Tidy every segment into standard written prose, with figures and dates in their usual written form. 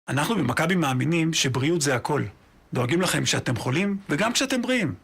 אנחנו במכבי מאמינים שבריאות זה הכל. דואגים לכם כשאתם חולים וגם כשאתם בריאים.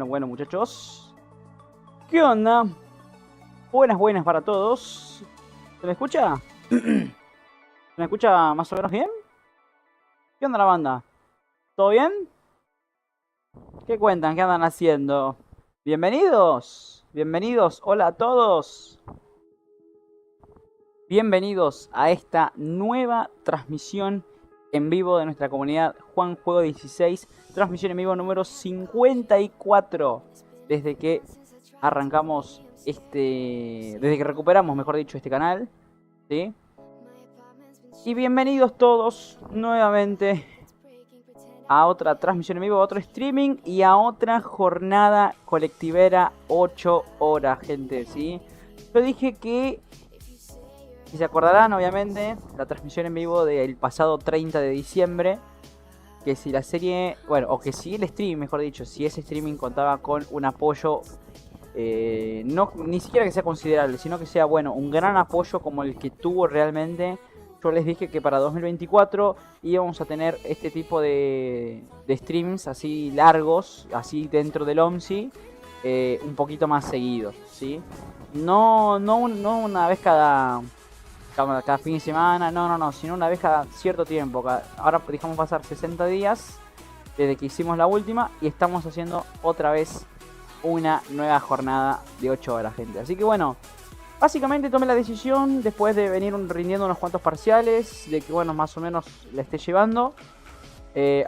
Bueno, muchachos. ¿Qué onda? Buenas para todos. ¿Se me escucha? ¿Se me escucha más o menos bien? ¿Qué onda la banda? ¿Todo bien? ¿Qué cuentan? ¿Qué andan haciendo? Bienvenidos. Hola a todos. Bienvenidos a esta nueva transmisión en vivo de nuestra comunidad Juan Juego 16, transmisión en vivo número 54, desde que arrancamos desde que recuperamos, mejor dicho, este canal, ¿sí? Y bienvenidos todos nuevamente a otra transmisión en vivo, a otro streaming y a otra jornada colectivera 8 horas, gente, ¿sí? Yo dije que, si se acordarán, obviamente, la transmisión en vivo del pasado 30 de diciembre, que si la serie, bueno, o que si el stream, mejor dicho, si ese streaming contaba con un apoyo, no, ni siquiera que sea considerable, sino que sea, bueno, un gran apoyo como el que tuvo realmente yo les dije que para 2024 íbamos a tener este tipo de streams así largos, así dentro del OMSI, un poquito más seguidos, ¿sí? No una vez cada fin de semana, no, sino una vez cada cierto tiempo. Ahora dejamos pasar 60 días desde que hicimos la última y estamos haciendo otra vez una nueva jornada de 8 horas, gente. Así que bueno, básicamente tomé la decisión después de venir rindiendo unos cuantos parciales, de que bueno, más o menos la esté llevando.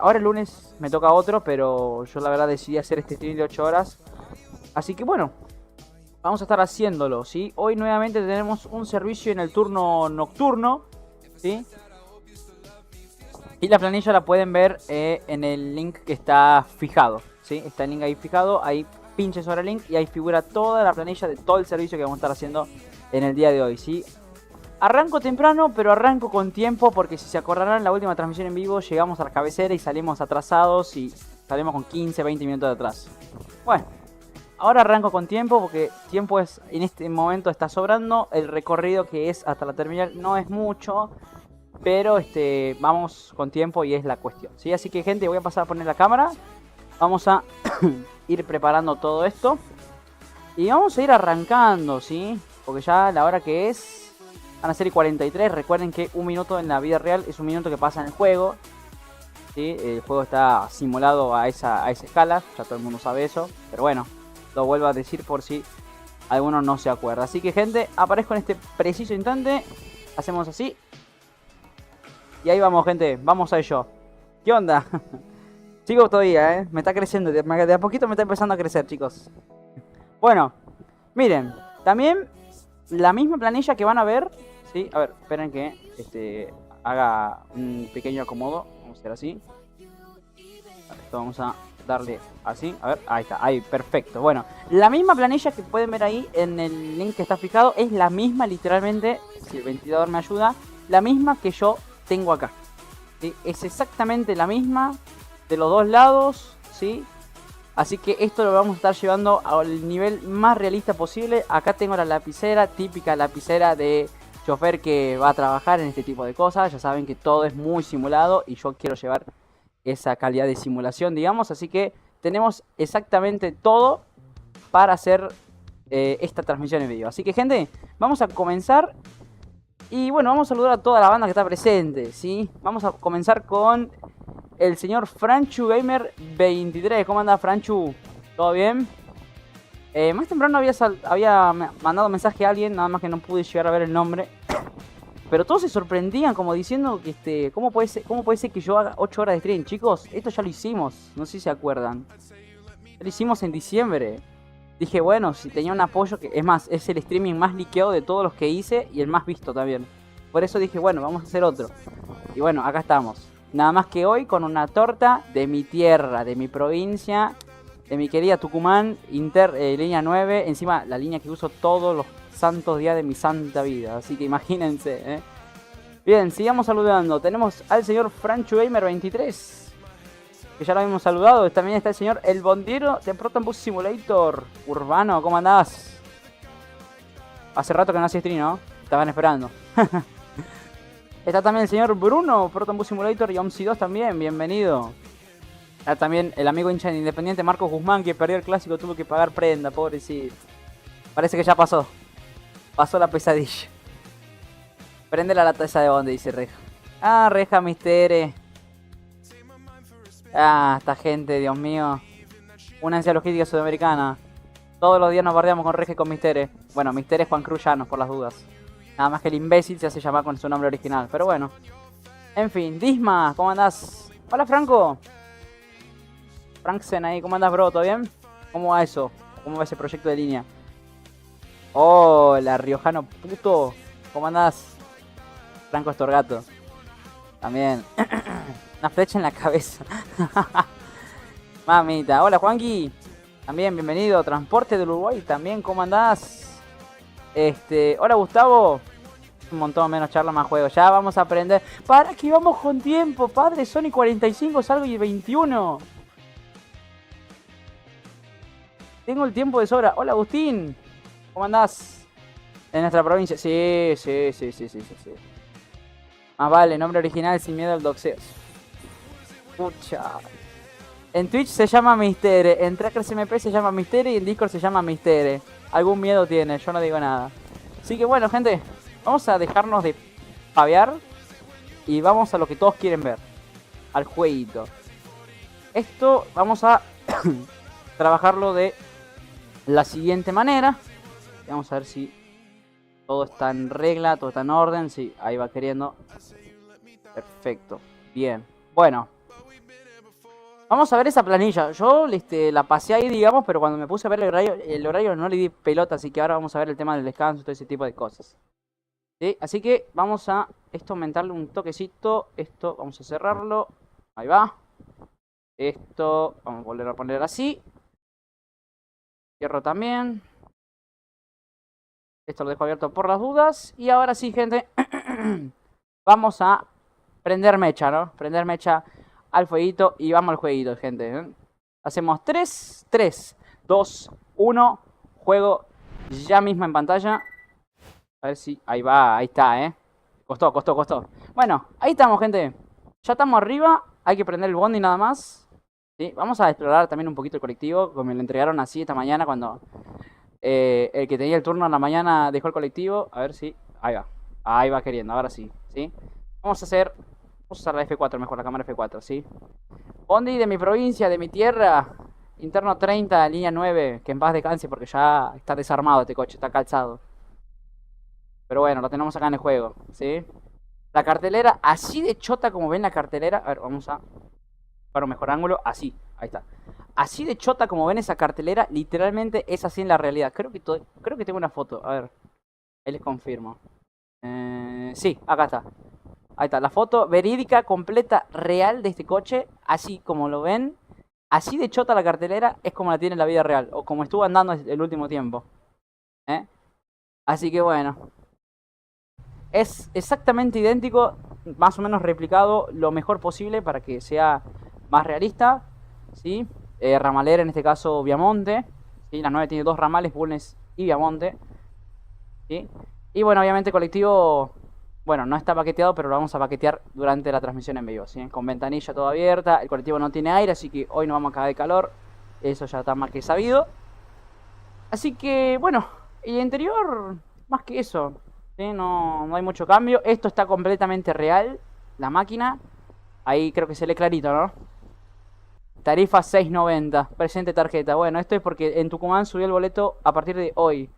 Ahora el lunes me toca otro, pero yo la verdad decidí hacer este stream de 8 horas. Así que bueno, vamos a estar haciéndolo, ¿sí? Hoy nuevamente tenemos un servicio en el turno nocturno, ¿sí? Y la planilla la pueden ver en el link que está fijado, ¿sí? Está el link ahí fijado, ahí pinche sobre el link y ahí figura toda la planilla de todo el servicio que vamos a estar haciendo en el día de hoy, ¿sí? Arranco temprano, pero arranco con tiempo porque si se acordarán, en la última transmisión en vivo llegamos a la cabecera y salimos atrasados y salimos con 15, 20 minutos de atrás. Bueno, ahora arranco con tiempo porque tiempo es en este momento está sobrando. El recorrido que es hasta la terminal no es mucho, pero vamos con tiempo y es la cuestión, ¿sí? Así que gente, voy a pasar a poner la cámara. Vamos a ir preparando todo esto y vamos a ir arrancando, ¿sí? Porque ya la hora que es van a ser 43. Recuerden que un minuto en la vida real es un minuto que pasa en el juego, ¿sí? El juego está simulado a esa escala, ya todo el mundo sabe eso, pero bueno, lo vuelvo a decir por si alguno no se acuerda. Así que gente, aparezco en este preciso instante. Hacemos así. Y ahí vamos, gente, vamos a ello. ¿Qué onda? Sigo todavía, me está creciendo, de a poquito me está empezando a crecer, chicos. Bueno, miren, también la misma planilla que van a ver, ¿sí? A ver, esperen que haga un pequeño acomodo. Vamos a hacer así. Esto vamos a darle así, a ver, ahí está, ahí, perfecto. Bueno, la misma planilla que pueden ver ahí en el link que está fijado es la misma, literalmente, si el ventilador me ayuda, la misma que yo tengo acá, ¿sí? Es exactamente la misma de los dos lados, ¿sí? Así que esto lo vamos a estar llevando al nivel más realista posible. Acá tengo la lapicera, típica lapicera de chofer que va a trabajar en este tipo de cosas. Ya saben que todo es muy simulado y yo quiero llevar esa calidad de simulación, digamos. Así que tenemos exactamente todo para hacer esta transmisión en vivo. Así que gente, vamos a comenzar. Y bueno, vamos a saludar a toda la banda que está presente, ¿sí? Vamos a comenzar con el señor Franchu Gamer 23. ¿Cómo anda, Franchu? ¿Todo bien? Más temprano había mandado mensaje a alguien, nada más que no pude llegar a ver el nombre. Pero todos se sorprendían como diciendo que ¿cómo puede ser que yo haga 8 horas de stream? Chicos, esto ya lo hicimos, no sé si se acuerdan. Ya lo hicimos en diciembre. Dije, bueno, si tenía un apoyo, que es más, es el streaming más liqueado de todos los que hice y el más visto también. Por eso dije, bueno, vamos a hacer otro. Y bueno, acá estamos. Nada más que hoy con una torta de mi tierra, de mi provincia, de mi querida Tucumán, línea 9. Encima, la línea que uso todos los santos días de mi santa vida. Así que imagínense, ¿eh? Bien, sigamos saludando. Tenemos al señor Franchu Gamer 23. Que ya lo habíamos saludado. También está el señor El Bondiero de Proton Bus Simulator. Urbano, ¿cómo andás? Hace rato que no hacía stream, ¿no? Estaban esperando. Está también el señor Bruno, Proton Bus Simulator y OMSI 2 también, bienvenido. Está también el amigo hincha de Independiente Marcos Guzmán, que perdió el clásico, tuvo que pagar prenda, pobrecito. Parece que ya pasó. Pasó la pesadilla. Prende la lata esa de bonde, dice Reja. Ah, Reja Mistere. Ah, esta gente, Dios mío. Una ansia logística sudamericana. Todos los días nos bardeamos con Reja y con Mistere. Bueno, Mistere es Juan Cruz Llanos, por las dudas. Nada más que el imbécil se hace llamar con su nombre original. Pero bueno. En fin, Disma, ¿cómo andás? Hola, Franco. Franksen ahí, ¿cómo andás, bro? ¿Todo bien? ¿Cómo va eso? ¿Cómo va ese proyecto de línea? Hola, riojano puto. ¿Cómo andás? Franco Estorgato. También. Una flecha en la cabeza. Mamita. Hola, Juanqui. También, bienvenido. Transporte del Uruguay. También, ¿cómo andás? Hola, Gustavo. Un montón menos charla, más juego. Ya vamos a aprender. Para que vamos con tiempo, padre. Sony 45, salgo y 21. Tengo el tiempo de sobra. Hola, Agustín. ¿Cómo andás? En nuestra provincia. Sí. Más vale, nombre original sin miedo al doxeo. Pucha. En Twitch se llama Mistere, en Trackers MP se llama Mistere y en Discord se llama Mistere. Algún miedo tiene, yo no digo nada. Así que bueno, gente, vamos a dejarnos de pavear y vamos a lo que todos quieren ver. Al jueguito. Esto vamos a trabajarlo de la siguiente manera. Vamos a ver si todo está en regla, todo está en orden. Sí, ahí va queriendo. Perfecto, bien. Bueno, vamos a ver esa planilla. Yo la pasé ahí, digamos, pero cuando me puse a ver el horario no le di pelota. Así que ahora vamos a ver el tema del descanso y todo ese tipo de cosas. ¿Sí? Así que vamos a esto aumentarle un toquecito. Esto vamos a cerrarlo. Ahí va. Esto vamos a volver a poner así. Cierro también. Esto lo dejo abierto por las dudas. Y ahora sí, gente. Vamos a prender mecha, ¿no? Prender mecha al fueguito y vamos al jueguito, gente, ¿eh? Hacemos 3, 2, 1. Juego ya mismo en pantalla. A ver si... Ahí va, ahí está, ¿eh? Costó. Bueno, ahí estamos, gente. Ya estamos arriba. Hay que prender el bondi nada más. ¿Sí? Vamos a explorar también un poquito el colectivo. Como me lo entregaron así esta mañana cuando... el que tenía el turno en la mañana dejó el colectivo. A ver si... Ahí va. Ahí va queriendo, ahora sí. ¿Sí? Vamos a usar la F4 mejor, la cámara F4, ¿sí? Bondi de mi provincia, de mi tierra. Interno 30, línea 9. Que en paz descanse porque ya está desarmado este coche, está calzado. Pero bueno, lo tenemos acá en el juego, ¿sí? La cartelera, así de chota como ven la cartelera. A ver, vamos a... Para un mejor ángulo, así, ahí está. Así de chota como ven esa cartelera, literalmente es así en la realidad. Creo que tengo una foto, a ver. Ahí les confirmo. Sí, acá está. Ahí está, la foto verídica, completa, real de este coche. Así como lo ven. Así de chota la cartelera es como la tiene en la vida real. O como estuvo andando el último tiempo. Así que bueno. Es exactamente idéntico. Más o menos replicado lo mejor posible para que sea más realista. ¿Sí? Ramalera, en este caso Viamonte. ¿Sí? La 9 tiene 2 ramales, Bulnes y Viamonte. ¿Sí? Y bueno, obviamente colectivo... Bueno, no está paqueteado, pero lo vamos a paquetear durante la transmisión en vivo, ¿sí? Con ventanilla toda abierta. El colectivo no tiene aire, así que hoy no vamos a cagar de calor. Eso ya está más que sabido. Así que, bueno, el interior, más que eso, ¿sí? No hay mucho cambio. Esto está completamente real, la máquina. Ahí creo que se lee clarito, ¿no? Tarifa 6.90, presente tarjeta. Bueno, esto es porque en Tucumán subió el boleto a partir de hoy.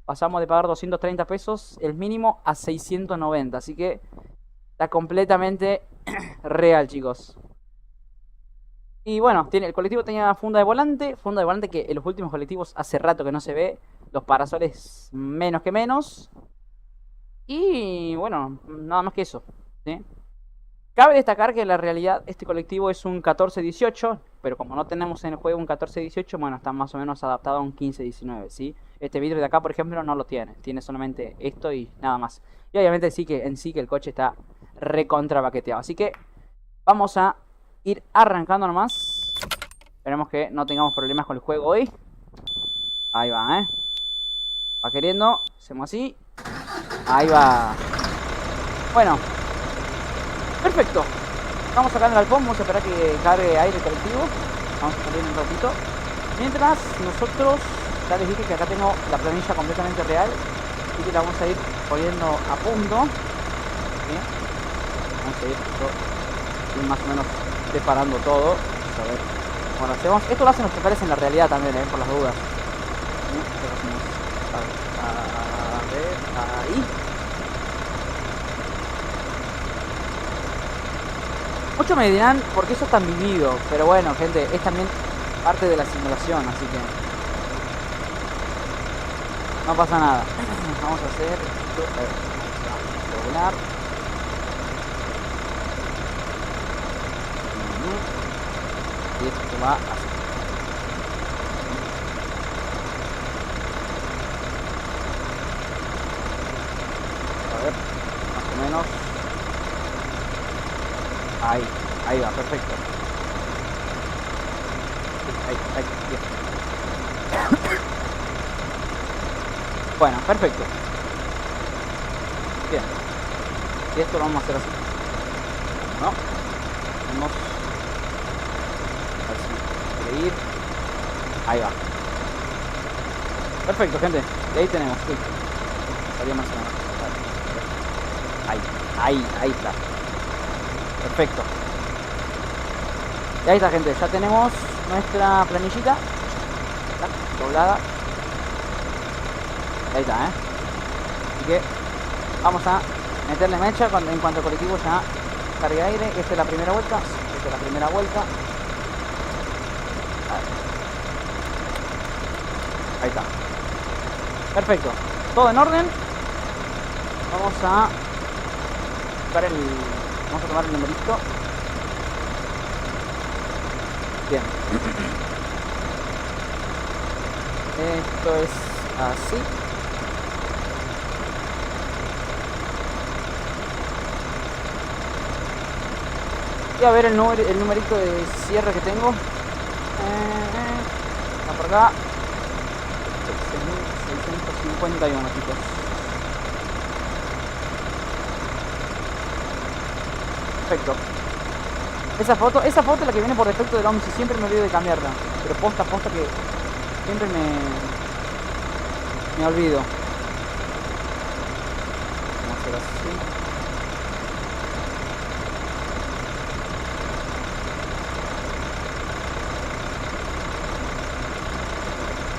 Pasamos de pagar 230 pesos, el mínimo, a 690. Así que está completamente real, chicos. Y bueno, el colectivo tenía funda de volante. Funda de volante que en los últimos colectivos hace rato que no se ve. Los parasoles menos que menos. Y bueno, nada más que eso, ¿sí? Cabe destacar que en la realidad este colectivo es un 14-18, pero como no tenemos en el juego un 14-18, bueno, está más o menos adaptado a un 15-19, ¿sí? Este vidrio de acá, por ejemplo, no lo tiene solamente esto y nada más. Y obviamente sí que el coche está recontra paqueteado, así que vamos a ir arrancando nomás. Esperemos que no tengamos problemas con el juego hoy. Ahí va, va queriendo, hacemos así. Ahí va. Bueno. Perfecto. Vamos acá en el galpón, vamos a esperar que cargue aire el colectivo. Vamos a salir un ratito. Mientras nosotros, ya les dije que acá tengo la planilla completamente real. Así que la vamos a ir poniendo a punto. ¿Sí? Vamos a ir más o menos preparando todo. Vamos a ver cómo lo hacemos. Esto lo hacen los choferes en la realidad también, por las dudas. ¿Sí? Esto lo hacemos. A ver, ahí. Muchos me dirán por qué eso es tan vivido, pero bueno, gente, es también parte de la simulación, así que no pasa nada. Vamos a hacer esto, a ver, vamos a regular. Y esto va así. A ver, más o menos. Ahí va, perfecto. Ahí, bien. Bueno, perfecto. Bien. Y esto lo vamos a hacer así. ¿no? Vamos a ver si quiere ir. Ahí va. Perfecto, gente. Y ahí tenemos. Uy, salió más o menos. Ahí está. Perfecto. Y ahí está, gente. Ya tenemos nuestra planillita. Está doblada. Y ahí está, Así que vamos a meterle mecha en cuanto al colectivo ya cargue aire. Esta es la primera vuelta. Ahí está. Perfecto. Todo en orden. Vamos a tomar el numerito. Bien. Esto es así. Y a ver el numerito de cierre que tengo. Está por acá. 651, chicos. Perfecto. Esa foto es la que viene por defecto del OMSI. Siempre me olvido de cambiarla. Pero posta que siempre me olvido. Vamos a hacer así.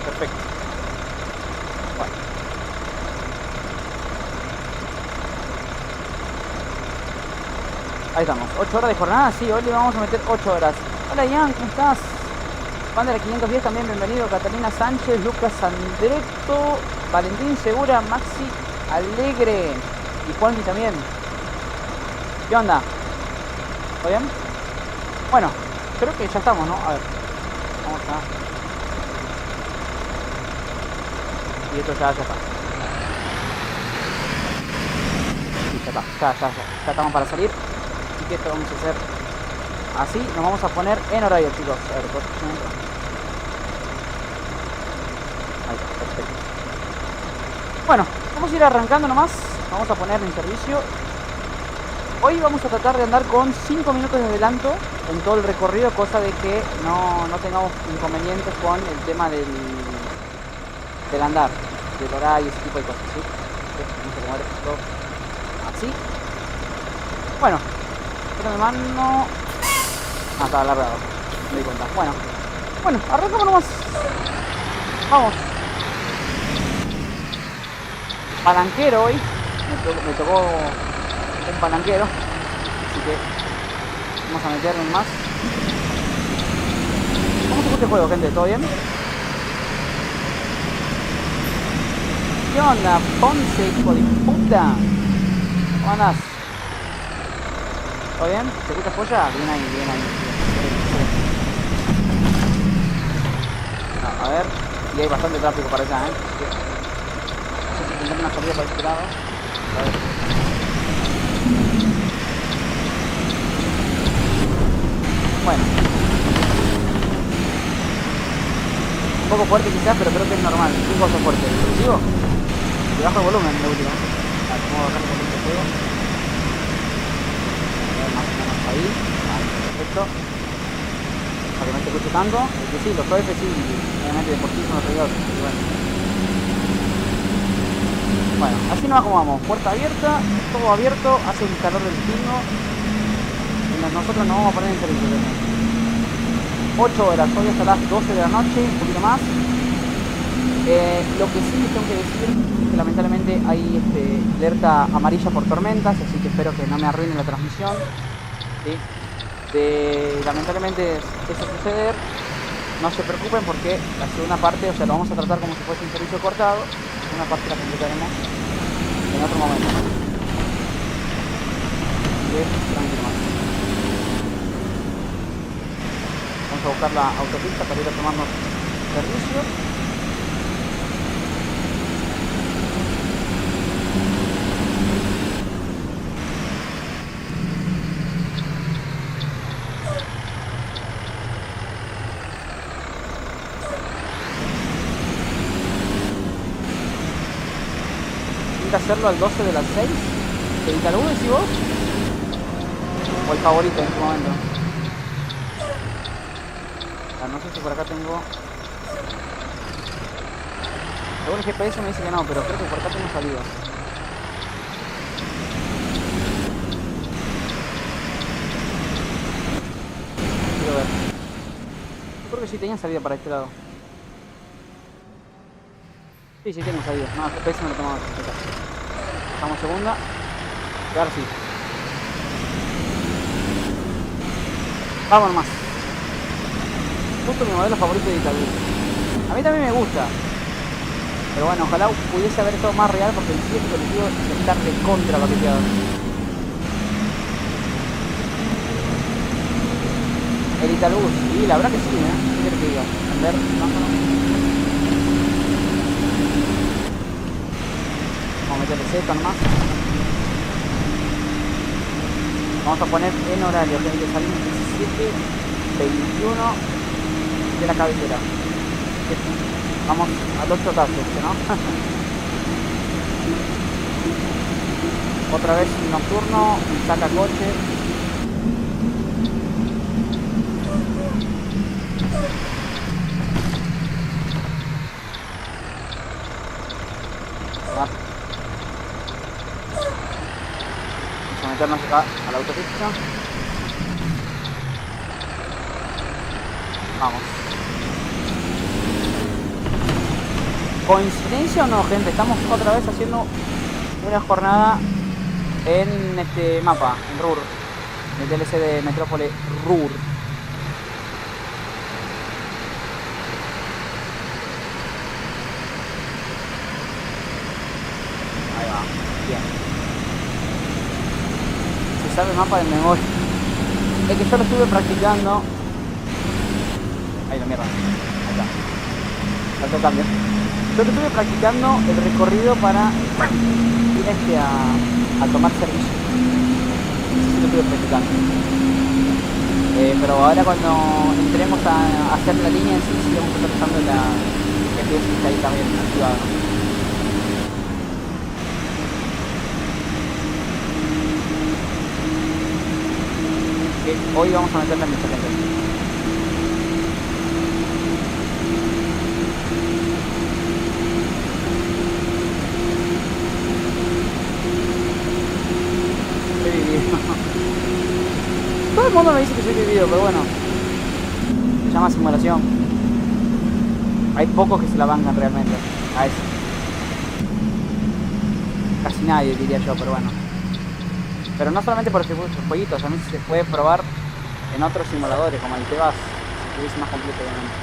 Perfecto. Bueno. Ahí estamos. 8 horas de jornada. Sí, hoy le vamos a meter 8 horas. Hola Ian, ¿cómo estás? Juan de la 510 también, bienvenido. Catalina Sánchez, Lucas Andretto, Valentín Segura, Maxi Alegre y Juanqui también. ¿Qué onda? ¿Todo bien? Bueno, creo que ya estamos, ¿no? A ver. Vamos a... Y esto ya está. Sí, ya está. Ya estamos para salir. Así que esto vamos a hacer así. Nos vamos a poner en horario, chicos. A ver, ahí está, perfecto. Bueno, vamos a ir arrancando nomás. Vamos a poner en servicio. Hoy vamos a tratar de andar con 5 minutos de adelanto en todo el recorrido, cosa de que no tengamos inconvenientes con el tema del andar, del horario y ese tipo de cosas, ¿sí? Vamos a poner esto así. Bueno, pero de mano... Ah, estaba alargado, me di cuenta. Bueno, arrancamos nomás. Vamos. Palanquero hoy. Me tocó un palanquero. Así que vamos a meterle más. ¿Cómo se escucha el juego, gente? ¿Todo bien? ¿Qué onda? Ponce, hijo de puta. ¿Cómo andás? ¿Todo bien? ¿Se escucha polla? Bien ahí. A ver, y hay bastante tráfico para allá, Así que tendré una salida para este lado. A ver. Bueno. Un poco fuerte quizás, pero creo que es normal. Un poco fuerte. ¿Lo sigo? Y bajo el volumen de última. Vamos a bajar un poquito el juego. Más o menos ahí. Vale, perfecto. Para que no se escuche tanto. Es que sí, los OF sí, obviamente deportismo, los ruidos. Bueno, así nos acomodamos. Puerta abierta, todo abierto, hace un calor del pingo. Y nosotros nos vamos a poner en servicio también. 8 horas, hoy hasta las 12 de la noche, un poquito más. Lo que sí les tengo que decir es que lamentablemente hay alerta amarilla por tormentas, así que espero que no me arruine la transmisión. ¿Sí? Lamentablemente eso suceder, no se preocupen porque la segunda parte, o sea, lo vamos a tratar como si fuese un servicio cortado. La segunda parte la completaremos en otro momento. Así que tranquilo más. Vamos a buscar la autopista para ir a tomarnos servicio. Hacerlo al 12 de las 6 de Itaú, decís vos. O el favorito en este momento. No sé si por acá tengo... Según el GPS me dice que no, pero creo que por acá tengo salida. Quiero ver. Yo creo que sí tenía salida para este lado. Sí, sí tengo salida. No, el GPS me lo tomaba. Estamos segunda. Y ahora sí. Vamos nomás. Justo mi modelo favorito de Itaú. A mí también me gusta. Pero bueno, ojalá pudiese haber estado más real porque el 7 colectivo está recontra paqueteado. El Italbus, sí, la verdad que sí, ¿qué quieres que diga? A ver, vámonos. Vamos a meterle Z nomás. Vamos a poner en horario, tiene que salir 17:21 de la cabecera. Vamos a los chotazos, ¿no? Otra vez nocturno, saca coche. Vamos a meternos acá a la autopista. Vamos. ¿Coincidencia o no, gente? Estamos otra vez haciendo una jornada en este mapa, en Ruhr. En el DLC de Metrópole Ruhr. Ahí va, bien. Se sabe el mapa de memoria. Es que yo lo estuve practicando. Ahí la mierda. Ahí está. Salto cambio. Yo que estuve practicando el recorrido para ir a tomar servicio. Sí lo estuve practicando. Pero ahora cuando entremos a hacer la línea en sí, sí vamos a estar usando la GPS que está ahí también activada. Hoy vamos a meterle a mucha gente. Todo el mundo me dice que soy vivido, pero bueno, se llama simulación. Hay pocos que se la bancan realmente a eso. Casi nadie diría yo, pero bueno. Pero no solamente por los jueguitos, también se puede probar en otros simuladores, como el Tebas, que es más completo obviamente.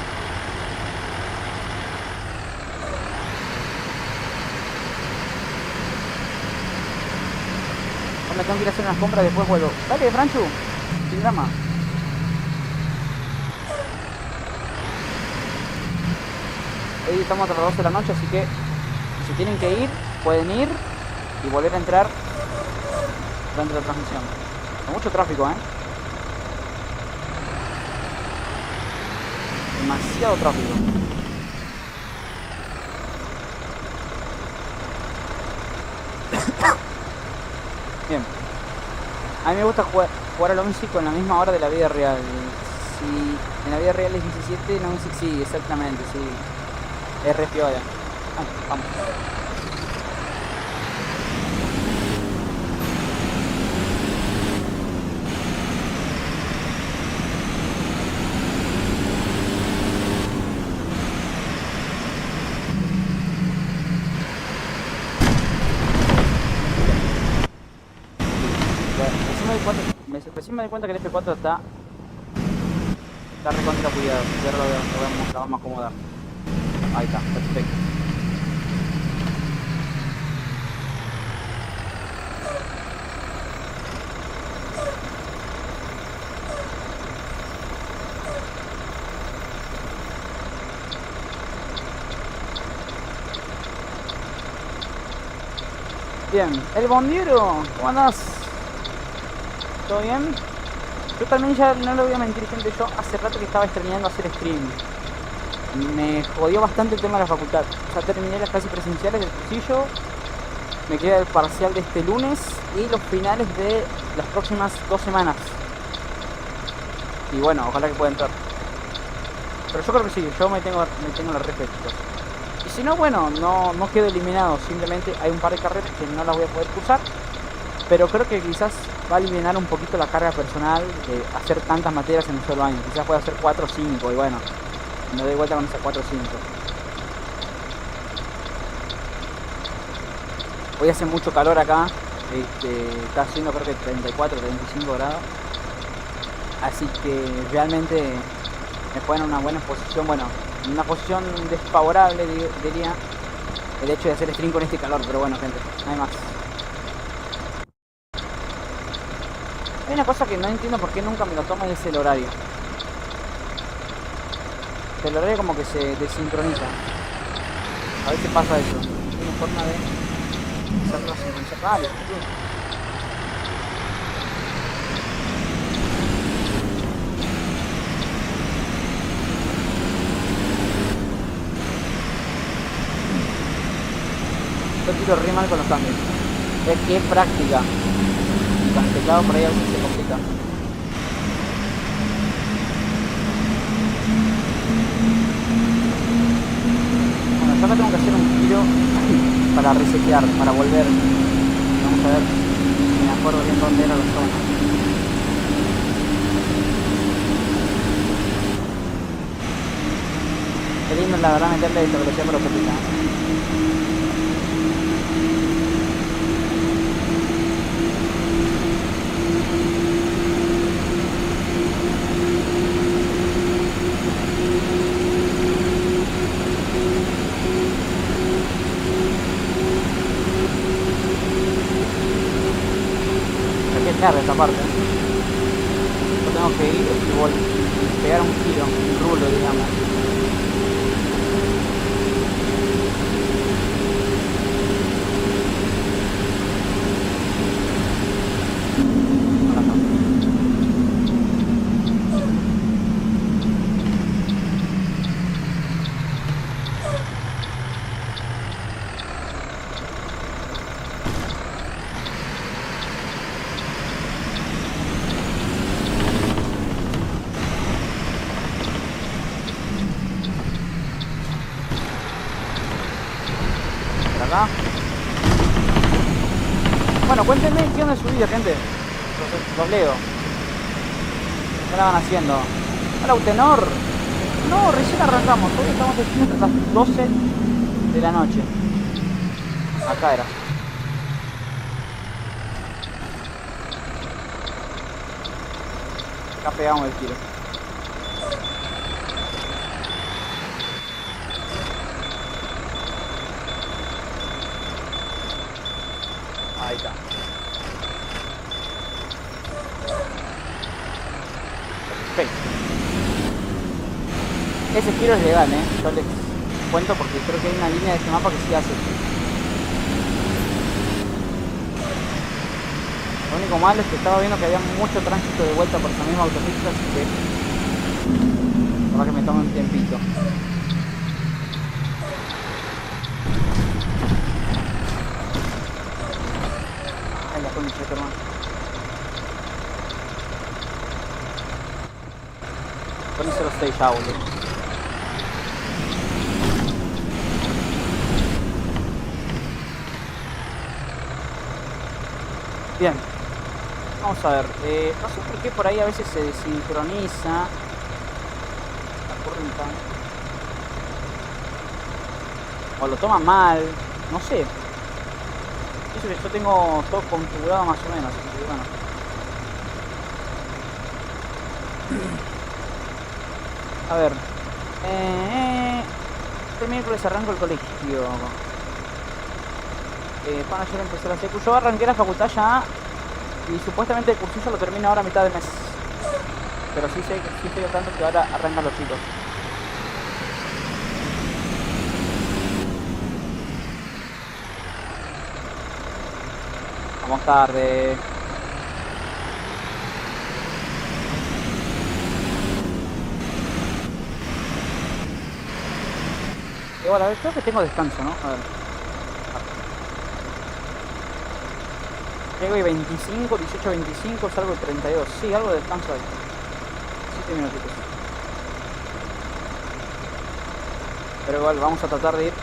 Me tengo que ir a hacer unas compras y después vuelvo. Dale, Franchu, sin drama. Hoy estamos a las 12 de la noche, así que si tienen que ir, pueden ir y volver a entrar durante la transmisión. Con mucho tráfico, demasiado tráfico. Bien. A mí me gusta jugar al OnSIG con la misma hora de la vida real. Si en la vida real es 17, en OnSIG sí, exactamente, sí. Es re piola. Vamos. Recién me doy cuenta que el F4 está recontra cuidado. Ya lo vamos a acomodar. Ahí está, perfecto. Bien, el bondiero, ¿cómo andás? ¿Todo bien? Yo también ya no lo voy a mentir, gente, yo hace rato que estaba extrañando hacer stream. Me jodió bastante el tema de la facultad. Ya terminé las clases presenciales del cursillo Me queda el parcial de este lunes y los finales de las próximas 2 semanas. Y bueno, ojalá que pueda entrar. Pero yo creo que sí, yo me tengo la respeto. Y si no, bueno, no quedo eliminado. Simplemente hay un par de carreras que no las voy a poder cursar. Pero creo que quizás va a eliminar un poquito la carga personal de hacer tantas materias en un solo año. Quizás pueda hacer 4 o 5 y bueno, me doy vuelta con esas 4 o 5. Hoy hace mucho calor acá. Está haciendo creo que 34, 35 grados. Así que realmente me pone en una buena posición. Bueno, en una posición desfavorable diría el hecho de hacer stream con este calor. Pero bueno, gente, no hay más. Hay una cosa que no entiendo por qué nunca me lo tomo y es el horario. El horario como que se desincroniza. A veces pasa eso. Tiene forma de hacerlo sincronizar. Vale, yo tiro re mal con los cambios. Es que es práctica. Y con el teclado por ahí a veces se complica. Bueno, yo acá tengo que hacer un giro para resetear, para volver. Vamos a ver si me acuerdo bien dónde era la zona. Qué lindo la verdad meterle esta velocidad por autopista. Esta parte yo tengo que ir y pegar un giro, un rulo digamos. Acá. Bueno, cuéntenme qué onda es su vida, gente. Los leo. ¿Qué la van haciendo? Hola, Utenor. No, recién arrancamos. Hoy estamos aquí hasta las 12 de la noche. Acá era. Acá pegamos el tiro. Ahí está. Perfecto. Ese giro es legal, yo les cuento porque creo que hay una línea de este mapa que sí hace. Lo único malo es que estaba viendo que había mucho tránsito de vuelta por esa misma autopista, así que para que me tome un tiempito. Ay, la concha, hermano. Poníselo 6 ya, boludo. Bien. Vamos a ver. No sé por qué por ahí a veces se desincroniza la curva. O lo toma mal. No sé. Eso que yo tengo todo configurado más o menos. Así que bueno. A ver. Este miércoles arranco el colegio. Para ayer empecé la secu. Yo arranqué la facultad ya. Y supuestamente el cursillo lo termino ahora a mitad de mes. Pero sí sé que sí estoy al tanto que ahora arrancan los chicos. Vamos tarde. Y bueno, creo que tengo descanso, ¿no? A ver. Llego y 25, 18, 25, salgo y 32. Sí, algo de descanso hay. 7 minutitos. Pero igual vamos a tratar de ir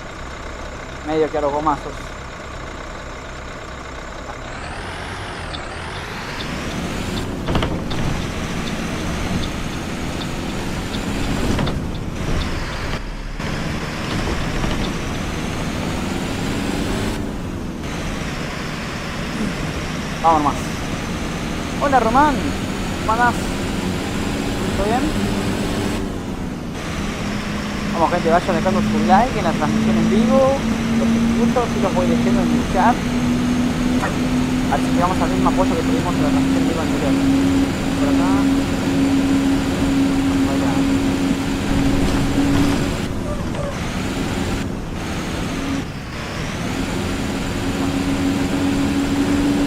medio que a los gomazos. Vamos más. Hola Román, ¿cómo andás? ¿Todo bien? Vamos gente, vayan dejando su like en la transmisión en vivo. Los escucho, si los voy leyendo en el chat. A ver si llegamos al mismo apoyo que tuvimos en la transmisión en vivo anterior. Por acá.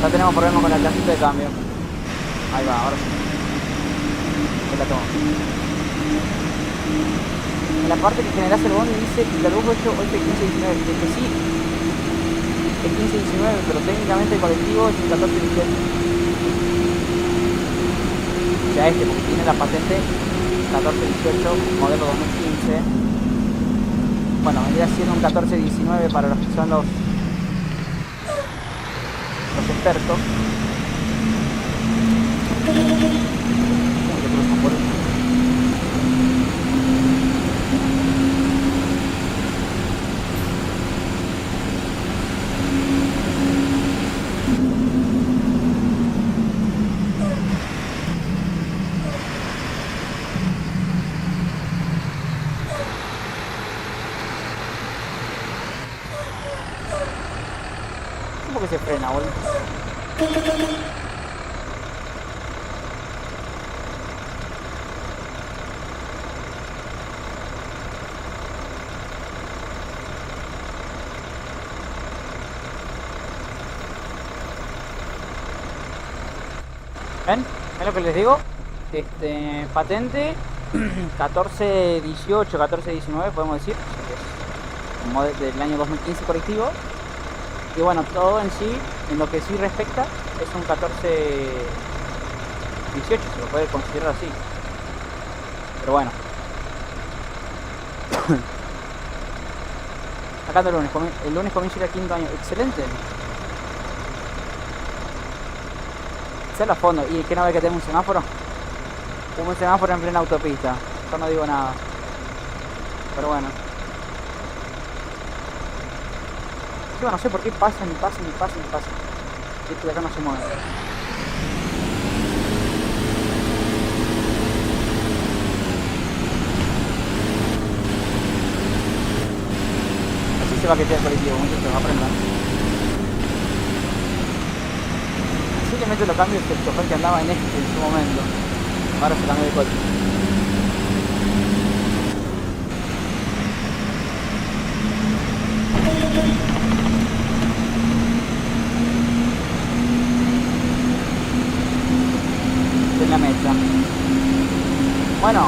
Ya tenemos problema con la casita de cambio. Ahí va, ahora sí. Ahí la tomo. En la parte que generas el bono dice que la luz 8, 8, 15, 19. Es que sí, es 15, 19, pero técnicamente el colectivo es el 14, 18. O sea, este, porque tiene la patente 14, 18, modelo 2015. Bueno, vendría siendo un 14, 19 para los que son los expertos. ¿Cómo que se frena, boludo? ¿Ven? ¿Ven lo que les digo? Patente 14, 18, 14, 19 podemos decir, que es un modelo del año 2015 colectivo. Y bueno, todo en sí, en lo que sí respecta, es un 14, 18, se lo puede considerar así. Pero bueno. Acá el lunes comienza el quinto año. Excelente. A fondo. ¿Y qué no ve que tengo un semáforo? Un semáforo en plena autopista. Yo no digo nada. Pero bueno. Yo no sé por qué pasan y pasan y pasan y pasan. Esto de acá no se mueve. Así se va a quedar el colectivo, muchachos, aprendan. Simplemente lo cambio el chofer que andaba en en su momento. Ahora se cambió de coche. En la mesa. Bueno,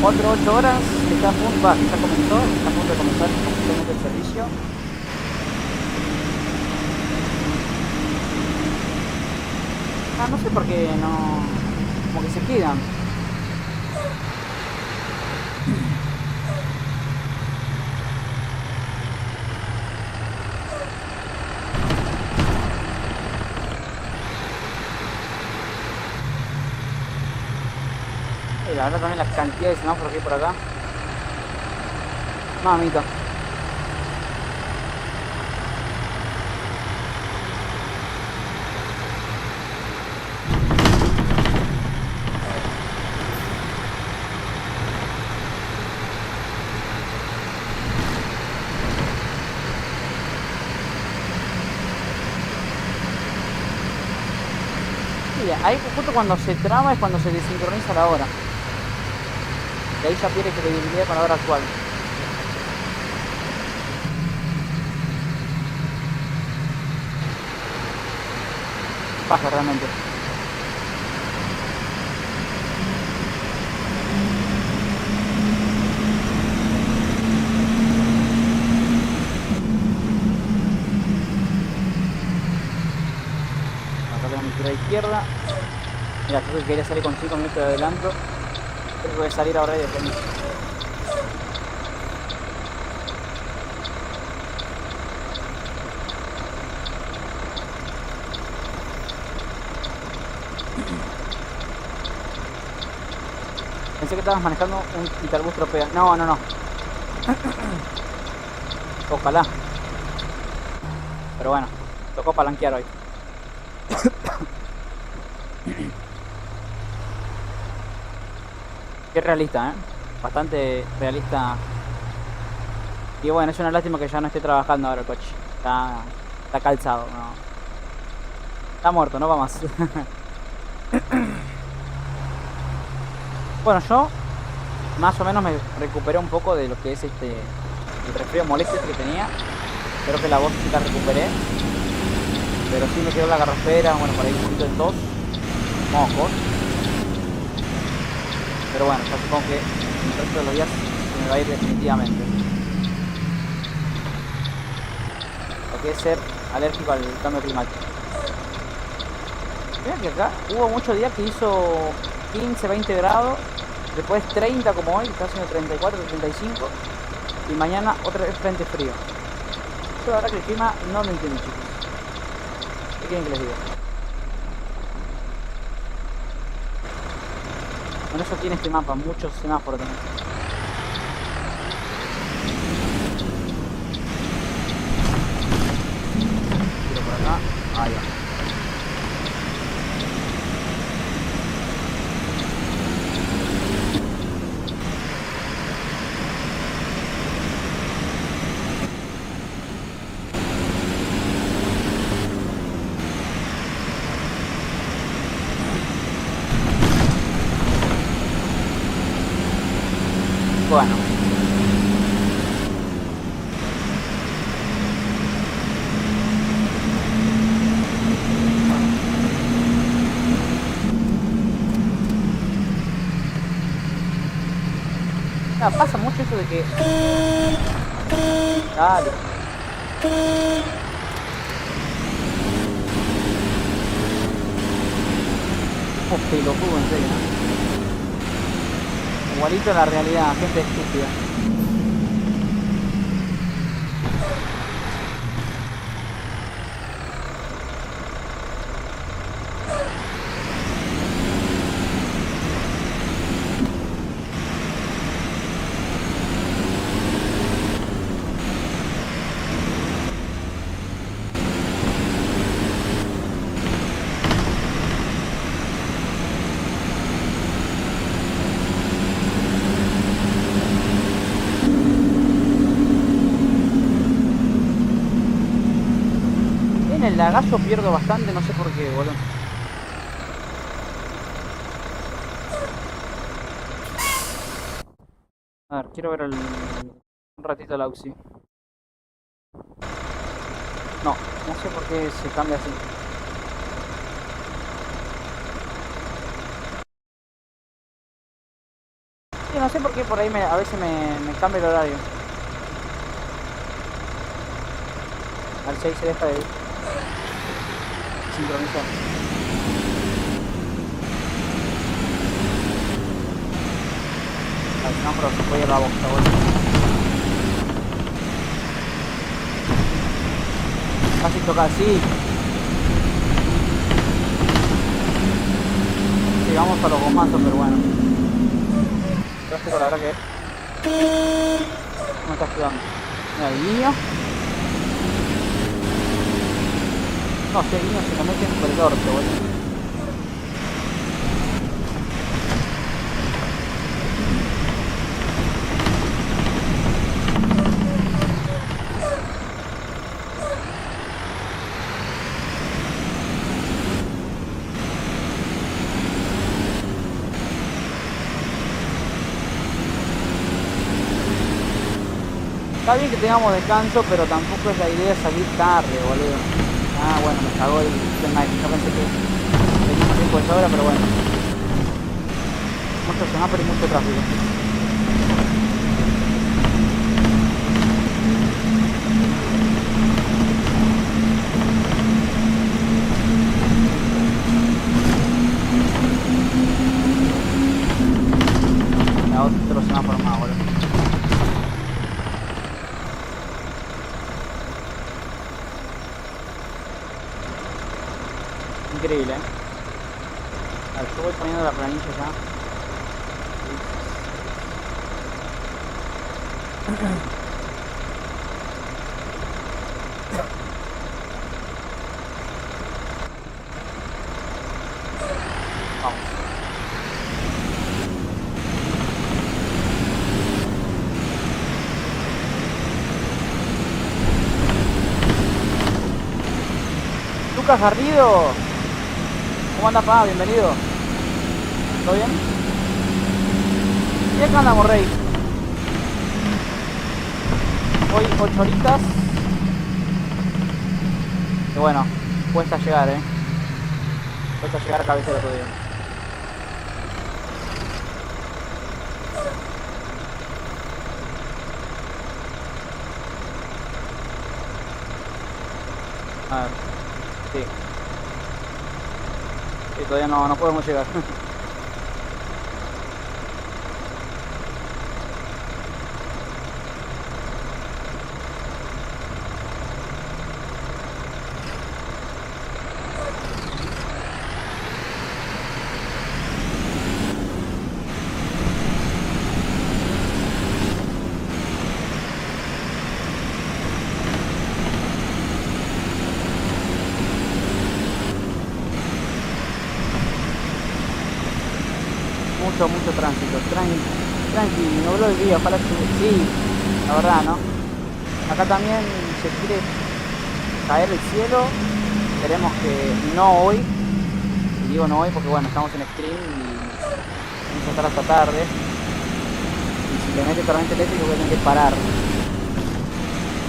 otro 8 horas está a punto, ya comenzó, está a punto de comenzar oficialmente el servicio. No sé por qué no, como que se quedan. Y la verdad también la cantidad de semáforos que hay por acá. Mamita. Ahí justo cuando se traba es cuando se desincroniza la hora. Y ahí ya pierde credibilidad con la hora actual. Pasa realmente. tengo mi tiro a la izquierda. Mira, creo que quería salir con 5 minutos de adelanto. Creo que voy a salir ahora y después. Pensé que estabas manejando un Itarbus Tropea. No, no, no. Ojalá. Pero bueno, tocó palanquear hoy. Qué realista, ¿eh? Bastante realista. Y bueno, es una lástima que ya no esté trabajando ahora el coche. Está calzado, ¿no? Está muerto, no va más. Bueno, yo más o menos me recuperé un poco de lo que es el resfrío molesto que tenía. Creo que la voz sí la recuperé. Pero sí me quedó la garrafera, bueno, por ahí un poquito de tos, mocos. Pero bueno, ya supongo que el resto de los días se me va a ir definitivamente. Lo que es ser alérgico al cambio climático. Mira que acá hubo muchos días que hizo 15, 20 grados. Después 30 como hoy, está haciendo 34, 35. Y mañana otra vez frente frío. Yo la verdad que el clima no lo entiendo, chicos. ¿Qué quieren que les diga? Bueno, eso tiene este mapa, muchos semáforos también. Tiro por acá, ahí va. Bueno. Pasa mucho eso de que... Dale. Pelotudo, en serio, ¿no? Igualito a la realidad, gente estúpida. En el lagazo pierdo bastante, no sé por qué, boludo. A ver, quiero ver un ratito el Auxi. No, no sé por qué se cambia así. Sí, no sé por qué por ahí a veces me cambia el horario. Al 6 se deja de sincronizar. Al semáforo se puede ir a la boca, boludo. Casi toca así. Sí, vamos a los gomazos, pero bueno. Tráfico, la verdad que no me está ayudando. Mira, el niño. No, si el niño se lo mete por el orto, boludo. Está bien que tengamos descanso, pero tampoco es la idea salir tarde, boludo. Ah, bueno, me cagó el tema. Yo pensé que teníamos tiempo de sobra, pero bueno. Mucho semáforo y mucho tráfico. Increíble, ¿eh? A ver, yo voy poniendo la planilla ya. Vamos. Lucas Garrido. ¿Cómo anda, pa? Bienvenido. ¿Todo bien? Y acá andamos, Rey. Hoy 8 horitas. Y bueno, cuesta llegar, cuesta llegar a cabecera todavía. A ver. Sí. Sí, todavía no podemos llegar. Mucho tránsito, tranqui, nubló el día, ojalá que sí, la verdad, ¿no? Acá también se quiere caer el cielo, esperemos que no hoy, y digo no hoy porque bueno, estamos en stream y vamos a estar hasta tarde, y si le mete tormenta eléctrica voy a tener que parar,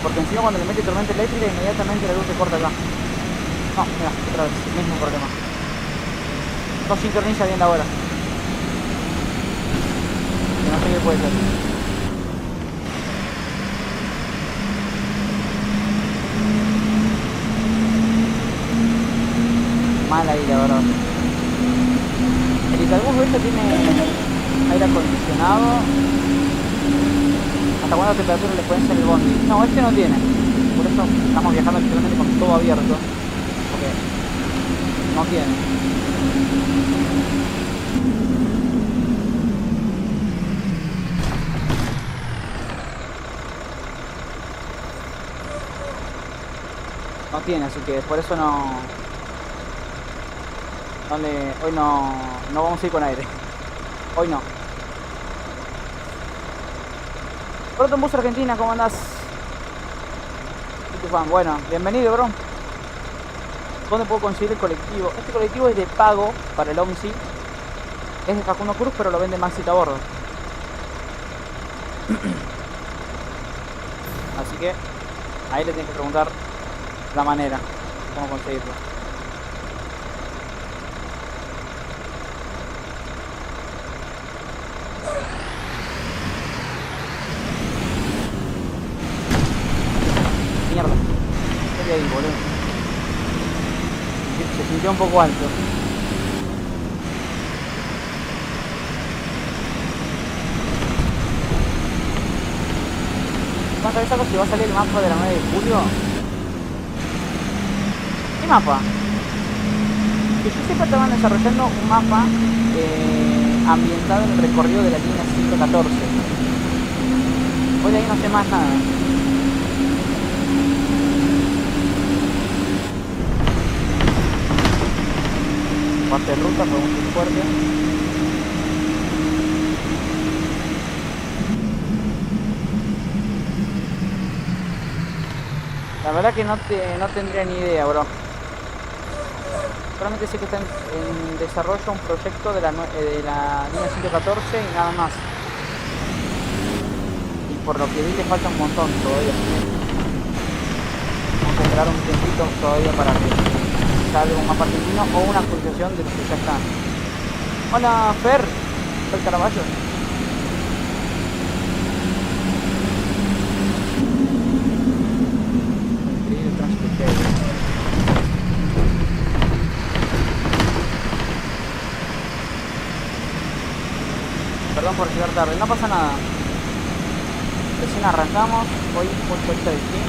porque encima cuando le mete tormenta eléctrica inmediatamente la luz se corta acá. No, mira, otra vez, el mismo problema, no sincroniza bien la hora. No sé qué puede ser. Mal ahí, la verdad. El Italbus este tiene aire acondicionado. ¿Hasta cuánta temperatura le pueden ser el bondi? No, este no tiene. Por eso estamos viajando literalmente con todo abierto. Porque no tiene. No tiene, así que por eso hoy no vamos a ir con aire. Hoy no. Proton Bus Argentina, ¿cómo andás? Bueno, bienvenido, bro. ¿Dónde puedo conseguir el colectivo? Este colectivo es de pago para el OMSI. Es de Facundo Cruz, pero lo vende Maxi a bordo. Así que ahí le tienes que preguntar la manera, cómo conseguirlo. Mierda, estoy ahí, boludo. Se sintió un poco alto. ¿Cuánto sabes algo si va a salir el mapa de la 9 de julio? ¿Qué mapa? Que yo sepa, estaban desarrollando un mapa ambientado en el recorrido de la línea 114. Hoy de ahí no sé más nada. Parte de ruta, podemos ir fuerte. La verdad que no tendría ni idea, bro. Solamente sé que está en desarrollo un proyecto de la línea 114 y nada más. Y por lo que vi le falta un montón todavía. Vamos a esperar un tiempito todavía para que salga un mapa argentino o una actualización de los que ya están. Hola, Fer. Soy Caraballo. Perdón por llegar tarde, no pasa nada. Recién arrancamos, hoy 8 de stream.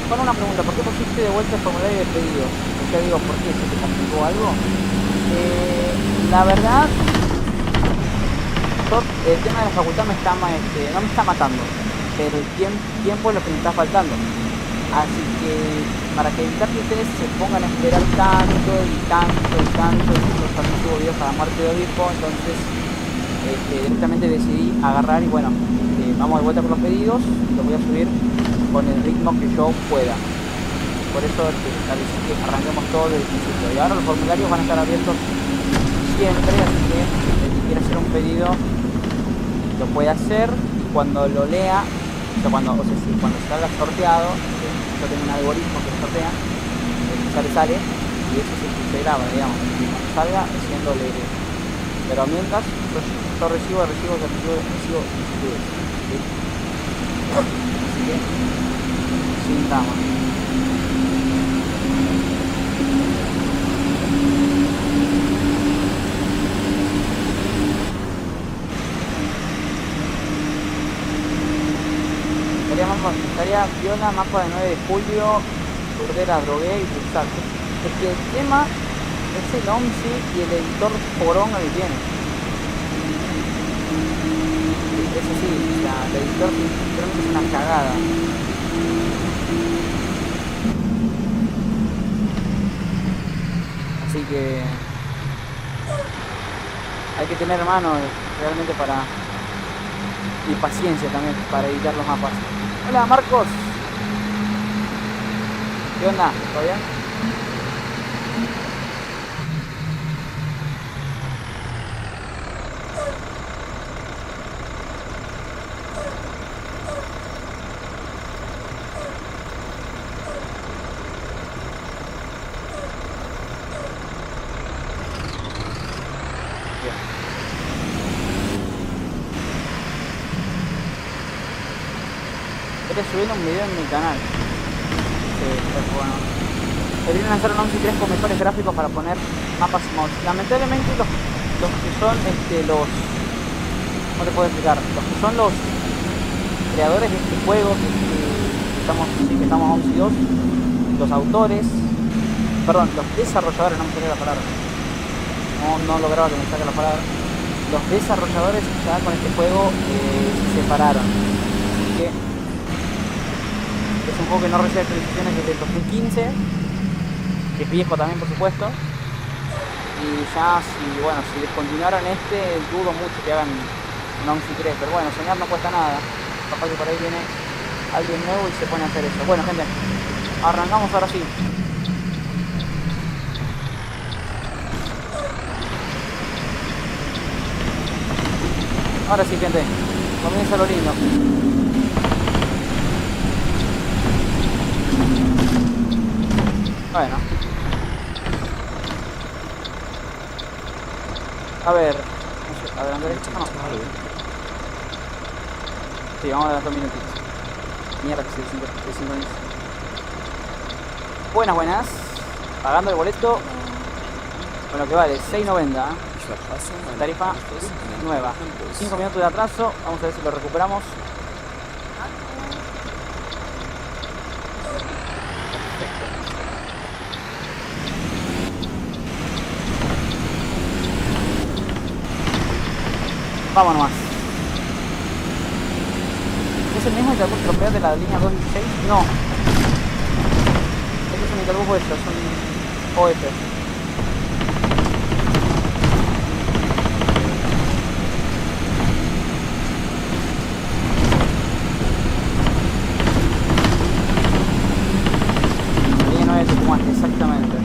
Bueno, una pregunta, ¿por qué pusiste de vuelta el formulario de pedidos? O sea, digo, ¿por qué? ¿Se te complicó algo? La verdad, el tema de la facultad me está, no me está matando, pero el tiempo es lo que me está faltando. Así que, para que evitar que ustedes se pongan a esperar tanto y tanto y tanto, yo también subo videos a la muerte de Obispo, entonces directamente decidí agarrar y bueno, vamos de vuelta con los pedidos, los voy a subir con el ritmo que yo pueda. Por eso decidí que arranquemos todo desde el principio. Y ahora los formularios van a estar abiertos siempre, así que el que quiera hacer un pedido lo puede hacer y cuando lo lea, o sea, cuando salga sorteado, yo tengo un algoritmo que sortea, sale y eso es el que se graba, digamos, y cuando salga siendo leído. Pero mientras yo recibo solicitudes, ¿sí? Así que sin drama. Estaría viola, mapa de 9 de julio, Turdera, Drogué y Pulsarte. Es que el tema es el OMSI y el editor poronga que tiene. Eso sí, el editor realmente es una cagada. Así que hay que tener mano realmente para... y paciencia también para editar los mapas. Hola Marcos. ¿Qué onda? ¿Todo bien? Subiendo un video en mi canal. Bueno. Deberían lanzar un 11.3 con mejores gráficos para poner mapas y mods. Lamentablemente los que son ¿cómo te puedo explicar? Los que son los creadores de este juego que estamos 11 y 2, los autores, perdón, los desarrolladores, no me sale la palabra. No lograba que me saque la palabra. Los desarrolladores ya con este juego se separaron. Así que es un juego que no recibe actualizaciones desde el 2015, que es viejo también por supuesto, y ya si descontinuaran dudo mucho que hagan un 11.3, pero bueno, soñar no cuesta nada, capaz que por ahí viene alguien nuevo y se pone a hacer eso. Bueno gente, arrancamos ahora sí. Ahora sí gente, comienza lo lindo. Bueno. A ver. ¿Adelantar esto? No. Sí, vamos a adelantar un minutito. Mierda que se sincroniza. Buenas. Pagando el boleto. Con lo que vale, 6.90. Tarifa nueva. 5 minutos de atraso. Vamos a ver si lo recuperamos. Vamos nomás. ¿Es el mismo Interbus tropea de la línea 216? No. Este es un Interbus vuestro, es un OF. Línea 9 de Tucumán, exactamente.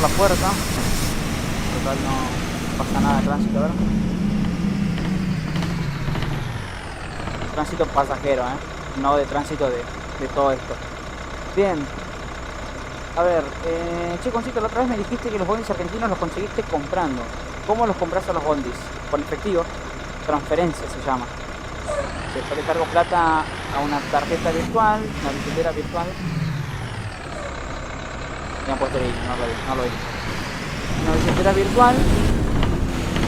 La puerta, total no pasa nada de tránsito, a ver. Tránsito pasajero, no de tránsito de todo esto. Bien, a ver, Concito, la otra vez me dijiste que los bondis argentinos los conseguiste comprando. ¿Cómo los compras a los bondis? ¿Con efectivo? transferencia se llama. Yo le cargo plata a una tarjeta virtual, una billetera virtual. Me han puesto ahí, no lo vi. Una billetera virtual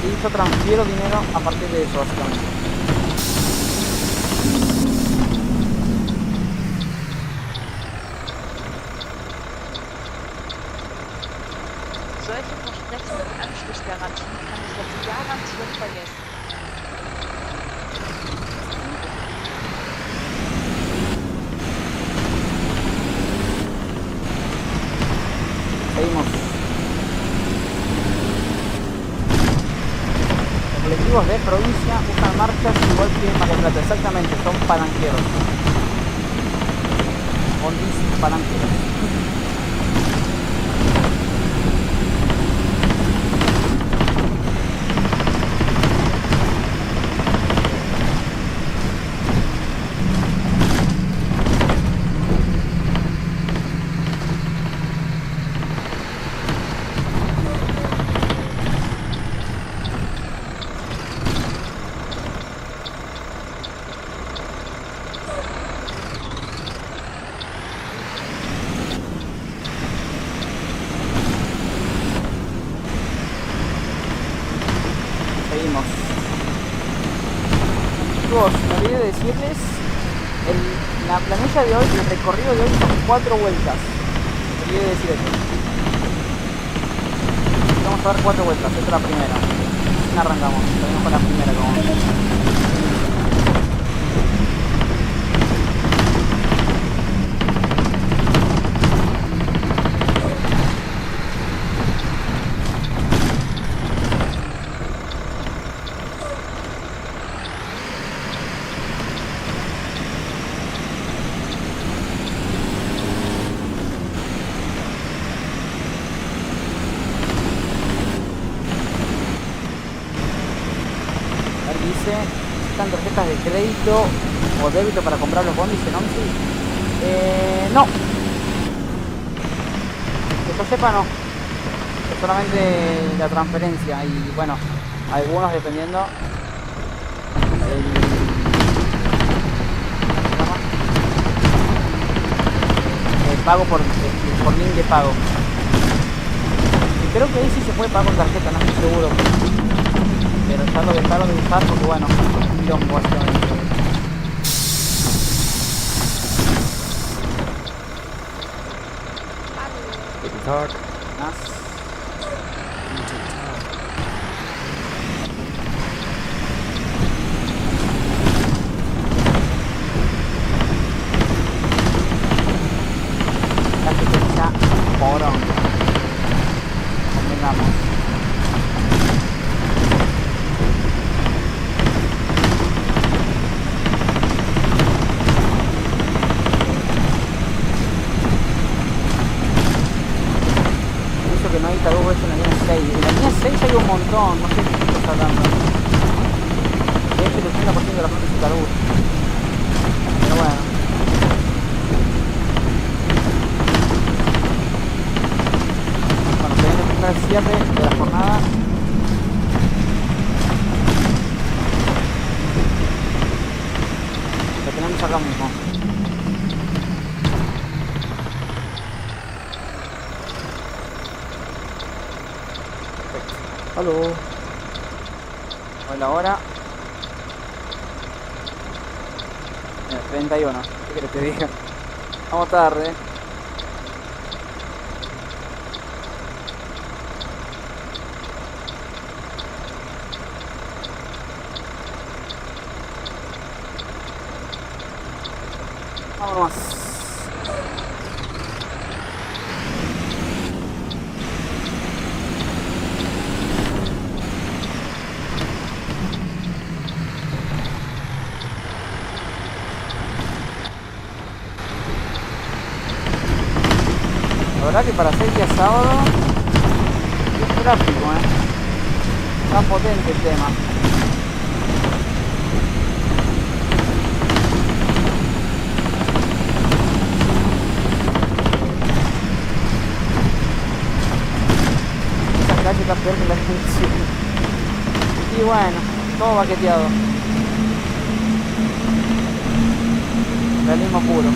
y yo transfiero dinero a partir de eso, básicamente. Solche Versprechen mit Anschlussgarantien kann ich jetzt garantiert vergessen. Seguimos. Los colectivos de provincia usan marchas igual que Mar del Plata, exactamente, son palanqueros. Bondis palanqueros. Seguimos. Chicos, me olvidé de decirles, la planilla de hoy, el recorrido de hoy son 4 vueltas. Me olvidé de decir eso. Vamos a dar 4 vueltas, esta es la primera. Así arrancamos, salimos con la primera como. Dice, ¿están tarjetas de crédito o débito para comprar los bondis en OMSI? No. Que yo sepa, no. Es solamente la transferencia y bueno, algunos dependiendo el pago por link de pago. Y creo que ahí sí se puede pagar con tarjeta, no estoy seguro. Pero ya lo dejaron de usar porque bueno, es un quilombo básicamente. Guten Tag. Más. La que está porón. Convengamos. Que no hay Itaú es en la línea 6. En la línea 6 hay un montón, no sé de qué estás hablando. De hecho, el 80% de la flota es Itaú. Pero bueno. Bueno, se viene el primer cierre de la jornada. Lo tenemos acá mismo. Hallo. Hola, ahora. 31. ¿Qué querés que te diga? Vamos tarde. Vámonos. La verdad que para ser día sábado es tráfico, está potente el tema. Esta calle está peor que la gente. Y bueno, todo baqueteado. Realismo puro.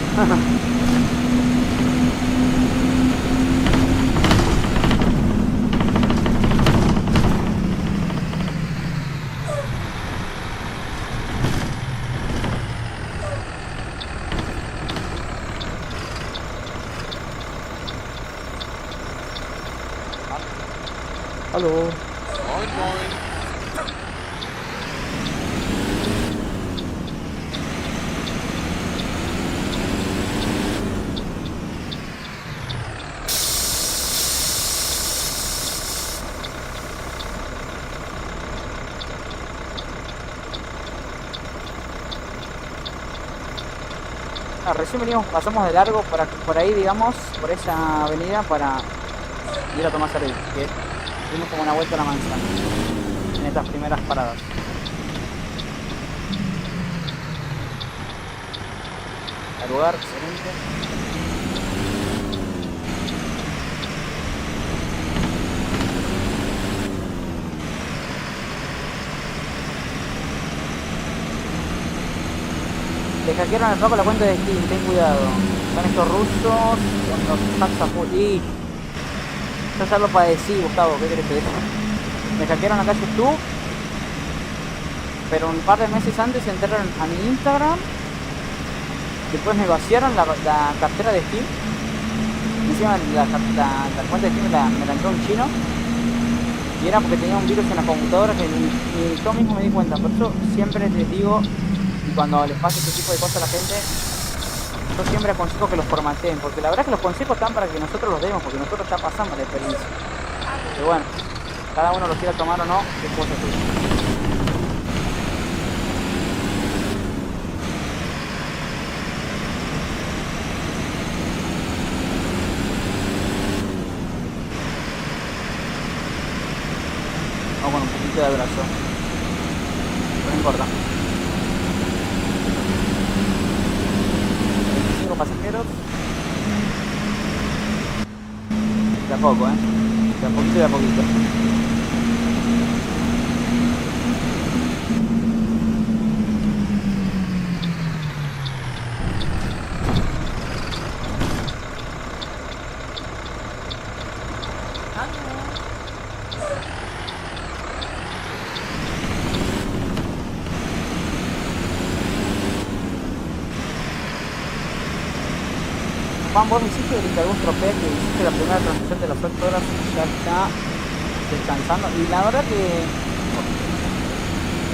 Aló. Moin, moin. Recién venimos, pasamos de largo por ahí, digamos, por esa avenida para ir a tomar cerveza, que dimos como una vuelta a la manzana en estas primeras paradas. El lugar, excelente. Le hackearon al Paco la cuenta de Steam, ten cuidado. Son estos rusos con los hacks full. Y yo ya lo padecí, Gustavo, ¿qué querés que diga? Me hackearon acá YouTube, pero un par de meses antes entraron a mi Instagram. Después me vaciaron la cartera de Steam. Encima la cuenta de Steam me la entró un chino. Y era porque tenía un virus en la computadora que ni yo mismo me di cuenta. Por eso siempre les digo, y cuando les pasa este tipo de cosas a la gente, yo siempre aconsejo que los formateen, porque la verdad es que los consejos están para que nosotros los demos, porque nosotros ya pasamos la experiencia. Pero bueno, cada uno lo quiera tomar o no, qué cosa suya. Vamos con un poquito de abrazo. Pero no importa. 25 pasajeros. De a poco, de a poquito y de a poquito. Juan, vos me hiciste que algún tropel, que hiciste la primera transmisión de las 8 horas, ya está descansando. Y la verdad que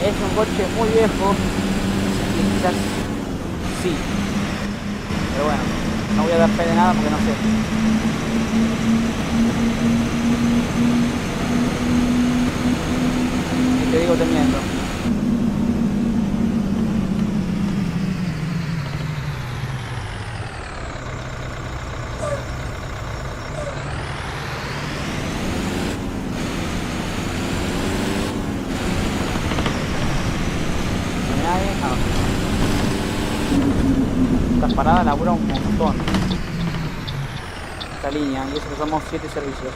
es un coche muy viejo, así que quizás sí. Pero bueno, no voy a dar fe de nada porque no sé. Y te digo, te miento. Esta parada labura un montón esta línea, y eso que somos 7 servicios.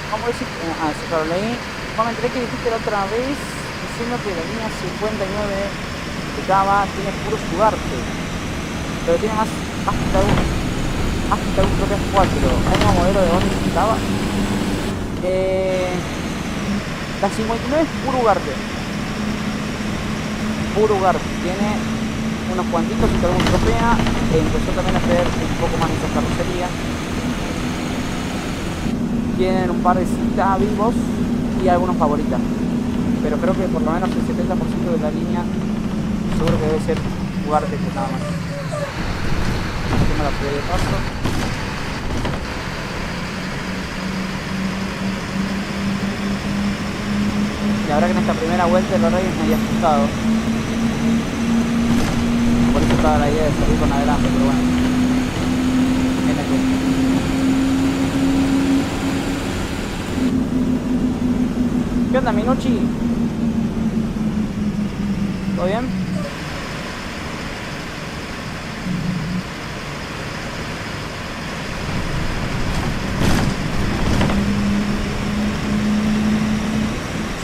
¿Cómo decir? Sí, claro, leí. Me enteré que dijiste la otra vez diciendo que la línea 59 de Cava tiene puro Sugarte, pero tiene más Agitaú creo que es 4. ¿Hay un modelo de dónde estaba? La 59 es puro Ugarte. Puro Ugarte. Tiene unos cuantitos y algún trofea. Empezó también a hacer un poco más de carrocería. Tienen un par de citas vivos y algunos favoritas, pero creo que por lo menos el 70% de la línea seguro que debe ser Ugarte, que nada más. Tengo la prueba de paso. La verdad que en esta primera vuelta el Rey me había asustado, por eso estaba la idea de salir con adelante, pero bueno. tráfico. ¿Qué onda, Minucci? ¿Todo bien?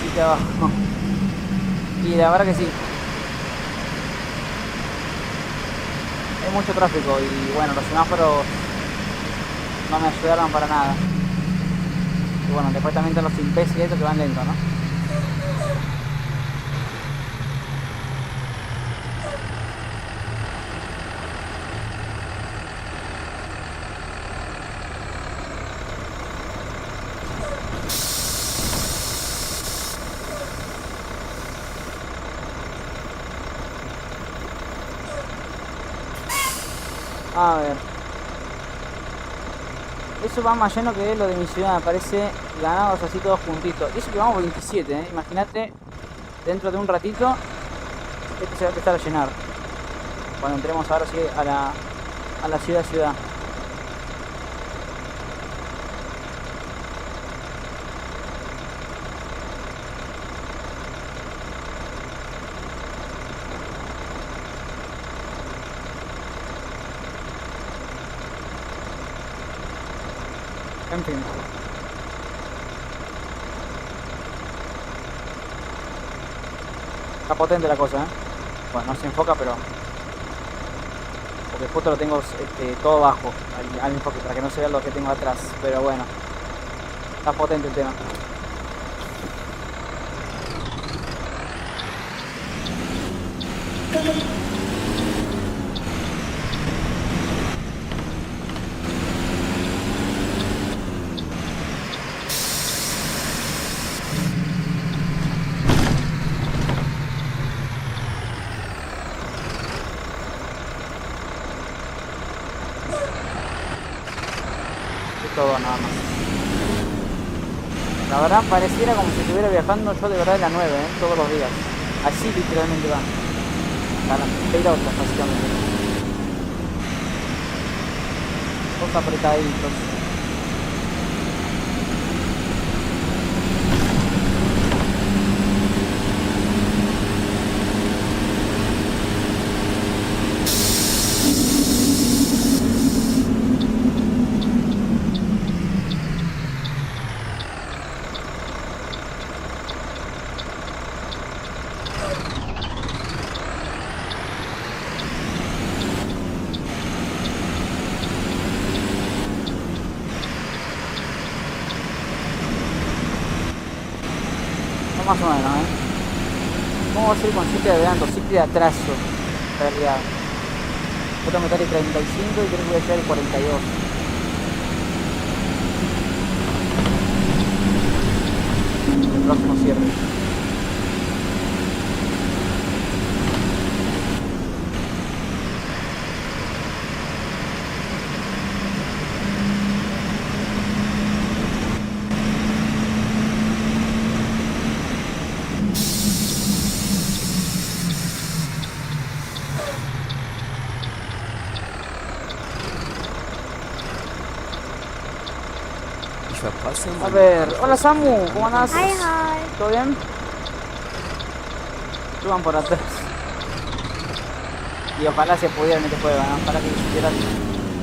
Sí, que abajo. Y la verdad que sí. Hay mucho tráfico y bueno, los semáforos no me ayudaron para nada. Y bueno, después también están los imbéciles estos que van lento, ¿no? A ver. Eso va más lleno que lo de mi ciudad. Me parece ganados así todos juntitos. Y eso que vamos 27, ¿eh? Imagínate, dentro de un ratito, este se va a empezar a llenar. Cuando entremos ahora sí a la ciudad. En fin. Está potente la cosa, ¿eh? Bueno, no se enfoca, pero... porque justo lo tengo todo bajo al enfoque, para que no se vea lo que tengo atrás. Pero bueno, está potente el tema. Todo nada más. La verdad pareciera como si estuviera viajando yo de verdad en la 9, todos los días. Así literalmente va. A las pelotas básicamente. Todos apretaditos. Más o menos, ¿cómo va a ser con ciclo de adelanto? Ciclo de atraso, en realidad. Yo tengo que meter el 35 y creo que voy a llegar el 42. El próximo cierre. A ver, hola Samu, ¿cómo andás? Hi, hi. ¿Todo bien? Suban por atrás. Y ojalá se pudiera en este juego, ¿no? Ojalá que tuvieran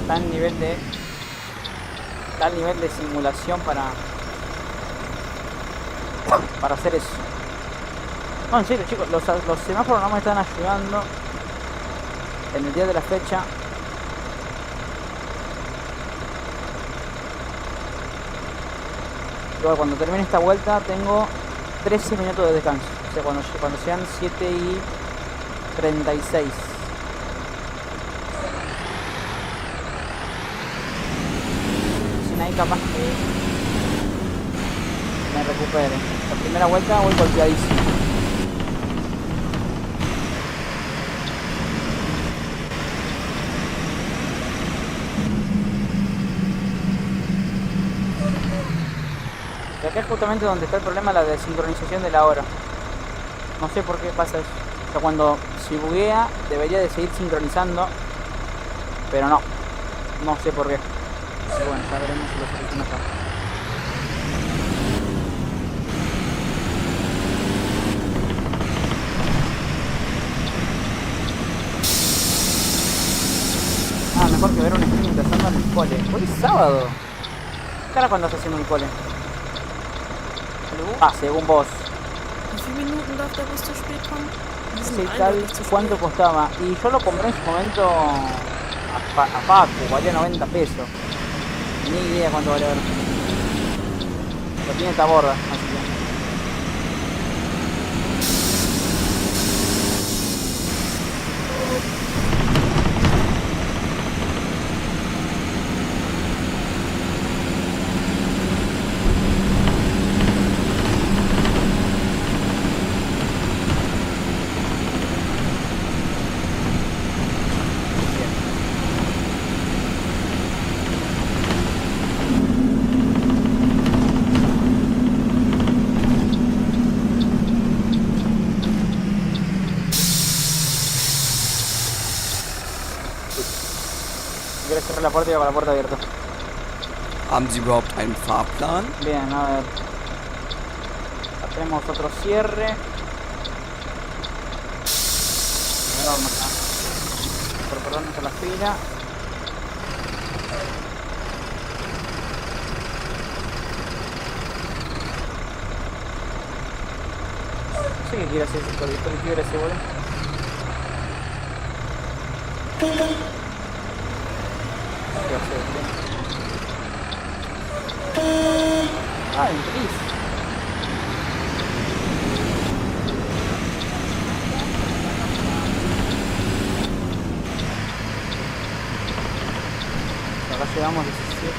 tal nivel de simulación para hacer eso. No, en serio chicos, los semáforos no me están ayudando en el día de la fecha. Igual cuando termine esta vuelta tengo 13 minutos de descanso. O sea, cuando sean 7:36. Sin ahí capaz que me recupere. La primera vuelta voy golpeadísimo. Y acá es justamente donde está el problema, la desincronización de la hora. No sé por qué pasa eso. O sea, si buguea debería de seguir sincronizando, pero no sé por qué. Y bueno, ya veremos si lo soluciona acá. Ah, mejor que ver un stream empezando en el cole. Hoy es sábado. ¿Qué cara cuando estás haciendo el cole? Ah, según vos. Wie viele Minuten darf der Bus zu spät kommen? Die sind Sí, tal, eindeutig zu spät. ¿cuánto costaba? Y yo lo compré en su momento a Paco, valía 90 pesos. Ni idea cuánto vale ahora. Lo tiene esta borda, así que. Quiero cerrar la puerta y con la puerta abierta. Haben Sie überhaupt einen Fahrplan? Bien, a ver. Acá tenemos otro cierre. Enorme acá. Incorporarnos a la fila. No sé qué quiere hacer ese código, ¿qué quiere hacer, boludo? ¿Qué va a hacer, boludo? Ah, infeliz. Acá llegamos 17.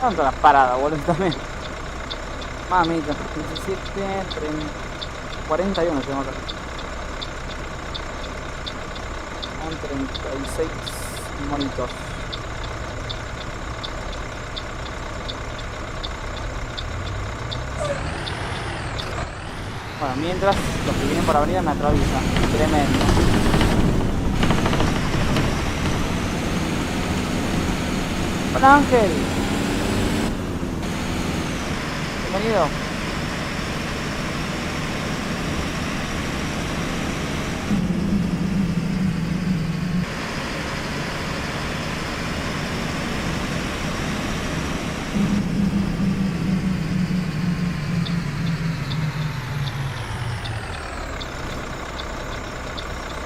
¿Cuánto las paradas, boludo? También. Mamita, 17, 30, 41 tengo acá. Son 36 monitos. Bueno, mientras los que vienen por avenida me atraviesan. Tremendo. Hola Ángel. Bienvenido.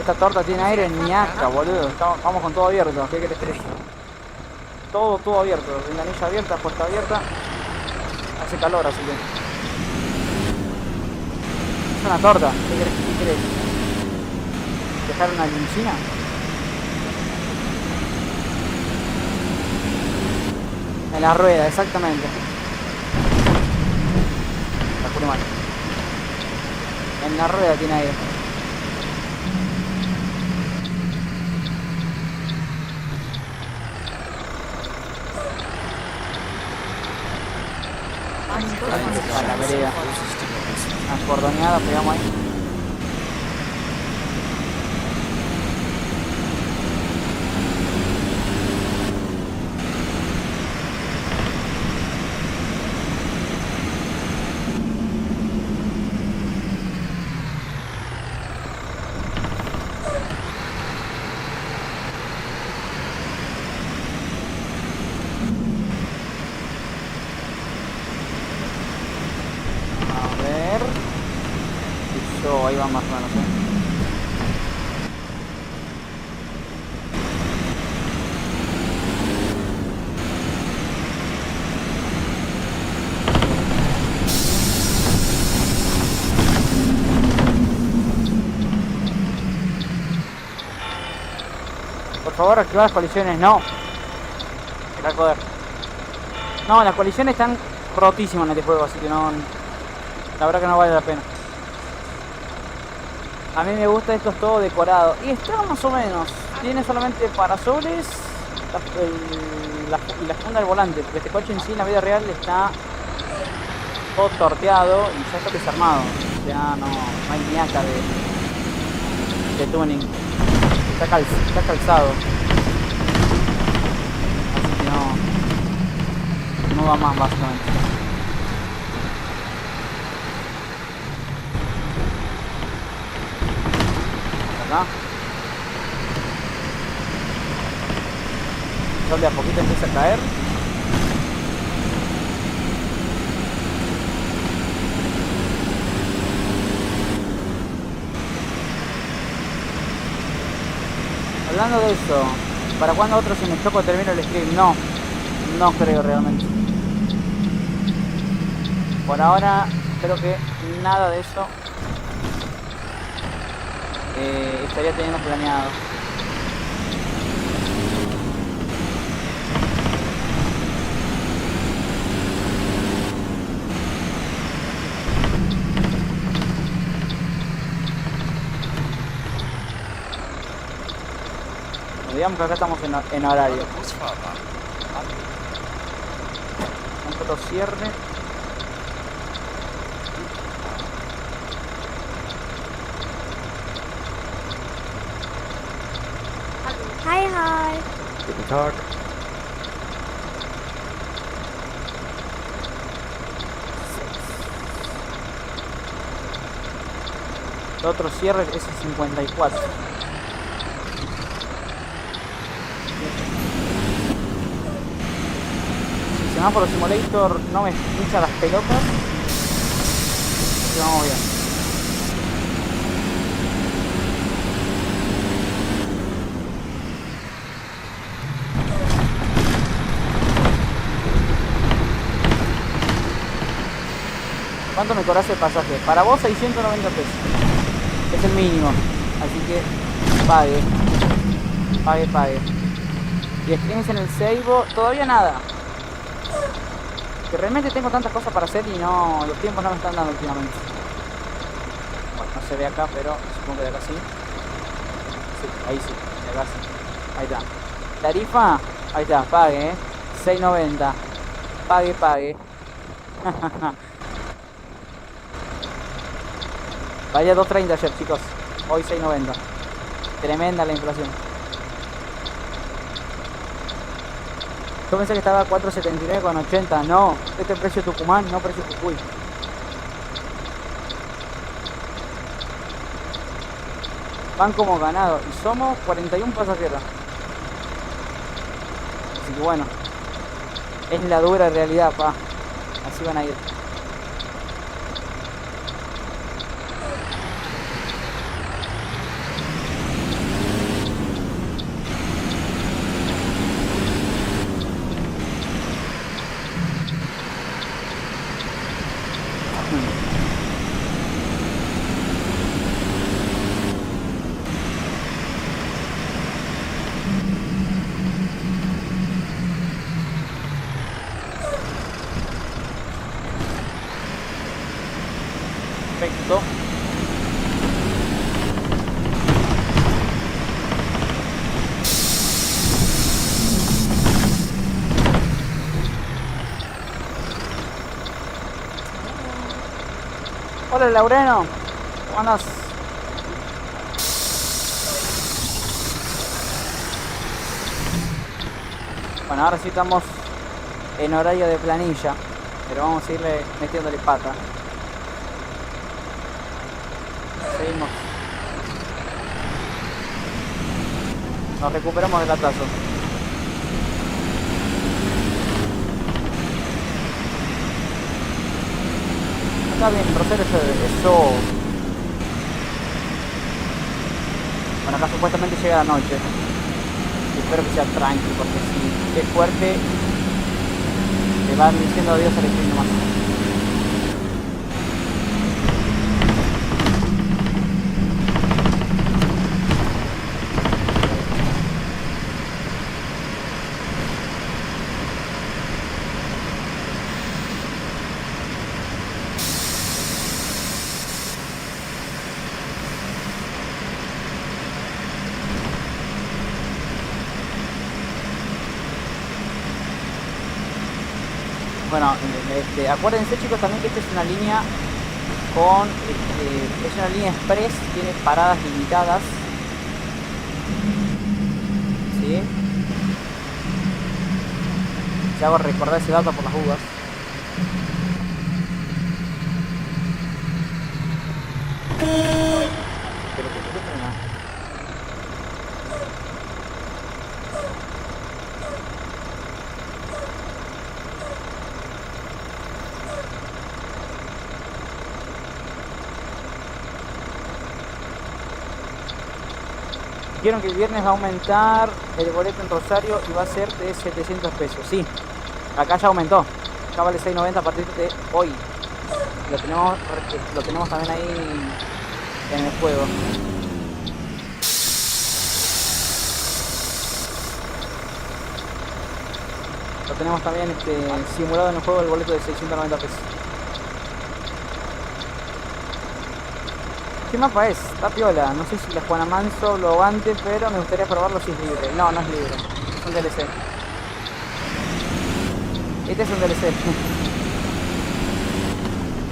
Esta torta tiene aire ñaca, boludo. Vamos con todo abierto. ¿Qué querés que te diga? Todo abierto. Ventanilla abierta, puerta abierta. Hace calor, así que. Es una torta. ¿Qué querés? ¿Dejar una limusina? En la rueda, exactamente. La juro mal. En la rueda tiene aire. A la vereda. Una cordoneada, pegamos ahí. Ahí va más o menos, Por favor, activar las colisiones, no. Era joder. No, las colisiones están rotísimas en este juego, así que no. La verdad que no vale la pena. A mí me gusta esto, es todo decorado. Y está más o menos. Tiene solamente parasoles y la funda del volante. Porque este coche en sí en la vida real está todo torteado y ya está desarmado. Ya no hay ni acá de tuning. Está calzado. Así que no va más básicamente. Acá. El sol de a poquito empieza a caer. Hablando de eso, ¿para cuándo otro si me choco termino el stream? No creo realmente. Por ahora creo que nada de eso estaría teniendo planeado. Digamos que acá estamos en horario. Un otro cierre. Hi, hi. Guten Tag. El otro cierre es el 54. Si Semáforo Simulator no me pincha las pelotas, vamos bien. ¿Cuánto me cobras el pasaje? Para vos 690 pesos. Es el mínimo. Así que pague. Y streams en el Seibo, todavía nada. Que realmente tengo tantas cosas para hacer y no, los tiempos no me están dando últimamente. Bueno, no se ve acá, pero supongo que de acá sí. Sí, ahí sí, de acá sí. Ahí está. Tarifa, ahí está, pague, 6.90. Pague. Vaya 2.30 ayer, chicos. Hoy 6.90. Tremenda la inflación. Yo pensé que estaba a 4.79,80. No, este es precio Tucumán, no precio Jujuy. Van como ganado. Y somos 41 pasajeros. Así que bueno. Es la dura realidad, pa. Así van a ir. Perfecto. Hola Laureno, ¿cómo andas? Bueno, ahora sí estamos en horario de planilla, pero vamos a irle metiéndole pata. Seguimos. Nos recuperamos del atraso. Está bien, Rosero, eso. Bueno, acá supuestamente llega la noche. Y espero que sea tranqui, porque si es fuerte, le van diciendo adiós al stream nomás. Bueno, acuérdense chicos también que esta es una línea es una línea express, tiene paradas limitadas. ¿Sí? Se hago recordar ese dato por las dudas. Pero que se frena. Dijeron que el viernes va a aumentar el boleto en Rosario y va a ser de 700 pesos. Sí, acá ya aumentó. Acá vale 6.90 a partir de hoy. Lo tenemos también ahí en el juego. Lo tenemos también simulado en el juego el boleto de 690 pesos. ¿Qué mapa es? Está piola. No sé si la Juana Manso lo aguante, pero me gustaría probarlo si es libre. No, no es libre. Es un DLC. Este es un DLC.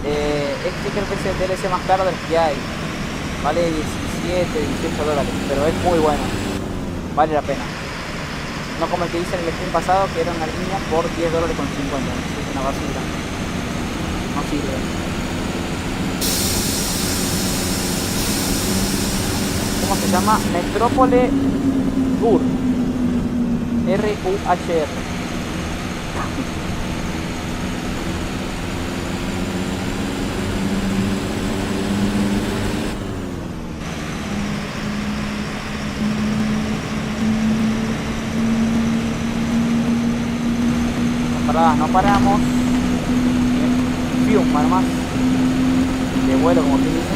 Este creo que es el DLC más caro del que hay. Vale 17, 18 dólares. Pero es muy bueno. Vale la pena. No como el que hice en el stream pasado, que era una línea por 10 dólares con 50. Es una basura. No sirve. ¿Cómo se llama? Metrópole Ruhr. R-U-H-R. Las paradas no paramos. Fium, además. De vuelo, como quien dice.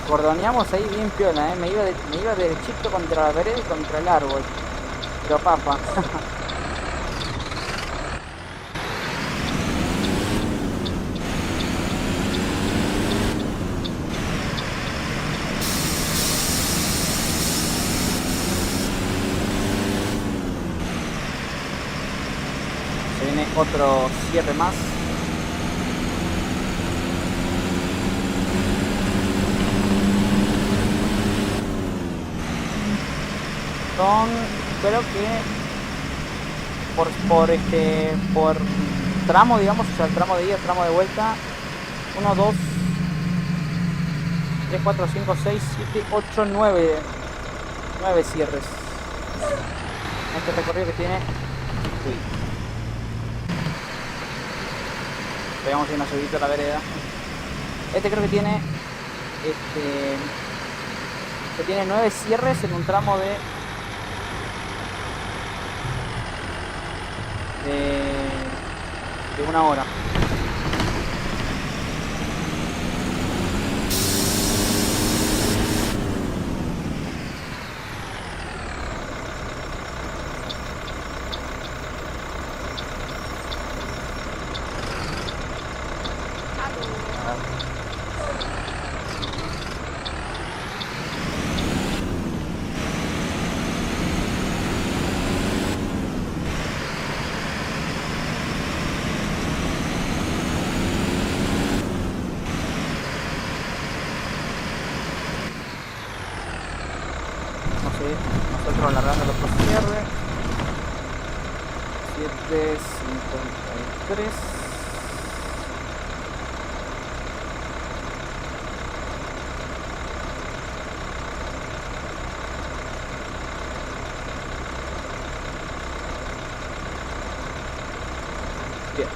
Cordoneamos ahí bien piola, me iba derechito contra la vereda y contra el árbol. Pero papa. Se viene otro cierre más. Creo que por tramo, digamos, o sea, el tramo de ida, el tramo de vuelta, 1, 2, 3, 4, 5, 6, 7, 8, 9 cierres. Este recorrido que tiene. Sí. Pegamos una subidita a la vereda. Este creo que tiene que tiene 9 cierres en un tramo de 1 hora. Nosotros alargando el otro cierre. 7:53. Bien.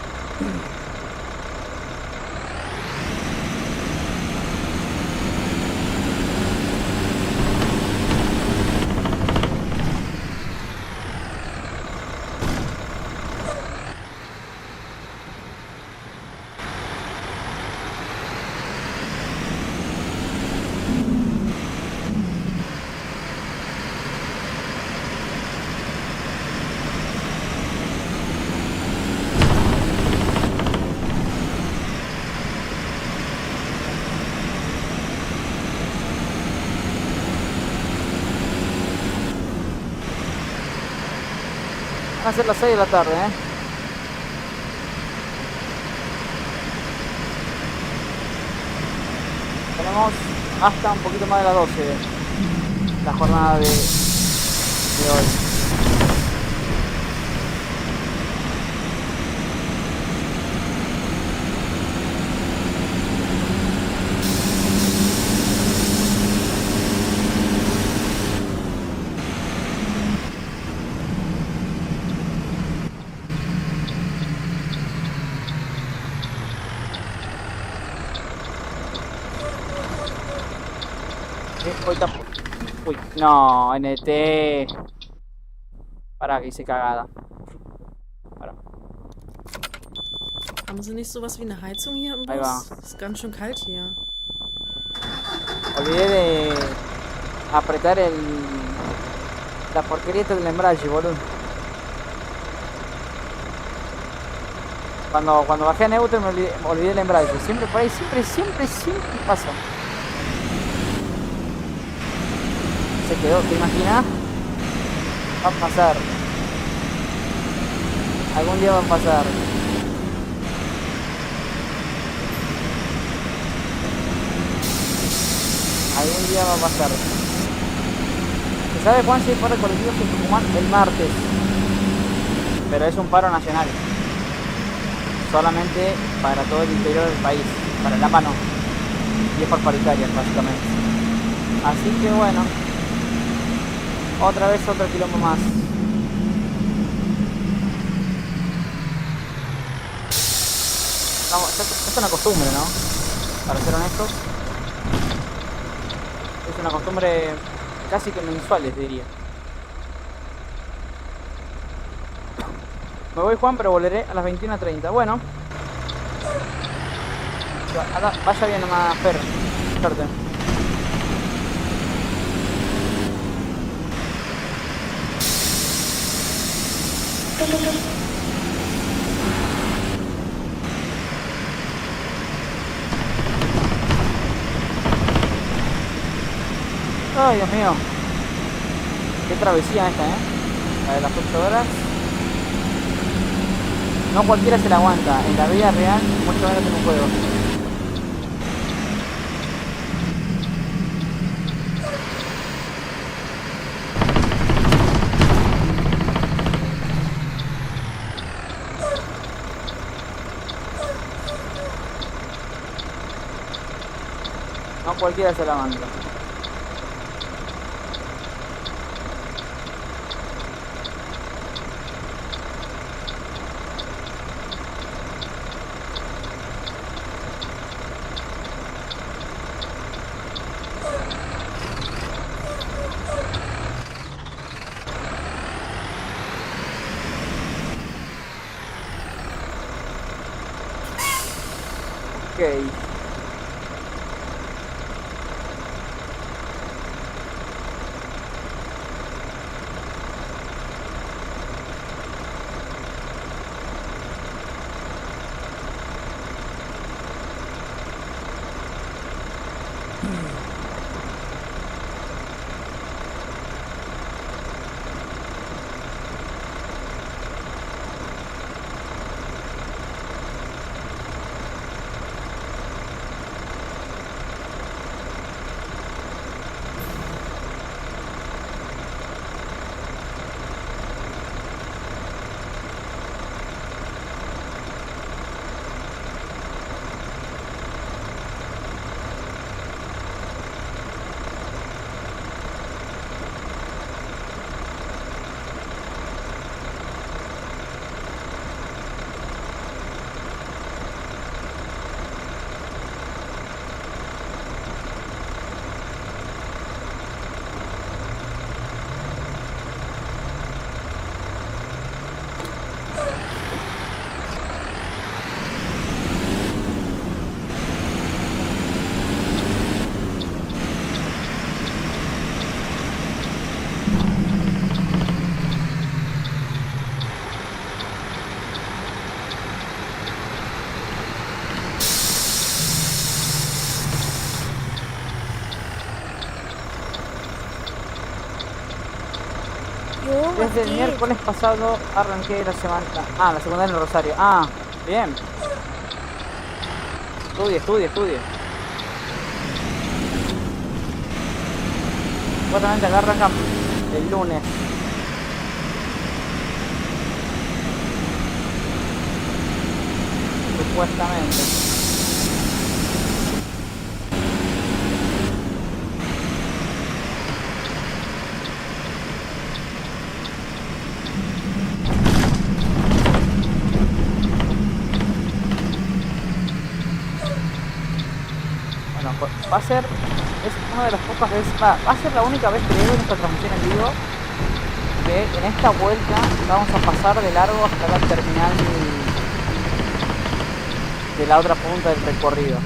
Van a ser las 6 de la tarde, Tenemos hasta un poquito más de las 12 la jornada de hoy. Hoy está... Uy, no, NT. Pará, que hice cagada. Pará. Haben Sie nicht sowas wie eine Heizung hier im Ahí va. Bus? Ist ganz schön kalt hier. Olvidé de apretar la porquería del embrague, boludo. Cuando bajé a neutro me olvidé el embrague. Siempre por ahí, siempre pasa. Se quedó, ¿te imaginas? Va a pasar. Algún día va a pasar. Algún día va a pasar. ¿Se sabe cuándo se hay paro colectivo en Tucumán? El martes. Pero es un paro nacional. Solamente para todo el interior del país. Para el AMPA no. Y es por paritarias, básicamente. Así que bueno. Otra vez otro quilombo más. Es una costumbre, ¿no? Para ser honestos. Es una costumbre casi que mensual, les diría. Me voy, Juan, pero volveré a las 21:30. Bueno. Vaya bien nomás, Fer. Suerte. Ay, Dios mío. Qué travesía esta, La de las 8 horas. No cualquiera se la aguanta. En la vida real, mucho menos en un juego. No cualquiera se la aguanta. Ok. was Desde el geht? miércoles pasado arranqué la semana... Ah, la secundaria en el Rosario. Ah, bien. Estudie. Supuestamente acá arrancan el lunes. Supuestamente. Bueno, va a ser... Es una de las pocas veces... Va a ser la única vez, creo, en esta transmisión en vivo que en esta vuelta vamos a pasar de largo hasta la terminal de la otra punta del recorrido.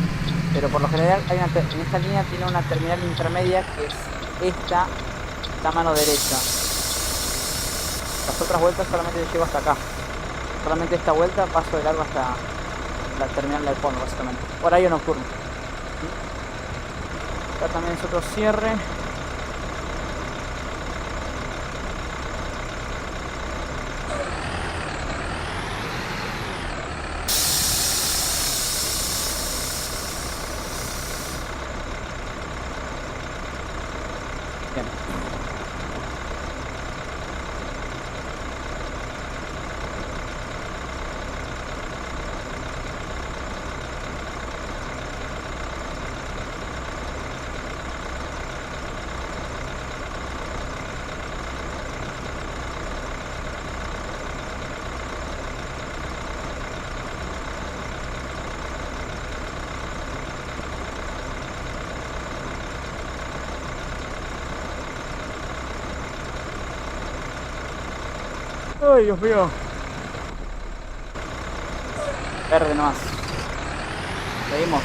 Pero por lo general hay en esta línea tiene una terminal intermedia que es esta, la mano derecha. Las otras vueltas solamente llego hasta acá. Solamente esta vuelta paso de largo hasta la terminal del fondo, básicamente. Horario nocturno. Acá también es otro cierre. Bien. Ay, Dios mío. Verde nomás. Seguimos.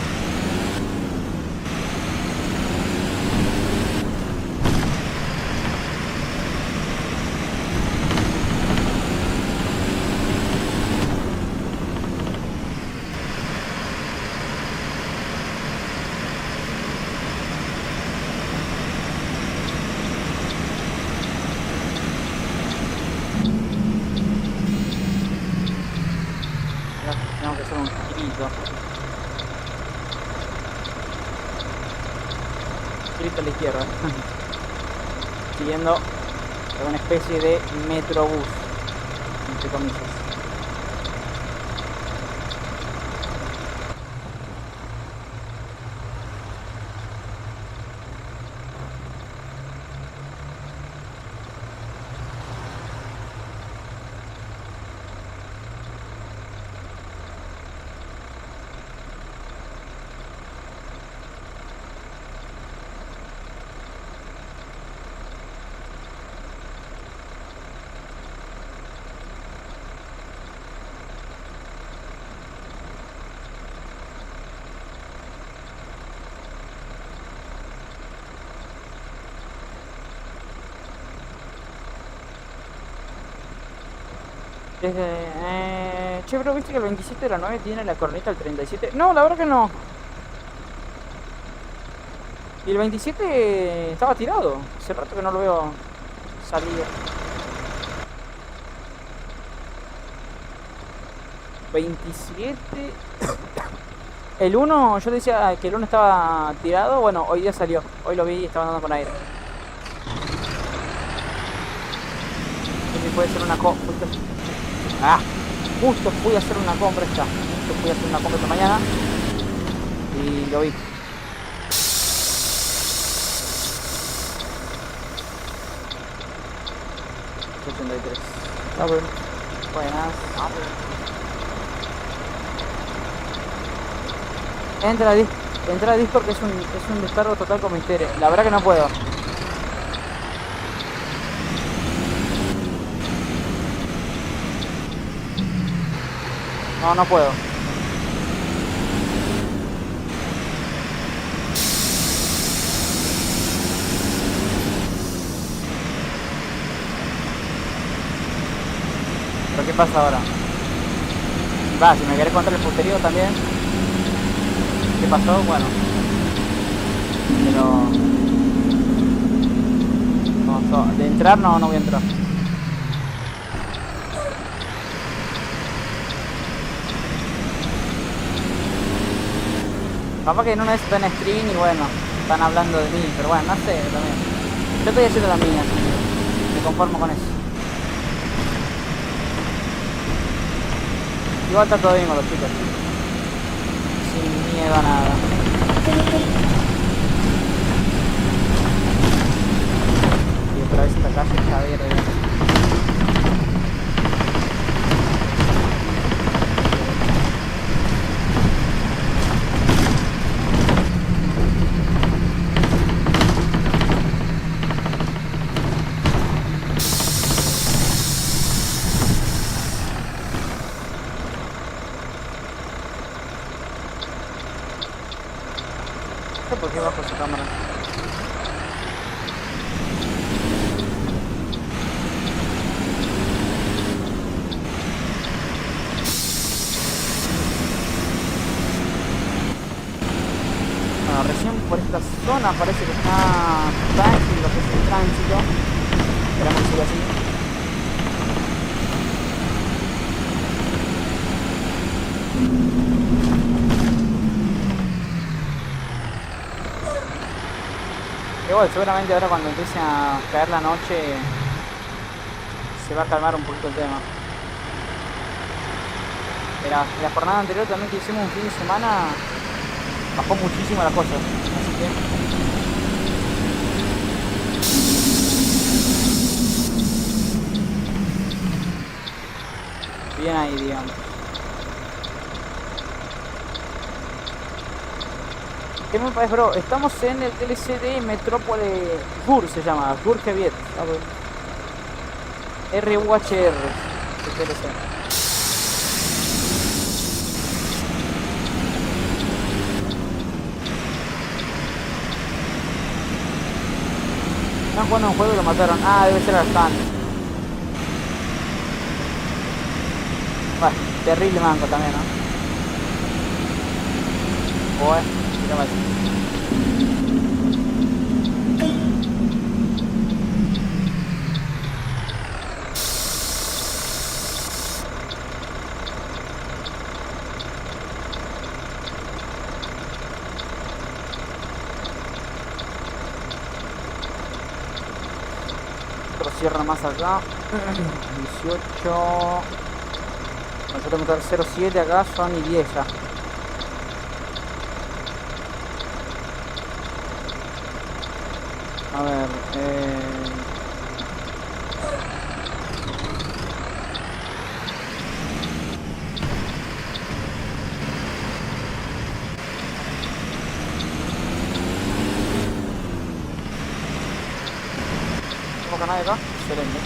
Tenemos que hacer un girito. Girito a la izquierda. Siguiendo una especie de metrobús, entre comillas. Che, bro, ¿viste que el 27 de la 9 tiene la corneta el 37? No, la verdad que no. Y el 27 estaba tirado. Hace rato que no lo veo salir. 27. El 1, yo decía que el 1 estaba tirado. Bueno, hoy día salió. Hoy lo vi y estaba andando con aire. Puede ser una justo fui a hacer una compra esta mañana y lo vi. Está bueno. Buenas. Entra a Discord que es un descargo total con misterio. La verdad que no puedo. No puedo. ¿Pero qué pasa ahora? Va, si me querés contar el posterior también. ¿Qué pasó? Bueno. Pero... No, de entrar no voy a entrar. Capaz que en uno de esos está en stream y bueno, están hablando de mí, pero bueno, no sé también. Yo estoy haciendo la mía, así que me conformo con eso. Igual está todo bien con los chicos. Sin miedo a nada. Y otra vez esta calle está verde. No sé por qué bajo su cámara. Bueno, recién por esta zona parece que está tranquilo lo que es el tránsito. Esperamos que siga así. Igual, seguramente ahora cuando empiece a caer la noche se va a calmar un poquito el tema. La jornada anterior también que hicimos un fin de semana bajó muchísimo la cosa. Así que bien ahí, digamos. ¿Qué me parece, bro? Estamos en el DLC de Metrópole Gur, se llama, Gur Geviet. RUHR, el DLC. Están jugando un juego y lo mataron. Ah, debe ser Arslan. Bueno, terrible manco también, ¿no? Bueno, mira más. Otro cierre más acá. 18. Bueno, yo tengo que estar 07 acá, son y 10 ya. A ver, ¿tengo canal acá? Excelente.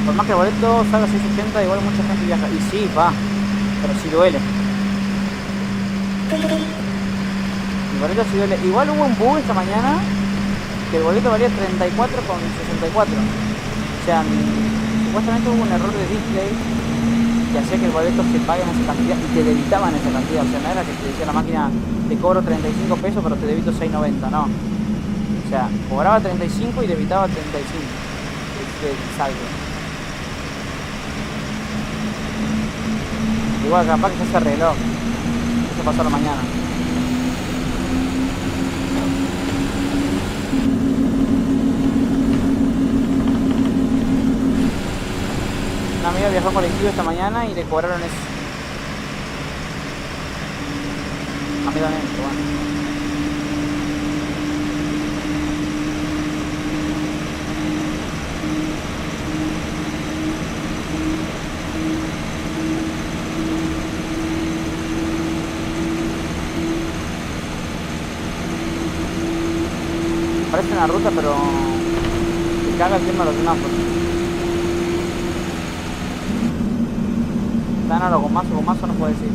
Por más que el boleto salga 680, igual mucha gente viaja. Y sí, va, pero sí duele. El boleto sí duele. Igual hubo un bug esta mañana que el boleto valía 34,64. O sea, supuestamente hubo un error de display que hacía que el boleto se pague en esa cantidad y te debitaban esa cantidad. O sea, no era que te decía la máquina, te cobro 35 pesos pero te debito 6,90, no. O sea, cobraba 35 y debitaba 35. Es saldo. Igual capaz que ya se arregló. Eso pasó a la mañana. Una amiga viajó en colectivo esta mañana y le cobraron eso. A mí también, pero bueno. Parece una ruta, pero te caga el tema de los semáforos. Están a lo gomazo no puedo decir.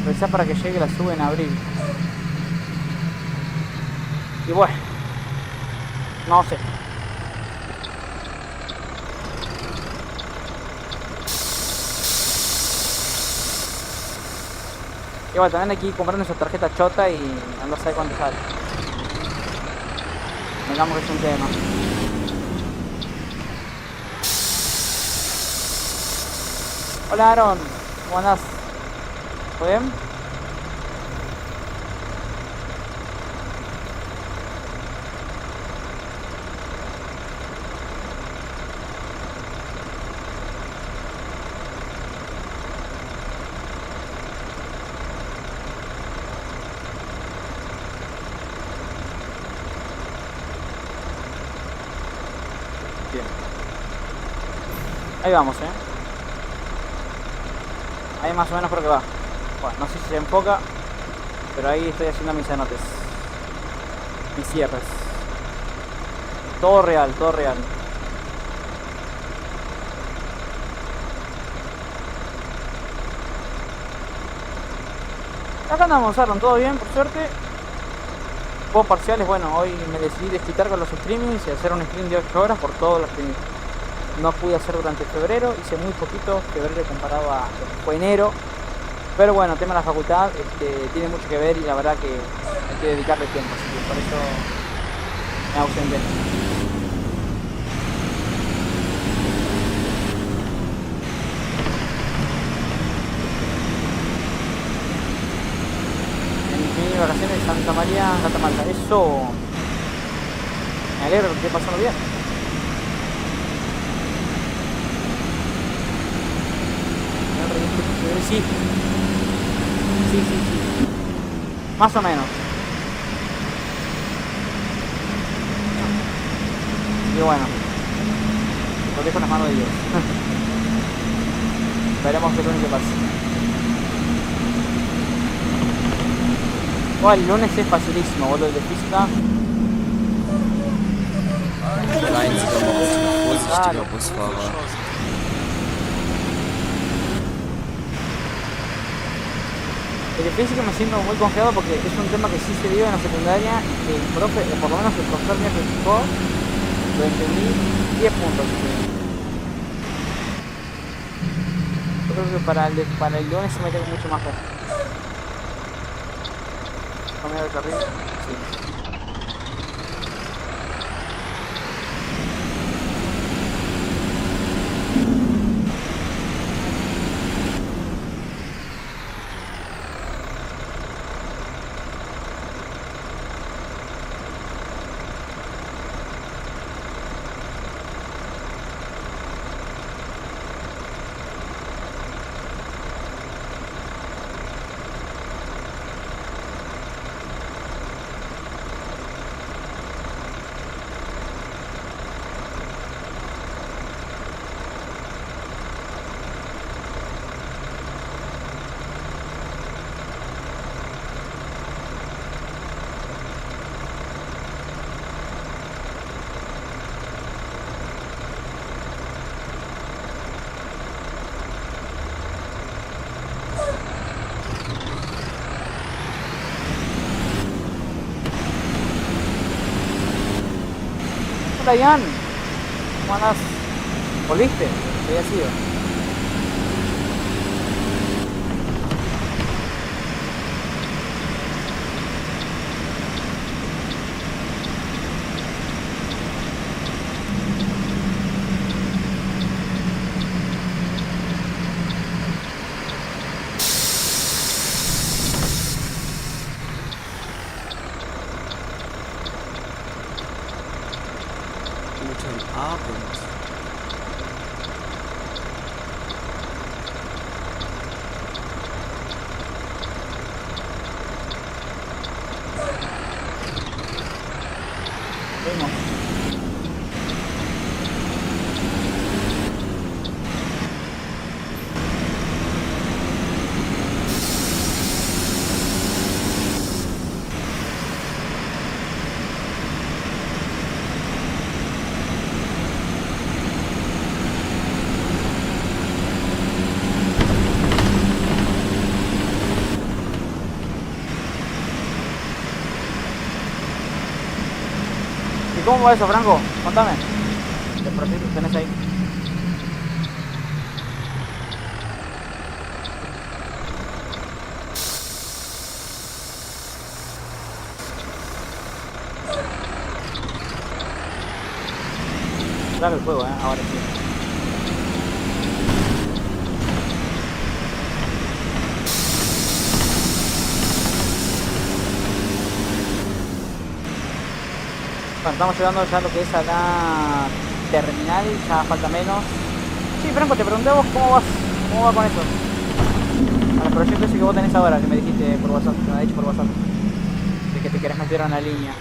Quizás para que llegue la sube en abril. Y bueno, no sé. Y bueno, también hay que ir comprando esa tarjeta chota y ando a saber cuánto sale. Digamos que es un tema. Hola Aaron, ¿cómo andás? ¿Todo bien? Bien. Ahí vamos, Ahí más o menos creo que va. Bueno, no sé si se enfoca, pero ahí estoy haciendo mis anotes. Mis cierres. Todo real, todo real. Acá andamos, Aaron, todo bien, por suerte. Juegos parciales, bueno, hoy me decidí desquitar con los streamings y hacer un stream de 8 horas por todo lo que no pude hacer durante febrero. Hice muy poquito febrero comparado a lo que fue enero. Pero bueno, el tema de la facultad tiene mucho que ver y la verdad que hay que dedicarle tiempo, así que por eso me ausenté. En mis mini vacaciones de Santa María, Catamarca. Eso me alegro que esté pasando bien. Sí. Sí. Más o menos. Y bueno, lo dejo en las manos de Dios. Esperemos que lo único que pase. Bueno, el lunes es facilísimo, boludo, de física. Seien Sie doch mal vorsichtiger, Busfahrer. El de física me siento muy confiado porque es un tema que sí se dio en la secundaria y que el profe, por lo menos el profesor me explicó, lo entendí 10 puntos. Yo creo que para el lunes se me tengo mucho más fe. Cambiar de carril, sí. Hola Ian, ¿cómo andás? ¿Volviste? ¿Qué había sido? Guten Abend. ¿Cómo va eso, Franco? Contame. ¿Qué proyectos tenés ahí? Claro el juego, ahora sí. Bueno, estamos llegando ya a lo que es a la terminal, ya falta menos. Sí, Franco, te pregunté a vos cómo vas, cómo va con eso. Al proyecto ese que vos tenés ahora, que me dijiste por WhatsApp, que me has dicho por WhatsApp. De que te querés meter en la línea.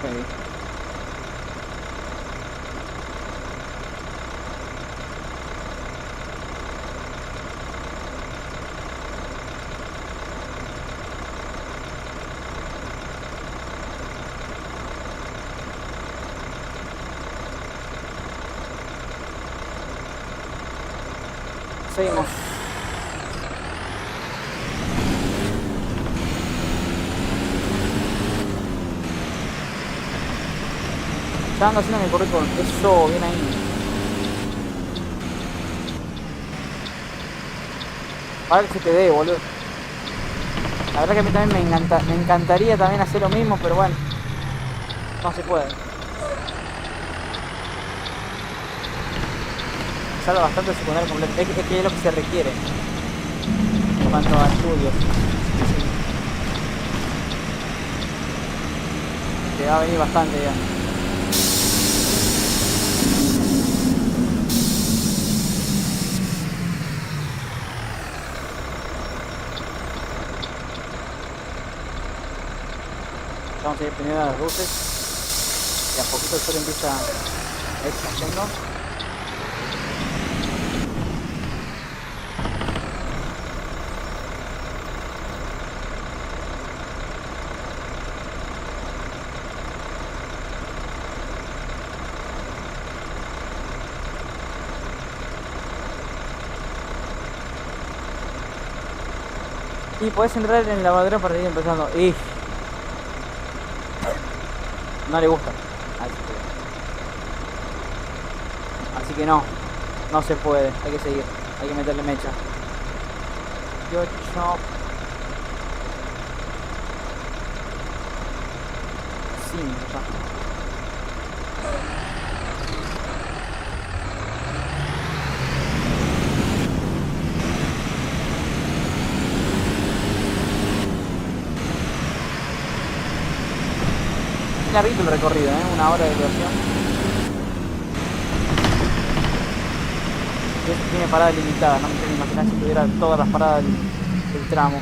Okay. Seguimos. Ya ando haciendo mi currículum. Eso, bien ahí. Para que se te dé, boludo. La verdad que a mí también me encantaría también hacer lo mismo, pero bueno. No se puede. Salva bastante el secundario completo. Es que es lo que se requiere en cuanto a estudios. Te va a venir bastante ya. Vamos a ir primero a las luces y a poquito el sol empieza a ir cayendo. Y podés entrar en el lavadero para ir empezando. Y no le gusta. Así que no se puede. Hay que seguir. Hay que meterle mecha. Yo chop. Sí, ya. Larguito el recorrido, una hora de duración. Y esto tiene paradas limitadas, no me quiero imaginar si tuviera todas las paradas del tramo.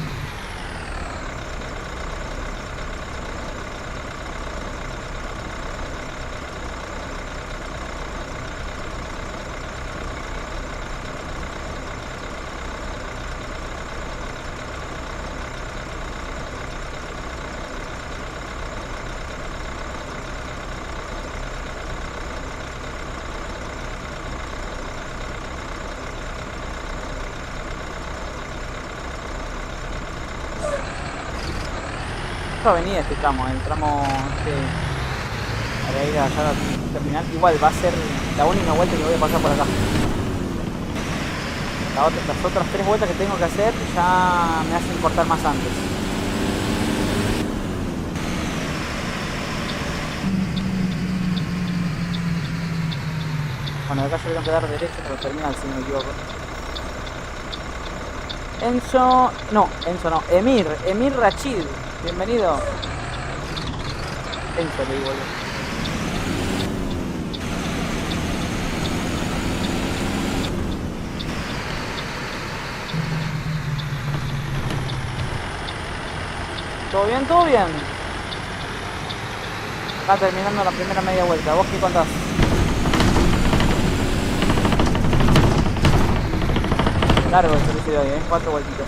Avenida este tramo, el tramo para ir allá al terminal. Igual va a ser la única vuelta que voy a pasar por acá. Las otras 3 vueltas que tengo que hacer ya me hacen cortar más antes. Bueno, de acá yo tengo que dar derecho para el terminal, si no me equivoco. Enzo no, Emir Rachid. Bienvenido. Enzo le digo yo. ¿Todo bien? ¿Todo bien? Está terminando la primera media vuelta. ¿Vos qué contás? Largo el servicio de hoy, 4 vueltitas.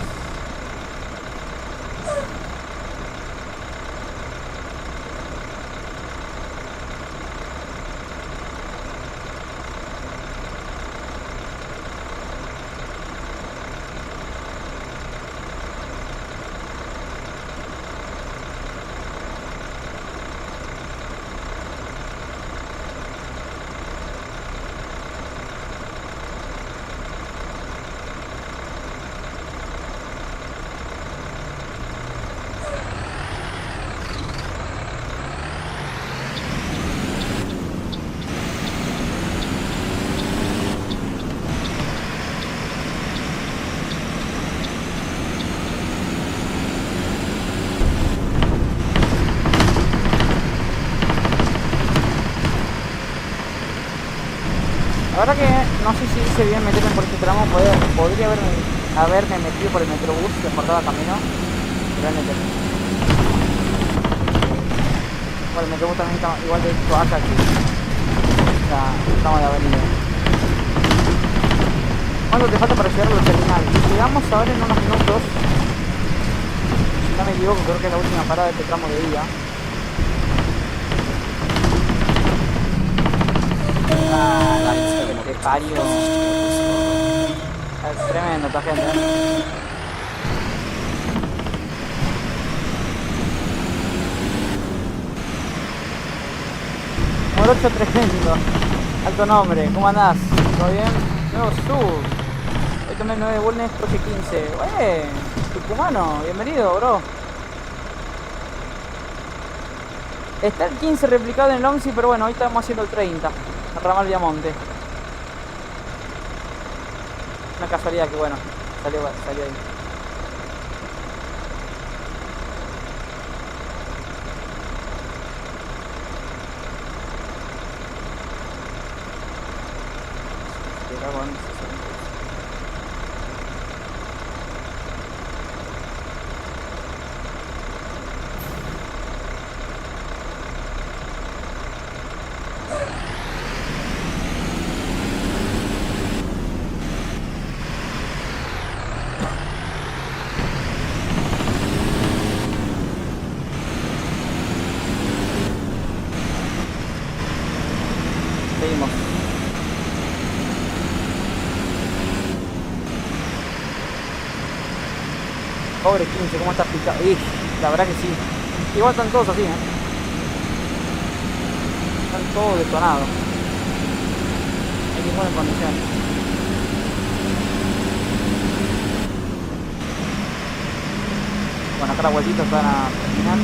La verdad que no sé si hice bien meterme por este tramo. Podría haberme metido por el metrobús que cortaba camino. Realmente. Bueno, el metrobús también está igual de hecho acá aquí. O sea, tramo de avenida. ¿Cuánto te falta para llegar a la terminal? Llegamos ahora en unos minutos. Si no me equivoco, creo que es la última parada de este tramo de ida. Ah, la que parió. Es tremendo esta gente, ¿eh? Morocho tremendo. Alto nombre, ¿cómo andás? ¿Todo bien? Nuevo Sur. Hoy tomé 9 Bulnes, coche 15. Tucumano, bienvenido, bro. Está el 15 replicado en el 11, pero bueno, hoy estamos haciendo el 30. Ramal Viamonte. Una casualidad que bueno, salió ahí. Seguimos. Pobre 15, cómo está picado. La verdad que sí. Igual están todos así, ¿eh? Están todos detonados. No hay ninguna condición. Bueno, acá las vueltitas van a terminar.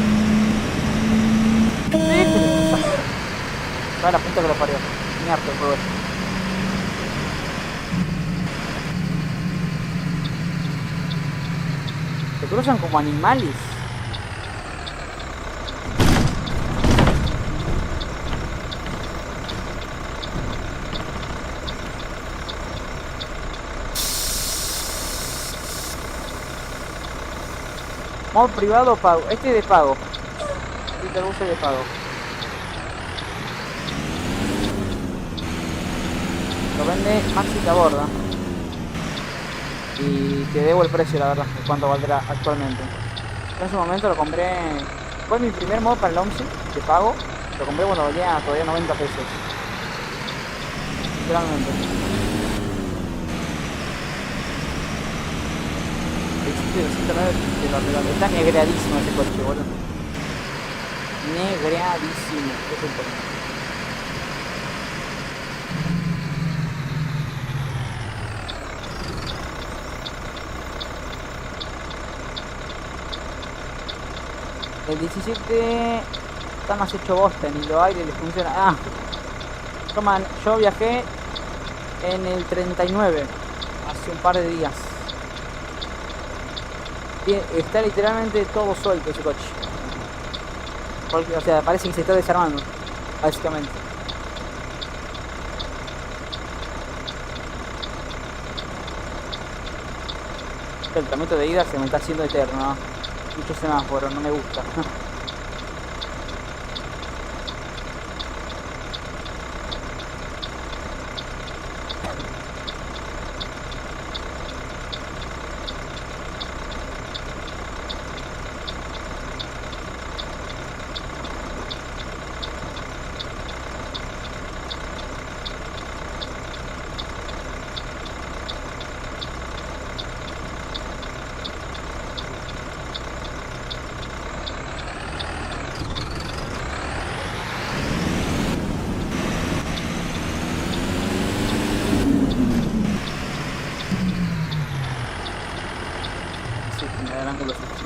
Está la punta que lo parió. Ni harto el juego. Se cruzan como animales. Modo privado o pago. Este es de pago. Este bus es de pago. Lo vende Maxi que aborda. Y te debo el precio, la verdad, de cuánto valdrá actualmente. Yo en su momento lo compré. Fue mi primer modo para el 11 de pago. Lo compré cuando valía todavía 90 pesos. Literalmente. Está negreadísimo ese coche, boludo. Negreadísimo. Es un problema. El 17 está más hecho bosta, ni lo aire le funciona. Ah, toman, yo viajé en el 39, hace un par de días. Está literalmente todo suelto ese coche. Porque, o sea, parece que se está desarmando, básicamente. El trámite de ida se me está haciendo eterno, ¿no? Mucho semáforo, no me gusta.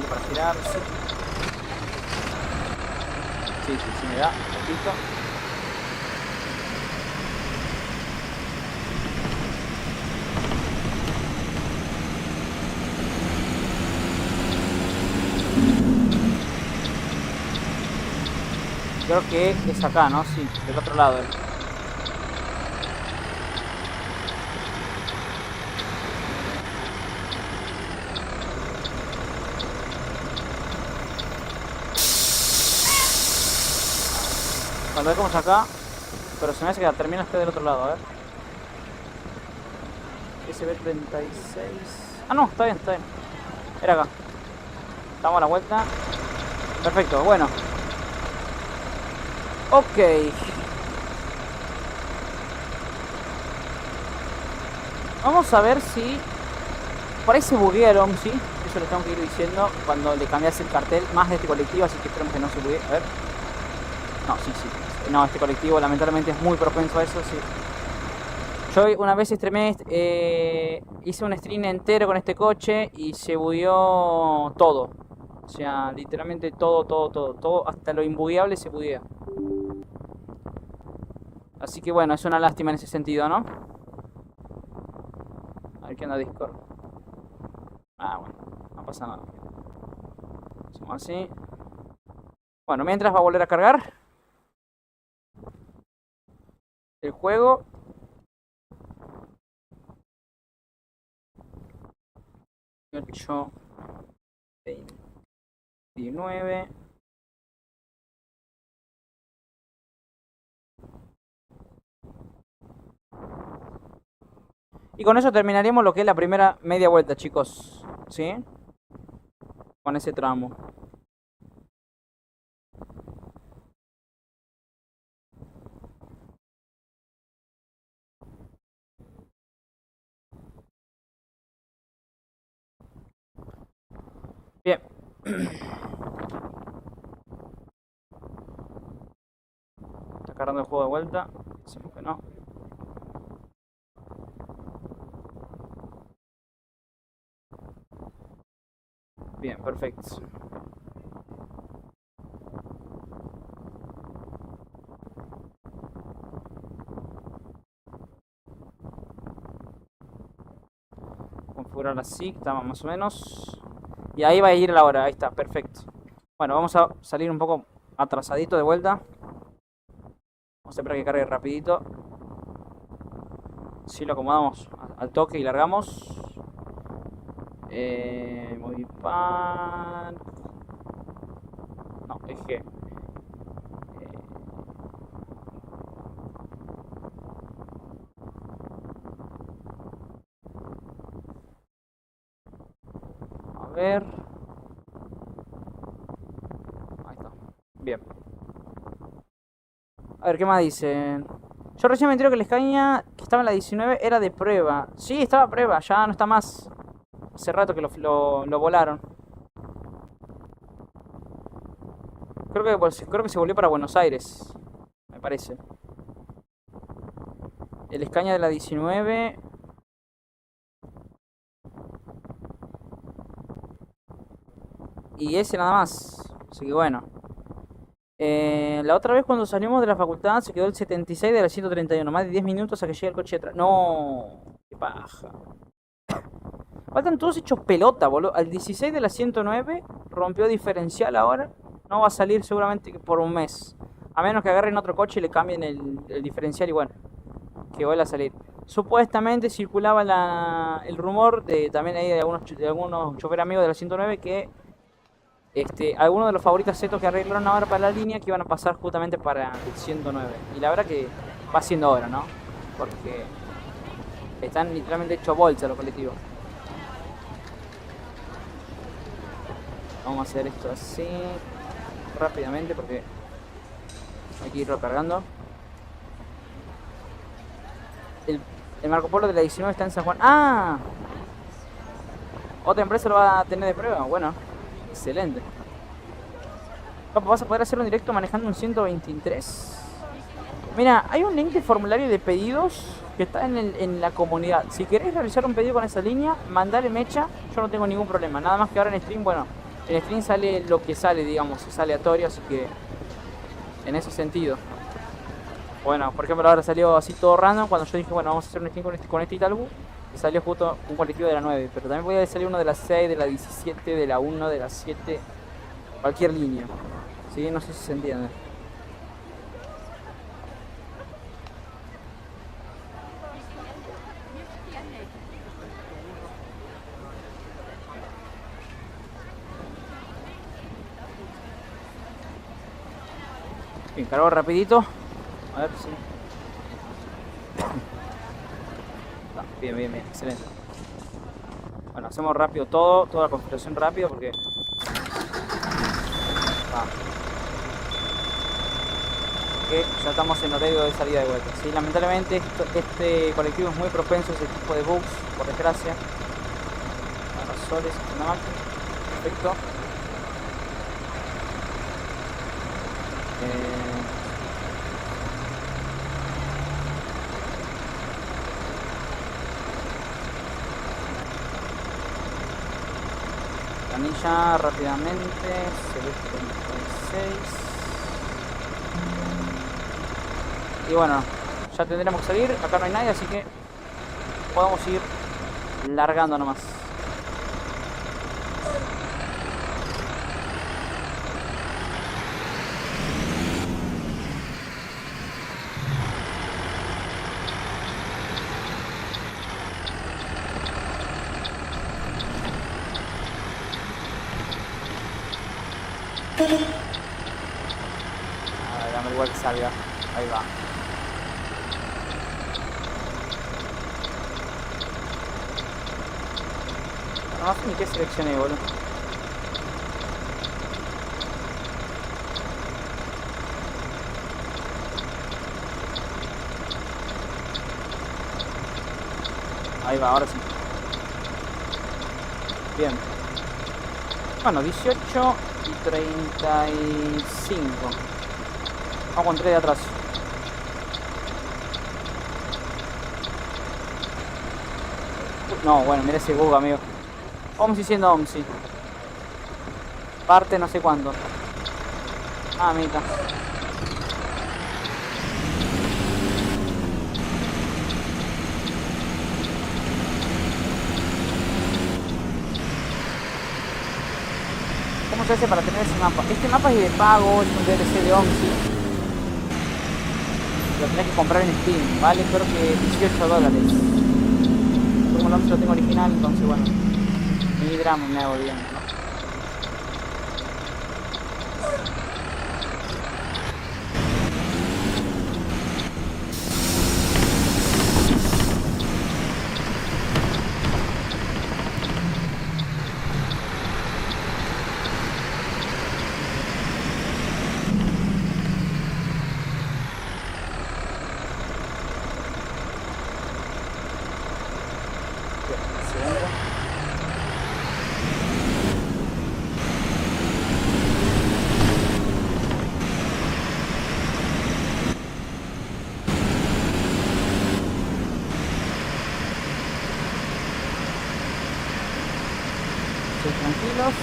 Para girar, sí, me da, poquito. Creo que es acá, ¿no? Sí, del otro lado. Cuando dejamos acá. Pero se me hace que termina este del otro lado, a ver. SB36. Ah, no, está bien, está bien. Era acá. Damos la vuelta. Perfecto, bueno. Ok. Vamos a ver si... Por ahí se buguea el OMSI. Eso le tengo que ir diciendo cuando le cambias el cartel. Más de este colectivo, así que esperemos que no se buguee. A ver. No, sí. No, este colectivo lamentablemente es muy propenso a eso, sí. Yo una vez streamé, hice un stream entero con este coche y se bugueó todo. O sea, literalmente todo, hasta lo imbugueable se buguea. Así que bueno, es una lástima en ese sentido, ¿no? A ver qué anda Discord. Ah, bueno, no pasa nada. Hacemos así. Bueno, mientras va a volver a cargar el juego. Ocho, 29. Y con eso terminaríamos lo que es la primera media vuelta, chicos. ¿Sí? Con ese tramo. Bien. Está cargando el juego de vuelta. Decimos que no. Bien, perfecto. Configurar así, está más o menos. Y ahí va a ir la hora, ahí está, perfecto. Bueno, vamos a salir un poco atrasadito de vuelta. Vamos a esperar que cargue rapidito. Si lo acomodamos al toque y largamos. Movipan. No, eje. A ver. Ahí está. Bien. A ver, ¿qué más dicen? Yo recién me entero que la Scania que estaba en la 19 era de prueba. Sí, estaba a prueba, ya no está más. Hace rato que lo volaron. Creo que se volvió para Buenos Aires. Me parece. El Scania de la 19. Y ese nada más. Así que bueno. La otra vez cuando salimos de la facultad se quedó el 76 de la 131. Más de 10 minutos a que llegue el coche de atrás. No. Qué paja. Faltan todos hechos pelota, boludo. Al 16 de la 109 rompió diferencial ahora. No va a salir seguramente por un mes. A menos que agarren otro coche y le cambien el diferencial y bueno. Que vuelva a salir. Supuestamente circulaba el rumor de también ahí de algunos choferes amigos de la 109 que algunos de los favoritos setos que arreglaron ahora para la línea que iban a pasar justamente para el 109. Y la verdad que va siendo hora, ¿no? Porque están literalmente hechos bolsa los colectivos. Vamos a hacer esto así rápidamente porque hay que irlo cargando. El Marco Polo de la 19 está en San Juan. ¡Ah! Otra empresa lo va a tener de prueba. Bueno, excelente. ¿Vas a poder hacer un directo manejando un 123? Mira, hay un link de formulario de pedidos que está en la comunidad. Si queréis realizar un pedido con esa línea, mandale mecha. Yo no tengo ningún problema. Nada más que ahora en stream, bueno, en stream sale lo que sale, digamos, es aleatorio, así que en ese sentido. Bueno, por ejemplo, ahora salió así todo random cuando yo dije, bueno, vamos a hacer un stream con este Italbus. Y salió justo un colectivo de la 9. Pero también podía salir uno de la 6, de la 17, de la 1, de la 7. Cualquier línea. ¿Sí? No sé si se entiende. Bien, cargo rapidito. A ver si... Bien, bien, bien, excelente. Bueno, hacemos rápido toda la configuración rápido porque... Que ya estamos en horario de salida de vuelta. Sí, lamentablemente este colectivo es muy propenso a ese tipo de bugs, por desgracia. Bueno, soles, una máquina. Perfecto. Canilla rápidamente, Celeste 26. Y bueno, ya tendremos que salir, acá no hay nadie, así que podemos ir largando nomás. A ver, dame igual que salga. Ahí va. No sé ni qué seleccioné, boludo. Ahí va, ahora sí. Bien. Bueno, 18 y 35. Vamos con 3 de atrás. No, bueno, mira ese bug, amigo. OMSI siendo OMSI. Parte no sé cuándo. Ah, mitad. ¿Cómo se hace para tener ese mapa? Este mapa es de pago, es un DLC de OMSI. Lo tenés que comprar en Steam, vale creo que $18. Como el OMSI lo tengo original, entonces bueno. Ni drama me hago bien, ¿no? Tranquilos.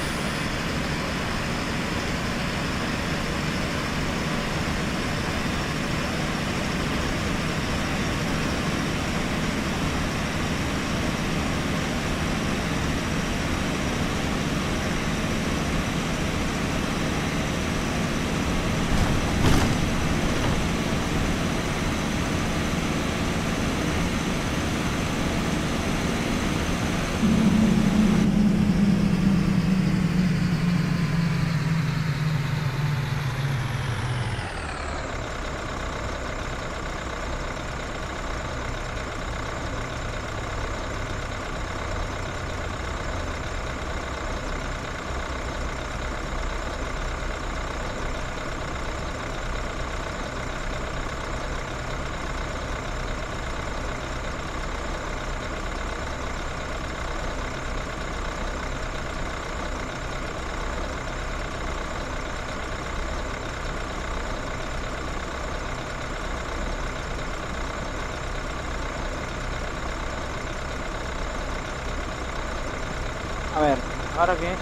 A ver, ahora que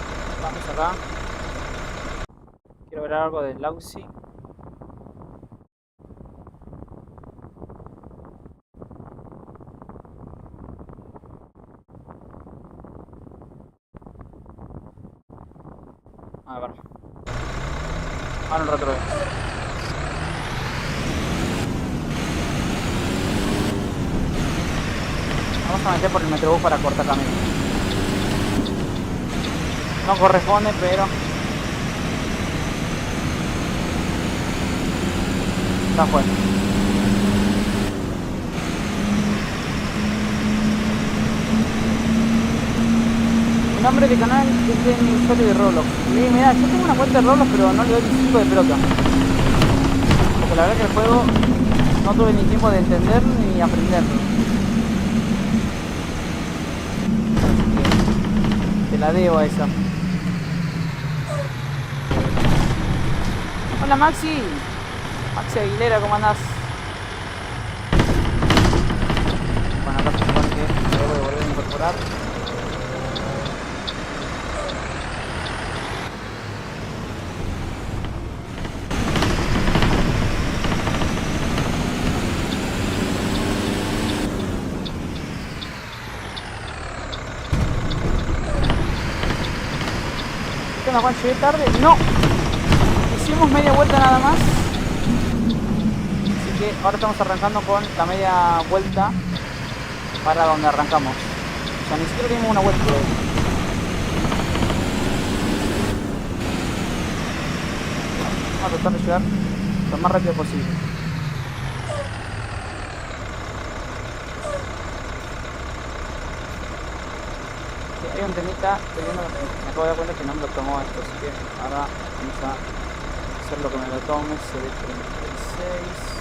vamos acá. Quiero ver algo de Lausi. A ver. Ahora un rato. Vamos a meter por el metrobús para cortar camino. No corresponde, pero... Ya fue. Mi nombre de canal es de mi usuario de Roblox. Y mirá, yo tengo una cuenta de Roblox, pero no le doy ni 5 de pelota. Porque la verdad que el juego no tuve ni tiempo de entenderlo ni aprenderlo. Así que te la debo a esa. Hola Maxi. Maxi Aguilera, ¿cómo andás? Bueno, acá se supone que se debe volver a incorporar. ¿Qué onda, Juan? ¿Llegué tarde? ¡No! Hicimos media vuelta nada más. Así que ahora estamos arrancando con la media vuelta para donde arrancamos. O sea, ni siquiera dimos una vuelta por ahí. Vamos a tratar de llegar lo más rápido posible. Sí, hay un temita, estoy viendo, me acabo de dar cuenta que no me lo tomó esto, así que ahora vamos a hacer lo que me lo tome. CD36.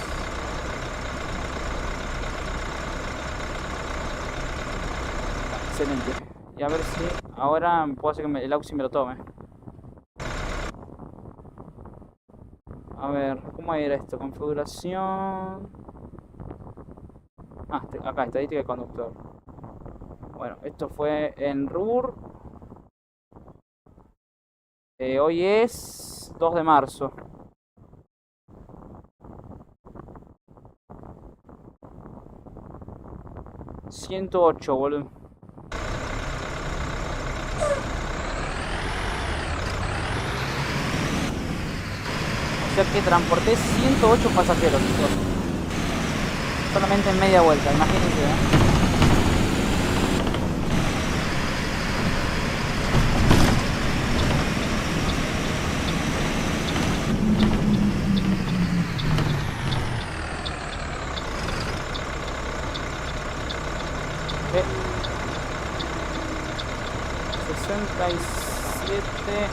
Excelente. Y a ver si ahora puedo hacer que el Auxi me lo tome. A ver, ¿cómo era esto? Configuración. Ah, acá, estadística de conductor. Bueno, esto fue en RUR. Hoy es 2 de marzo. ...108, boludo. O sea que transporté 108 pasajeros, chicos. Solamente en media vuelta, imagínense, ¿eh? Okay. 67.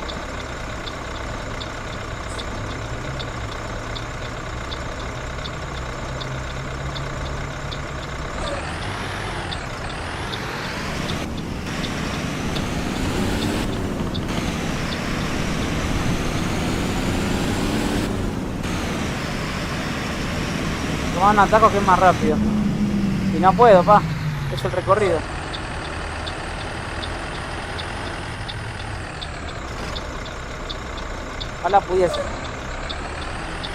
Tomar un ataco que es más rápido. Y no puedo, pa. Es el recorrido. Ojalá pudiese.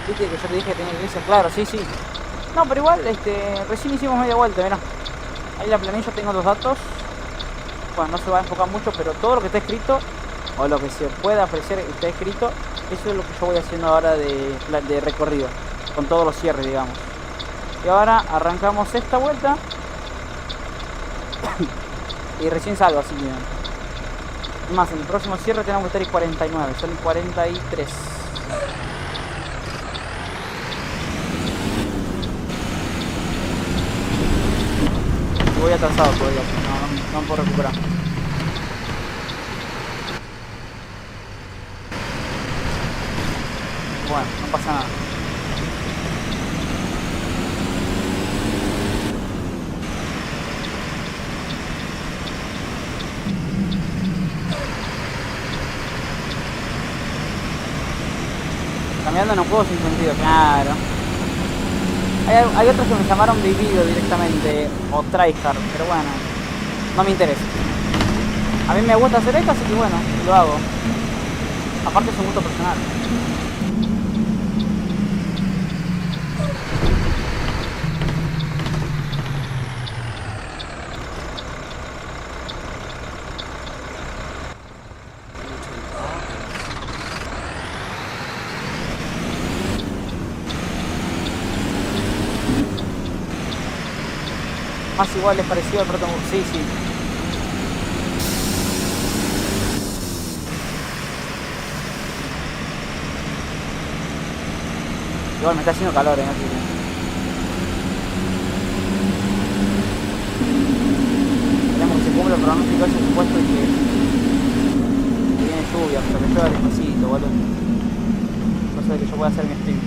Viste que yo te dije que tenía que irse, claro, sí, sí. No, pero igual, recién hicimos media vuelta, mirá. Ahí la planilla, tengo los datos. Bueno, no se va a enfocar mucho, pero todo lo que está escrito, o lo que se pueda apreciar que está escrito, eso es lo que yo voy haciendo ahora de recorrido. Con todos los cierres, digamos. Y ahora arrancamos esta vuelta. Y recién salgo, así que... Es más, en el próximo cierre tenemos que estar en 49, son 43. Y voy atrasado todavía, no me puedo recuperar. Bueno, no pasa nada. Cambiando en un juego sin sentido, claro. Hay otros que me llamaron vivido directamente, o tryhard, pero bueno, no me interesa. A mí me gusta hacer esto, así que bueno, lo hago. Aparte es un gusto personal. Más igual es parecido al protagonista. Sí, sí. Igual me está haciendo calor, así que... Tenemos que se cumple el pronóstico ese supuesto y que viene lluvia, pero que llueva despacito, boludo. Cosa de que yo pueda hacer mi stream.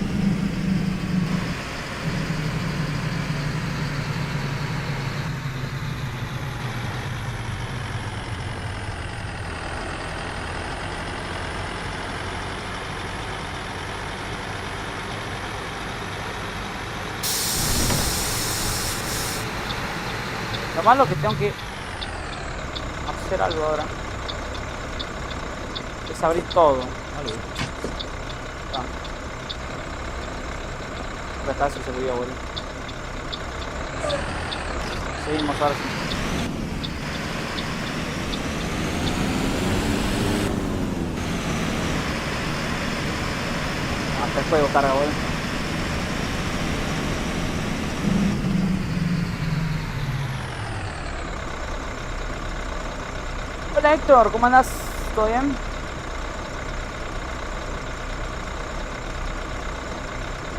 Lo malo es que tengo que hacer algo ahora. Es abrir todo. Ah. Acá se vio, boludo. Seguimos ahora sí. Hasta el juego carga, boludo. Hola Héctor, ¿cómo andás? ¿Todo bien?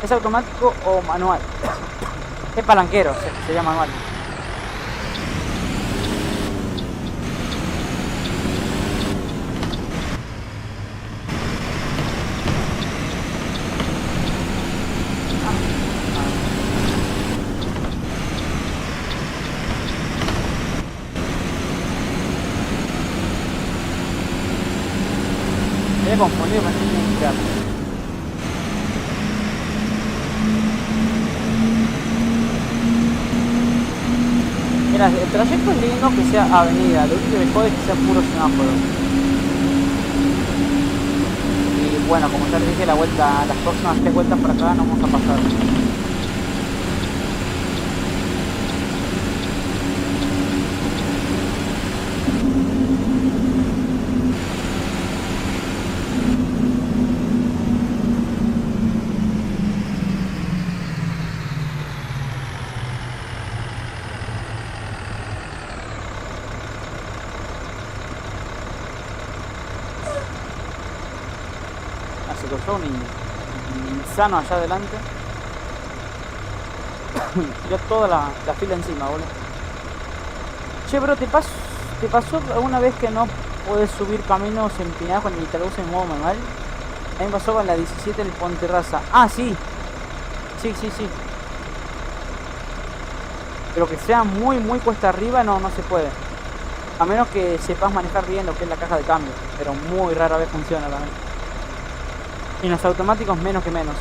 ¿Es automático o manual? Es palanquero, sería manual. Me he confundido con el inicial. Mira, el trayecto es lindo que sea avenida, lo único que me jode es que sea puro semáforo. Y bueno, como ya les dije, las próximas 3 vueltas por acá no vamos a pasar. Se cruzó un insano allá adelante. Tiró toda la fila encima, boludo. Che, bro, ¿te pasó alguna vez que no podés subir caminos empinados cuando te lo usas en modo manual? A mí me pasó con la 17 en el Ponterraza. Ah, sí. Sí. Pero que sea muy cuesta arriba no se puede. A menos que sepas manejar bien lo que es la caja de cambio. Pero muy rara vez funciona también. Y en los automáticos menos que menos.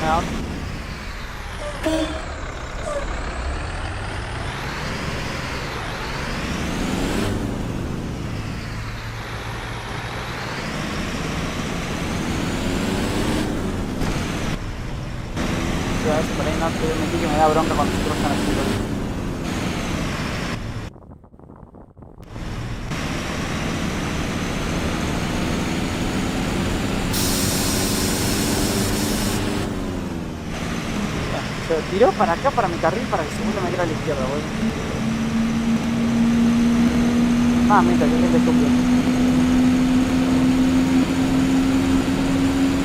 No. Yo a veces por ahí no te voy a mentir que me da bronca cuando se cruzan así, boludo. Se tiró para acá, para mi carril, para que se vuelva a meter a la izquierda, boludo. Ah, mira, que gente estúpida.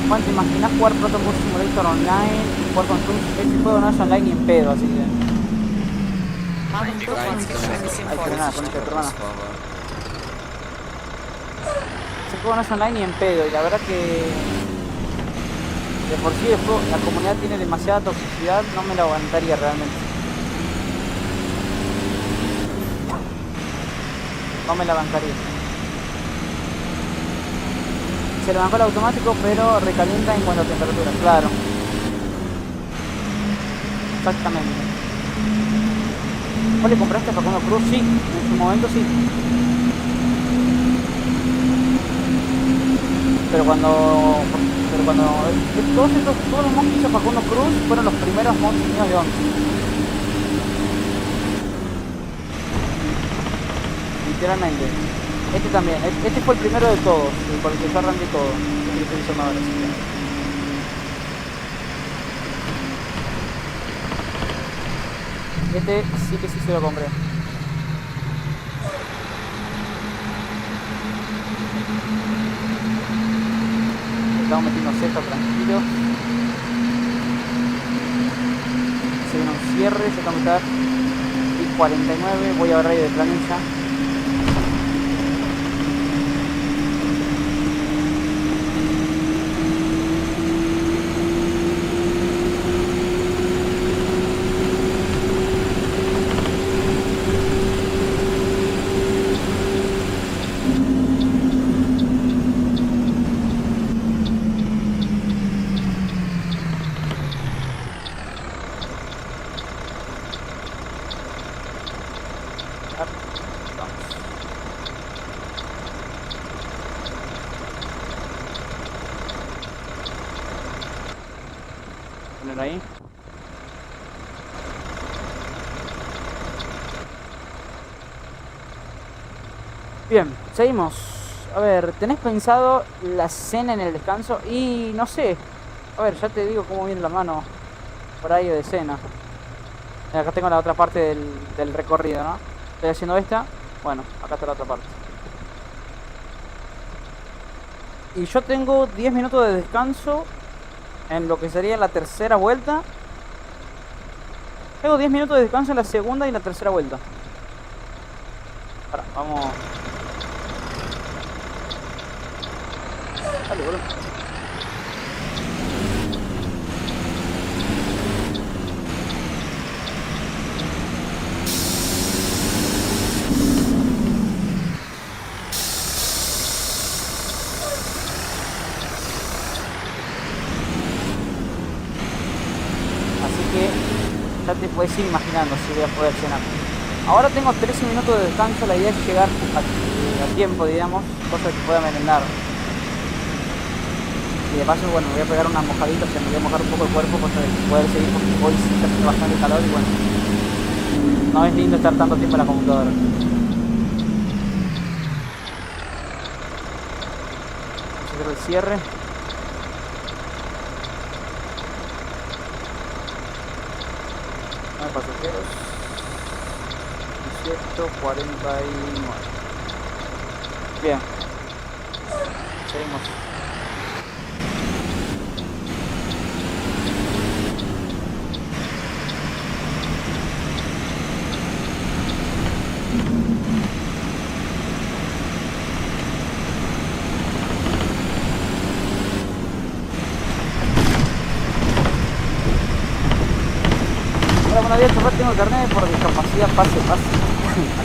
Juan, ¿te imaginas jugar Proto Bus Simulator online y jugar con Cruz? Este juego no es online ni en pedo, así que... Ay, frenada, con esta hermana. Ese juego no es online ni en pedo, y la verdad que... De por sí el juego, la comunidad tiene demasiada toxicidad, no me la aguantaría realmente. No me la bancaría. Se le bancó el automático, pero recalienta en cuanto a temperatura, claro. Exactamente. ¿Vos le compraste a Facundo Cruz? Sí, en su momento sí. Pero cuando todos los mods que hizo Facundo Cruz fueron los primeros mods míos de 11. Literalmente. Este también, este fue el primero de todos, por el que yo arranqué todo. Este que estoy usando ahora, así que... Este sí que sí se lo compré. estamos metiendo sexta, tranquilo. Se viene un cierre, se va a meter y 49, voy a ver radio de planilla. Ponerlo ahí. Bien, seguimos. A ver, ¿tenés pensado la cena en el descanso? Y no sé. A ver, ya te digo cómo viene la mano por ahí de cena. Acá tengo la otra parte del recorrido, ¿no? Estoy haciendo esta. Bueno, acá está la otra parte. Y yo tengo 10 minutos de descanso en lo que sería la tercera vuelta. Tengo 10 minutos de descanso en la segunda y la tercera vuelta. Ahora, vamos. Dale, boludo. Ya te puedes ir imaginando si voy a poder cenar. Ahora tengo 13 minutos de descanso, la idea es llegar a tiempo, digamos, cosa que pueda merendar. Y de paso, bueno, me voy a pegar unas mojaditas, me voy a mojar un poco el cuerpo para poder seguir, porque hoy sí está haciendo bastante calor y bueno, no es lindo estar tanto tiempo en la computadora. Vamos a hacer el cierre. Pasajeros 149. Bien, seguimos. Hola, buenos días, papá, tengo carnet por discapacidad, pase.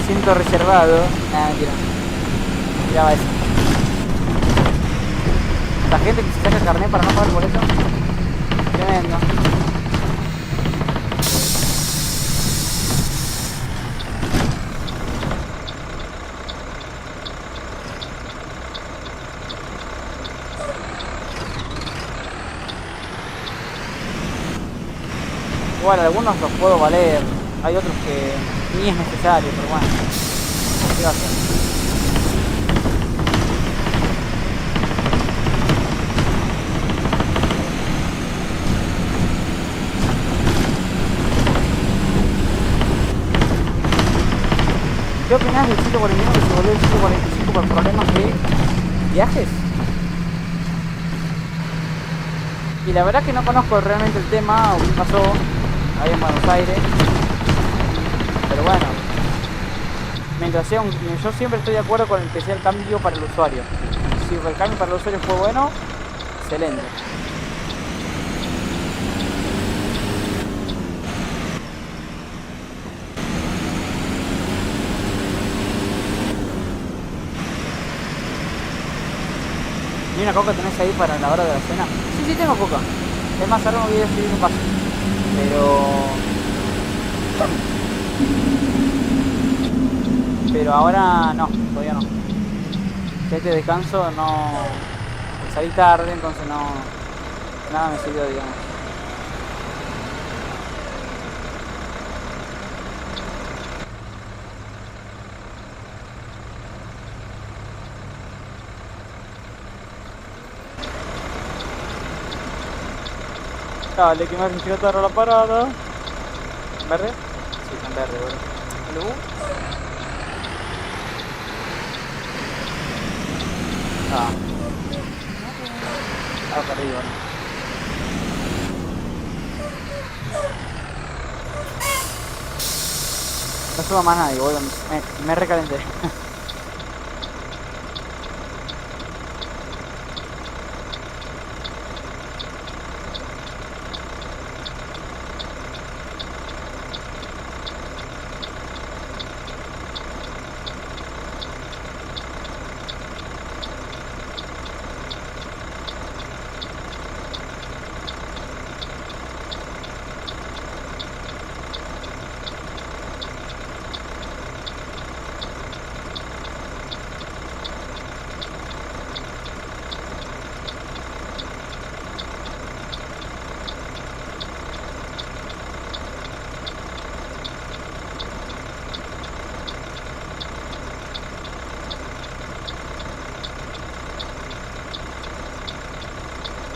Asiento reservado. Mentira. Ya va eso. La gente que se saca carnet para no pagar por eso. Tremendo. Igual algunos los puedo valer, hay otros que ni es necesario, pero bueno, ¿qué va a hacer? ¿Qué opinás del 141 que se volvió el 145 por problemas de viajes? Y la verdad que no conozco realmente el tema o qué pasó ahí en Buenos Aires, pero bueno, mientras sea yo siempre estoy de acuerdo con el que sea el cambio para el usuario. Si el cambio para el usuario fue bueno, excelente. ¿Y una coca tenés ahí para la hora de la cena? Sí, tengo coca. Es más, ahora me voy a escribir un paso. Pero ahora no, todavía no. Este descanso no. Salí tarde, entonces no. Nada me sirvió, digamos. Dale, que me hacen girar la parada. ¿En verde? Sí, está en verde, boludo. Acá arriba, ¿no? No suba más nadie, boludo. Me recalenté.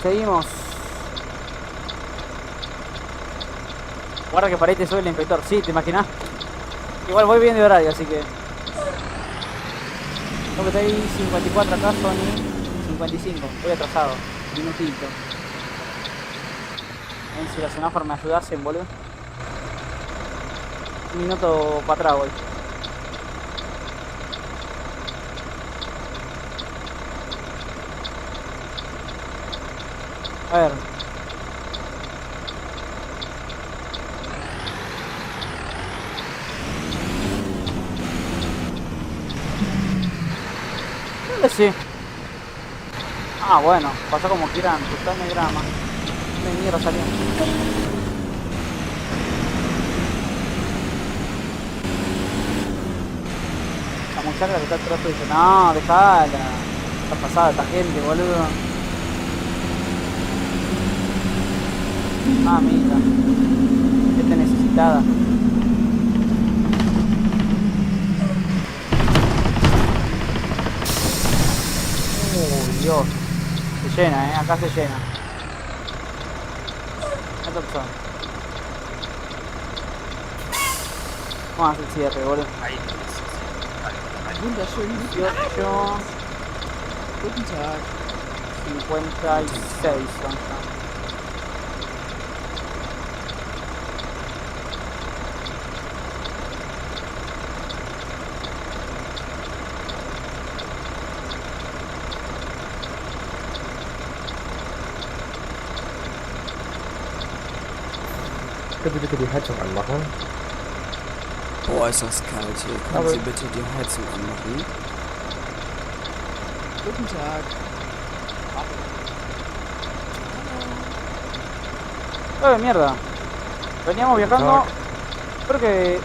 Seguimos. Guarda que para ahí te sube el inspector. Sí, ¿te imaginas? Igual voy bien de horario, así que... Creo que estoy 54 acá, Sony 55. Voy atrasado. Minutito. A ver si los semáforos me ayudasen, boludo. Un minuto para atrás voy. A ver. Creo que sí. Ah, bueno. Pasó como quieran. Total de grama. De mierda salió. La muchacha que está atrás dice, no, dejala. Está pasada esta gente, boludo. Mamita, gente necesitada. Dios. Se llena, acá se llena. Esta opción. Vamos a hacer el cierre, boludo. Ahí. Wunderschönen 18, guten Tag. 56 son ya. Könnt ihr bitte die Heizung anmachen? Boah, ist das kalt hier. Können Aber- Sie bitte die Heizung anmachen? Guten Tag. Mierda. Veníamos viajando. Creo que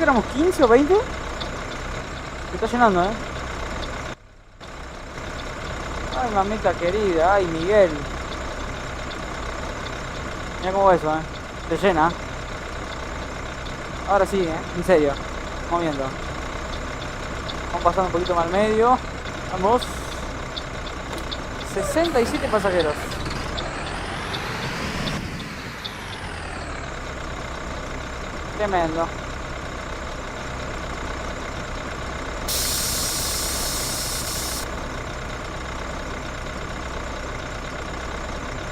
éramos 15 o 20. Se está llenando, Ay, mamita querida. Ay, Miguel. Mira cómo va eso, Se llena. Ahora sí, en serio. Vamos viendo. Vamos pasando un poquito más al medio. Vamos. 67 pasajeros. Tremendo.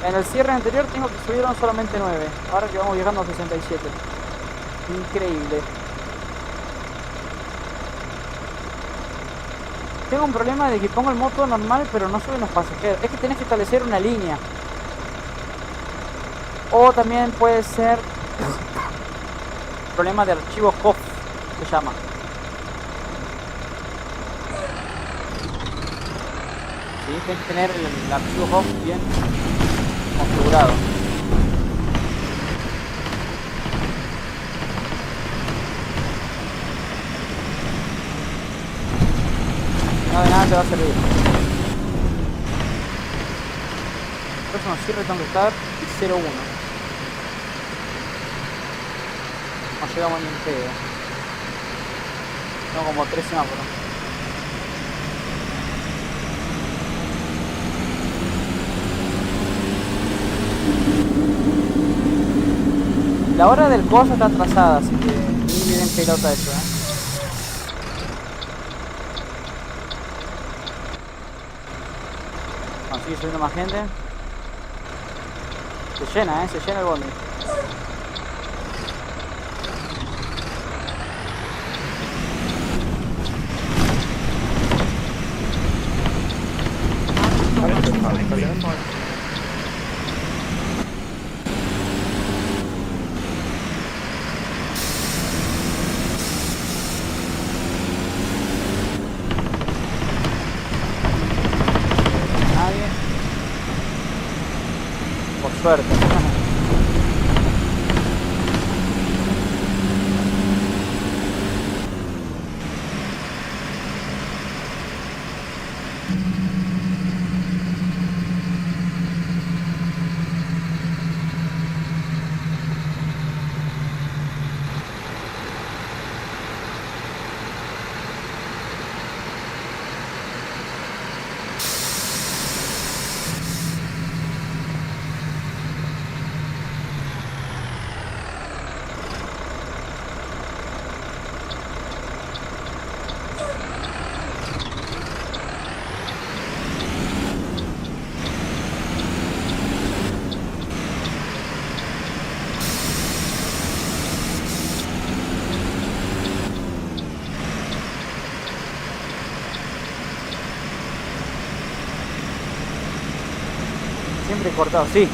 En el cierre anterior tengo que subieron solamente 9. Ahora que vamos llegando a 67. Increíble. Tengo un problema de que pongo el modo normal pero no suben los pasajeros. Es que tenés que establecer una línea. O también puede ser problema de archivo COF, se llama. Sí, tienes que tener el archivo COF bien configurado. No, de nada te va a servir. El próximo cierre tengo que estar 0-1. No llegamos ni en pedo. Tengo como 3 semáforos. La hora del coso está atrasada, así que ni bien pelota eso, Sigue subiendo más gente. Se llena el bondi. Nadie. Por suerte. Siempre cortado, sí.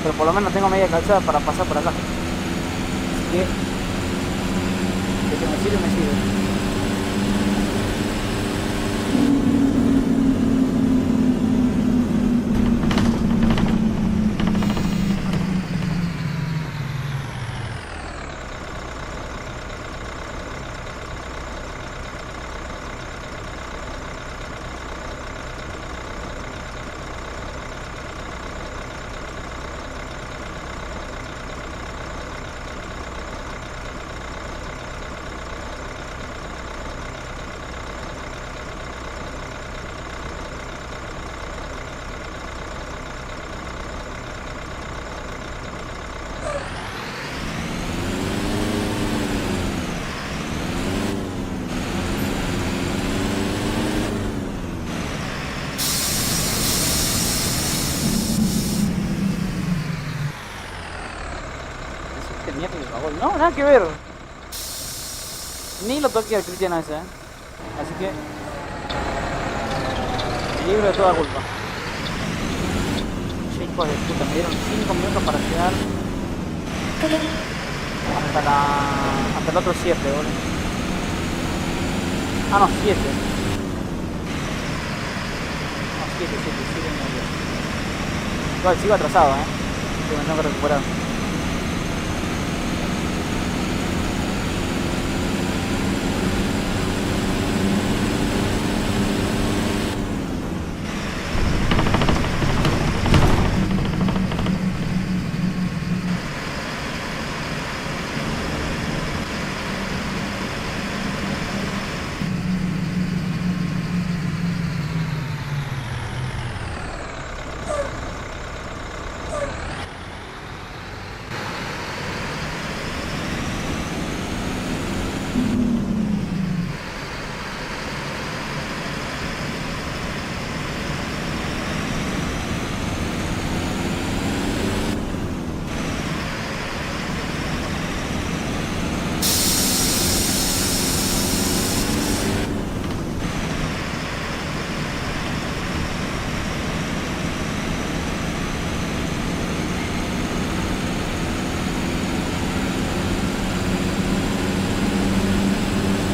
Pero por lo menos tengo media calzada para pasar por acá. Así que me sirve, me sirve. No, nada que ver. Ni lo toqué al cristiano ese, Así que me libro de toda culpa. Che, hijos de puta, me dieron 5 minutos para llegar hasta el otro 7, boludo. Ah, no, 7. No, 7 medio. Igual sigo atrasado, que me tengo que recuperar.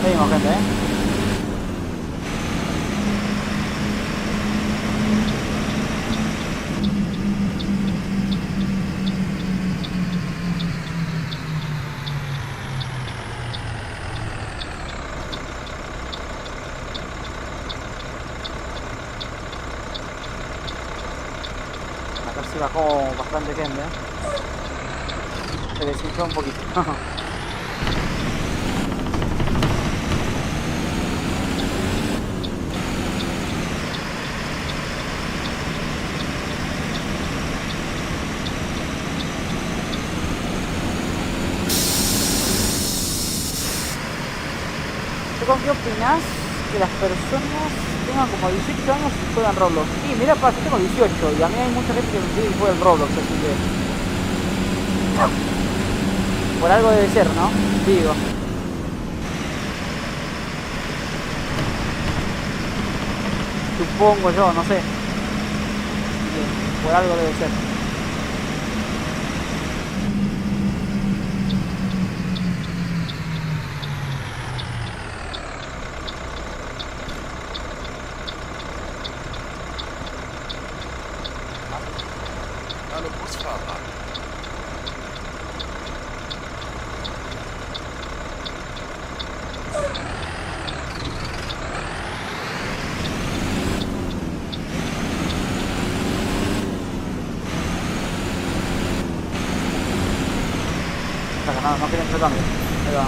Seguimos, gente, Acá sí bajó bastante gente, Se desinfló un poquito. ¿Con qué opinás que las personas tengan como 18 años y juegan Roblox? Sí, mira, yo tengo 18 y a mí hay mucha gente que me dice que juega el Roblox, así que Por algo debe ser, ¿no? Digo. Supongo yo, no sé. Por algo debe ser. Hallo Busfahrer. No quieren cambio. Ahí va.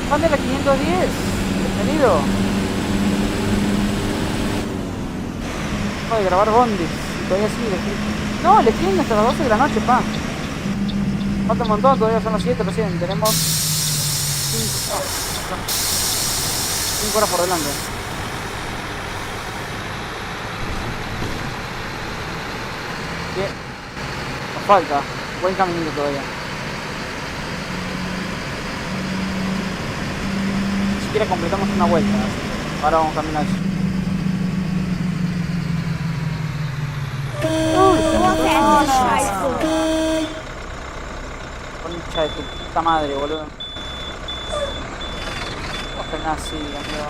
Fan de la 510. Bienvenido. Acabo de grabar bondis. Y todavía sigue el stream. No, el stream hasta las 12 de la noche, pa. Falta un montón, todavía son las 7 recién. Tenemos 5 horas por delante. Bien. Nos falta. Buen caminito todavía. Ni siquiera completamos una vuelta. Ahora vamos a caminar. Concha de tu puta madre, boludo. No frenás así, amigo.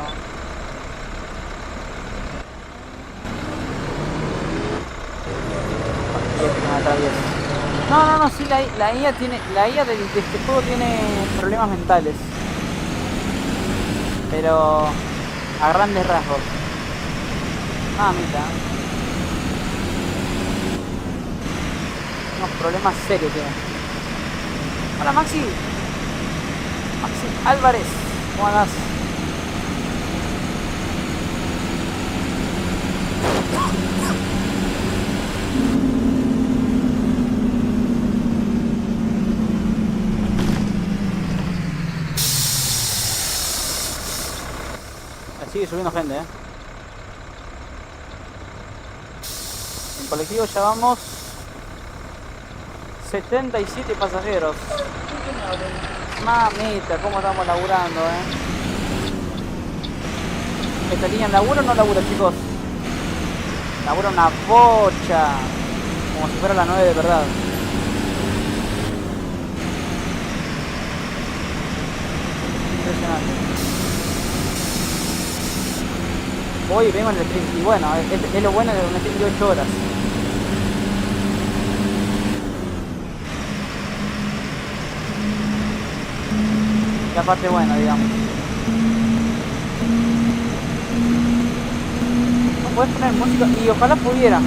No, sí, la IA tiene. La IA de este juego tiene problemas mentales. Pero a grandes rasgos. Mamita. Unos problemas serios tiene. Hola Maxi. Maxi Álvarez. ¿Cómo andás? Sigue subiendo gente, En colectivo ya vamos 77 pasajeros. Mamita, cómo estamos laburando, ¿Esta línea labura o no labura, chicos? Labura una bocha. Como si fuera la 9 de verdad. Impresionante. Hoy vengo en el stream y bueno, es lo bueno de un stream de 8 horas. La parte buena, digamos. No puedes poner música y ojalá pudiera,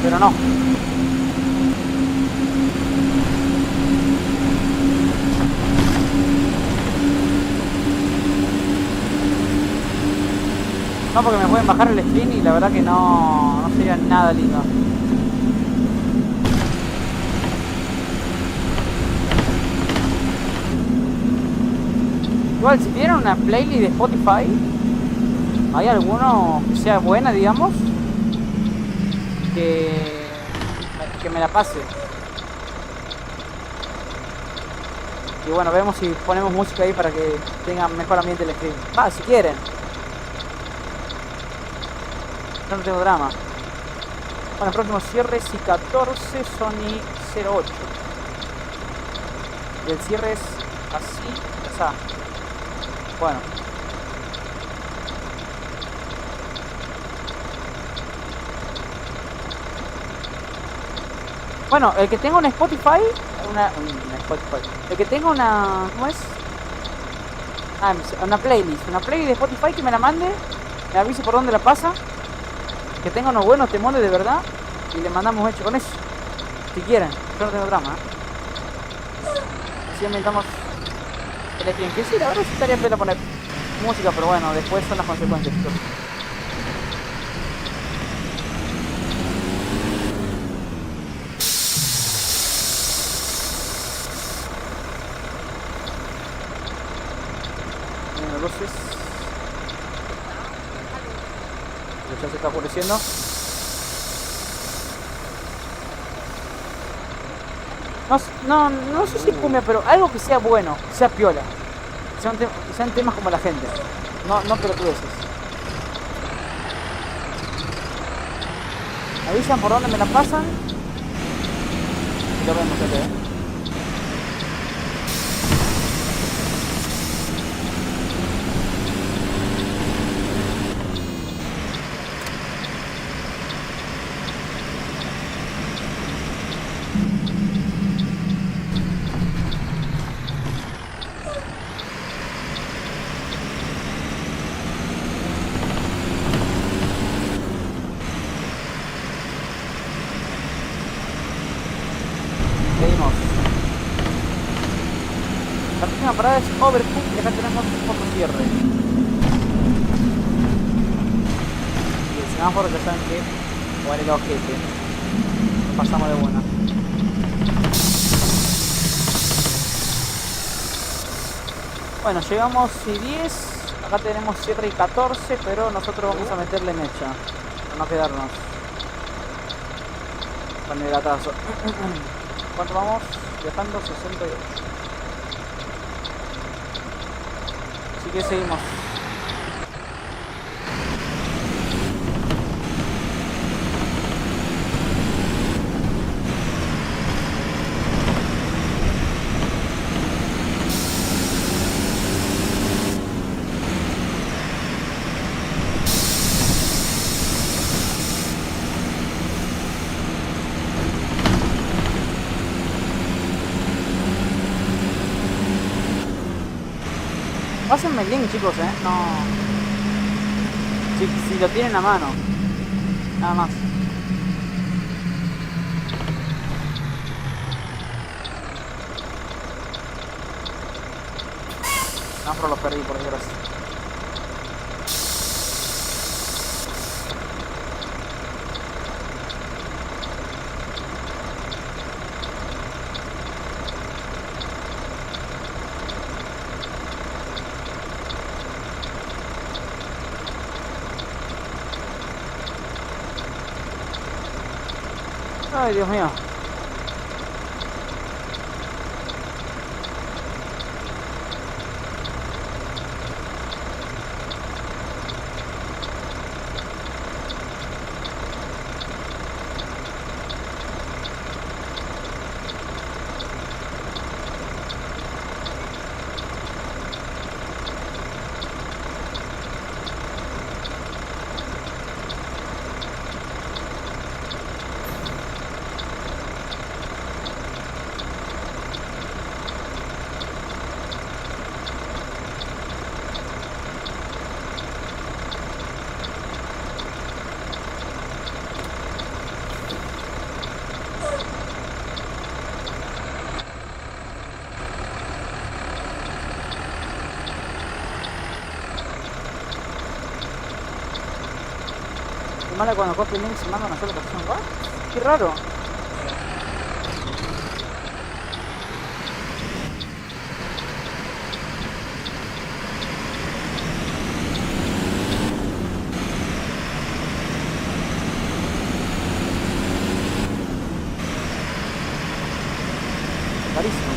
pero no. No, porque me pueden bajar el stream y la verdad que no sería nada lindo. Igual, si tienen una playlist de Spotify, ¿hay alguno que sea buena, digamos? Que me la pase. Y bueno, vemos si ponemos música ahí para que tenga mejor ambiente el stream. Va, si quieren. No tengo drama. Bueno, el próximo cierre es I-14 Sony 08. Y el cierre es así, así. Bueno. Bueno, el que tenga un Spotify, el que tenga una, ¿cómo es? Ah, una playlist de Spotify que me la mande, me avise por dónde la pasa. Que tenga unos buenos temones de verdad y le mandamos hecho con eso. Si quieren, yo no tengo drama. Así inventamos el stream. Que sí, la verdad sí estaría pena poner música, pero bueno, después son las consecuencias, chicos. entonces. Ya se está oscureciendo. No sé si cumbia, pero algo que sea bueno, que sea piola. Que sean temas como la gente. No pelotudeces. Avisan por dónde me la pasan. Y lo vemos, gente. Seguimos. La próxima parada es Overcook y acá tenemos otro cierre. Y el semáforo ya saben que vale el ojete. Pasamos de buena. Bueno, llegamos I-10. Acá tenemos cierre I-14, pero nosotros vamos a meterle mecha. Para no quedarnos con el gatazo. ¿Cuánto vamos? Viajando 68. Así que seguimos. Pásenme el link, chicos, no. Si lo tienen a mano. Nada más. No, pero lo perdí, por desgracia. Ay, Dios mío. Mala cuando copia el link se manda una sola persona. ¿What? Qué raro. Rarísimo.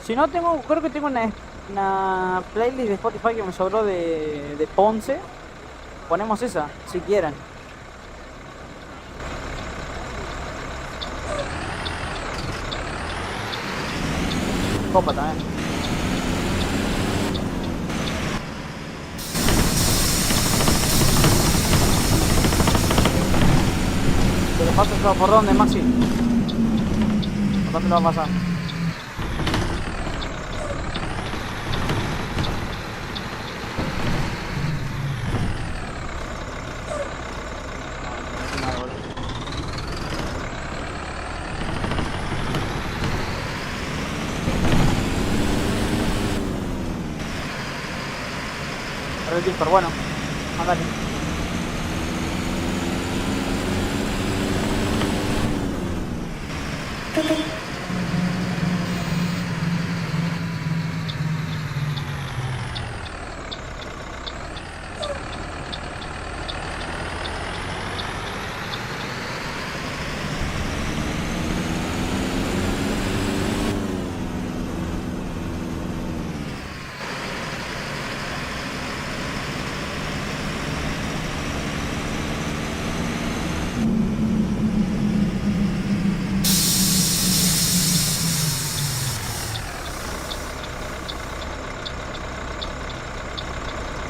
Si no, creo que tengo una playlist de Spotify que me sobró de Ponce. Ponemos esa, si quieren. Copa también. ¿Te lo paso todo por dónde, Maxi? ¿Por dónde lo va a pasar? El Discord, bueno, andale.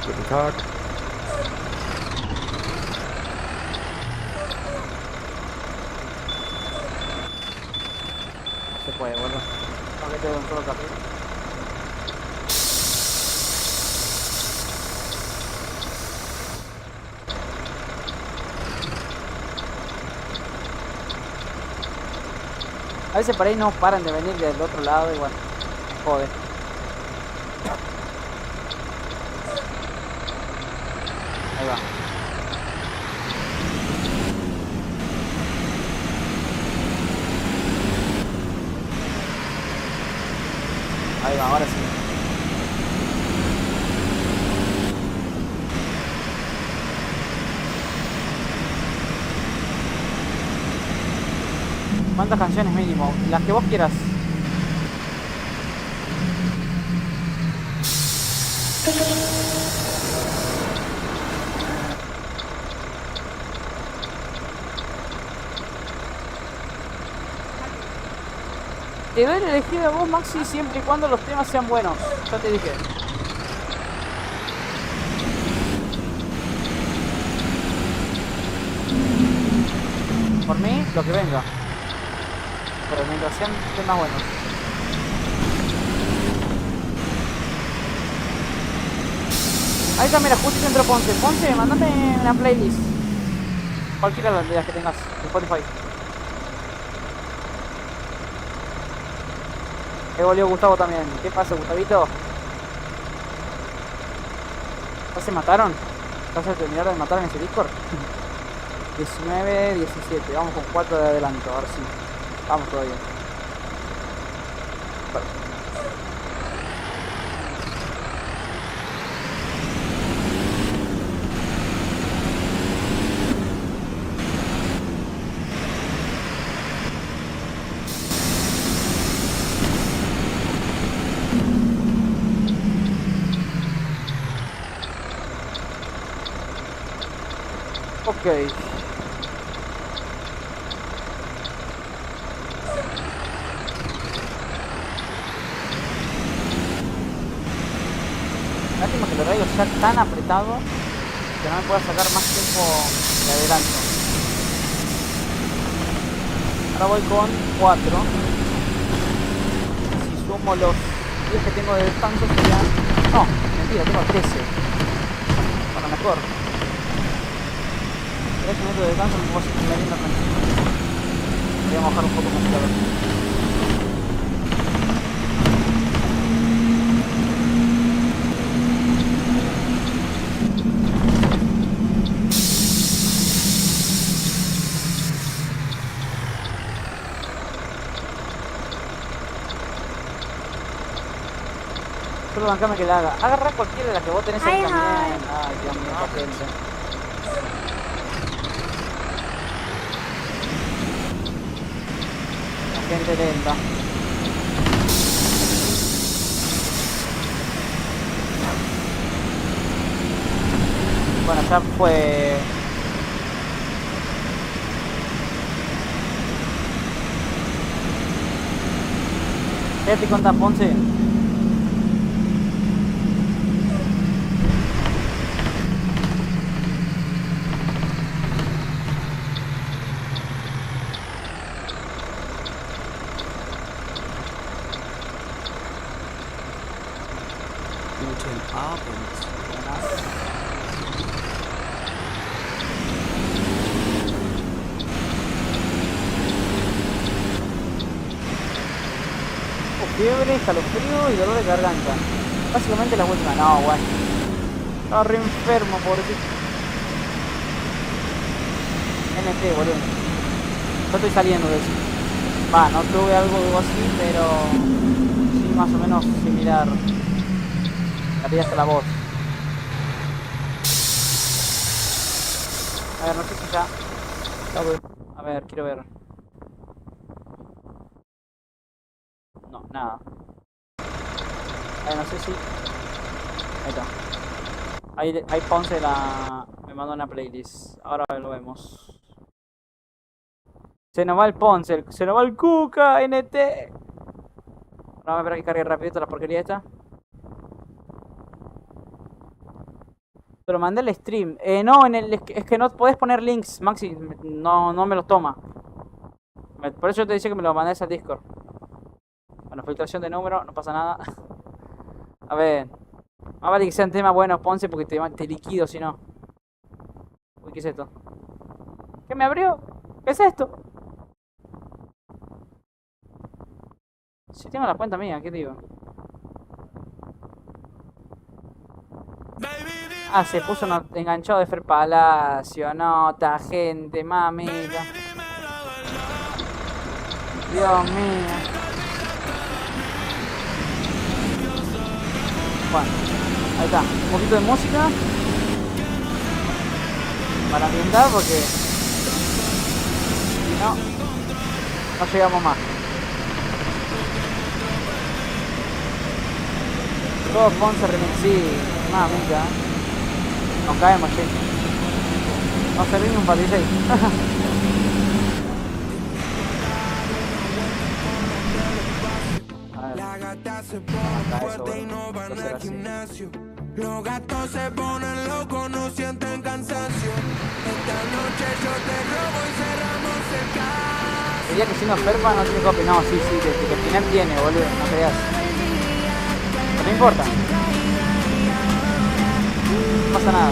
Guten Tag. Se puede, boludo. Paquete de un solo carril. A veces por ahí no paran de venir del otro lado y bueno, joder. Ahí va. Ahí va, ahora sí. ¿Cuántas canciones mínimo? Las que vos quieras. Te doy el elegido a vos, Maxi, siempre y cuando los temas sean buenos. Ya te dije. Por mí, lo que venga. Pero mientras sean temas buenos. Ahí está, mira, justo entró Ponce. Ponce, mandame una playlist. Cualquiera de las que tengas de Spotify. Volvió Gustavo también. ¿Qué pasa, Gustavito? ¿Ya se mataron? ¿Ya se terminaron de matar en ese Discord? 19, 17. Vamos con 4 de adelanto, a ver si. Vamos todavía. Ok. Lástima que el horario sea tan apretado que no me pueda sacar más tiempo de adelanto. Ahora voy con 4. Si sumo los 10 que tengo de descanso serían... No, mentira, tengo 13. Bueno, mejor. 3 minutos de descanso me puedo hacer merienda tranquilo. Voy a bajar un poco más la verdad. Solo bancame que la haga. Agarra cualquiera de las que vos tenés ahí también. Ay, Dios mío, paciente. Gente lenta. Bueno, ya fue. ¿Qué te contás, Ponce? Guten Abend. Fiebre, escalofrío y dolor de garganta. Básicamente la última. No, bueno. Estaba re enfermo, pobrecito. NT, boludo. Yo estoy saliendo de eso. Va, no tuve algo así, pero sí más o menos similar. Daría hasta la voz. A ver, no sé si ya. A ver, quiero ver. No, nada. A ver, no sé si. Ahí está. Ahí Ponce me mandó una playlist. Ahora lo vemos. Se nos va el Ponce, se nos va el Cuca, NT. Vamos a esperar que cargue rapidito la porquería esta. Te lo mandé el stream. No, es que no podés poner links, Maxi. No me los toma. Por eso yo te decía que me lo mandes al Discord. Bueno, filtración de número, no pasa nada. A ver. Más vale que sean temas buenos, Ponce, porque te liquido si no. Uy, ¿qué es esto? ¿Qué me abrió? ¿Qué es esto? Si tengo la cuenta mía, ¿qué digo? Ah, se puso enganchado de Fer Palacio. Nota, gente, mamita. Dios mío. Bueno, ahí está. Un poquito de música. Para ambientar porque si no, no llegamos más. Todo Ponce Remix, sí, mamita. Nos caemos, che. No servimos un para 16. A ver. Acá eso, bueno. Va a ser así. Los gatos se ponen locos, no sienten cansancio. Esta noche yo te robo y cerramos el caso. Diría que siendo Ferpa no tiene copy. No, sí, desde que el final tiene, boludo, no creas. No importa. No pasa nada.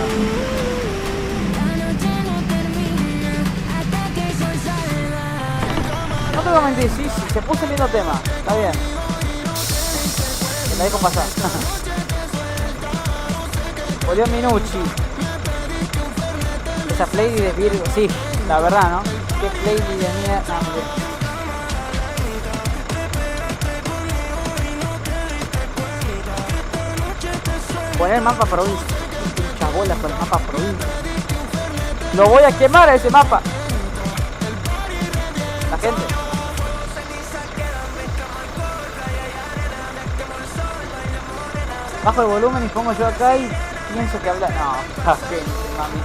No te voy a mentir, sí, se puso el lindo tema. Está bien. La dejo pasar. Volvió Minucci. Esa playlist de Virgo, sí, la verdad, ¿no? Qué playlist de mierda. Poner mapa provincia. Muchas bolas con el mapa provincia. Lo voy a quemar a ese mapa. La gente. Bajo el volumen y pongo yo acá y pienso que habla. No, la gente, mami.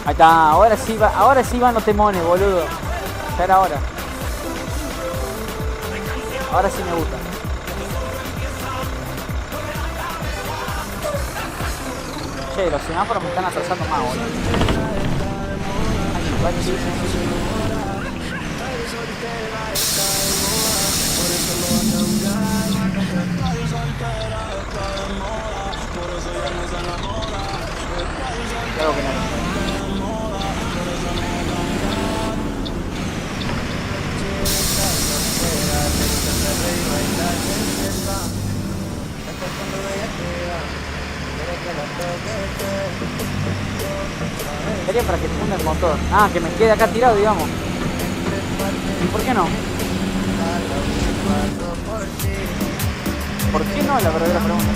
Ahí está, ahora sí van los temones, boludo. Ya era hora. Ahora sí me gusta. Che, los semáforos me están atrasando más, boludo. Claro que no. Sería para que funda el motor. Ah, que me quede acá tirado, digamos. ¿Y por qué no? ¿Por qué no? La verdadera pregunta.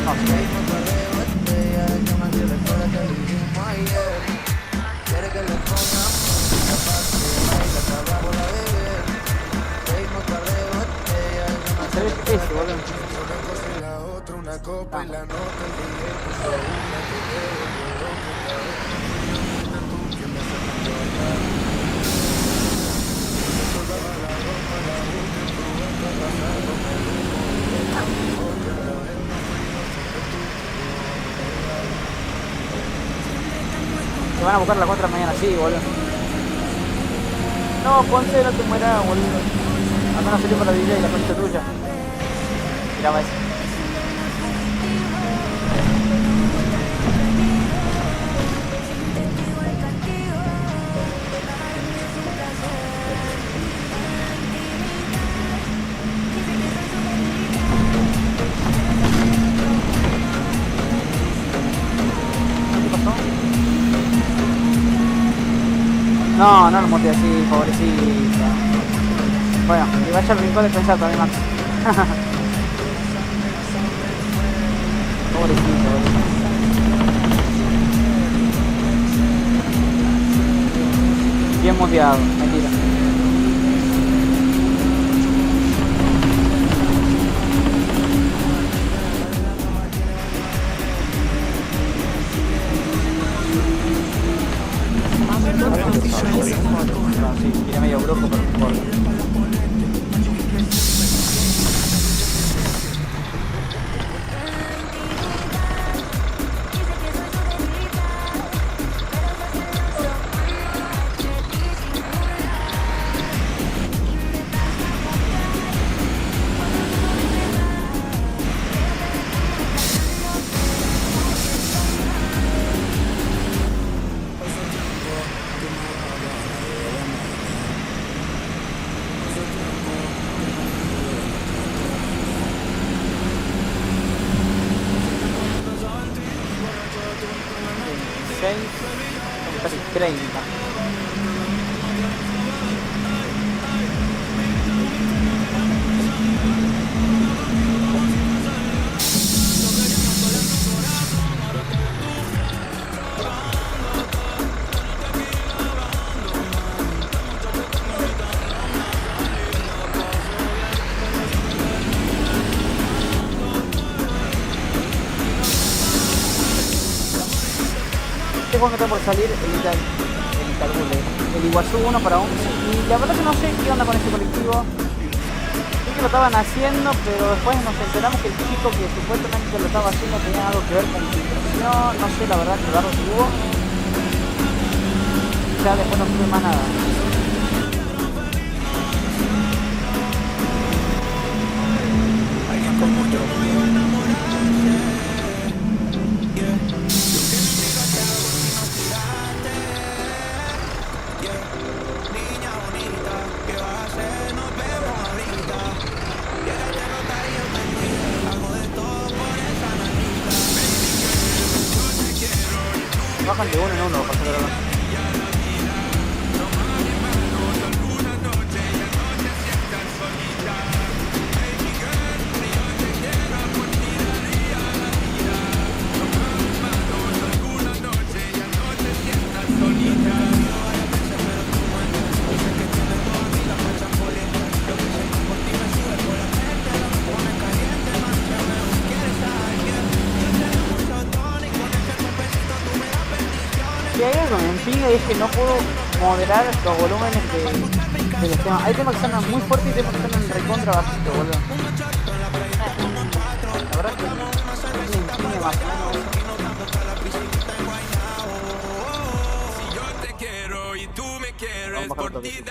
No sé. Ese, boludo. Se van a buscar a las 4 de la mañana, sí, boludo. No, Ponce, no te mueras, boludo. Al menos salió para la vida y la concha tuya. Miraba eso. No, no lo monté así, pobrecita. Bueno, y vaya al rincón de pensar también, Max. Pobrecito, boludo. Bien monteado, mentira. No, sí, tiene medio brujo, pero no importa. Casi 30. Este juego que está por salir, el Iguazú 1 para 11, y la verdad que no sé qué onda con este colectivo. Sí que lo estaban haciendo, pero después nos enteramos que el chico que supuestamente lo estaba haciendo tenía algo que ver con infiltración, no sé la verdad que raro que hubo. Ya después no supe más nada. Bajan de uno en uno para hacer la... Si hay algo que me impide es que no puedo moderar los volúmenes de los temas. Hay temas que suenan muy fuertes y temas que suenan recontra bajito, boludo. La verdad es que me impide más o menos eso. Vamos a bajar un toque.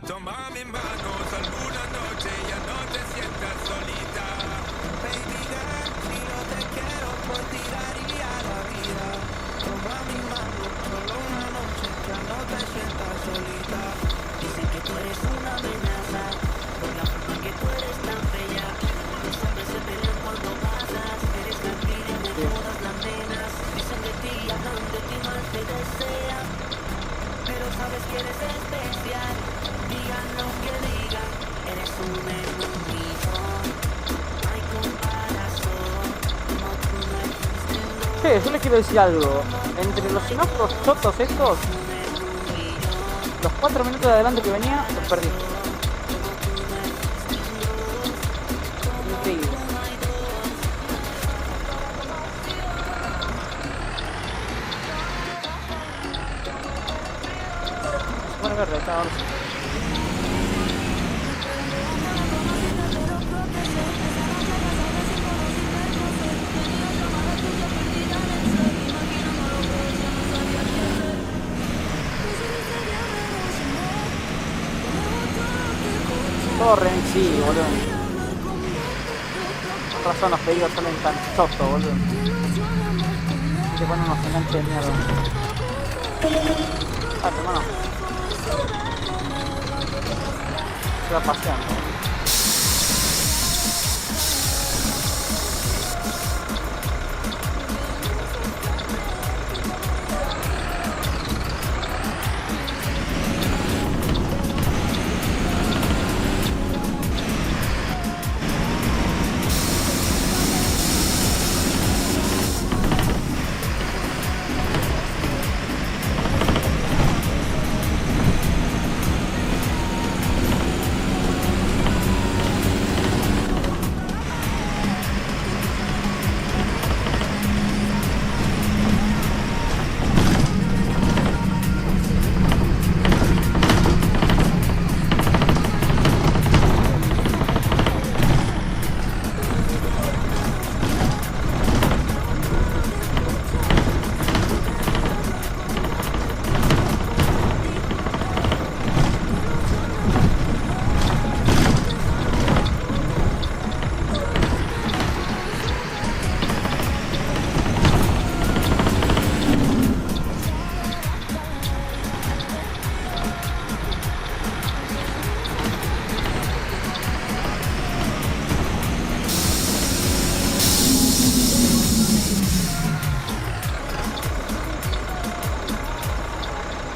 Toma mis manos alguna noche, ya no te sientas solita. Baby girl, si no te quiero, por ti daría la vida. Toma mis manos solo una noche, ya no te sientas solita. Dicen que tú eres una amenaza, por la forma que tú eres tan bella. Los hombres se pelean cuando pasas, eres la envidia de todas las nenas. Dicen de ti, hablan de ti, más te desean. Pero sabes que eres especial. Digan lo que digan, eres un millón. No hay comparación, como tú no existen. Che, yo les quiero decir algo. Entre los sinopros chotos estos, los 4 minutos de adelante que venía, los perdí. Increíble. verde, está verde. Todo remix, sí, boludo. Con razón los pedidos salen tan chotos, boludo. Y te ponen unos enganches de mierda. Ah, hermano. Se va paseando.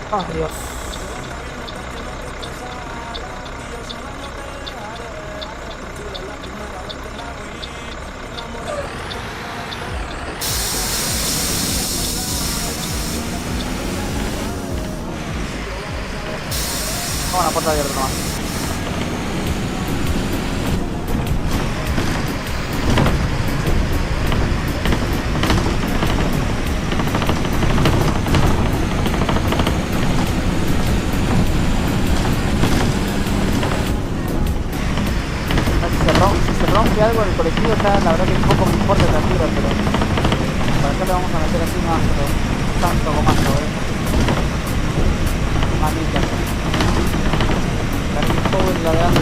Oh, Dios. Vamos a la puerta abierta nomás. Si algo en el colectivo ya la verdad que un poco me importa la altura, pero para acá le vamos a meter así más, pero tanto como más, mamita. Casi todo en la de antes.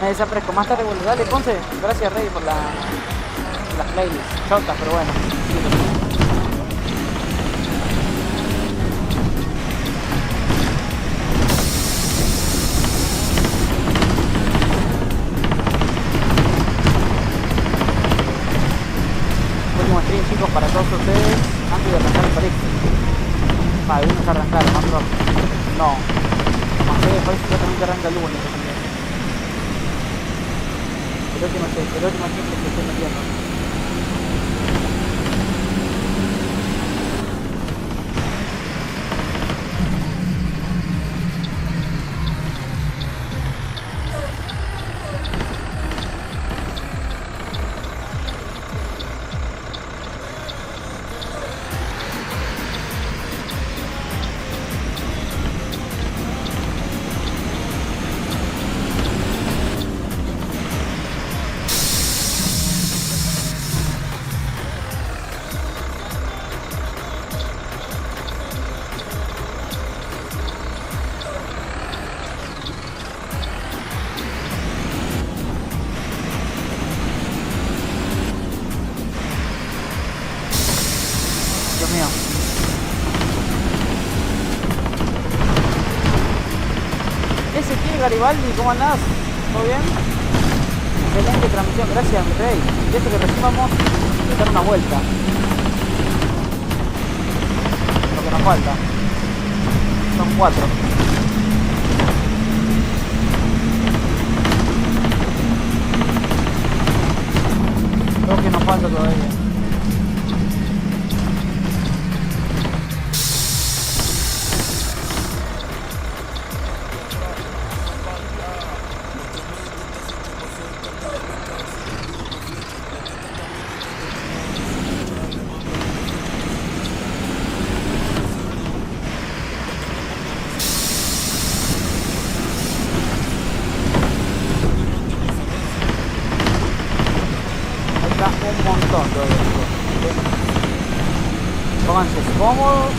Me desaparezco más tarde, boludo. Dale, Ponce. Gracias, Rey, por las playlists. Chotas, pero bueno. Último stream, chicos, para todos ustedes. Antes de arrancar el país. Vale, uno ya arrancaron, más rápido. No. Más que parece que también arranca el lunes. El último tiempo que estoy metiendo. Garibaldi, ¿cómo andás? ¿Todo bien? Excelente transmisión, gracias mi rey. Y eso que recién vamos a dar una vuelta. Lo que nos falta. Son 4. Lo que nos falta todavía. Pónganse cómodos.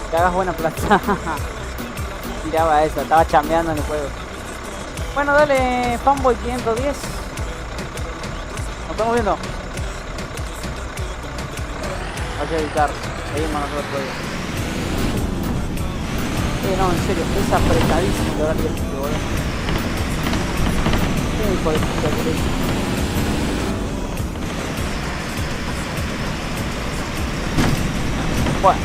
Que hagas buena plata. Tiraba eso, estaba chambeando en el juego. Bueno, dale, Fanboy 510. Nos estamos viendo. Hay que editar. Seguimos nosotros. No, en serio, es apretadísimo el horario este, boludo. ¿Qué hijo de puta que es? Bueno.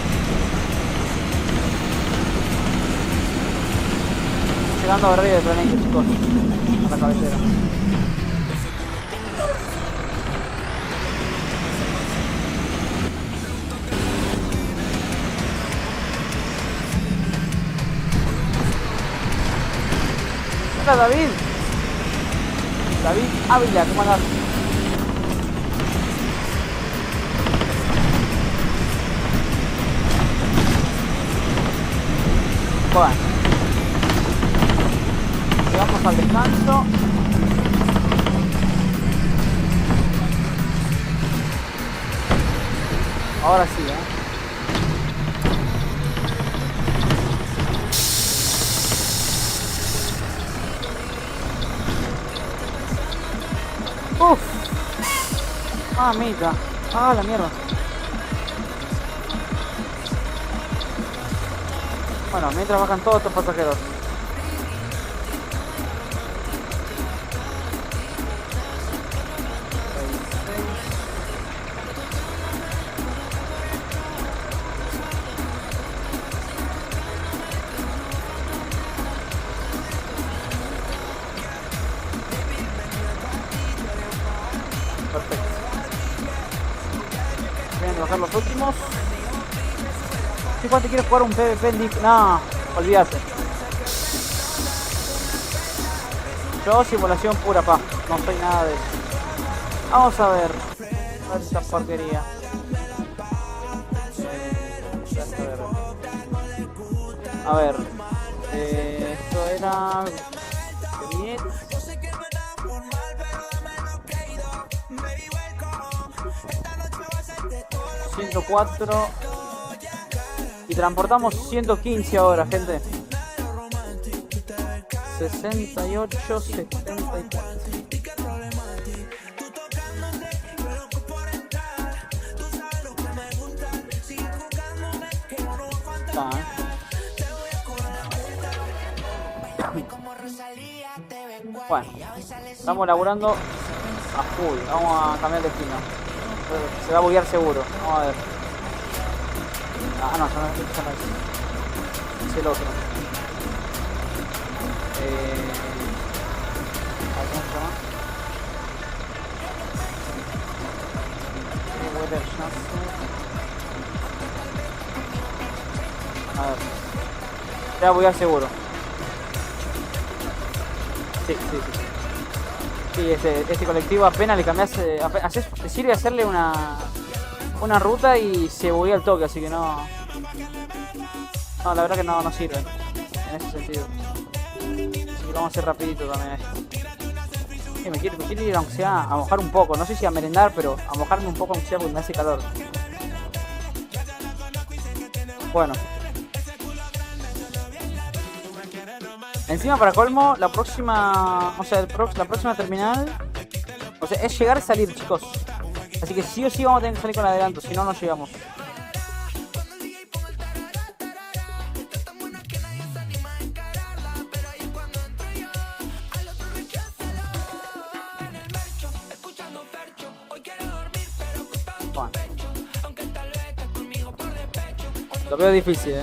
Llegando arriba del planeta, chicos. A la cabecera. Hola David. David Ávila, ¿cómo andás? Bueno. Llegamos al descanso. Ahora sí, Uf. Mamita. Ah, la mierda. Bueno, mientras bajan todos estos pasajeros. Perfecto. Voy a bajar los últimos. Si cuánto quieres jugar un PvP en Div? No, olvídate. Yo simulación pura, pa. No soy nada de eso. Vamos a ver. A ver esta porquería. A ver. Esto era... Bien. ...104... y transportamos 115 ahora, gente. 68, 74. Está, Bueno, estamos laburando a full. Vamos a cambiar de destino. Se va a buguear seguro. Vamos a ver. Ah, no, es el otro. ¿Cómo se llama? A ver. Se va a buguear seguro. Sí. Sí, este colectivo apenas le cambias. Te sirve hacerle una ruta y se buguea el toque, así que no. No, la verdad que no sirve en ese sentido. Así que lo vamos a hacer rapidito también esto. Me quiero ir aunque sea a mojar un poco, no sé si a merendar, pero a mojarme un poco aunque sea porque me hace calor. Bueno. Encima para colmo, la próxima. O sea, la próxima terminal. O sea, es llegar y salir, chicos. Así que sí o sí vamos a tener que salir con adelanto, si no, no llegamos. Bueno. Lo veo difícil,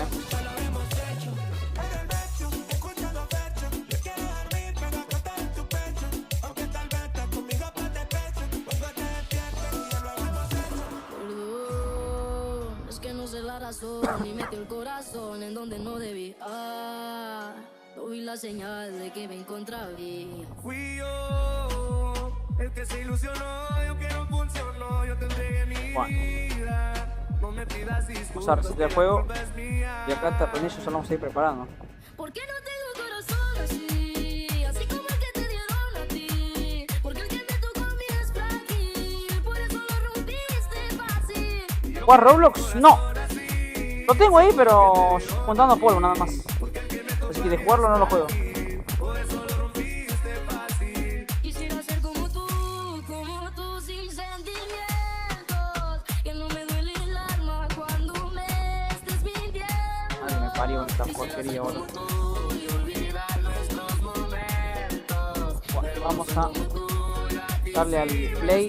corazón y metió el corazón en donde no debía. No vi la señal de que me encontraría. Fui yo el que se ilusionó, yo que no funcionó, yo te entregué mi vida. No me pidas disculpas. Vamos a resetear el juego. Es mía. Y acá con ellos solo vamos a ir preparando. ¿Por qué no tengo corazón así? Así como el que te dieron a ti. Porque el que me tocó a mí es frágil. Por eso lo rompiste fácil. ¿Jugar Roblox? No. Lo tengo ahí, pero juntando polvo nada más. Así que de jugarlo no lo juego. Quisiera ser como tú, sin sentimientos. Que no me duele el alma cuando me estés mintiendo. Madre, me parió con esta porquería, boludo. Bueno, vamos a darle al play.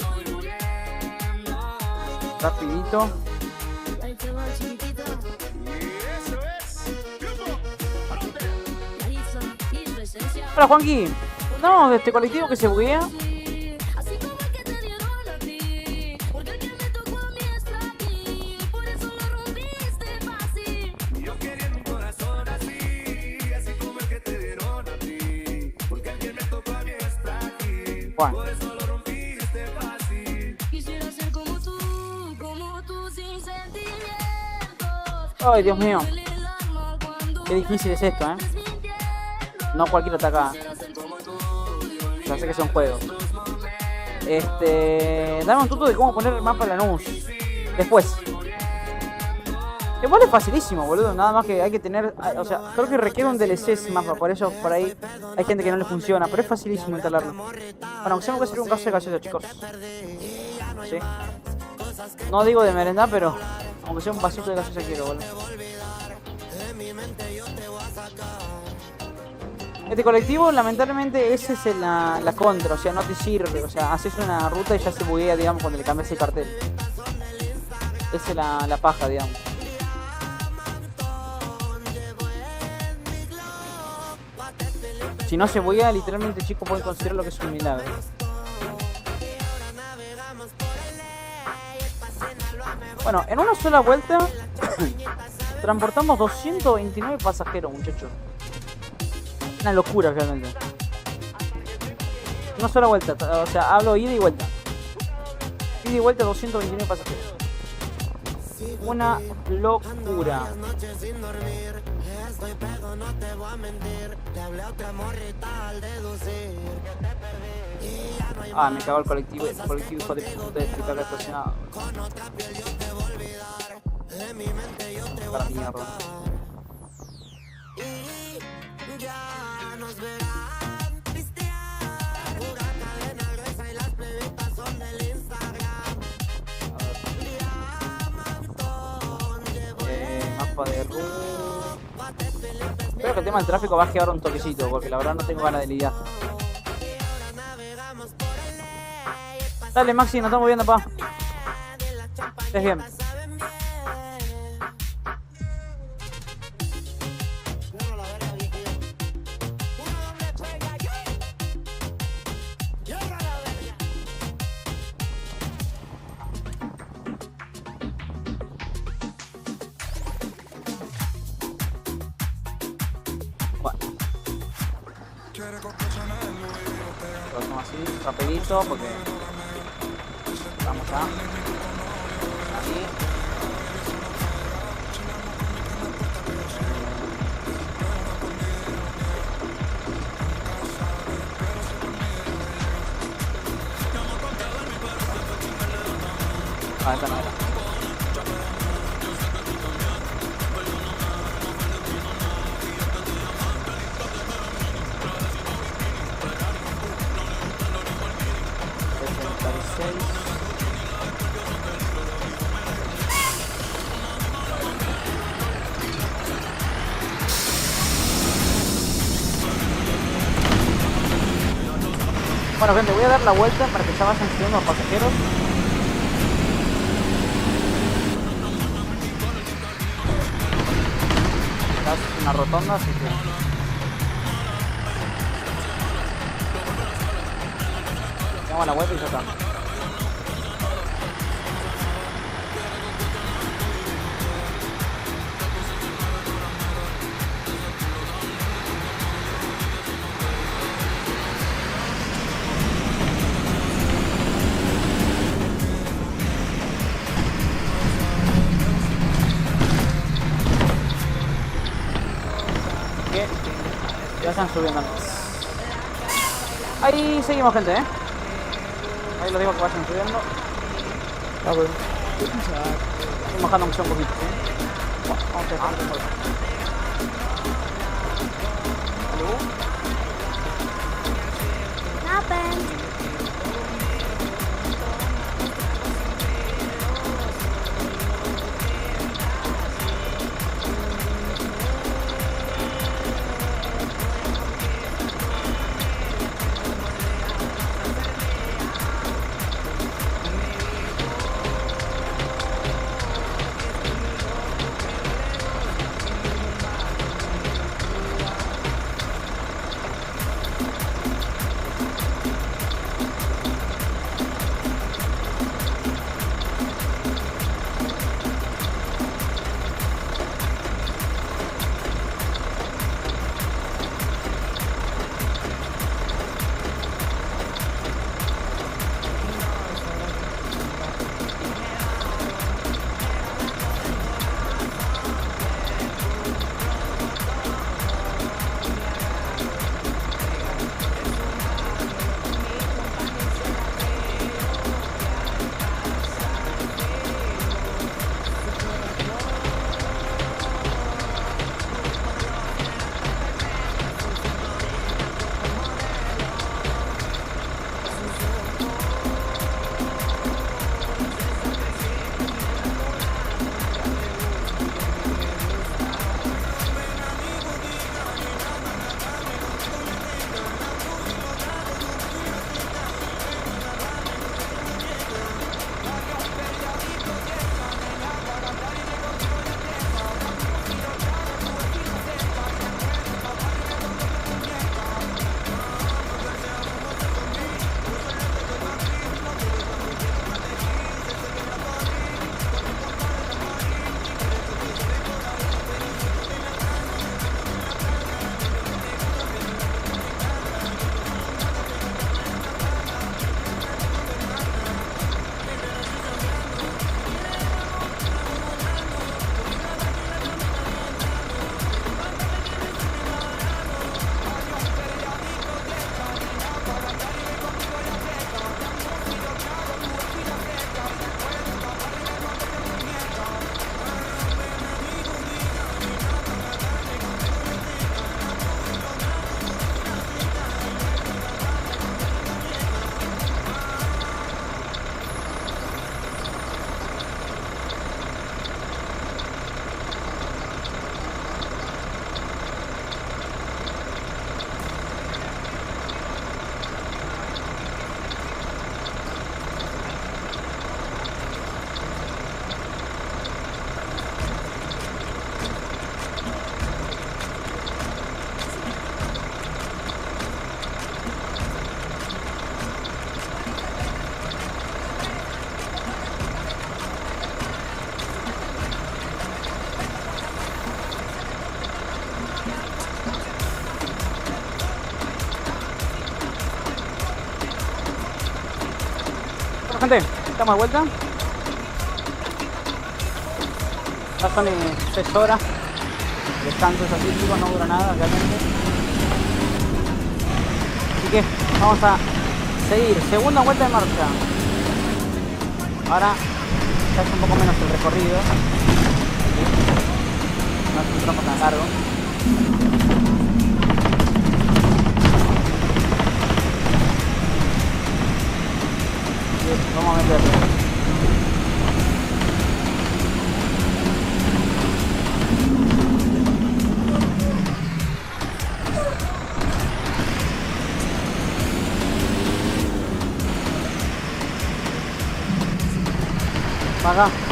Rapidito. Ahí te va, chiquitita. Maritza, y su esencia. Hola, Juanqui. No, de este colectivo que se buguea. Así como el que te dieron a ti. Porque el que me tocó a mí es frágil. Por eso lo rompiste fácil. Yo quería un corazón así como el que te dieron a ti. Porque el que me tocó a mí es frágil. Bueno. Por eso lo rompiste fácil. Quisiera ser como tú, sin sentimientos. Ay, Dios mío. Duele el alma cuando Qué difícil es esto, estés mintiendo. No cualquiera está acá. Ya sé que son juegos. Dame un tuto de cómo poner el mapa de Lanús. Después. Igual es facilísimo, boludo. Nada más que hay que tener. O sea, creo que requiere un DLC ese mapa. Por eso por ahí hay gente que no le funciona. Pero es facilísimo instalarlo. Bueno, aunque sea me voy a hacer un caso de gaseosa, chicos. ¿Sí? No digo de merendar, pero aunque sea un vasito de gaseosa quiero, boludo. Este colectivo, lamentablemente, esa es la contra, o sea, no te sirve. O sea, haces una ruta y ya se buguea, digamos, cuando le cambias el cartel. Esa es la paja, digamos. Si no se buguea, literalmente, chicos, pueden considerar lo que es un milagro. Bueno, en una sola vuelta transportamos 229 pasajeros, muchachos. Una locura realmente. Una sola vuelta, o sea, hablo ida y vuelta. Ida y vuelta 229 pasajeros. Una locura. Ah, me cagó el colectivo hijo de puta que está acá estacionado. Para mierda. Ya nos verán pistear. Pura cadena gruesa y las bebitas son del Instagram. Mapa de Ru. Espero que el tema del tráfico baje ahora un toquecito, porque la verdad no tengo ganas de lidiar. Dale, Maxi, nos estamos viendo, pa. Estés bien. Lo hacemos así, rapidito, porque vamos a ahí. Ah, esta no era. Bueno, gente, voy a dar la vuelta para que ya vayan subiendo los pasajeros. Acá es una rotonda, así que... damos la vuelta y ya está. subiendo. Ahí seguimos, gente, Ahí lo digo que vayan subiendo. Ah, bueno. Guten Tag. Estoy bajando un poquito, Bueno, vamos a dejar de Abend. Gente, estamos de vuelta. Ya son 6 horas. Descanso es atípico, no dura nada realmente. Así que vamos a seguir. Segunda vuelta de marcha. Ahora ya es un poco menos el recorrido. No es un tramo tan largo. Vamos a meterle. Para acá.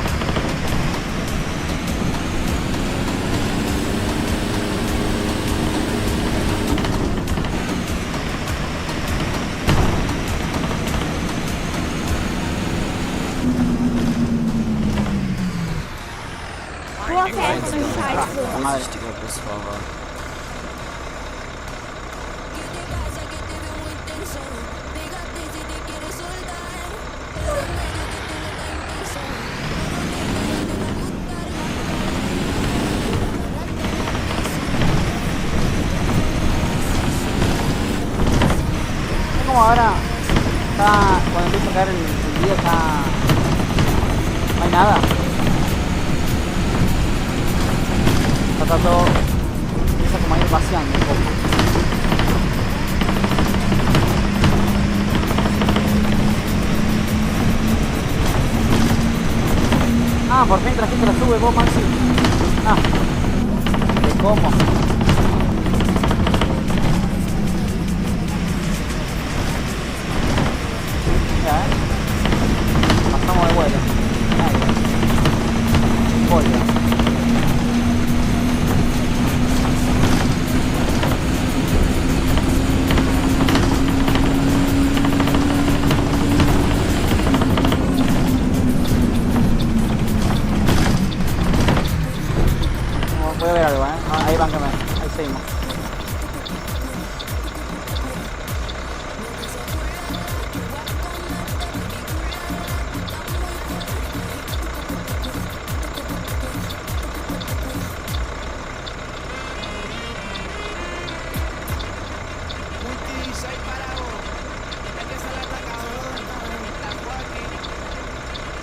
Vorsichtiger Busfahrer. como ahora está, cuando empieza a caer el día está... no hay nada. Está todo... empieza como a ir vaciando un poco. Ah, por fin trajiste la sube vos, Maxi. Ah, te como. Mira, pasamos de vuelo. Pollo. Voy a ver algo, ahí van que me... ahí seguimos.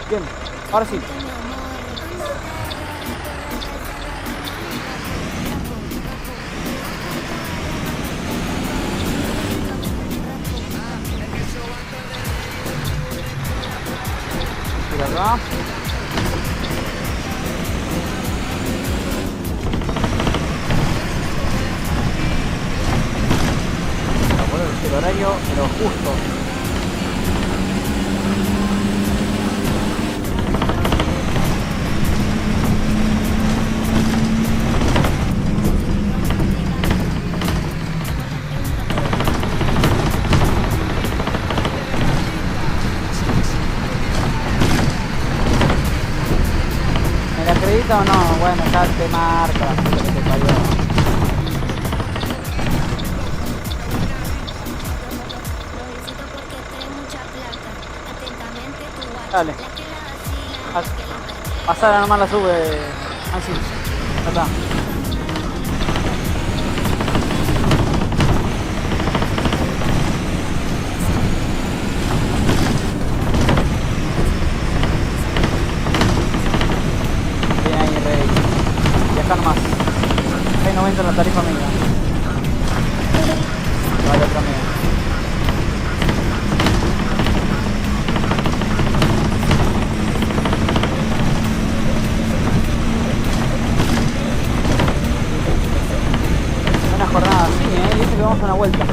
Bien, ahora sí. Mira acá. Bueno, el horario, pero justo. ¿O no? Bueno, ya te marca, lo que te falló. Dale. Pasar nomás la sube. Así. Ya está. Acá nomás. 6.90 la tarifa amiga. Vale, otra amiga. Buena jornada, sí, dice que vamos a una vuelta.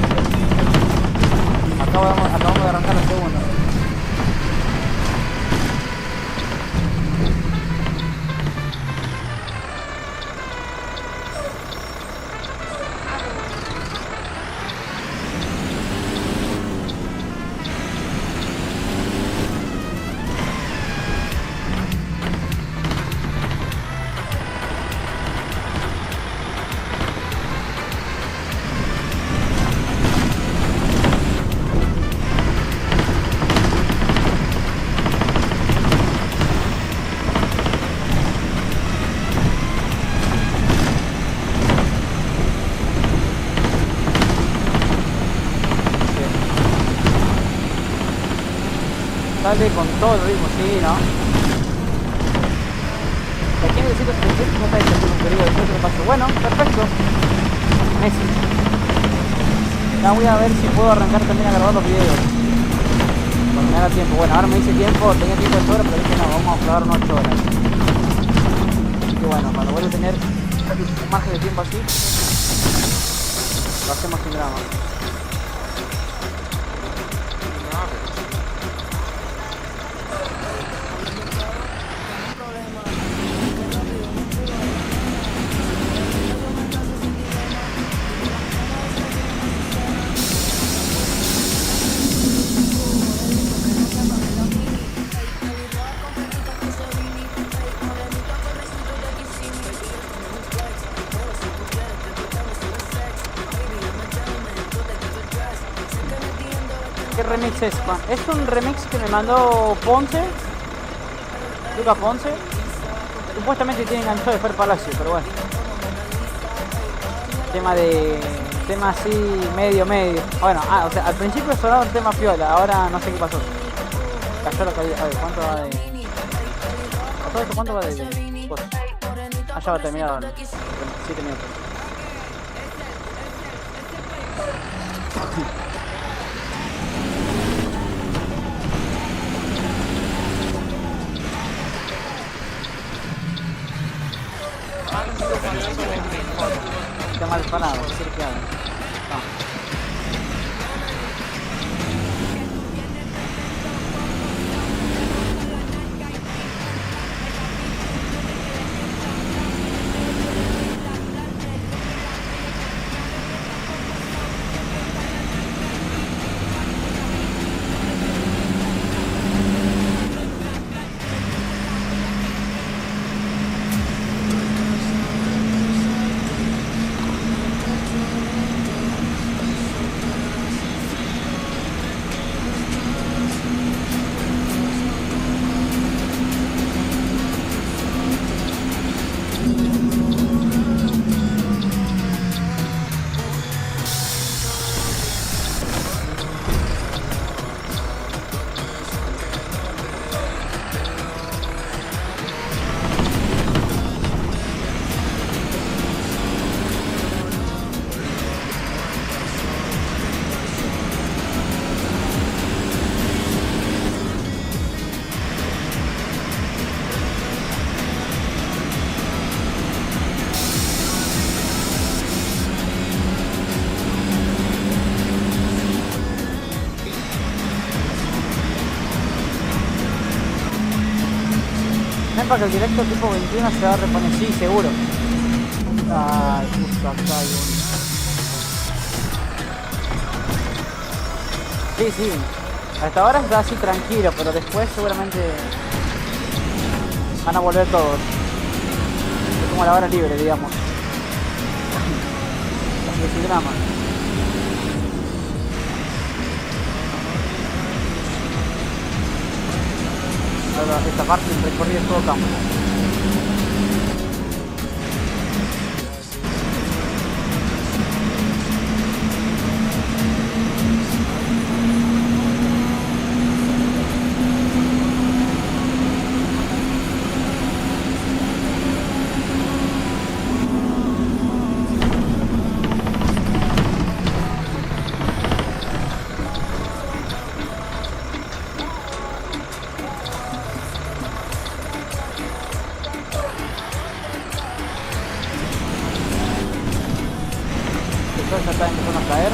Acabamos de arrancar la segunda. Dale con todo el ritmo, sí, ¿no? Aquí en el 176 no está hecho un periodo después que me pasó. Bueno, perfecto. Messi. Ya voy a ver si puedo arrancar también a grabar los videos. Cuando me haga tiempo. Bueno, ahora me dice tiempo, tenía tiempo de sobra, pero dije no, vamos a grabar unas 8 horas. Así que bueno, cuando vuelva a tener un margen de tiempo así, lo hacemos sin drama. ¿Qué remix es? Es un remix que me mandó Ponce, Lucas Ponce. Supuestamente tiene enganchado de Fer Palacio, pero bueno. Tema de tema así medio. Bueno, o sea, al principio sonaba un tema piola, ahora no sé qué pasó. Cayó la calidad. A ver, ¿cuánto va de...? ¿Todo esto cuánto va de cosas? Ah, ya va a terminar ahora. 7 minutos. Está mal parado, ¿qué quiere que haga? No. Para que el directo tipo 21 se va a reponer, sí, seguro. Ay, justo acá hay uno. Sí. Hasta ahora está así tranquilo, pero después seguramente van a volver todos. Es como la hora libre, digamos. Así que sin drama. Esta parte del recorrido es todo campo. Ya está empezando a caer.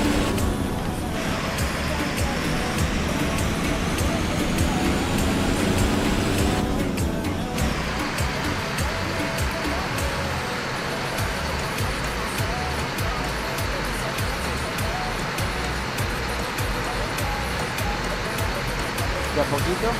De a poquito.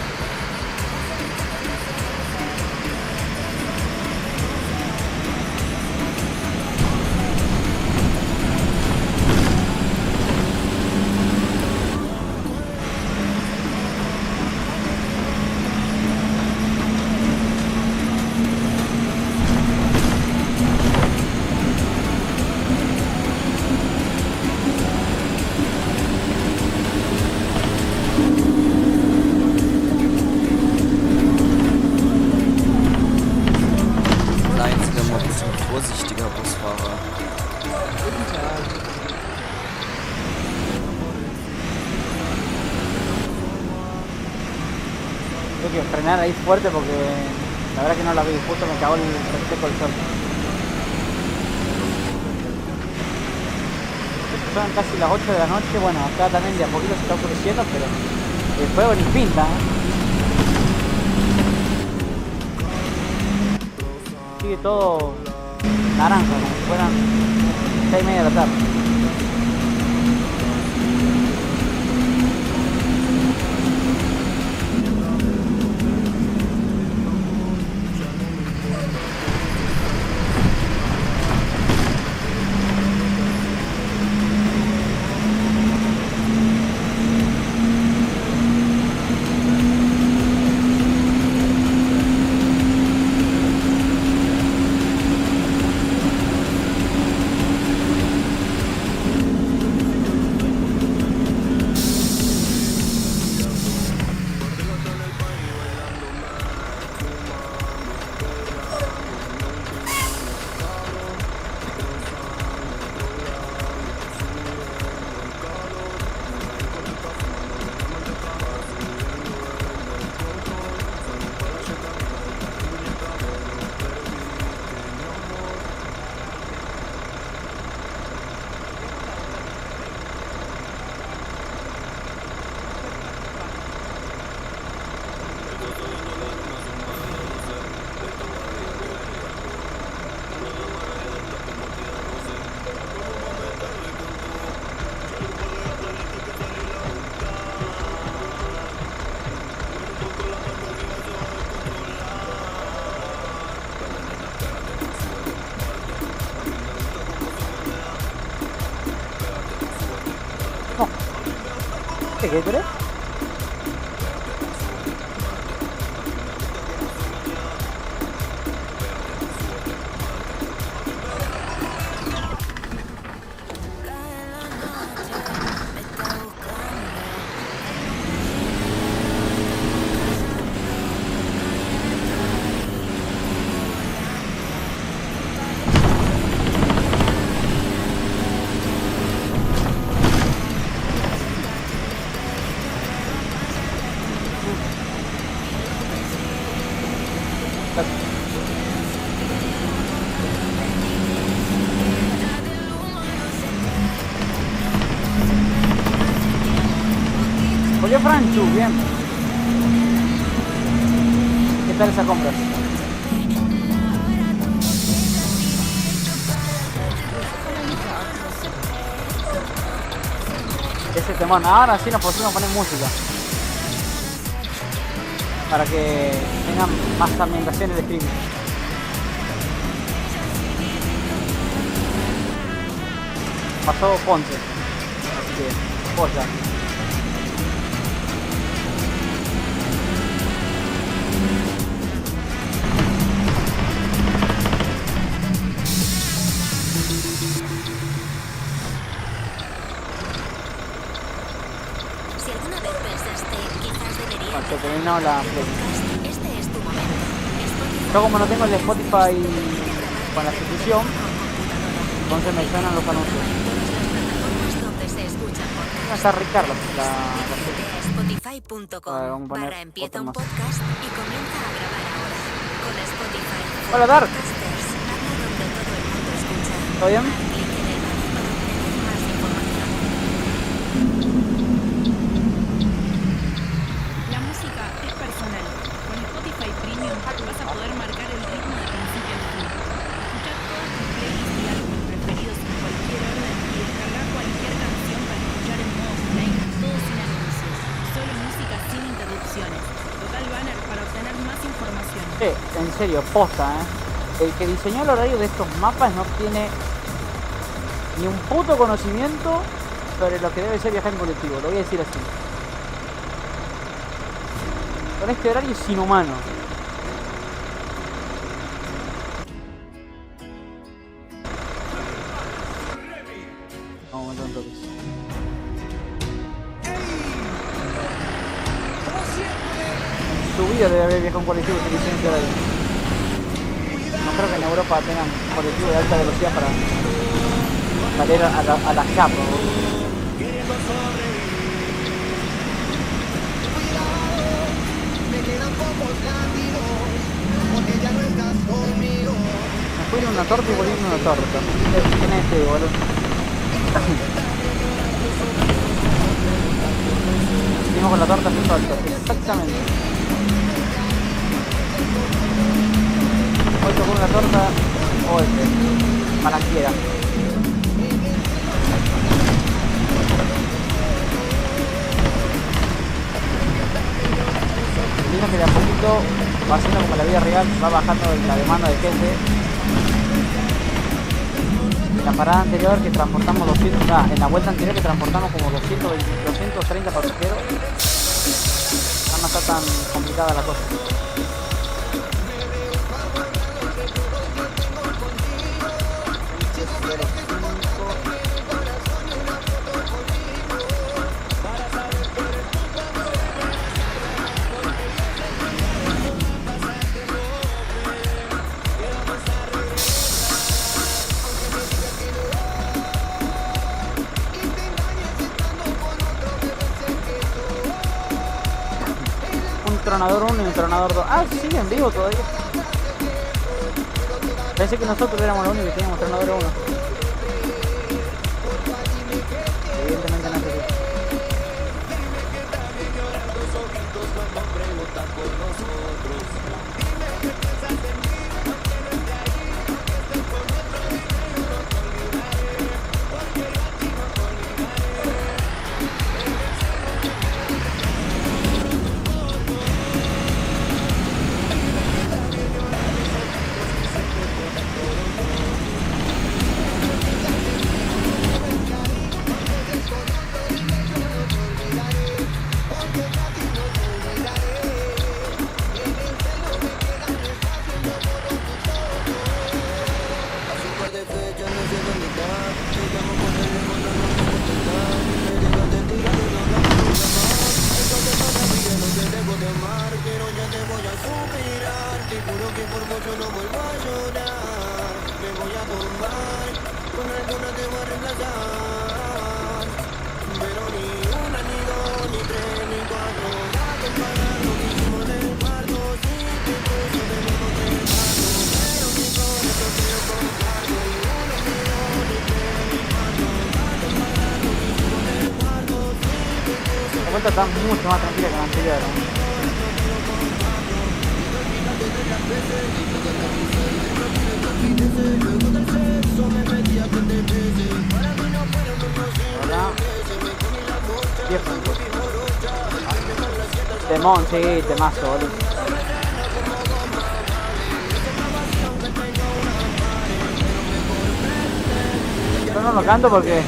Vorsichtiger Busfahrer. Guten Tag. Tengo que frenar ahí fuerte porque la verdad que no la vi, justo me cagó el reflejo del sol. Son casi las 8 de la noche, bueno, acá también de a poquito se está oscureciendo, pero el fuego ni pinta, Sigue todo naranja, como si fueran 6:30 de la tarde. dijiste que querés? Volvió Franchu, bien. ¿Qué tal esa compra? Ese temón. Ahora sí nos pusimos a poner música. Para que tengan más ambientaciones de streaming. Pasó Ponce. Así que, polla. Si alguna vez pensaste, quizás debería Se terminó la play. este es tu momento. Spotify Yo como no tengo el de Spotify con la suscripción, entonces me suenan los anuncios. plataformas donde se escuchan Voy a podcasts. estar Ricardo, la Visite A ver, spotify.com vamos a poner /empieza otro un más. podcast y comienza a grabar ahora. Con Spotify. Hola, Dark. Podcasters, habla donde todo el mundo escucha. ¿Todo bien? Clic en el banner para obtener más información. La música es personal. Con Spotify Premium vas a poder marcar el ritmo de principio a fin. Escuchar todas tus playlists y álbumes preferidos en cualquier orden y descargar cualquier canción para escuchar en modo offline, todo sin anuncios. Solo música sin interrupciones. Total banner para obtener más información. En serio, posta, El que diseñó el horario de estos mapas no tiene ni un puto conocimiento sobre lo que debe ser viajar en colectivo, lo voy a decir así. Con este horario es inhumano. Vamos a meter un toque. En su vida debe haber viajado en colectivo que diseñó este horario. No creo que en Europa tengan colectivo de alta velocidad para salir a la capa. Me fui en una torta y volví en una torta. ¿Quién es este, boludo? Seguimos con la torta sin falta. Exactamente. Hoy tocó una torta o palanquera. Vino que de a poquito va haciendo como la vida real, va bajando la demanda de gente. En la parada anterior que transportamos 200, en la vuelta anterior que transportamos como 230 pasajeros, ya no está tan complicada la cosa. Tronador 1 y un Tronador 2. Ah, sigue en vivo todavía. Pensé que nosotros éramos los únicos que teníamos Tronador 1. Evidentemente no es así. esta está mucho más tranquila que la anterior. ¿Verdad? 10 puntos. Temón, sí, temazo, boludo. Yo no lo canto porque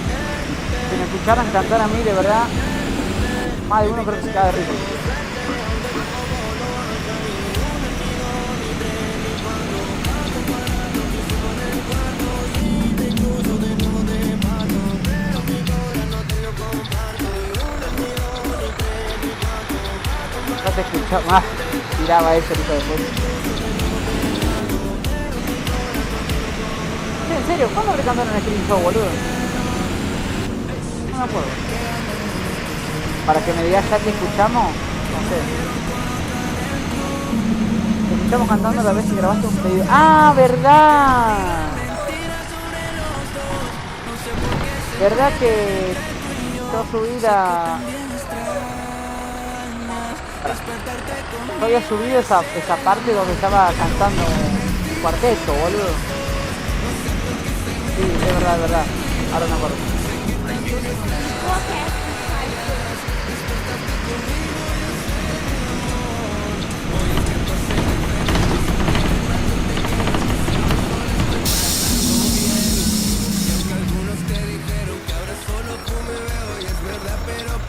si me escucharan cantar a mí, de verdad, más de uno creo que se cae de risa. No te escuchaba más, tiraba eso, hijo de puta. En serio, ¿cuándo habré cantado en el Screen Show, boludo? No me acuerdo. Para que me digas ya que escuchamos, no sé. Te escuchamos cantando la vez que grabaste un pedido. ¡Ah, verdad! ¿Verdad que yo subí la... Yo había subido esa parte donde estaba cantando cuarteto, boludo. Sí, es verdad, es verdad. Ahora no me acuerdo.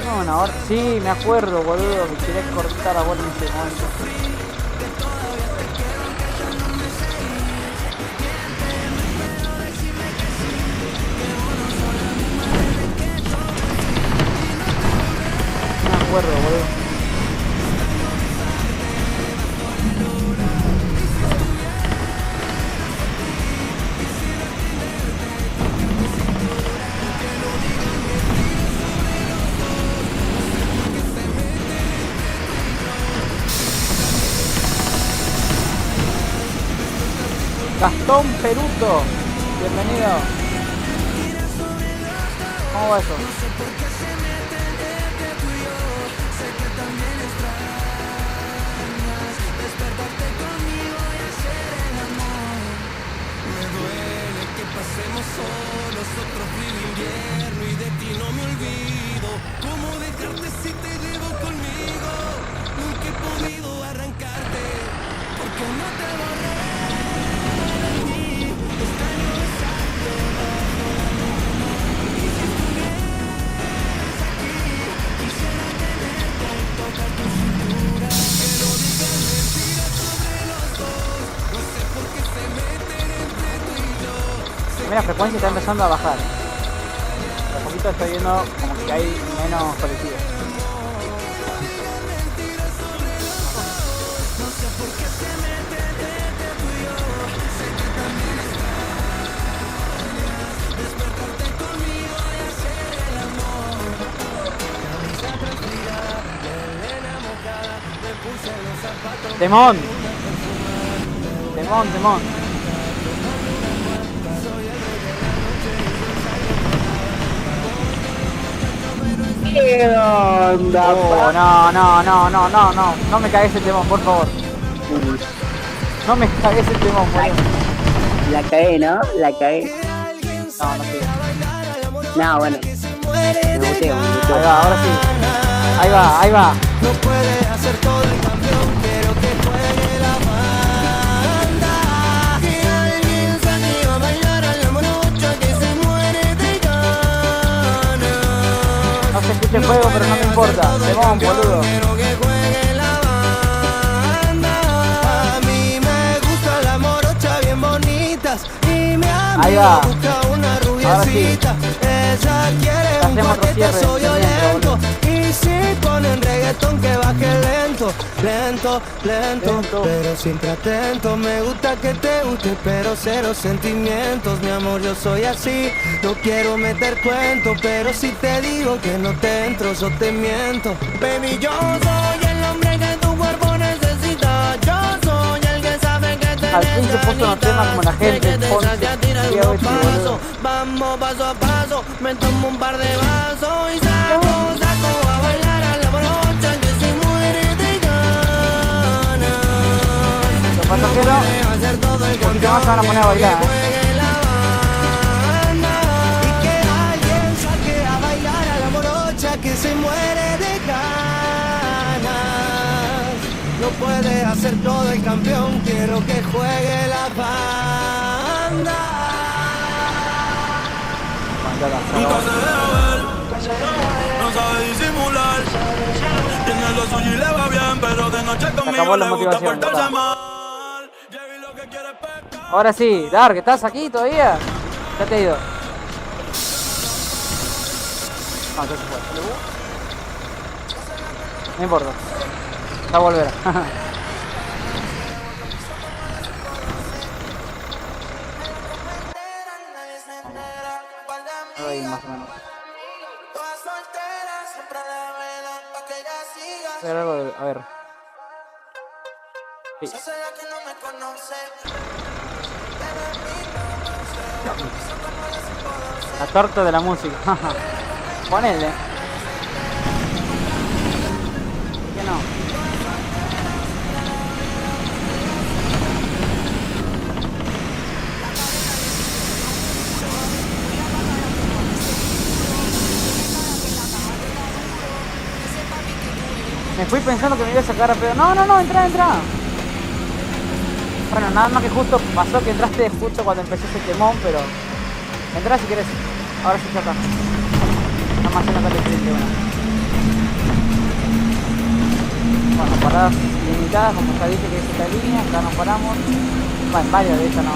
No, bueno, ahora sí, me acuerdo, boludo, que quería cortar a bola en ese momento. Me acuerdo, boludo. Gastón Peruto, bienvenido. ¿Cómo va eso? La frecuencia está empezando a bajar. De a poquito estoy viendo como que hay menos colectivos. Temón. Temón, temón. ¿Qué onda? Oh, no me cagues el temón, por favor. No me cagues el temón, boludo. La cagué, ¿no? La cagué. No, no sé. No, bueno. Me gusteo. Ahí va, ahora sí. Ahí va, ahí va. No puede hacer todo el campeón, quiero que juegue la banda. Que alguien se anime a bailar a la morocha que se muere de ganas. No se escucha el juego, pero no me importa. Temón, boludo. Quiero que juegue la banda. A mí me gusta la morocha bien bonitas y mi Ahí va. amiga busca una Ahora sí. rubiecita. Ella quiere un Hacemos otro cierre, paquetazo violento. boludo. Y si ponen reggaetón que baje lento, lento, lento, Lento. pero siempre atento. Me gusta que te guste, pero cero sentimientos. Mi amor, yo soy así, no quiero meter cuento, pero si te digo que no te entro, yo te miento. Baby, yo soy el hombre que tu cuerpo necesita. Yo soy el que sabe que te Al fin se puso unos temas como la gente, Ponce, Diego Echí, boludo. Vamos paso a paso, me tomo un par de vasos y saco a bailar a la morocha. poquito más se van a poner a bailar. Y que alguien saque a bailar a la morocha que se muere de ganas. No puede hacer todo el campeón, quiero que juegue la banda. Nunca se deja ver, no sabe disimular. Tiene lo suyo y le va bien, pero de noche conmigo le gusta portarse mal. Ahora sí, Dark, ¿estás aquí todavía? Ya te he ido. No, ya se fue. No importa. Ya volverá. Ahí más o menos. A ver, algo de... A ver. Sí. La torta de la música. Ponele. ¿Por qué no? Me fui pensando que me iba a sacar a pedo. No, entra. Bueno, nada más que justo pasó que entraste justo cuando empezó ese temón, pero... Entrá si querés. Ahora sí acá. Nada más en acá te frente una. Bueno, paradas limitadas, como ya dije que es esta línea, acá nos paramos. Bueno, en varias de estas no...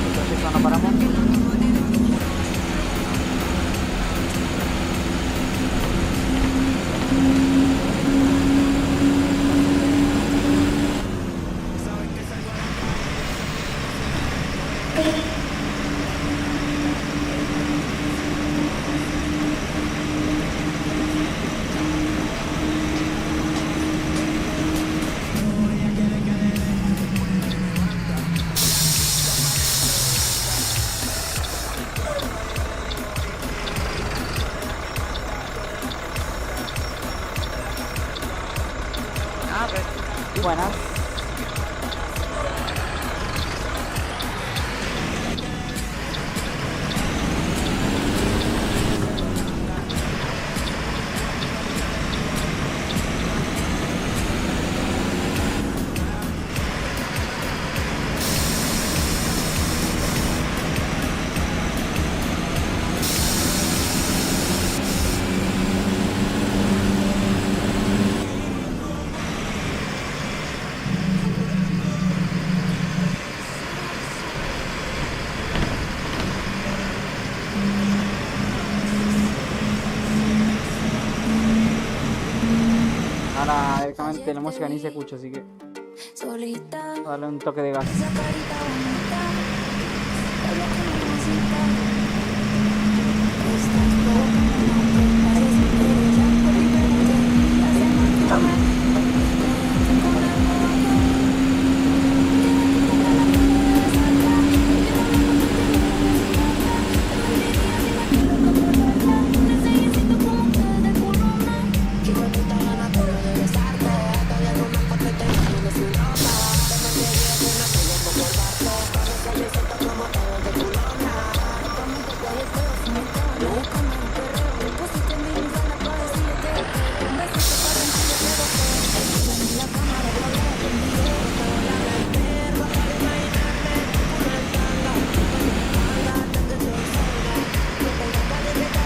Entonces no paramos. Buenas. Ahora directamente la música ni se escucha, así que voy a darle un toque de gas.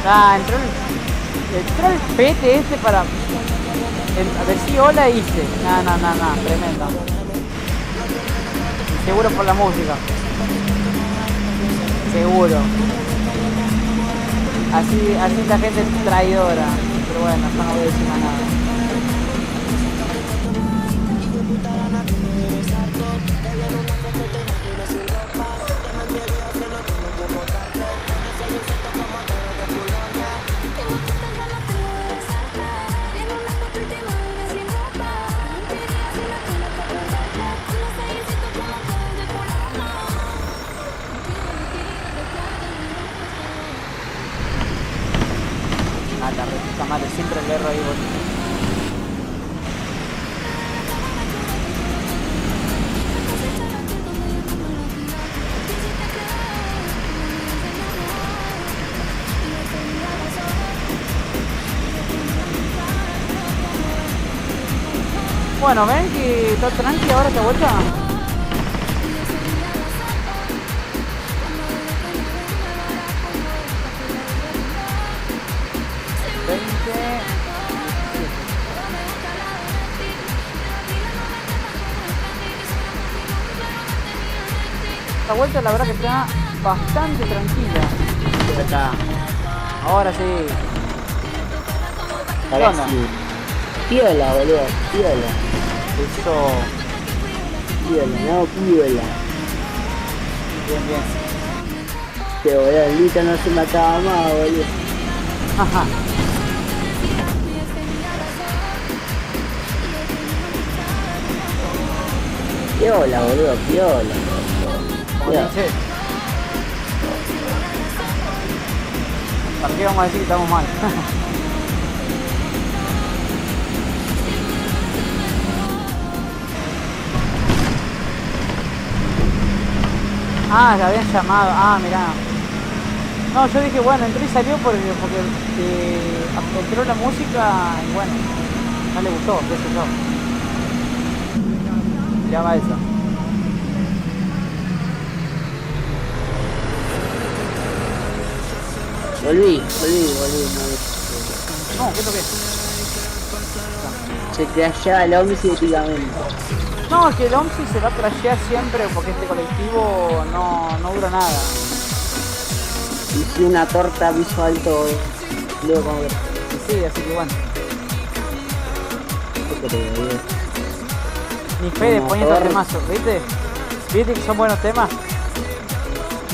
Ah, entró el pete este para... a ver si hola hice. No, tremendo. Seguro por la música. Seguro. Así la gente es traidora. Pero bueno, no voy a decir más nada. La puta madre, siempre le erro ahí, boludo. Bueno, ven que está tranqui ahora esta vuelta. Esta vuelta la verdad que está bastante tranquila. Por acá. Ahora sí. ¿Qué Ahora onda? sí. Piola, boludo. Piola. Eso. Piola, no piola. Bien, bien. Que boludo, el Lito no se mataba más, boludo. Ajá. Piola, boludo, piola. Como dice. ¿Para qué vamos a decir que estamos mal? Ah, ya habían llamado. Ah, mirá. No, yo dije, bueno, entró y salió porque entró la música y bueno, no le gustó, qué sé yo. Ya va eso. Volví. No, ¿qué toqué? Se crashaba el Omsi éticamente. No, que el OMSI se va a crashear siempre porque este colectivo no dura nada. Hice una torta visual todo. Luego como que... Sí, así que bueno. ¿Qué querés, boludo? Ni Fede Una poniendo torta. temazos, ¿viste? ¿Viste que son buenos temas?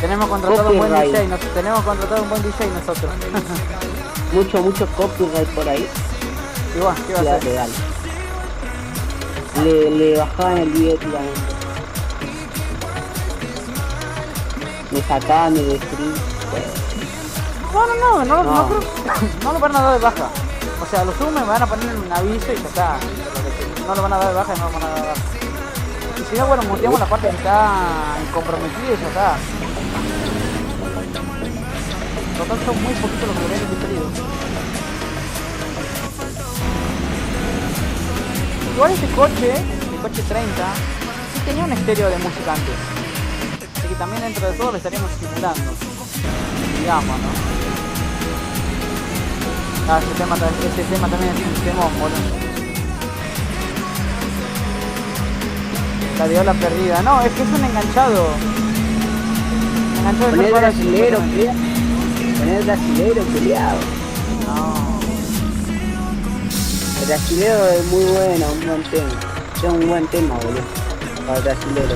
Tenemos contratado un buen Copyright. DJ, tenemos contratado un buen DJ nosotros. Mucho copyright por ahí. Y bueno, ¿qué va a Sí, hacer? legal. Le bajaban el video éticamente. Me sacaban el stream. No No. lo van a dar de baja. O sea, lo sumen, me van a poner un aviso y ya está. No lo van a dar de baja y no lo van a dar de baja. Y si no, bueno, muteamos la parte que está incomprometida y ya está. Total, son muy poquitos los niveles diferidos. Igual este coche, el coche 30, sí tenía un estéreo de música antes. Así que también dentro de todo lo estaríamos simulando. Digamos, ¿no? Ah, ese tema también es un temón, boludo. La viola perdida. No, es que es un enganchado. Enganchado de Poner tres horas. brasilero, peleado. Poner brasilero, peleado. No. El brasilero es muy bueno, un buen tema. Es un buen tema, boludo. Para el brasilero.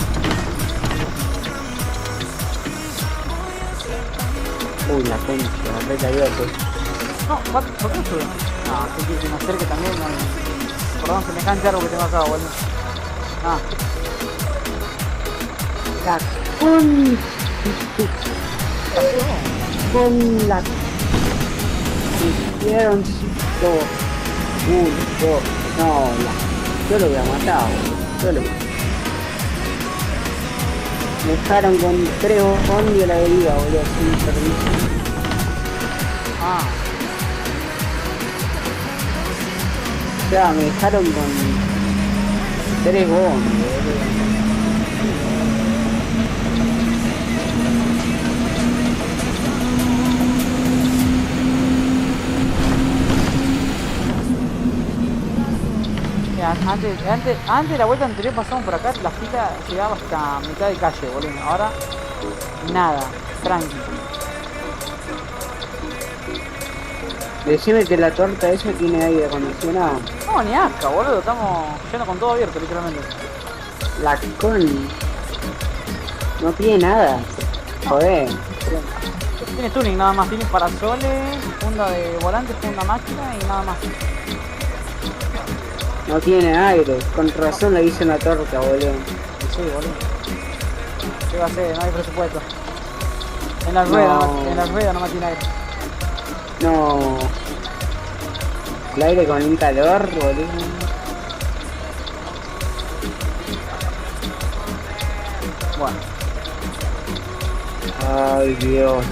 Uy, la concha, la reta pues. No, ¿por qué no sube? No, sé que me acerque también. No. Perdón, semejante árbol que tengo acá, boludo. Ah. La con... Con la... Hicieron todo. No, yo lo voy a matar, boludo. Yo lo voy a... Me dejaron con 3 bombos a la deriva, boludo, sin permiso. Ah. O sea, me dejaron con 3 bombos, boludo. Mira, antes de la vuelta anterior pasamos por acá, la fila llegaba hasta mitad de calle, boludo. Ahora, nada, tranqui. Decime que la torta esa tiene aire acondicionado. No, ni asca, boludo, estamos yendo con todo abierto, literalmente. La con... No tiene nada. Joder. Tiene tuning nada más, tiene parasoles, funda de volante, funda máquina y nada más. No tiene aire. Con razón le hice una torta, boludo. Sí, boludo. ¿Qué va a hacer? No hay presupuesto. En las No. ruedas no tiene aire. No. El aire con un calor, boludo. Bueno. Ay, Dios.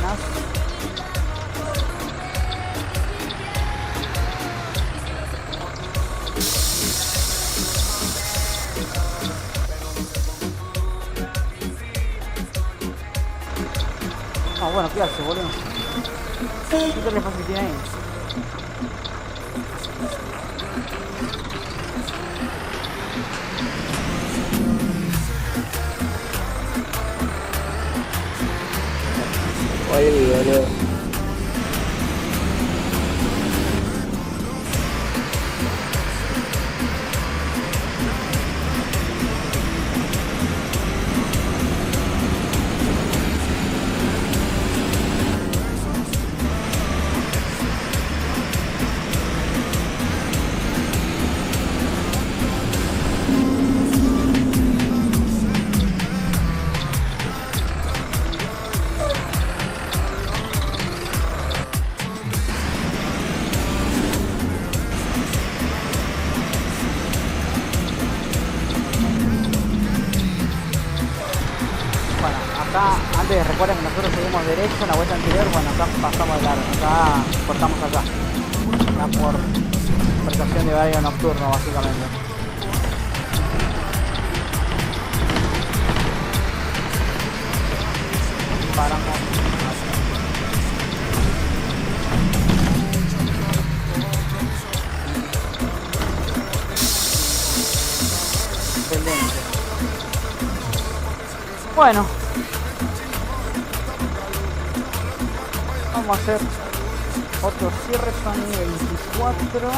buenas. Ah, bueno, ¿qué hace, boludo? ¿Qué te le pasa que tiene ahí? Oye, boludo. Bueno, acá, antes recuerden que nosotros seguimos derecho en la vuelta anterior, bueno, acá pasamos de largo, acá cortamos acá. Acá por prestación de horario nocturno, básicamente. Paramos. Excelente. Bueno, vamos a hacer otro cierre, son 24.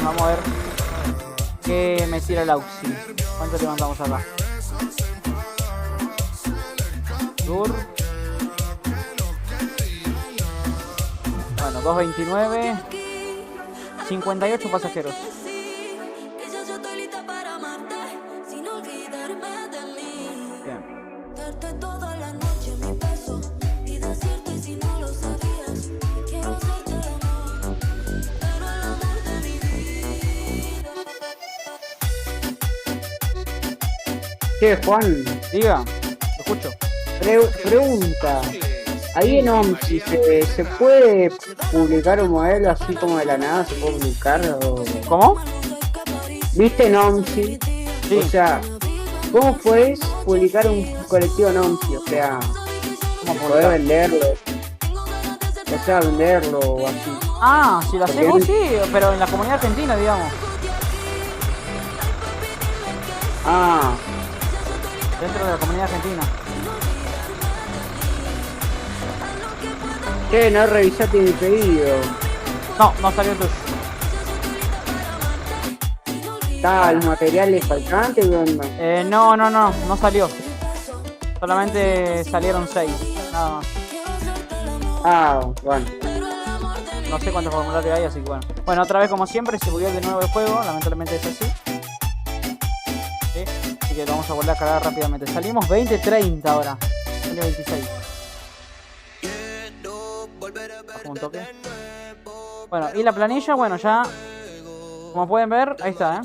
Vamos a ver qué me tira el Auxi. ¿Cuánto levantamos acá? Dur. Bueno, 229. 58 pasajeros. Bien. Che, Juan, Diga, lo escucho. pregunta. Ahí en OMSI ¿se puede publicar un modelo así como de la nada? ¿Se puede publicar? O... ¿Cómo? ¿Viste en OMSI? Sí. O sea, ¿cómo puedes publicar un colectivo en OMSI? O sea, ¿Cómo poder publicar? venderlo. O sea, venderlo o así. Ah, si lo Porque hacemos sí, pero en la comunidad argentina, digamos. Ah, Dentro de la comunidad argentina. che, no revisaste mi pedido. No, no salió el tuyo. ¿Está el material faltante o qué onda? No salió. Solamente salieron 6, nada más. Ah, bueno. No sé cuántos formularios hay, así que bueno. Bueno, otra vez como siempre se bugueó de nuevo el juego, lamentablemente es así. ¿Sí? Así que lo vamos a volver a cargar rápidamente. Salimos 20:30 ahora. Salió 26. Bajo un toque. Bueno, y la planilla, bueno, ya como pueden ver, ahí está,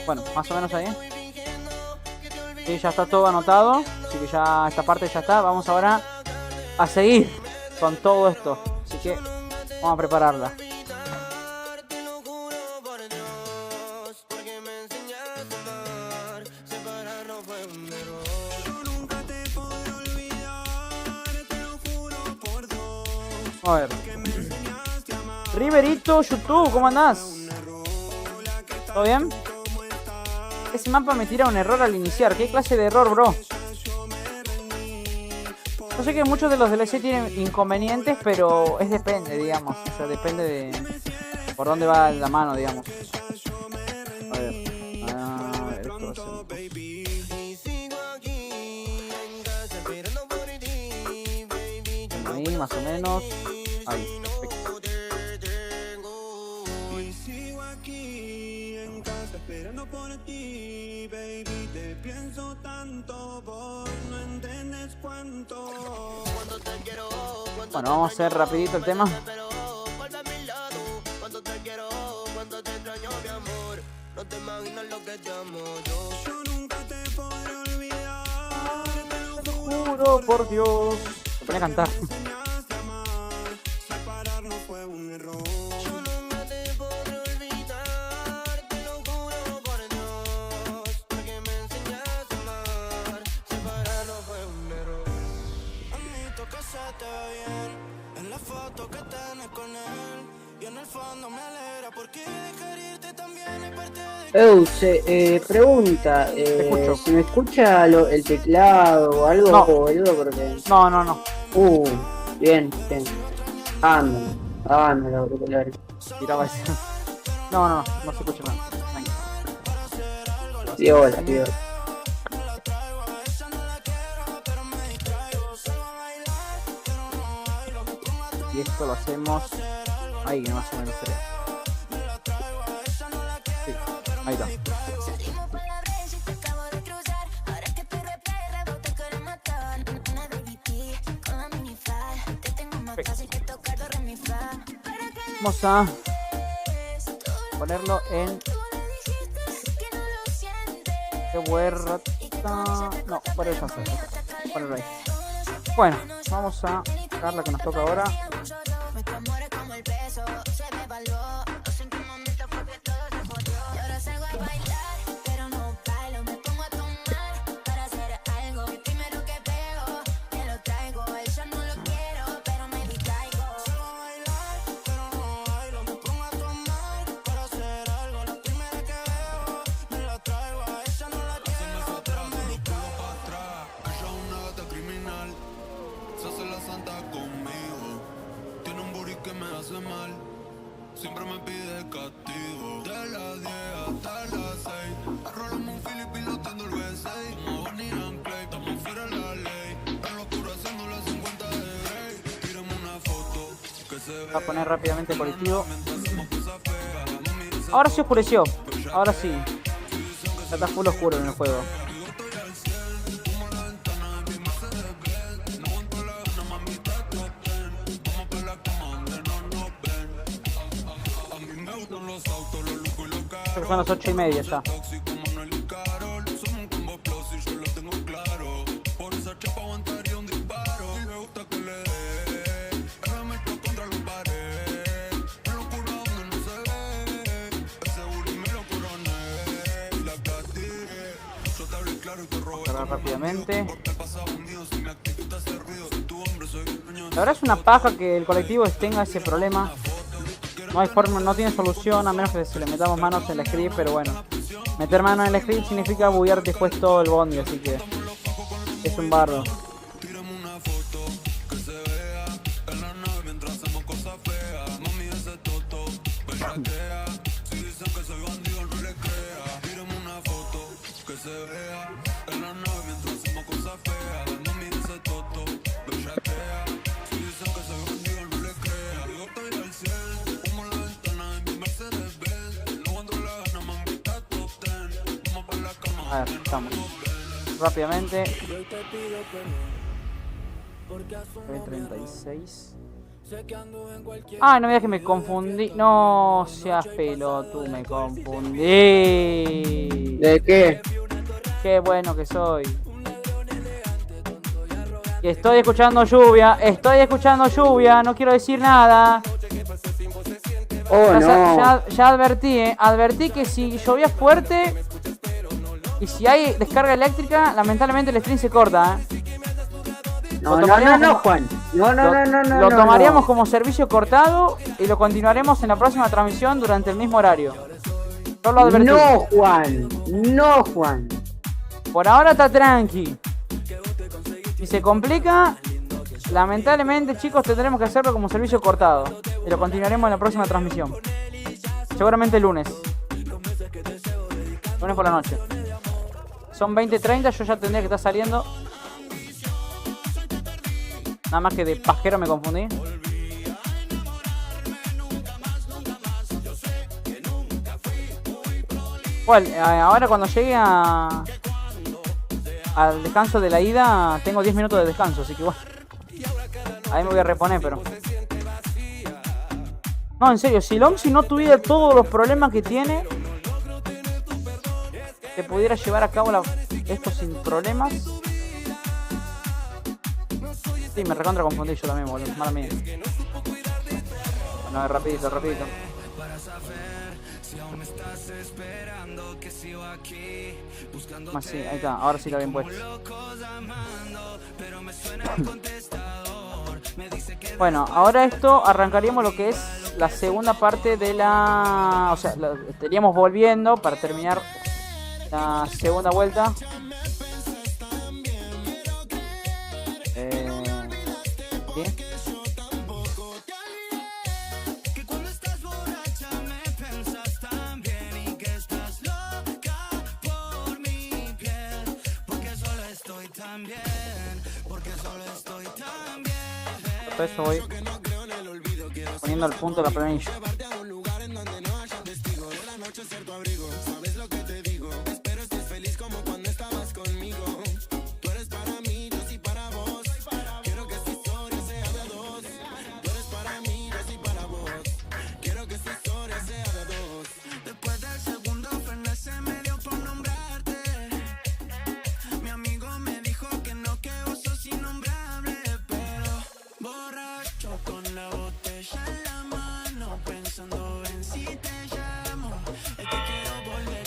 Bueno, más o menos ahí. Sí, ya está todo anotado. Así que ya esta parte ya está. Vamos ahora a seguir con todo esto. Así que vamos a prepararla. A ver. Riverito, YouTube, ¿cómo andás? ¿Todo bien? Ese mapa me tira un error al iniciar. ¿Qué clase de error, bro? Yo sé que muchos de los DLC tienen inconvenientes, pero es depende, digamos. O sea, depende de por dónde va la mano, digamos. A ver, esto va a ser... Ahí, más o menos. Ahí, perfecto. Bueno, vamos a hacer rapidito el tema. cuánto te extraño, mi amor. No te imaginas lo que te amo yo. Yo nunca te podré olvidar. Te juro por Dios. Me pone a cantar. Separarnos fue un error. Yo nunca te podré olvidar. Te lo juro por Dios. Porque me enseñaste a amar. Separarnos fue un error. Admito que se te ve bien en la foto que tenés con él. Y en el fondo me alegra porque dejar irte también es parte de... Pregunta, escucho. ¿se me escucha el teclado o algo? No. Boludo, porque... No. Bien. Anda los auriculares. Tiraba ese. No se escucha nada. Tranquilo. Piola. Y esto lo hacemos ahí, más o menos sería. Sí, ahí está. Salimos por la brecha y te acabo de cruzar. Ahora que te replay, te quiero matar. Una baby T con la minifly. Te tengo más fácil que tocar do re mi fa. Vamos a ponerlo en qué guerra. No, por eso hacer. Ponerlo ahí. Bueno, vamos a sacar la que nos toca ahora. Nuestro amor es como el peso, se me evaluó. Los 5 momentos fue que todo se jodió. Y ahora salgo a bailar, pero no bailo. Me pongo a tomar para hacer algo. El primero que pego, me lo traigo. Él yo no lo quiero, pero me distraigo. Salgo a bailar, pero no bailo. Me pongo a tomar para hacer algo. La primera que veo, me la traigo. A ella no la quiero, pero me distraigo. Ella es una gata criminal. Se hace la santa conmigo. Tiene un booty que me hace mal. Siempre me pide castigo. De las 10 hasta las 6. Arrollamos un Philip pilotando el V6. Como Bonnie and Clyde, estamos fuera de la ley. En lo oscuro haciendo las 50 de Grey. Tírame una foto que se Voy a poner rápidamente el colectivo. mientras hacemos cosas feas. No mires Ahora sí oscureció. Ahora sí. Ya está full oscuro en el juego. Son las 8:30 ya. Vamos a cargar rápidamente. La verdad es una paja que el colectivo tenga ese problema. No hay forma, no tiene solución a menos que se le metamos manos en el script, pero bueno. Meter manos en el script significa buguear después todo el bondi, así que es un bardo. A ver, estamos. Rápidamente. 36. Ah, no me digas que me confundí. No seas pelotudo, me confundí. ¿De qué? Qué bueno que soy. Y estoy escuchando lluvia, no quiero decir nada. Oh, no. Ya advertí que si llovía fuerte y si hay descarga eléctrica, lamentablemente el stream se corta, No, Juan. Lo tomaríamos como servicio cortado y lo continuaremos en la próxima transmisión durante el mismo horario. Solo advertí. No, Juan. Por ahora está tranqui. Si se complica, lamentablemente, chicos, tendremos que hacerlo como servicio cortado. Y lo continuaremos en la próxima transmisión. Seguramente el lunes. Lunes por la noche. Son 20:30, yo ya tendría que estar saliendo. Nada más que de pajero me confundí. Bueno, ahora cuando llegue al descanso de la ida, tengo 10 minutos de descanso, así que bueno. Ahí me voy a reponer, pero... No, en serio, si Lomsi no tuviera todos los problemas que tiene, que pudiera llevar a cabo esto sin problemas. Sí, me recontra confundí yo también, boludo. Mala mía. Bueno, rapidito. Más sí, ahí está. Ahora sí lo bien puesto. Bueno, ahora esto arrancaríamos lo que es la segunda parte de la... O sea, estaríamos volviendo para terminar la segunda vuelta. ¿Sí? Por eso voy poniendo al punto la planilla.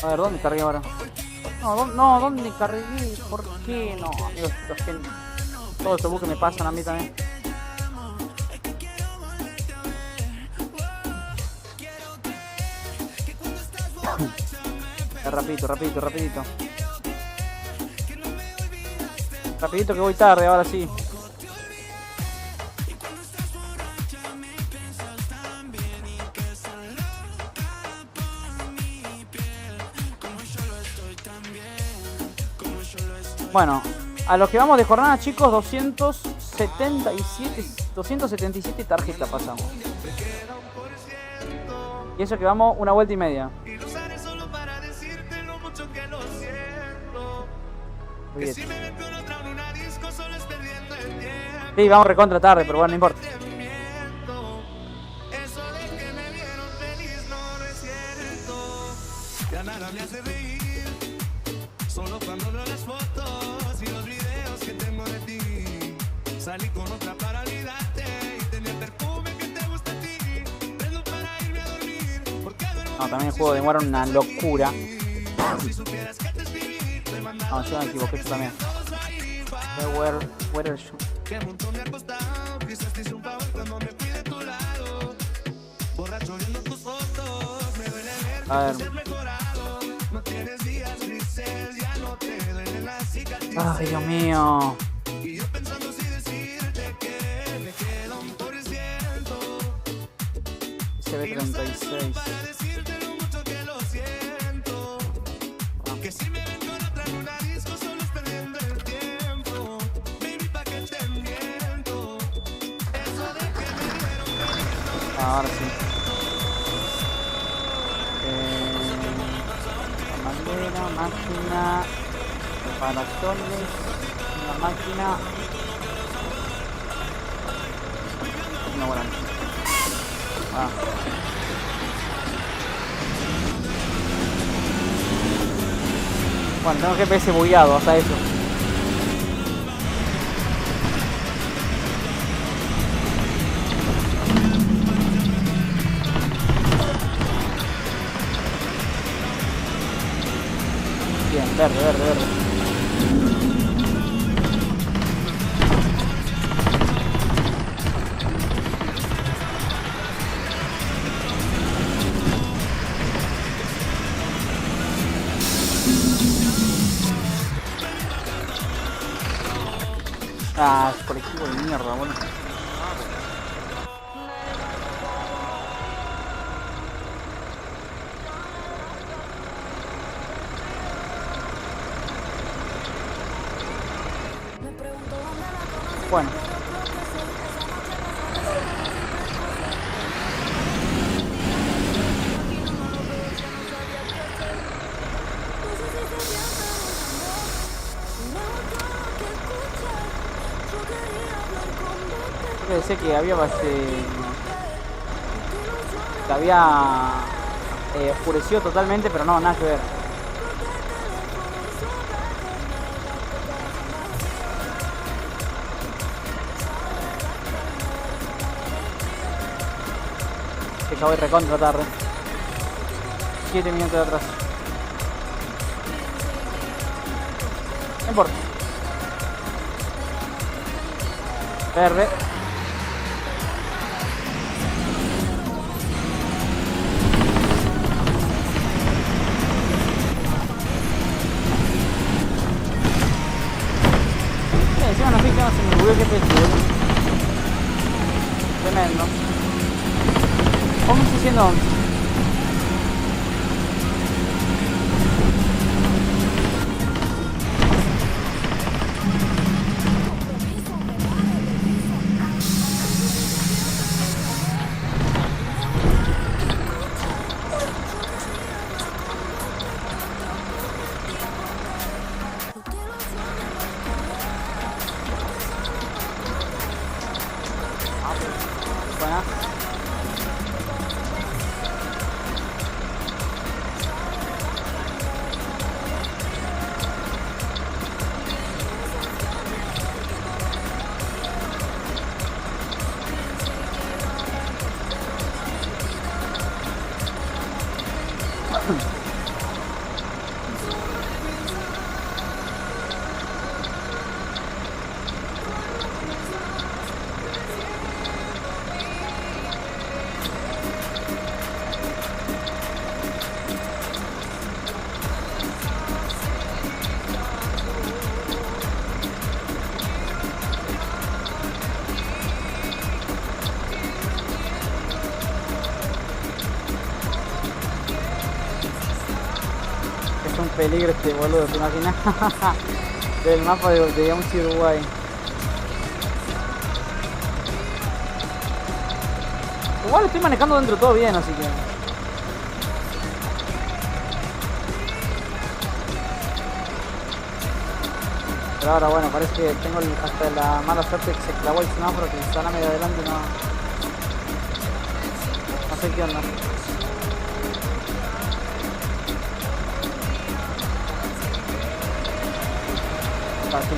A ver, ¿dónde cargué ahora? No, ¿dónde cargué? ¿Por qué no? Amigos, todos estos bugs me pasan a mí también. Rapidito. Rapidito que voy tarde, ahora sí. Bueno, a lo que vamos de jornada, chicos, 277 tarjetas pasamos. Y eso que vamos una vuelta y media. Muy bien. Sí, vamos recontra tarde, pero bueno, no importa. Solo cuando veo las fotos y los videos que tengo de ti. Salí con otra para olvidarte y tenía el perfume que te gusta a ti. Prendo para irme a dormir. No, también el juego demora una locura. No, yo me equivoqué, yo también. Where are you? Que montón me ha costado, quizás te hice un favor cuando me fui de tu lado. Borracho viendo tus fotos, me duele ver que has mejorado. No tienes días grises, ya no te duelen las cicatrices. Ay, Dios mío. Y yo pensando si decirte que me queda 1%. CB36. Para decirte lo mucho que lo siento. Que si me ven con otra en una disco solo es perdiendo el tiempo. Baby, pa' que te miento. Eso de que me dieron feliz no. Ahora sí. Bandera, máquina, preparaciones, una máquina. No, bueno. Bueno, tengo GPS bugueado hasta eso. Bien, verde. Ah, colectivo de mierda, bueno. Bueno. Yo pensé que había base... se había oscurecido totalmente, pero no, nada que ver. Que ya voy recontra tarde. 7 minutos de atrás. No importa. PR. Encima no sé qué se me ocurrió que pecho. Tremendo. 11 siendo 11. Buena. Es un peligro este boludo, ¿te imaginas? Del mapa de Yamuchi, Uruguay. Igual estoy manejando dentro todo bien, así que... Pero ahora bueno, parece que tengo hasta la mala suerte que se clavó el semáforo, que el salame de adelante no... No sé qué onda. Así.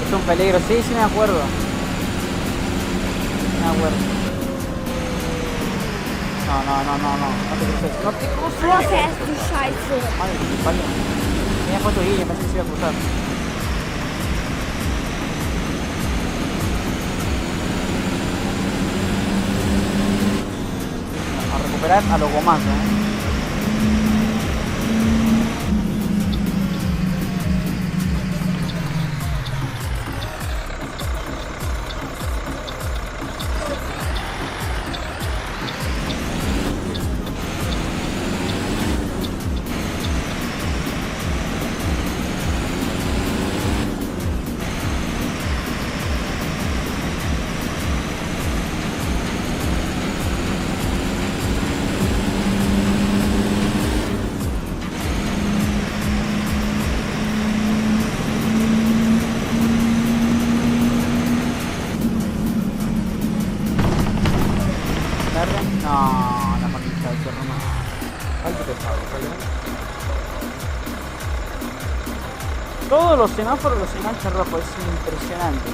Es un peligro, sí, sí me acuerdo. Me acuerdo. No te cruces. No te cruces. Madre que parió. Me había puesto Guille, pensé que se iba a cruzar. A recuperar a los gomazos, No, la conquista del cerro no. Alto pesado, realmente. Todos los semáforos los engancha rojo, es impresionante.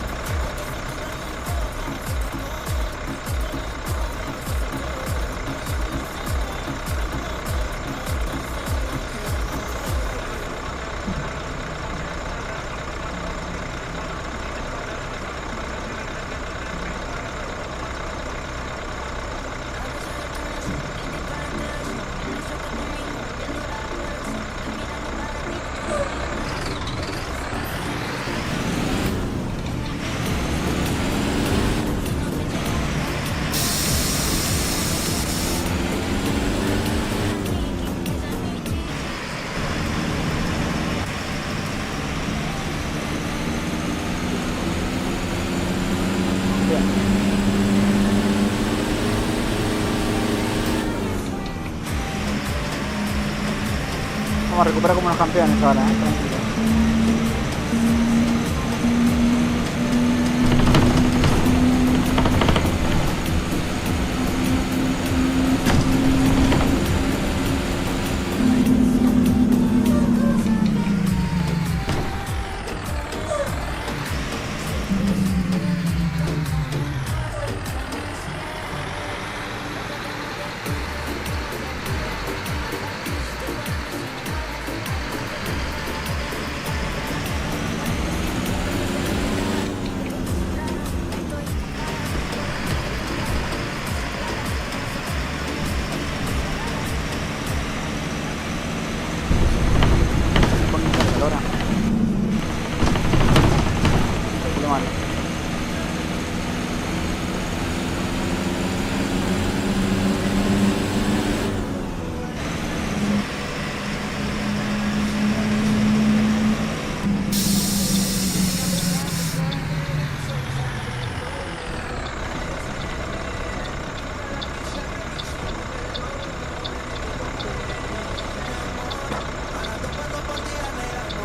Vamos a recuperar como unos campeones ahora, tranquilo.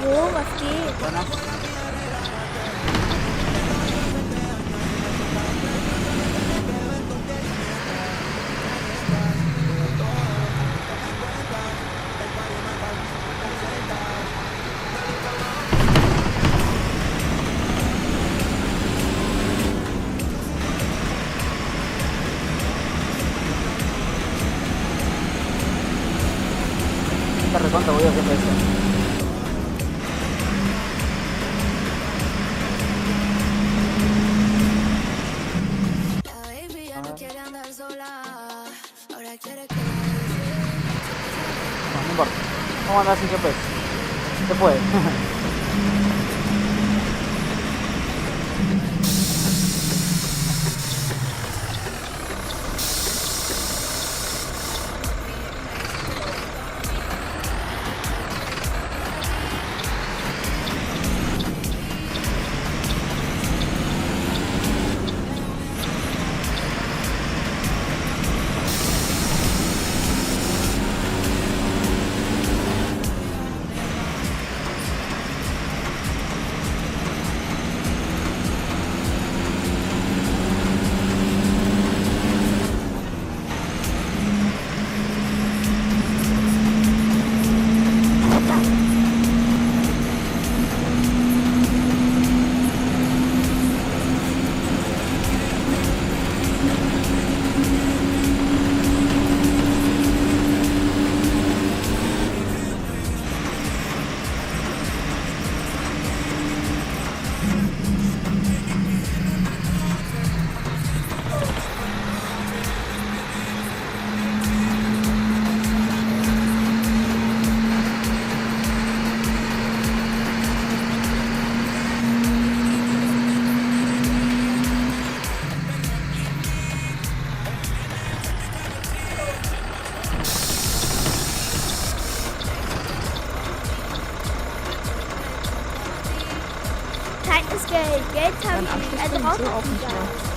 Oh, was geht? Buenas. Esta recontra voy a hacer eso. No importa. Vamos a andar sin GPS. Se puede. Zeit ist Geld. Geld habe ich. Also braucht so man auf mich nicht. mal.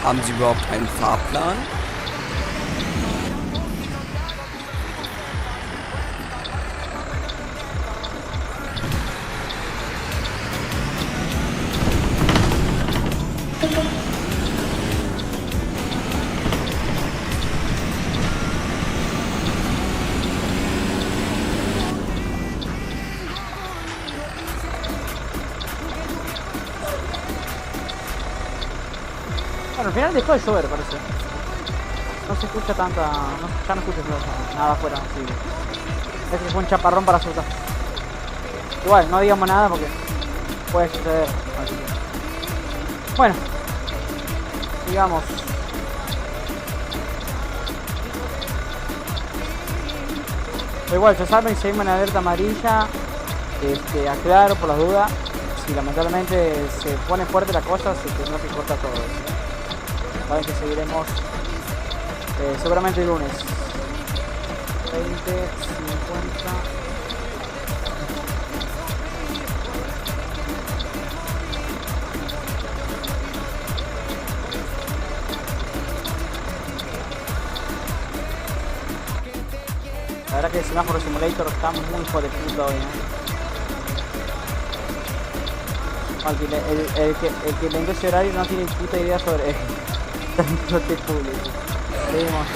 Haben Sie überhaupt einen Fahrplan? Bueno, al final dejó de llover, parece. No se escucha tanta... ya no escucho nada afuera, sí. Es que fue un chaparrón para asustar. Igual, no digamos nada porque puede suceder. Así que... Bueno. Digamos. Pero igual, ya saben, seguimos en alerta amarilla. Aclaro por las dudas. Si lamentablemente se pone fuerte la cosa, se tendrá que cortar todo eso. Saben que seguiremos seguramente el lunes 20, 50. La verdad que el semáforo simulator está muy hijo de puta hoy, El que inventó ese horario no tiene puta idea sobre transporte público. Seguimos.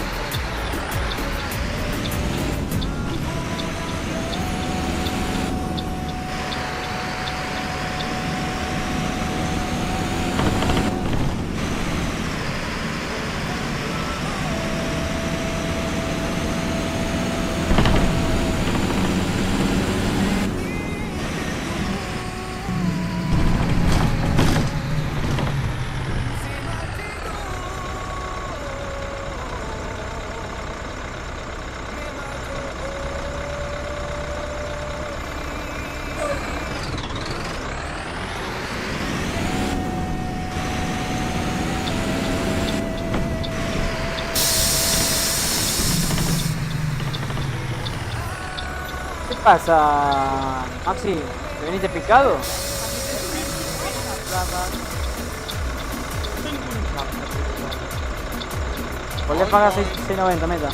¿Qué pasa, Maxi? ¿Te viniste picado? Volví a pagar 6.90 meta.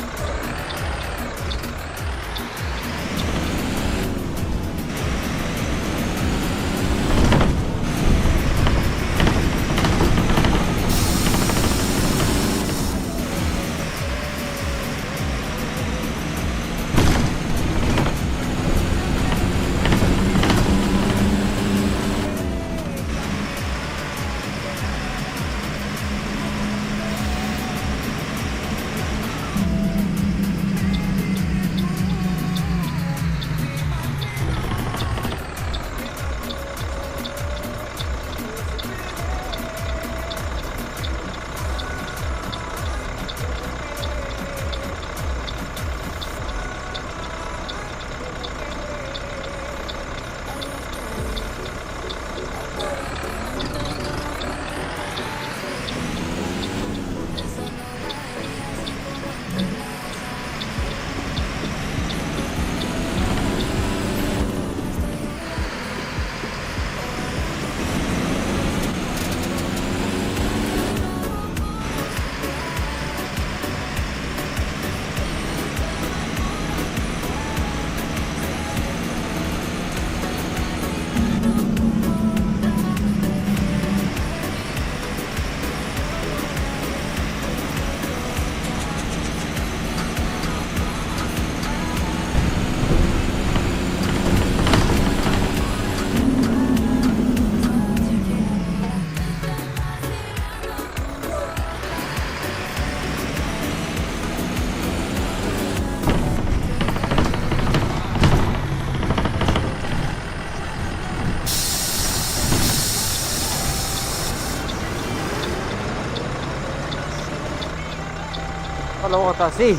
Luego está así.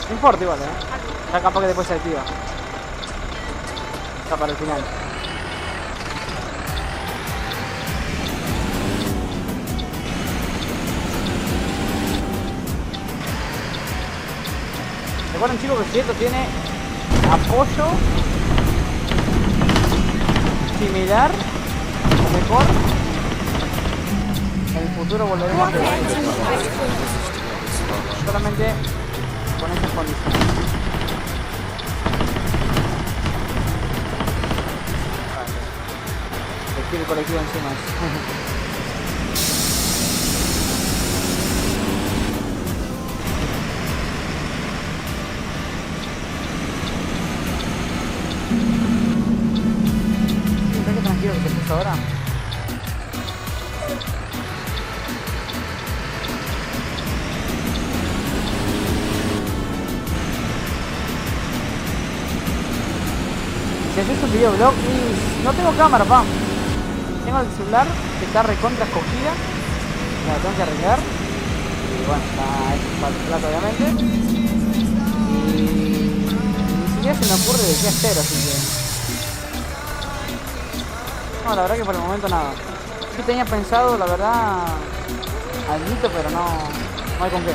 No importa igual, ya capaz que después se activa. Está para el final. Recuerden, chicos, que si esto tiene apoyo similar o mejor en el futuro. futuro volveremos a hacer solamente con esas condiciones. El colectivo encima. Mira qué tranquilo que te puso ahora. Si haces un videoblog y no tengo cámara, pa. Tengo el celular que está recontra escogida, la tengo que arreglar y bueno, está hecho para el plato obviamente y ni siquiera se me ocurre de qué hacer, así que no, la verdad que por el momento nada. Sí tenía pensado, la verdad, algo, pero no hay con qué.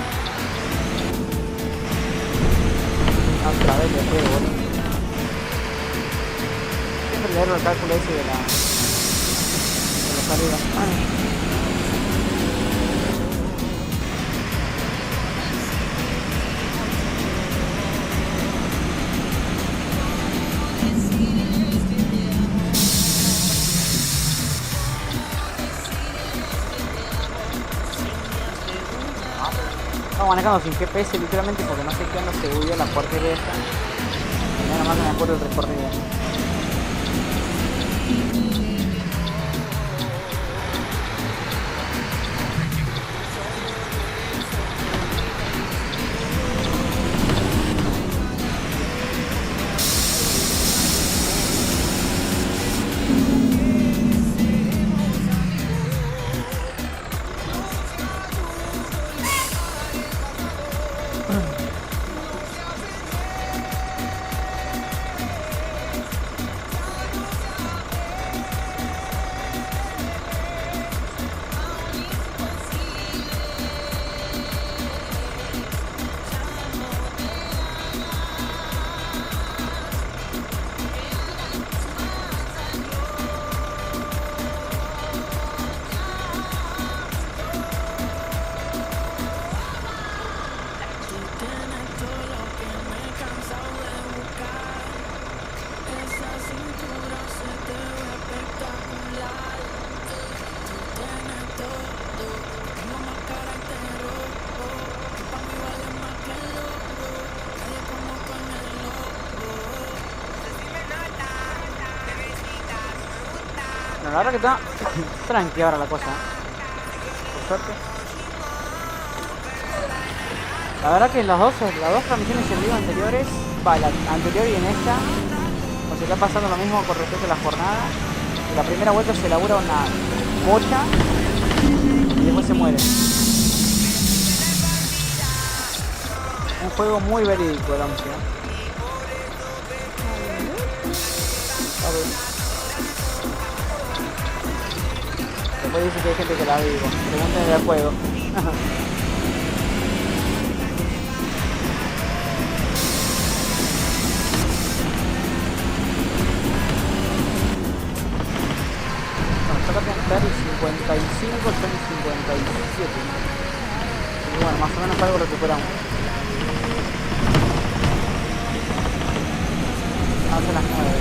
Otra vez le juego, boludo. Siempre leerlo el cálculo ese de la salida. Estamos manejando sin GPS literalmente porque no sé qué onda se bugueó la porquería esta. Nada más que me acuerdo el recorrido. La verdad que está tranqui ahora la cosa, por suerte. La verdad que las dos transmisiones en vivo anteriores, la anterior y en esta, nos está pasando lo mismo con respecto a la jornada. La primera vuelta se elabora una bocha y después se muere. Un juego muy verídico el 11. A ver. Después dice que hay gente que la vivo. Pregúntenle al juego. Bueno, acá tengo que estar el 55, son el 57. Y bueno, más o menos algo recuperamos. Hace las 9.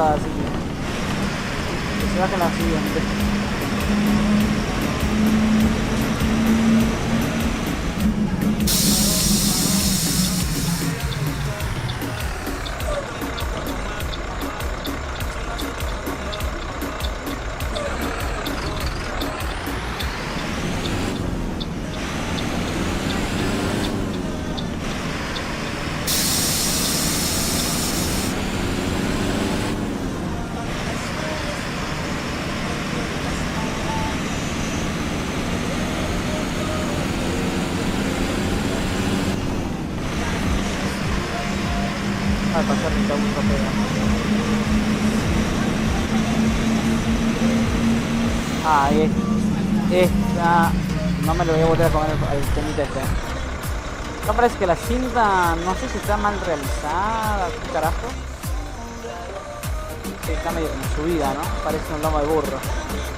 parada así. Que se baje la siguiente. Al pasar mi tabú pega. Ah, ahí esta. No me lo voy a volver a comer el temita este. No, parece que la cinta, no sé si está mal realizada, ¿qué carajo? Sí, está medio como subida, ¿no? Parece un lomo de burro.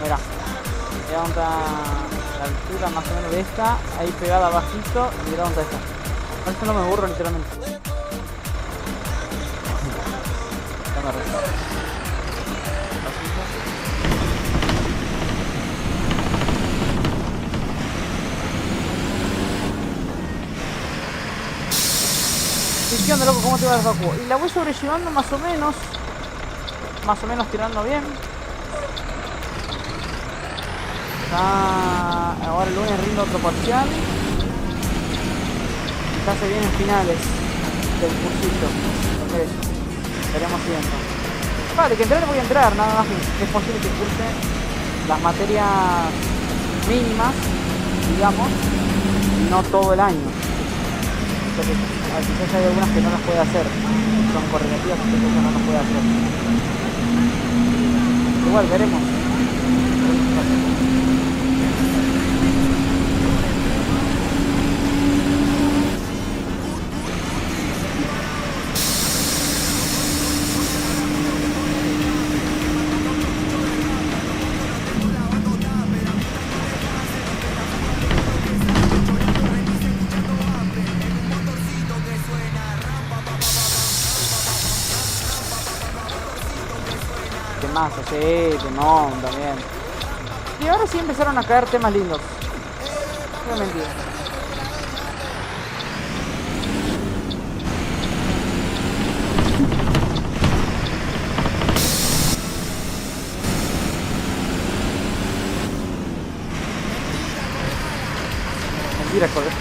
Mira, mira dónde está la altura más o menos de esta, ahí pegada abajito, y mira dónde está. Parece un lomo de burro literalmente. ¿Qué onda, loco? ¿Cómo te va el Facu? Y la voy sobrellevando más o menos tirando bien. Ahora el lunes rindo otro parcial. Ya se vienen finales del cursito. Entonces, estaremos viendo. Vale, que entrar voy a entrar, nada más que es posible que curse las materias mínimas, digamos, y no todo el año. Entonces, quizás hay algunas que no las puede hacer, son correlativas, entonces no las puede hacer. Igual veremos. Más, sí, Timón también. Y ahora sí empezaron a caer temas lindos. No me entiendo. Mentira, joder.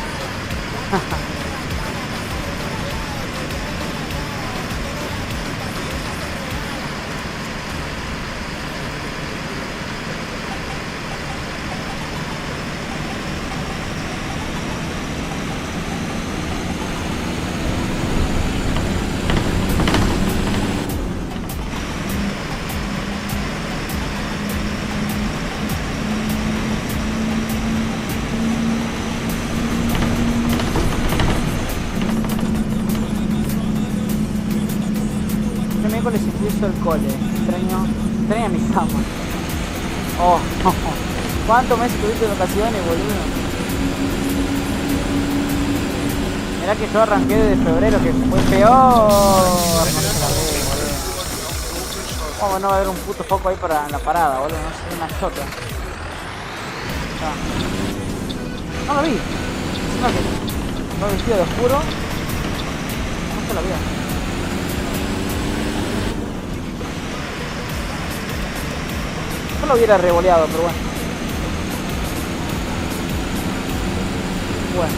Miércoles empiezo el cole. Extraño a mi cama. Oh, ¿cuántos meses tuviste de vacaciones, boludo? Mirá que yo arranqué desde febrero, que fue peor. No se la ve, boludo. ¿Cómo no va a haber un puto foco ahí para la parada, boludo? No sé, una chota. No lo vi. Encima que no vestido de oscuro. No se lo vio. Yo lo hubiera revoleado, pero bueno. Bueno.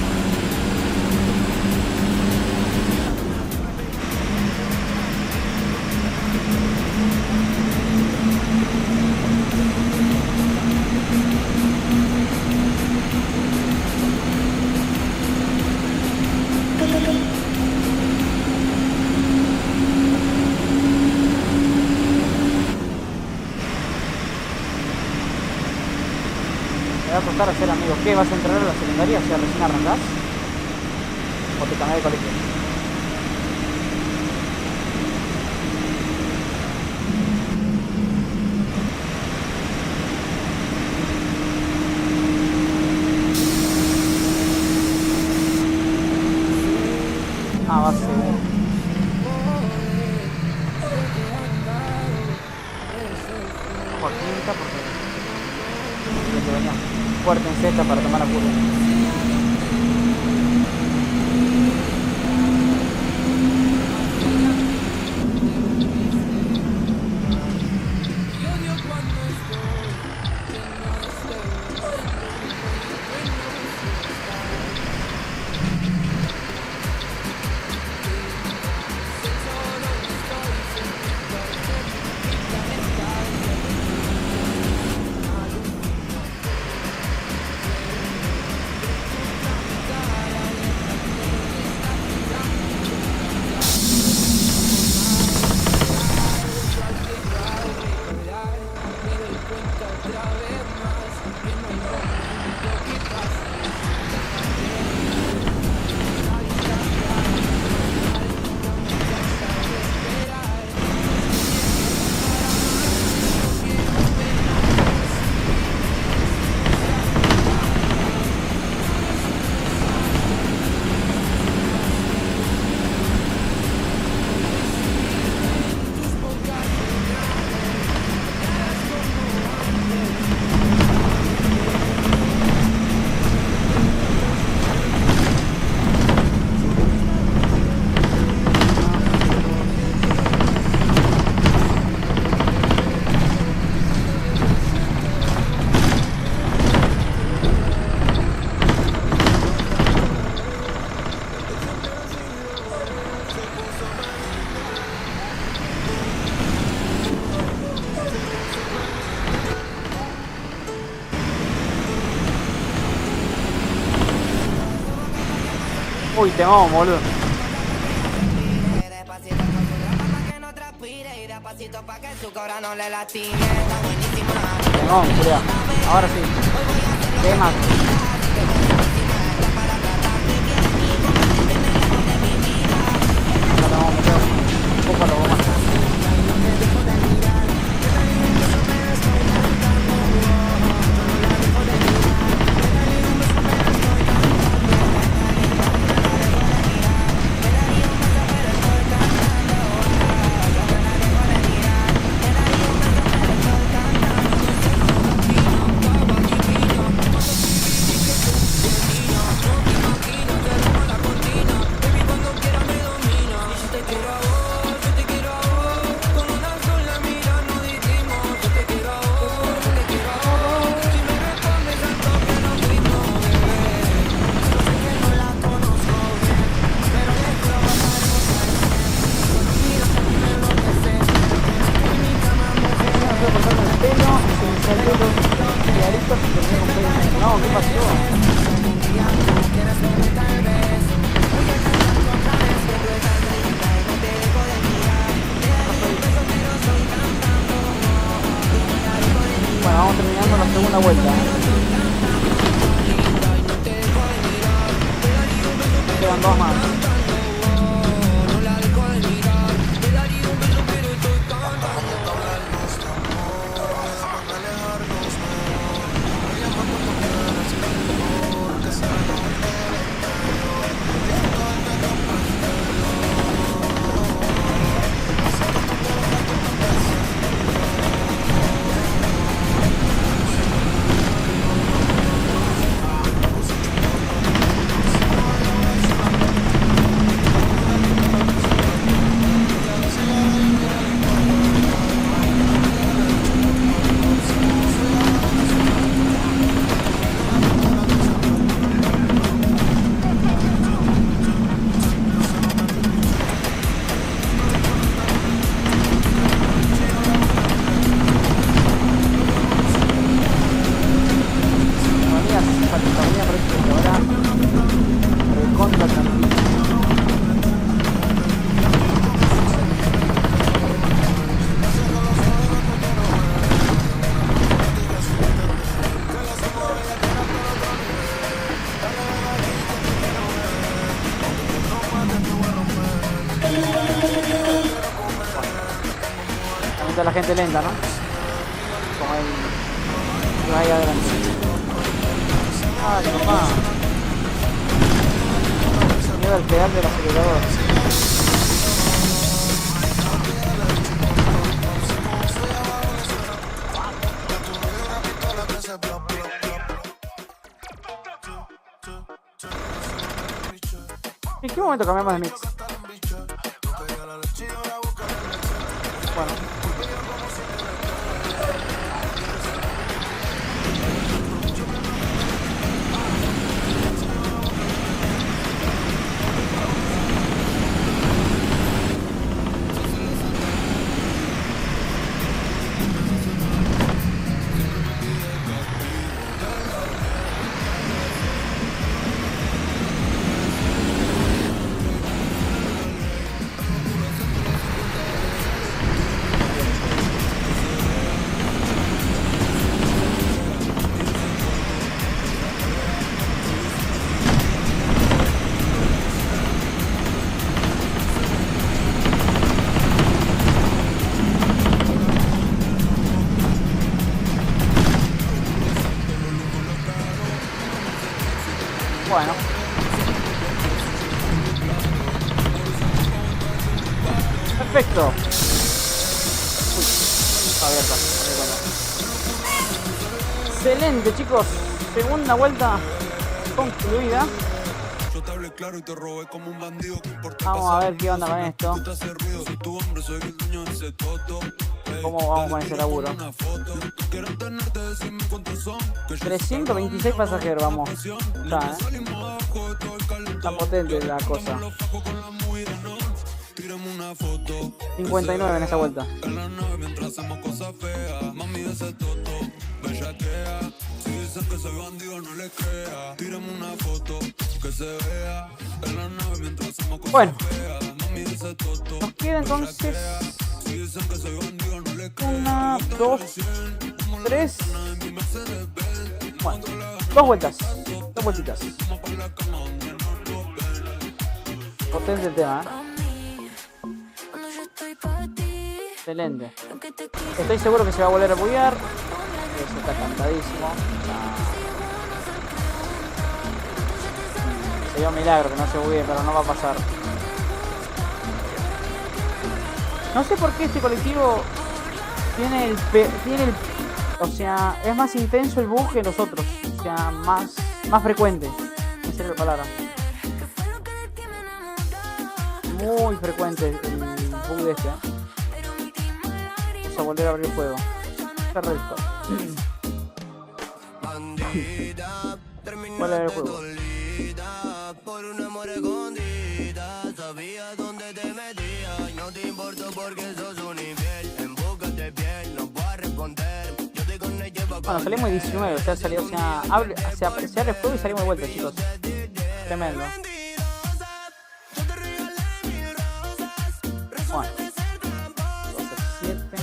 Va a costar hacer amigos. ¿Qué? ¿Vas a entrar a la secundaria? O sea, recién arrancás. ¿O te cambiás de colegio? Ah, va a ser. recta para tomar la curva. Uy, te vamos, boludo. Te vamos, cuidado. Ahora sí. Temas. Ahora te vamos a meter un poco a lo más. No, ¿qué pasó? Bueno, vamos terminando la segunda vuelta. Quedan dos más. La gente lenta, ¿no? Como ahí adelante. Ay, papá. Miedo al pedal del acelerador. ¿En qué momento cambiamos de mix? Bueno. Bueno. Perfecto. Uy, está abierta. Excelente, chicos. Segunda vuelta concluida. Vamos a ver qué onda con esto. ¿Cómo vamos con ese laburo? 326 pasajeros, vamos. Está, está potente la cosa. 59 en esa vuelta. Bueno, nos queda entonces 1, 2, 3. Bueno, dos vueltas. Dos vueltitas. Potente el tema, Excelente. Estoy seguro que se va a volver a buguear. Eso está cantadísimo. Sería un milagro que no se buguee, pero no va a pasar. No sé por qué este colectivo tiene el o sea, es más intenso el bug que los otros. O sea, más frecuente. En serio la palabra. Muy frecuente el bug de este. Vamos a volver a abrir el juego. Correcto. ¿Cuál era el juego? Bueno, salimos 19, o sea, salió, o sea, se abre el juego y salimos de vuelta, chicos. Tremendo. Bueno. 7.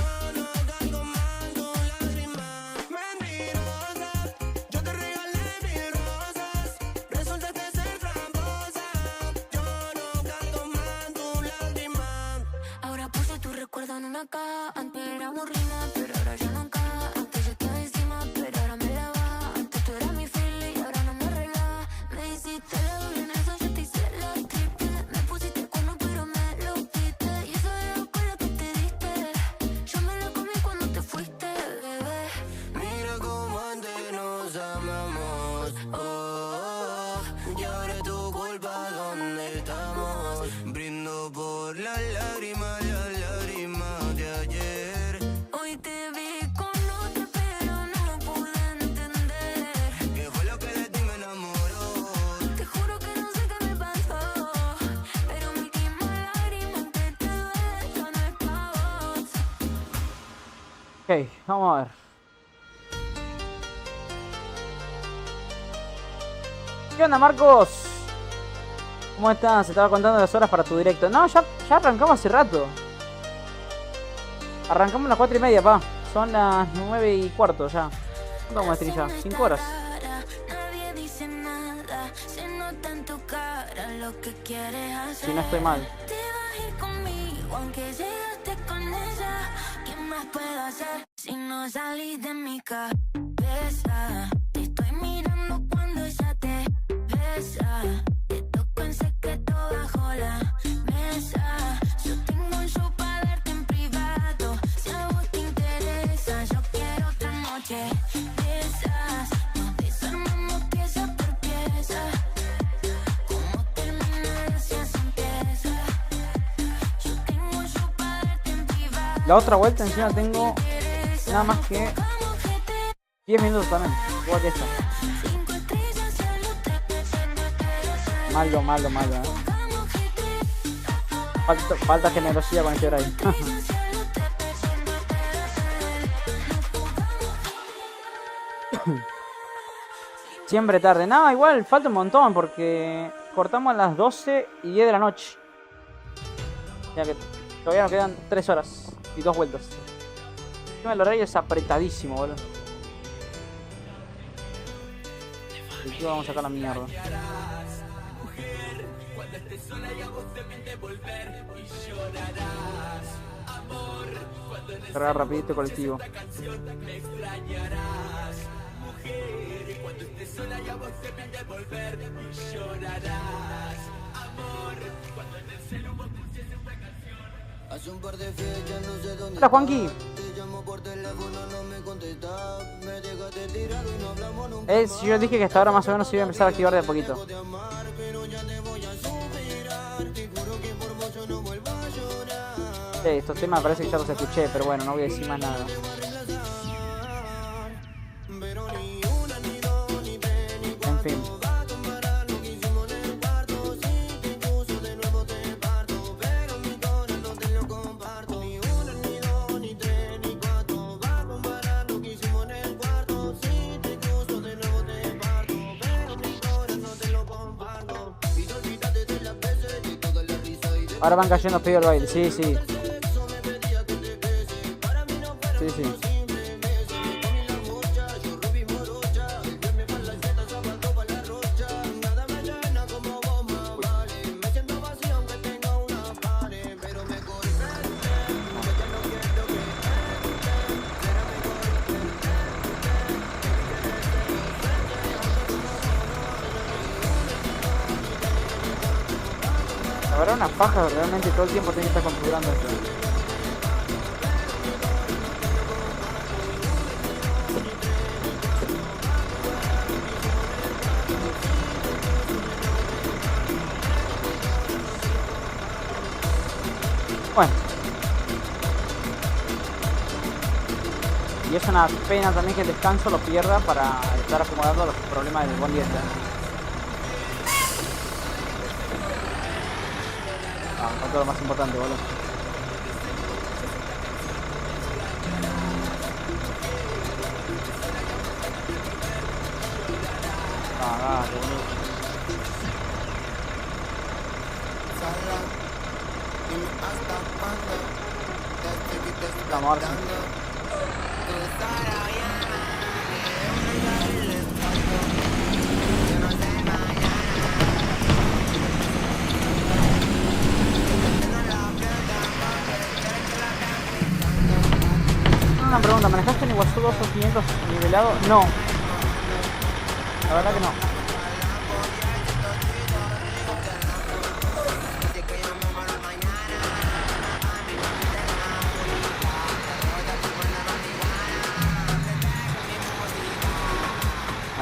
Ahora puse tu recuerdo en una caja. Antes era aburrida, pero ahora ya no caja. Antes yo estaba encima, pero ahora me la baja. Antes tú eras mi feeling y ahora no me arregla. Me hiciste la doble en eso, yo te hice la triple. Me pusiste el cuerno, pero me lo quité. Y eso era con lo que te diste. Yo me lo comí cuando te fuiste, bebé. Mira cómo antes nos amamos. Oh, y ahora es tu culpa, ¿dónde estamos? Brindo por las lágrimas de ayer. Hoy te vi con otra, pero no pude entender qué fue lo que de ti me enamoró. Te juro que no sé qué me pasó, pero mi última lágrima que te dejo no es pa' vos. Ok, vamos a ver. ¿Qué onda, Marcos? ¿Cómo estás? Se estaba contando las horas para tu directo. No, ya arrancamos hace rato. Arrancamos a las 4:30, pa. Son las 9:15 ya. ¿Cuánto vamos a stream ya? 5 horas. Nadie dice nada, se nota en tu cara lo que quieres hacer. Si no estoy mal. Te vas a ir conmigo aunque llegaste con ella. ¿Qué más puedo hacer si no salís de mi cabeza? Te estoy mirando cuando ella te besa. Te toco en secreto bajo la mesa. Yo tengo un show para darte en privado. Si a vos te interesa, yo quiero otra noche de esas. Nos desarmamos pieza por pieza. Como termina de hacer La otra vuelta encima tengo nada más que 10 minutos también, igual que esta. Malo, falta generosidad con este drive. Siempre tarde. No, igual falta un montón porque cortamos a las 12 y 10 de la noche. O sea que todavía nos quedan 3 horas y 2 vueltas. El horario es apretadísimo, boludo. Y aquí vamos a sacar la mierda. Cargar rapidito colectivo. Hola, Juanqui. Yo dije que hasta ahora más o menos se iba a empezar a activar de a poquito. Estos temas parece que ya los escuché, pero bueno, no voy a decir más nada. En fin. Ahora van cayendo pedidos al baile, sí. Sí. Habrá una paja, realmente todo el tiempo tiene que estar configurando esto. Bueno. Y es una pena también que el descanso lo pierda para estar acomodando los problemas del buen dieta. Todo lo más importante, boludo. Dale, boludo. Vamos, ahora sí. Una pregunta, ¿manejaste en Iguazú 2 o 500 nivelado? No. La verdad que no.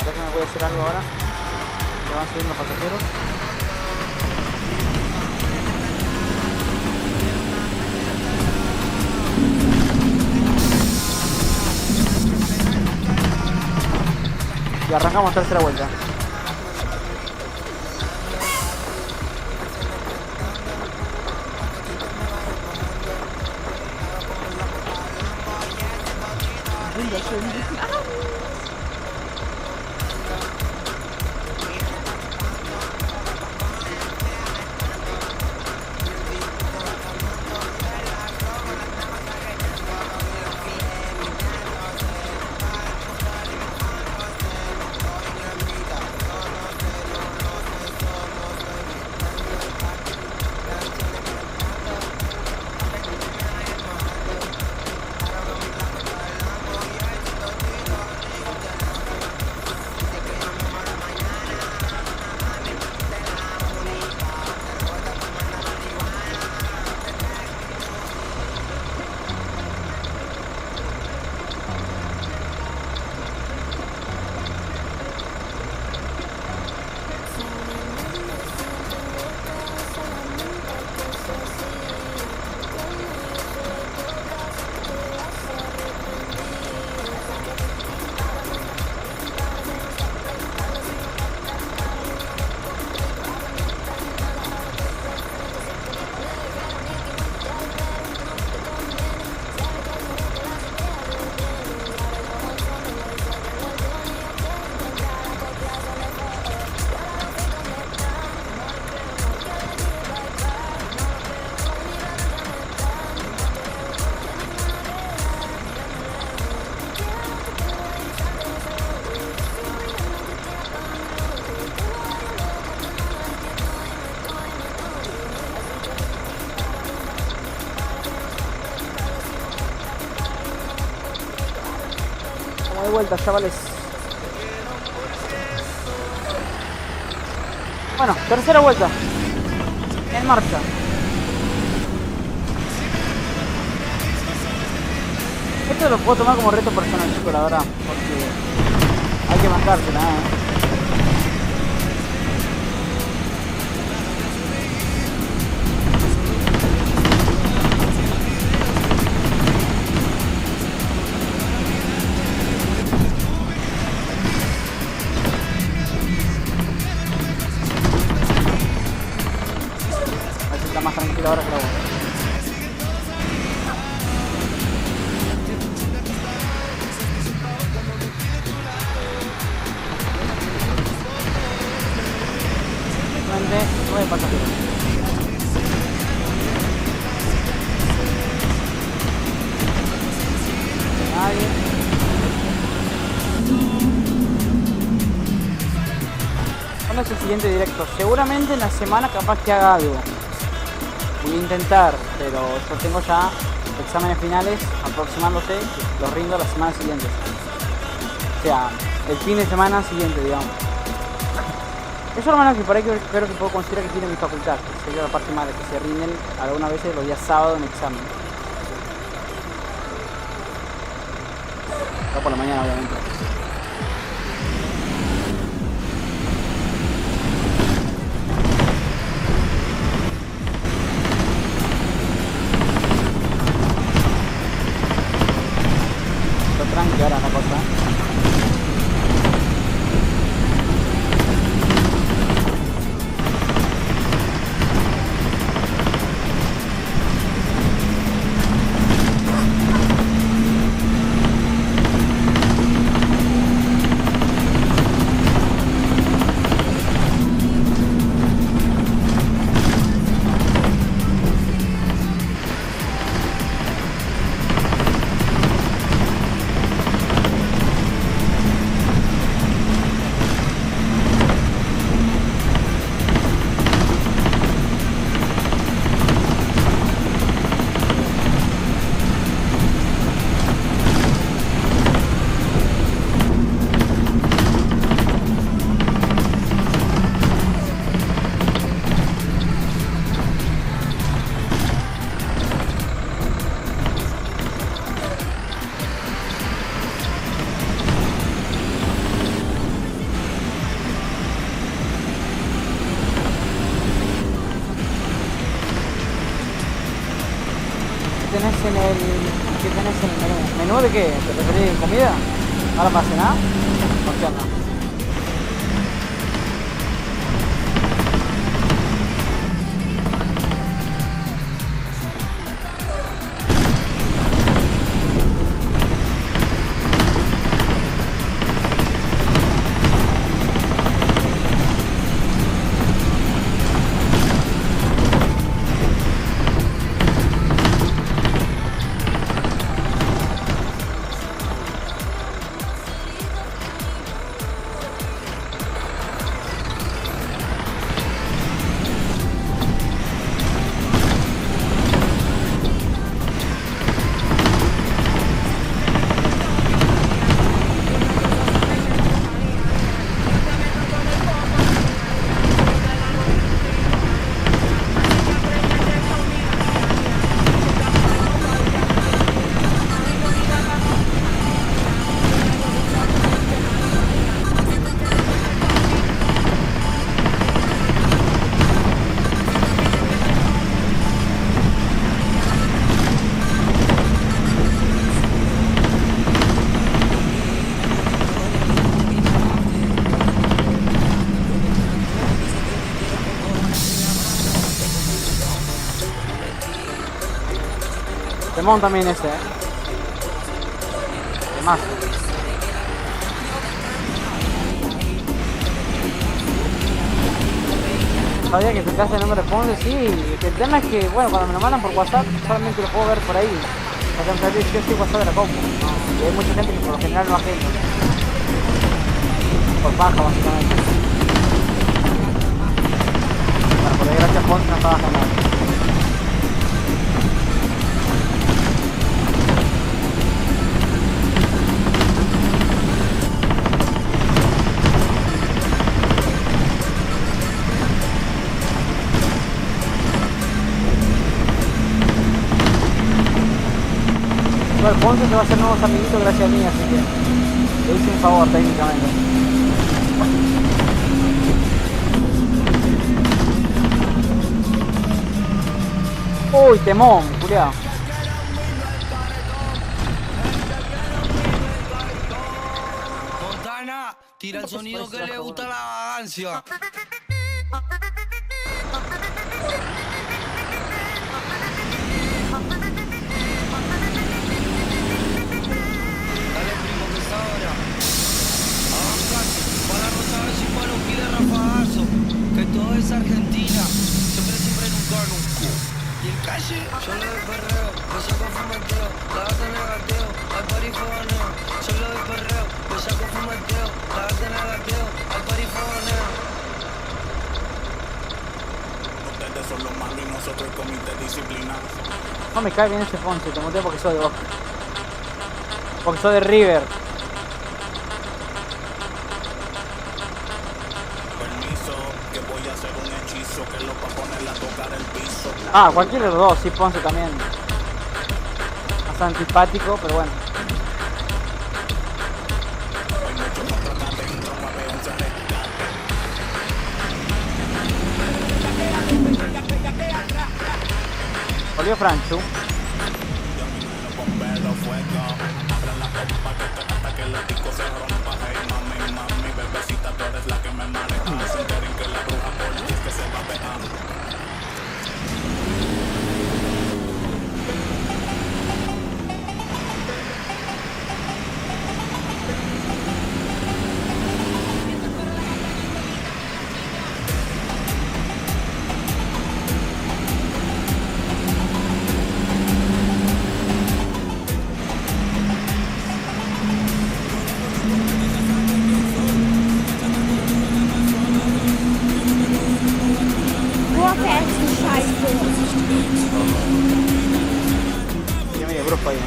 Acá que me voy a hacer algo ahora. Que van subiendo los pasajeros. Y arrancamos tercera vuelta. de vuelta, chavales. Bueno, tercera vuelta. En marcha. Esto lo puedo tomar como reto personal, chicos, la verdad. Porque hay que bancársela, Más tranquilo ahora que la voy. Simplemente 9 pasajeros. Nadie. ¿Cuándo es el siguiente directo? Seguramente en la semana capaz que haga algo. Voy a intentar, pero yo tengo ya exámenes finales aproximándose, los rindo la semana siguiente. O sea, el fin de semana siguiente, digamos. Eso es lo menos que por ahí creo que puedo considerar que tiene mi facultad, que sería la parte mala, que se rinden algunas veces los días sábados en examen. No por la mañana, obviamente. Tranqui ahora la cosa. ¿Qué tenés en el menú? ¿Menú de qué? ¿Te referís a comida? ¿Ahora para cenar? ¿O qué onda? Temón también ese, Temazo. Sabía que tu casa no me responde, sí. El tema es que, bueno, cuando me lo mandan por WhatsApp, solamente lo puedo ver por ahí. O sea, yo estoy WhatsApp de la compu. Y hay mucha gente que por lo general no agenda. Por baja, básicamente. Bueno, por desgracia, Ponce no estaba agendando. Igual Ponce se va a hacer nuevos amiguitos gracias a mí, así que le hice un favor técnicamente. Uy, temón, culiao. Montana, tira el sonido que le gusta la vagancia. Dale primo que es ahora. Avancate, para Rosales y para un pide rafagazo. Que todo es Argentina, siempre nunca. Y el calle, yo lo de perreo, me saco fumeteo, la gata negateo, al parifoneo. Yo lo de perreo, me saco fumeteo, la gata negateo, al parifoneo. Ustedes son los malos y nosotros el comité disciplinado. No me cae bien ese Ponce, te monté porque soy de Boca. Porque soy de River. Permiso, que voy a hacer un hechizo que lo va a poner a tocar el piso. Ah, cualquiera de los dos, sí, Ponce también. Más antipático, pero bueno. Hay muchos otros acá adentro, 911 rescate. Volvió Franchu. Los bomberos, fuego. Abran la pompa que hasta que el disco se rompa. Hey mami, bebecita, tú eres la que me maneja. Se enteren que la bruja por ti es que se va a pegar. Tiene medio grupo ahí.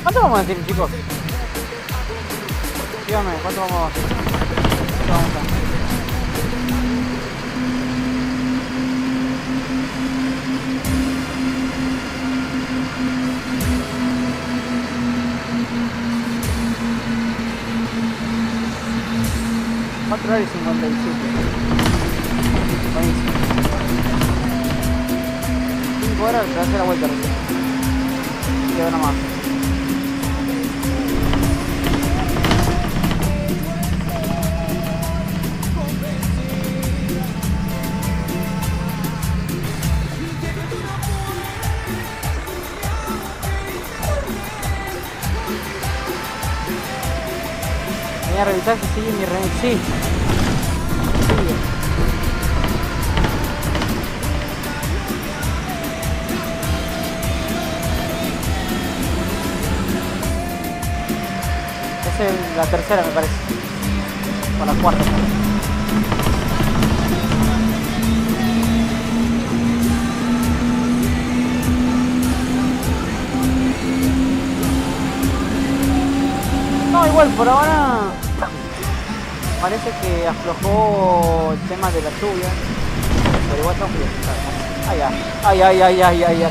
¿Cuánto vamos a decir, chicos? Dígame, ¿cuánto vamos a hacer? ¿Cuánto vamos a hacer? Cuatro horas y 57. Buenísimo. 5 horas, te va a hacer la vuelta recién. Y ahora más. Voy a revisar si sigue mi remix. Sí. Sigue. Esa es la tercera, me parece. O la cuarta. No, igual, por ahora parece que aflojó el tema de la lluvia, pero igual tengo que estar. Ay,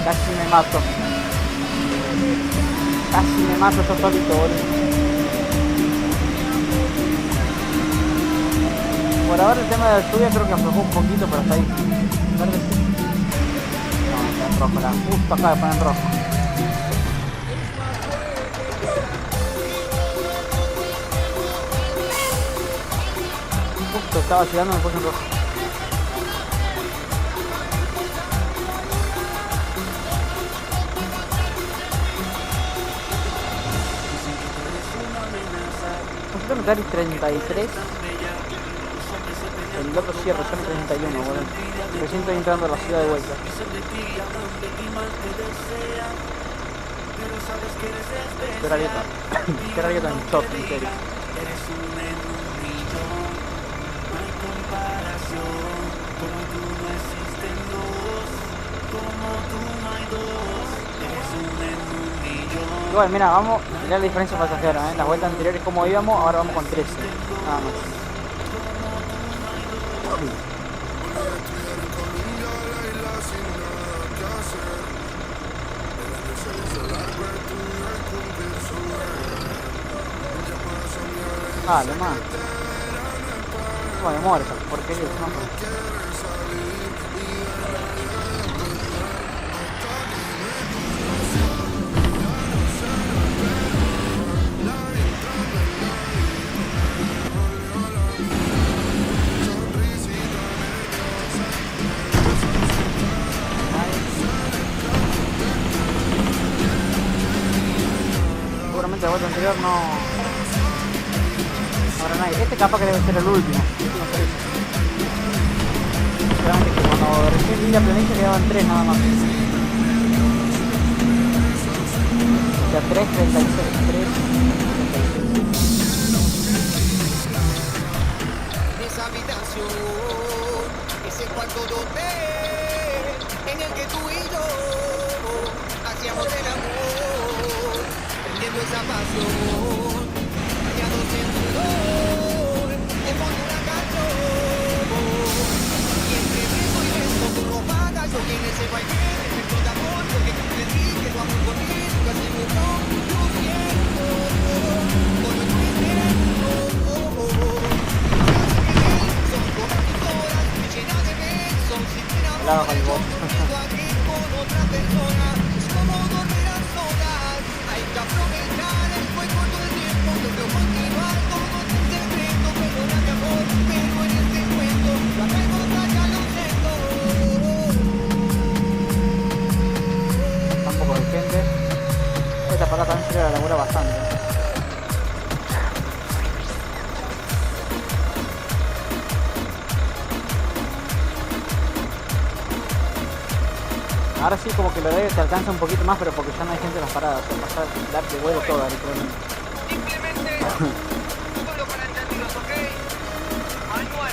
casi me mato. Casi me mato yo solito, boludo. Por ahora el tema de la lluvia creo que aflojó un poquito, pero hasta ahí. Verde sí. No, está en rojo, justo acá de poner en rojo. Justo estaba llegando y me puse en rojo. Ferrari 33. El Loto Sierra, son 31, boludo. Recién estoy entrando a la ciudad de vuelta. Qué rabia tan shot, en serio. Igual, mira, vamos, mirá la diferencia pasajera, ¿eh? La vuelta anterior es como íbamos, ahora vamos con 13, nada más. Dale, man. Bueno, muere esa porquería, no. Seguramente la vuelta anterior no habrá nadie. Este capaz que debe ser el último. Seguramente que cuando recién vi la planilla quedaban 3 nada más. O sea, 3, 36, 3, 36. Esa habitación, ese cuarto donde en el que tú y yo hacíamos el amor, perdiendo esa pasión, bañados en sudor, en fondo de una canción. Y entre beso y beso tú no pagas, yo en ese baile, efecto de amor, porque comprendí que tu amor conmigo casi murió. Yo siento, todo es muy lento. Son como tus horas, me llenas de besos, sin Helado con el bot. aquí con otra persona, es como dormir a solas. Hay que aprovechar el muy corto del tiempo. Yo creo continuar todo sin secreto. Perdona mi amor, pero en este cuento la pregunta ya lo siento. Tampoco de gente. Esta parada también se la labura bastante. Ahora sí como que lo debe te alcanza un poquito más, pero porque ya no hay gente en las paradas. O sea, pasar, dar de vuelo toda literalmente. Simplemente solo para entendidos, ¿ok? Manual.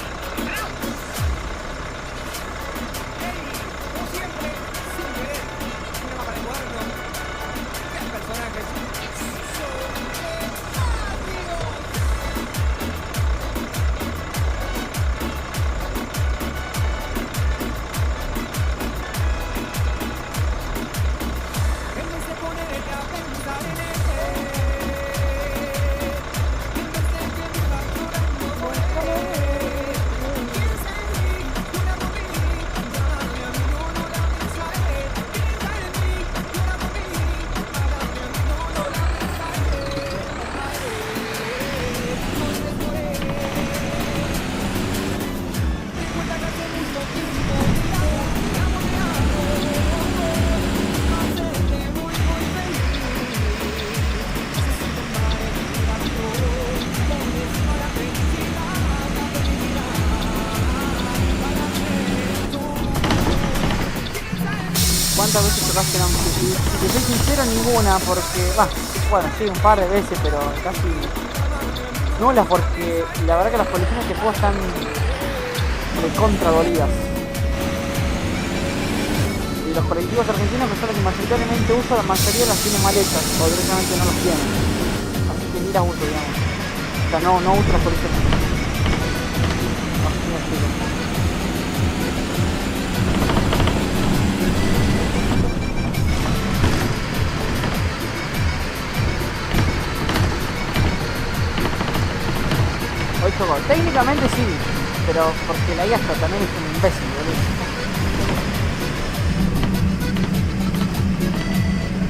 Como siempre, sin querer, un tema para el cuaderno. ¿Qué personajes? En vez de ponerte a pensar en él, en vez de que vivas llorando por él, piensa en mí, llora por mí, hágame a mí, no la piensa él. Piensa en mí, llora por mí, hágame a mí, no la piensa él. Recuerda que hace mucho tiempo te amo, hacerte muy feliz. Necesito más respiración, pones para felicidad, para ¿Cuántas veces tocaste una música? Si te soy sincero, ninguna, porque... bueno, sí, un par de veces, pero casi... nulas, porque la verdad que las colecciones que juego están de contra dolidas. Y los colectivos argentinos, que son los que mayoritariamente uso, la mayoría las tienen mal hechas, o directamente no los tienen. Así que ni las uso, digamos. O sea, no uso las colecciones. Así me explico. Hoy juego. Técnicamente sí, pero porque la IA también es un imbécil, boludo.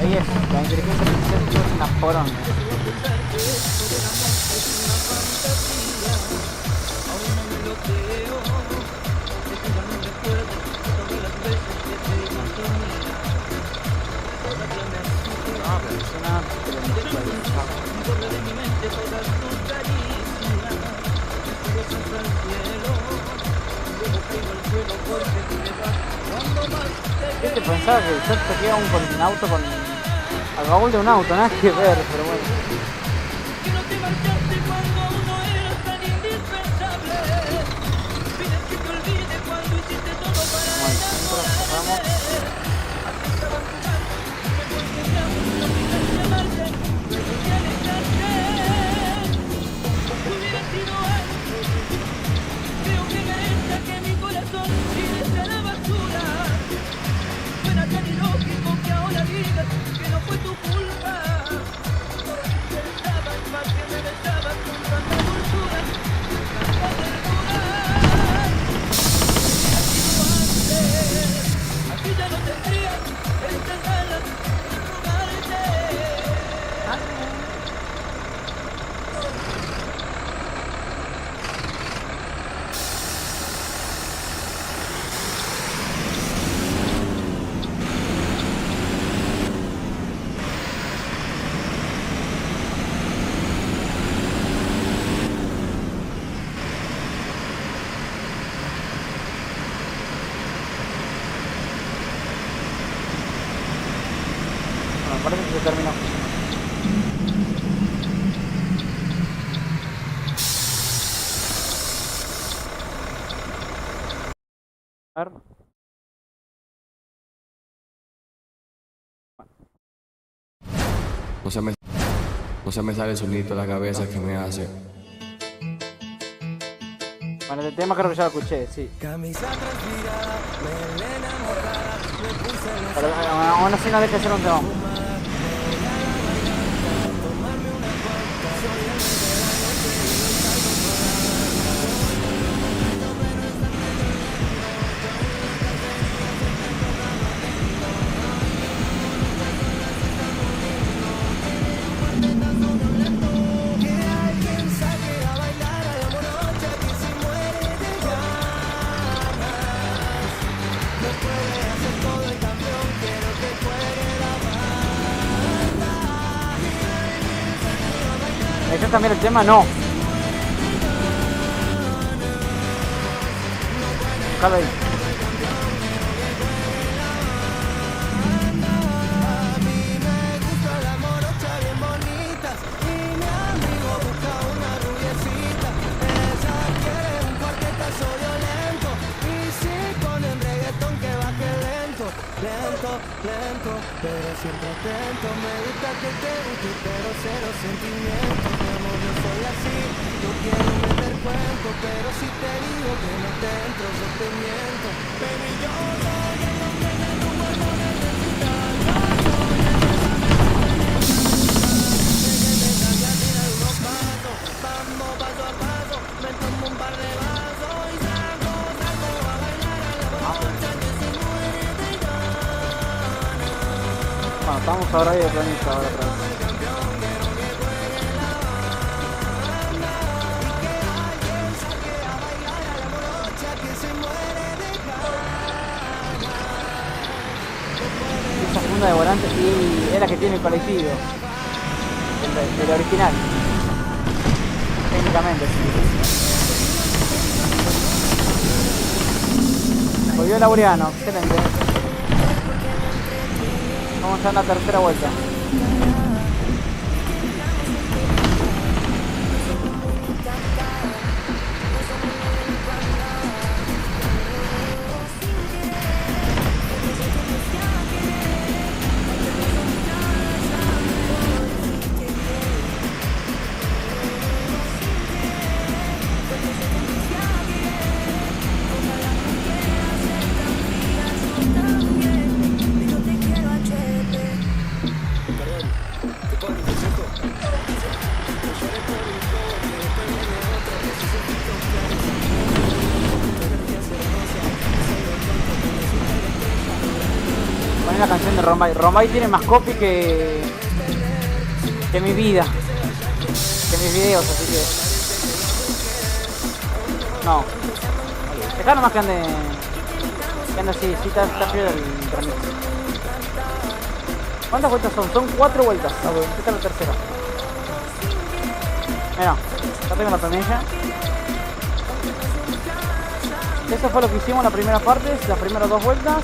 Ahí es, la inteligencia artificial es una poronga. Este pensaba que yo toqué con un auto con... al baúl de un auto, nada que ver, pero bueno. Parece que se terminó. A ver. No se me sale el sonido de la cabeza que me hace. Bueno, el tema creo que ya lo escuché, sí. Pero aún así no deja de ser un tema. ¿Hay que cambiar el tema? No. Déjalo ahí. Lento, pero siempre atento. Me gusta que te guste, pero cero sentimientos. Mi amor, yo soy así, no quiero meter cuento, pero si te digo que no te entro, yo te miento. Baby, yo soy el hombre que tu cuerpo necesita. Yo soy el que sabe que te unos pasos. Vamos paso a paso, me tomo un par de vasos y salgo a bailar a la borracha que se muere de ganas. Bueno, estamos ahora ahí de planista ahora otra vez. Esa funda de volante sí es la que tiene el colectivo. El original. Técnicamente sí. Volvió Laureano, excelente. Vamos a la tercera vuelta. Poné la canción de Rombay. Rombay tiene más copy que mi vida, que mis videos, así que no. Dejá nomás que ande así, sí está chido el remix. ¿Cuántas vueltas son? Son 4 vueltas. Esta es la tercera. Mira, ya tengo la planilla. Eso fue lo que hicimos en la primera parte, las primeras 2 vueltas.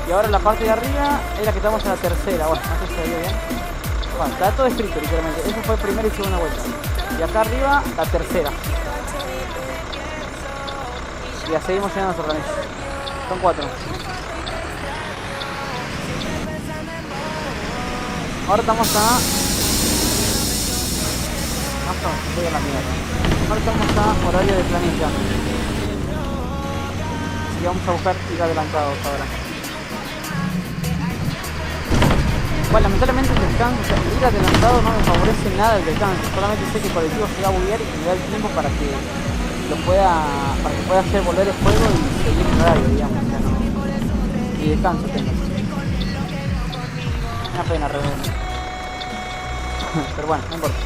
Y ahora la parte de arriba es la que estamos en la tercera. Bueno, no sé si se ve bien. Bueno, está todo escrito literalmente. Eso fue primera y segunda vuelta. Y acá arriba, la tercera. Y ya seguimos llenando los organismos. Son 4. Ahora estamos a... Voy a la mierda. Ahora estamos a horario de planilla. Y vamos a buscar ir adelantados ahora. Bueno, lamentablemente el descanso, o sea, ir adelantado no me favorece nada el descanso. Solamente sé que el colectivo se va a buguear y que me da el tiempo para que pueda hacer volver el juego y seguir el horario, digamos. O sea, no. Y descanso tengo. Una pena realmente. Pero bueno, no importa.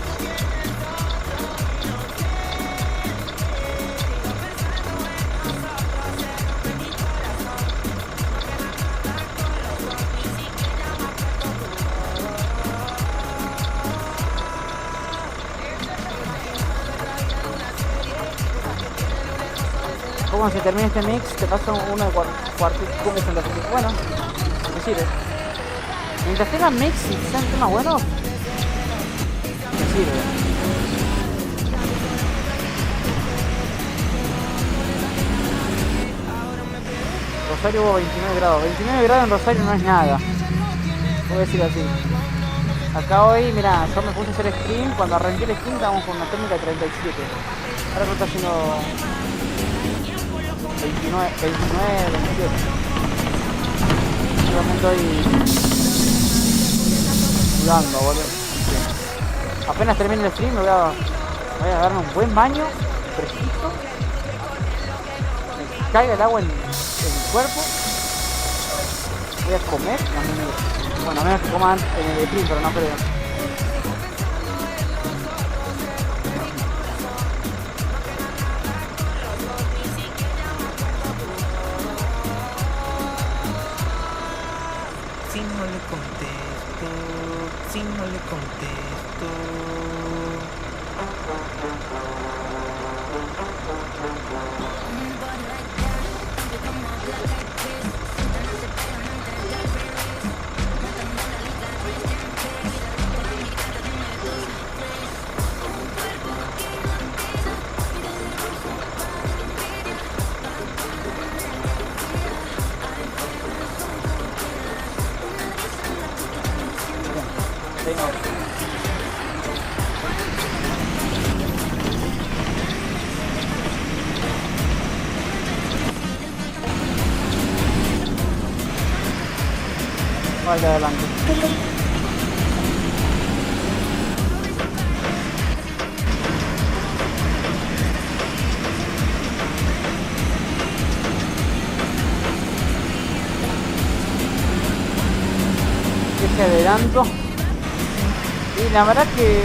Cuando se termine este mix, te paso uno de cuartitos en la película. Bueno, me sirve. Mientras tenga mix y sean temas buenos, me sirve. Rosario hubo 29 grados. 29 grados en Rosario no es nada. Voy a decir así. Acá hoy, mira, yo me puse a hacer stream. Cuando arranqué el stream estábamos con una técnica de 37. Ahora está haciendo 29, 27. Realmente estoy sudando, boludo. Apenas termine el stream me voy a darme un buen baño, fresquito. Me caiga el agua en mi cuerpo. Voy a comer. Bueno, a menos que coman en el stream, pero no creo. Si no le contesto, si no le contesto. Vaya adelante. Este adelanto. Y la verdad que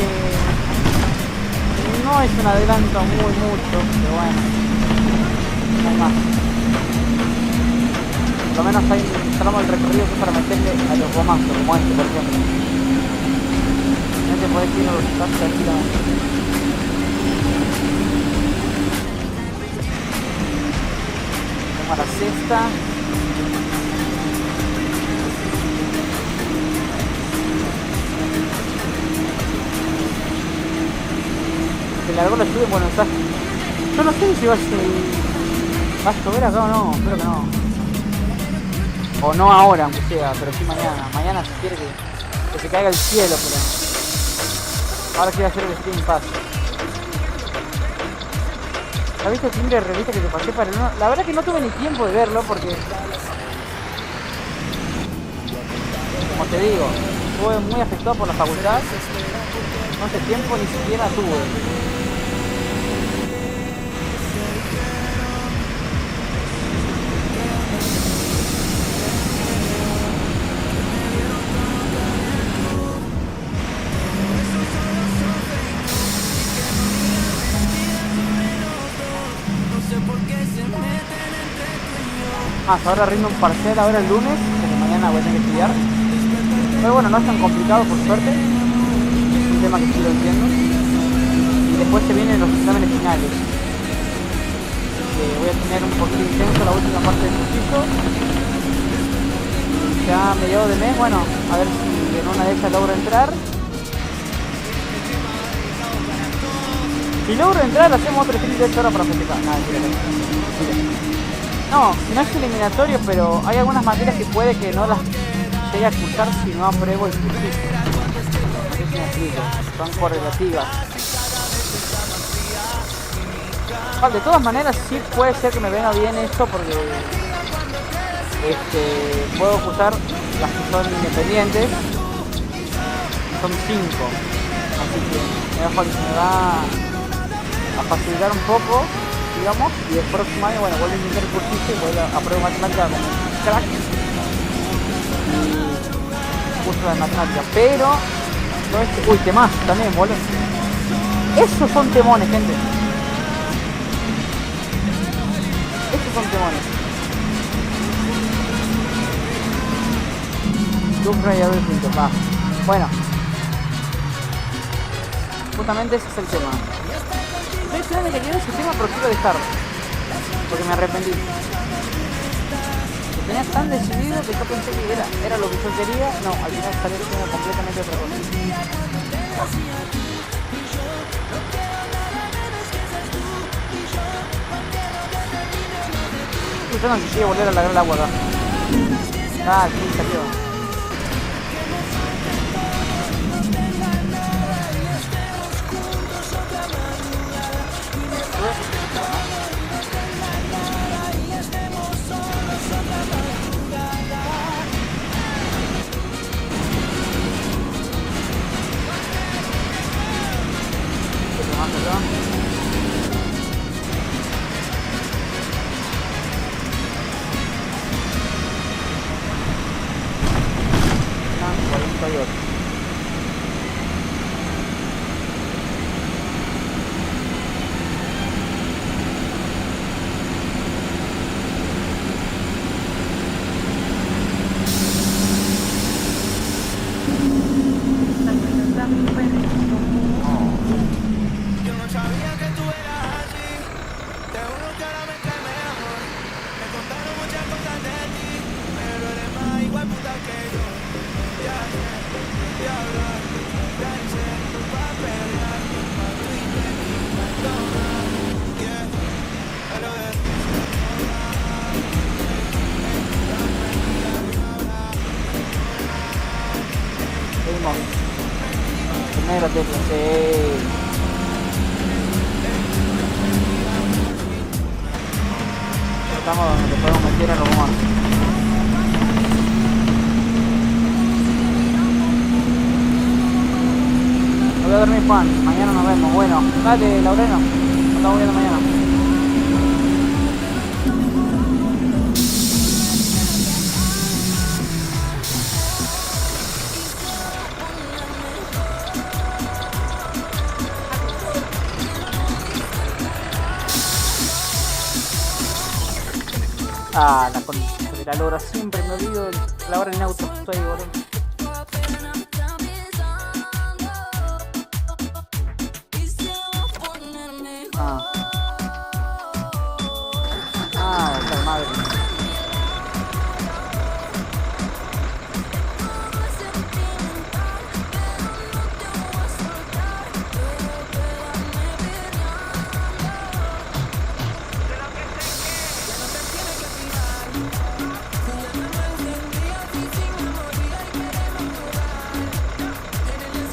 no es un adelanto muy mucho, pero bueno. No hay más. Por lo menos hay un tramo del recorrido que es para meterle a los gomazos, como este por ejemplo. No te podés ir a los espacios tranquilamente. Como a la sexta. Se largó la lluvia en Buenos Aires. Yo no sé si va a llover acá o no, espero que no. O no ahora, aunque sea, pero sí mañana. Mañana se quiere que se caiga el cielo, pero ahora quiero hacer el stream pass. ¿Ya viste el timbre de revista que te pasé para el 1? La verdad que no tuve ni tiempo de verlo porque, como te digo, estuve muy afectado por la facultad. No hace tiempo ni siquiera tuve. Ahora rindo un parcial ahora el lunes, porque mañana voy a tener que estudiar. Pero bueno, no es tan complicado por suerte. Es un tema que sí lo entiendo. Y después se vienen los exámenes finales. voy a tener un poquito intenso la última parte del cursillo. Ya a mediados de mes, bueno, a ver si en una de ellas logro entrar. Si logro entrar, hacemos otro stream de 8 horas para festejar. No, no es eliminatorio, pero hay algunas materias que puede que no las llegue a cursar si no apruebo el cursillo. No sé si me explico, son correlativas. De todas maneras, sí puede ser que me venga bien esto porque puedo cursar las que son independientes. Son 5. Así que me va a facilitar un poco, digamos, y el próximo año, bueno, vuelvo a intentar el cursito y vuelvo a prueba matemática como crack y curso de matemática, pero todo este, uy, temas también, boludo. Esos son temones, gente. Esos son temones. Luz radiador distinto, va. Bueno, justamente ese es el tema. Estoy esperando que llegue ese tema, pero quiero dejarlo porque me arrepentí. Lo tenía tan decidido que yo pensé que era lo que yo quería. No, al final salió siendo completamente otra cosa. Yo no quisiera volver a largar el agua acá. Ah, sí, salió. Primera tecla, sí. Estamos donde podemos meter el rumor. Me voy a dormir, Juan. Mañana nos vemos. Bueno, dale, Laureno. Nos estamos viendo mañana. Ah, la concha de la lora, siempre me olvido la hora en auto, estoy boludo. Esta madre.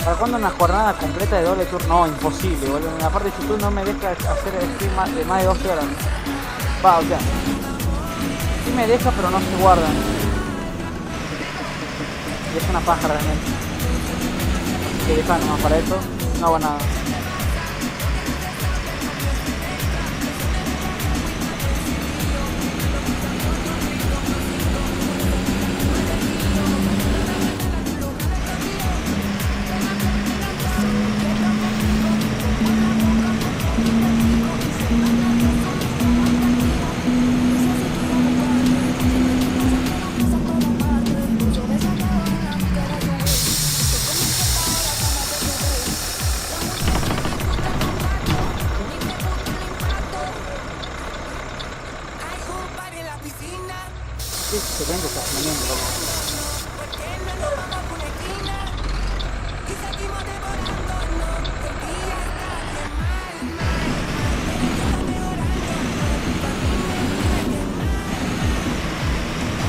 ¿Para cuándo una jornada completa de doble turno? No, imposible, boludo. En la parte de YouTube no me deja hacer stream de más de 12 horas. Va, o sea, sí me deja, pero no se guardan. Y es una paja realmente. Que deja nomás para esto, no hago nada.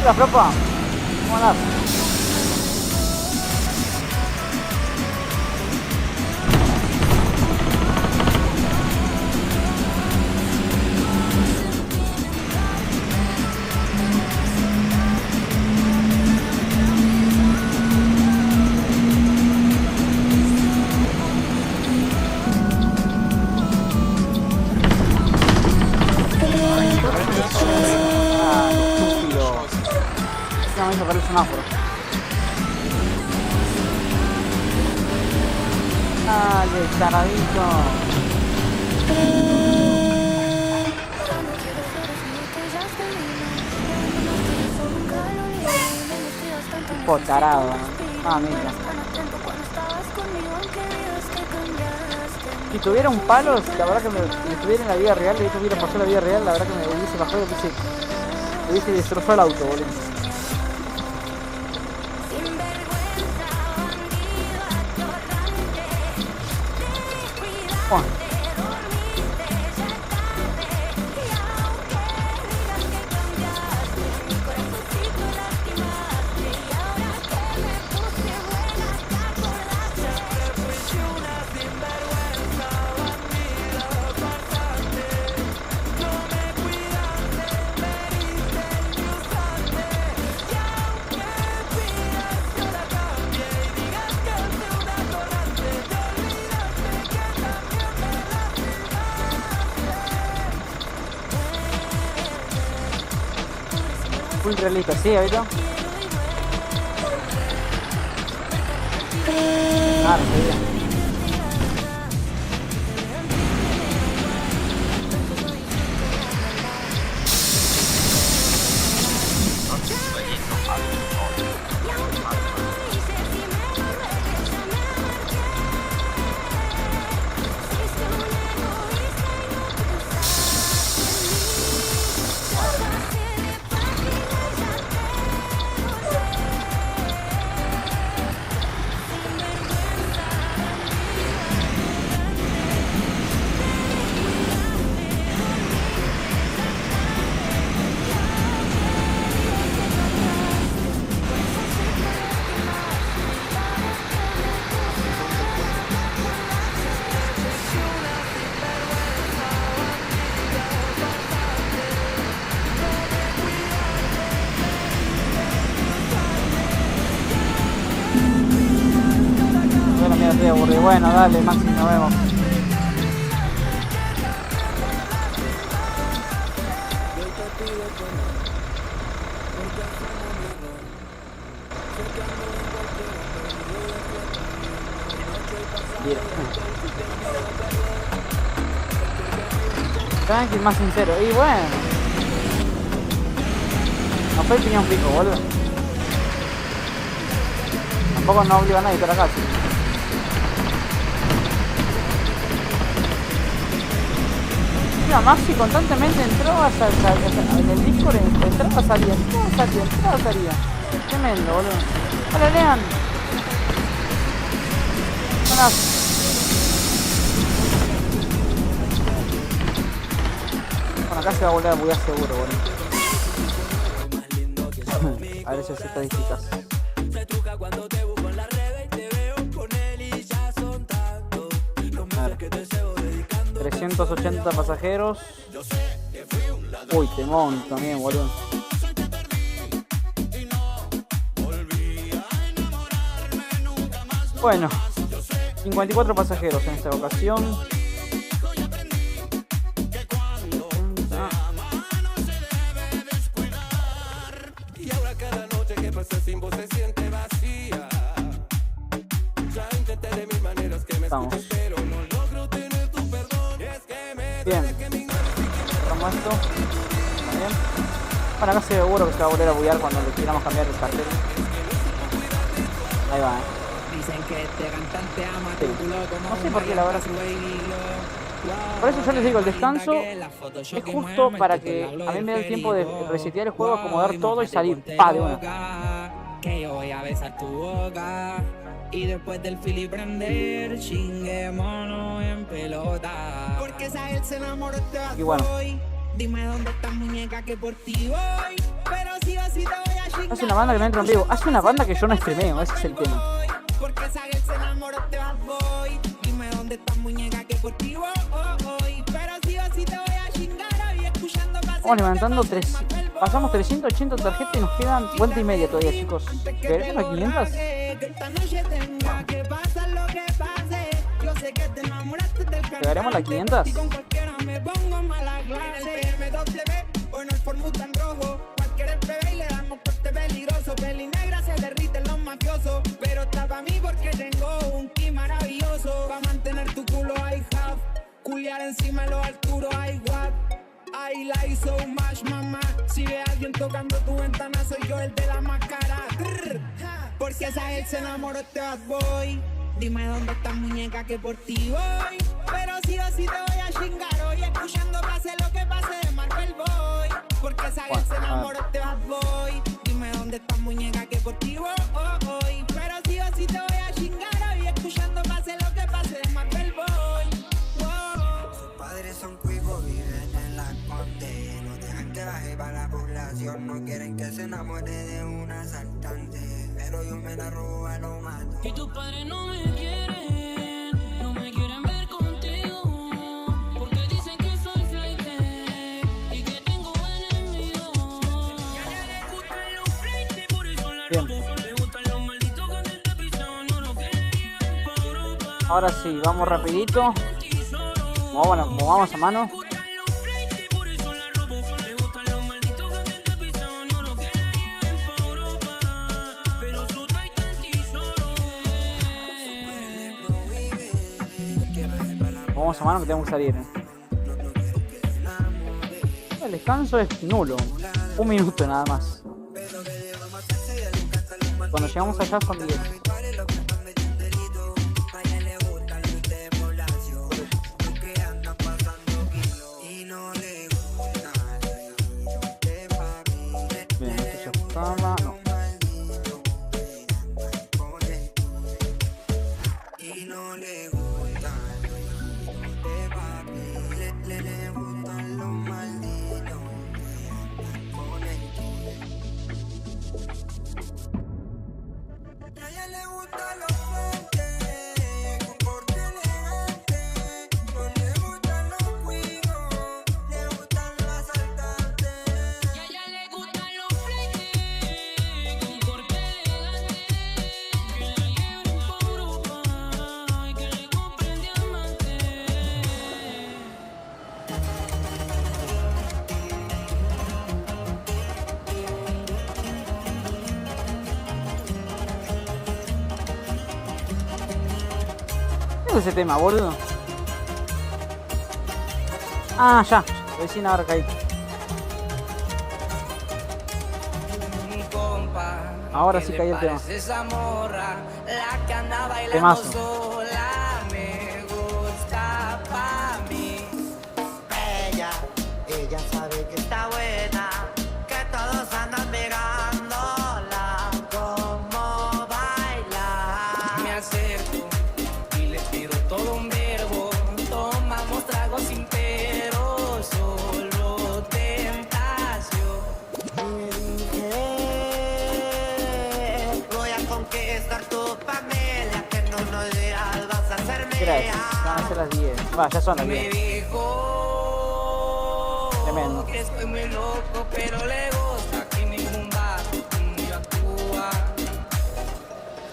Hola, propa. ¿Cómo andás? No, me parece el semáforo. Dale, taradito. Tipo tarado. Ah, mira. Si tuviera un palo, la verdad que si estuviera en la vida real, y tuviera pasado la vida real, la verdad que me hubiese bajado y hubiese destrozado el auto, boludo. Juan. Full realista, ¿sí, ahorita? Ah, no sabía. Estoy aburrido. Bueno, dale, Maxi, nos vemos. Bien. Tranqui, más sincero. Y bueno. No fue el piñón pico, boludo. Tampoco no obliga a nadie a estar acá, ¿sí? Mira, Maxi constantemente entraba, en el Discord entraba, salía, entraba, salía. Tremendo, boludo. Hola, Lean. Buenas. Bueno, acá se va a volver a buguear seguro, boludo. A ver esas estadísticas. 380 pasajeros. Uy, temón también, boludo. Bueno, 54 pasajeros en esta ocasión. Estamos. Bien. Cerramos esto. Bien. Bueno, acá seguro que se va a volver a buguear cuando le queramos cambiar el cartel. Ahí va, Dicen que este cantante ama sí. No sé por qué, la verdad. Por eso yo les digo, el descanso es justo para que a mí me dé el tiempo de resetear el juego, acomodar todo y salir. Pa, de una. Que yo voy a besar tu boca y después del fili prender chinguémonos en pelota. Porque esa él se enamoró de y bueno. Dime dónde está muñeca que por ti voy. Pero si así te voy a Hace una banda que no entro en vivo. Hace una banda que yo no streameo, ese es el tema. Porque esa girl se enamoró de Bad Boy. Dime dónde está muñeca que por ti voy. Pero sí o sí te voy a chingar hoy escuchando canciones. Vamos levantando 3. Pasamos 380 tarjetas y nos quedan vuelta y media todavía, chicos. ¿Queremos las 500? ¿Llegaremos a las 500? Bueno, el formu tan rojo, cualquier es bebé y le damos corte peligroso. Peli negra se derriten los mafiosos, pero está pa' mí porque tengo un ki maravilloso. Pa' mantener tu culo I have, culiar encima de los Arturo I what. I like so much, mamá. Si ve a alguien tocando tu ventana, soy yo el de la máscara. Porque esa él se enamoró de Bad Boy. Dime dónde está muñeca que por ti voy. Pero sí o sí te voy a chingar hoy escuchando pase lo que pase de Marvel Boy. Porque esa él se enamoró de Bad Boy. Dime dónde está muñeca que por ti voy. Pero sí o sí te voy a chingar hoy escuchando pase lo que pase de Marvel Boy. Sus padres son cuicos, viven en la Conde. No dejan que baje para la población. No quieren que se enamore de un asaltante. Pero yo me la robo a lo mato. Y tus padres no me quieren, no me quieren ver contigo. Porque dicen que soy flaite y que tengo enemigos. Y a ella le gustan los fleites, por eso la robo. Le gustan los malditos con el tapizón. No lo quieren ir pa' Europa. Ahora sí, vamos rapidito. Movamos a mano. Vamos a mano que tenemos que salir. El descanso es nulo. 1 minuto nada más. Cuando llegamos allá son 10. Bien, esto ya estaba. No. ¿Qué es ese tema, boludo? Ah, ya. Recién ahora caí. Ahora sí caí el tema. Temazo. Ella sabe que está buena, que todos andan pegándola, como baila. Me acerco y le pido todo un verbo. Tomamos tragos sin pero, solo tentación. Y dije, voy a conquistar tu familia, que en unos días vas a hacerme. Gracias, van a ser las 10. Va, ya son las 10. Me dijo Tremendo. que estoy muy loco, pero le gusta que ningún vato me actúa.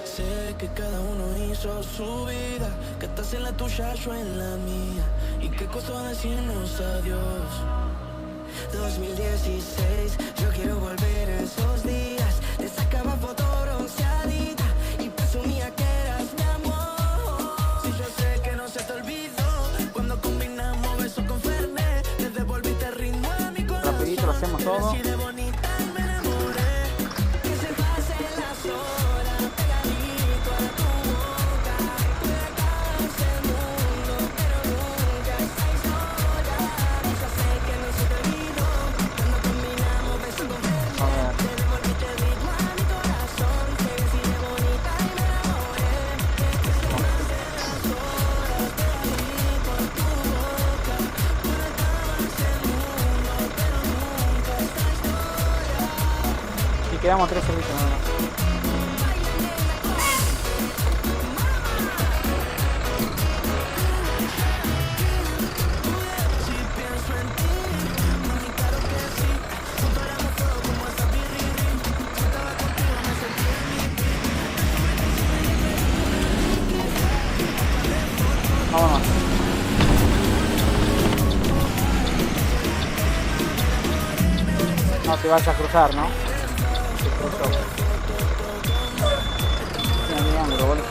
Sé que cada uno hizo su vida, que estás en la tuya, yo en la mía, y qué cosa decirnos adiós. 2016, yo quiero volver a esos días. Te sacaba foto bronceadita y presumía que eras mi amor. Si yo sé que no se te olvidó, cuando combinamos besos con Fernet, te devolviste el ritmo a mi corazón. Rapidito lo hacemos todo. Así de bonita me enamoré. Que se pasen las horas pegadito a tu boca. Puede acabarse el mundo, pero nunca estáis sola. Ya sé que no se te olvidó, cuando combinamos besos con Fernet, te devolviste el ritmo a mi corazón. Que así de bonita y me enamoré. Que se pasen las horas pegadito a tu boca. Puede acabarse el mundo, pero nunca estáis sola. Llevamos 3 servicios nada más. Vámonos. No te vas a cruzar, ¿no? Se cruzó. Tiene mi ángulo, boludo.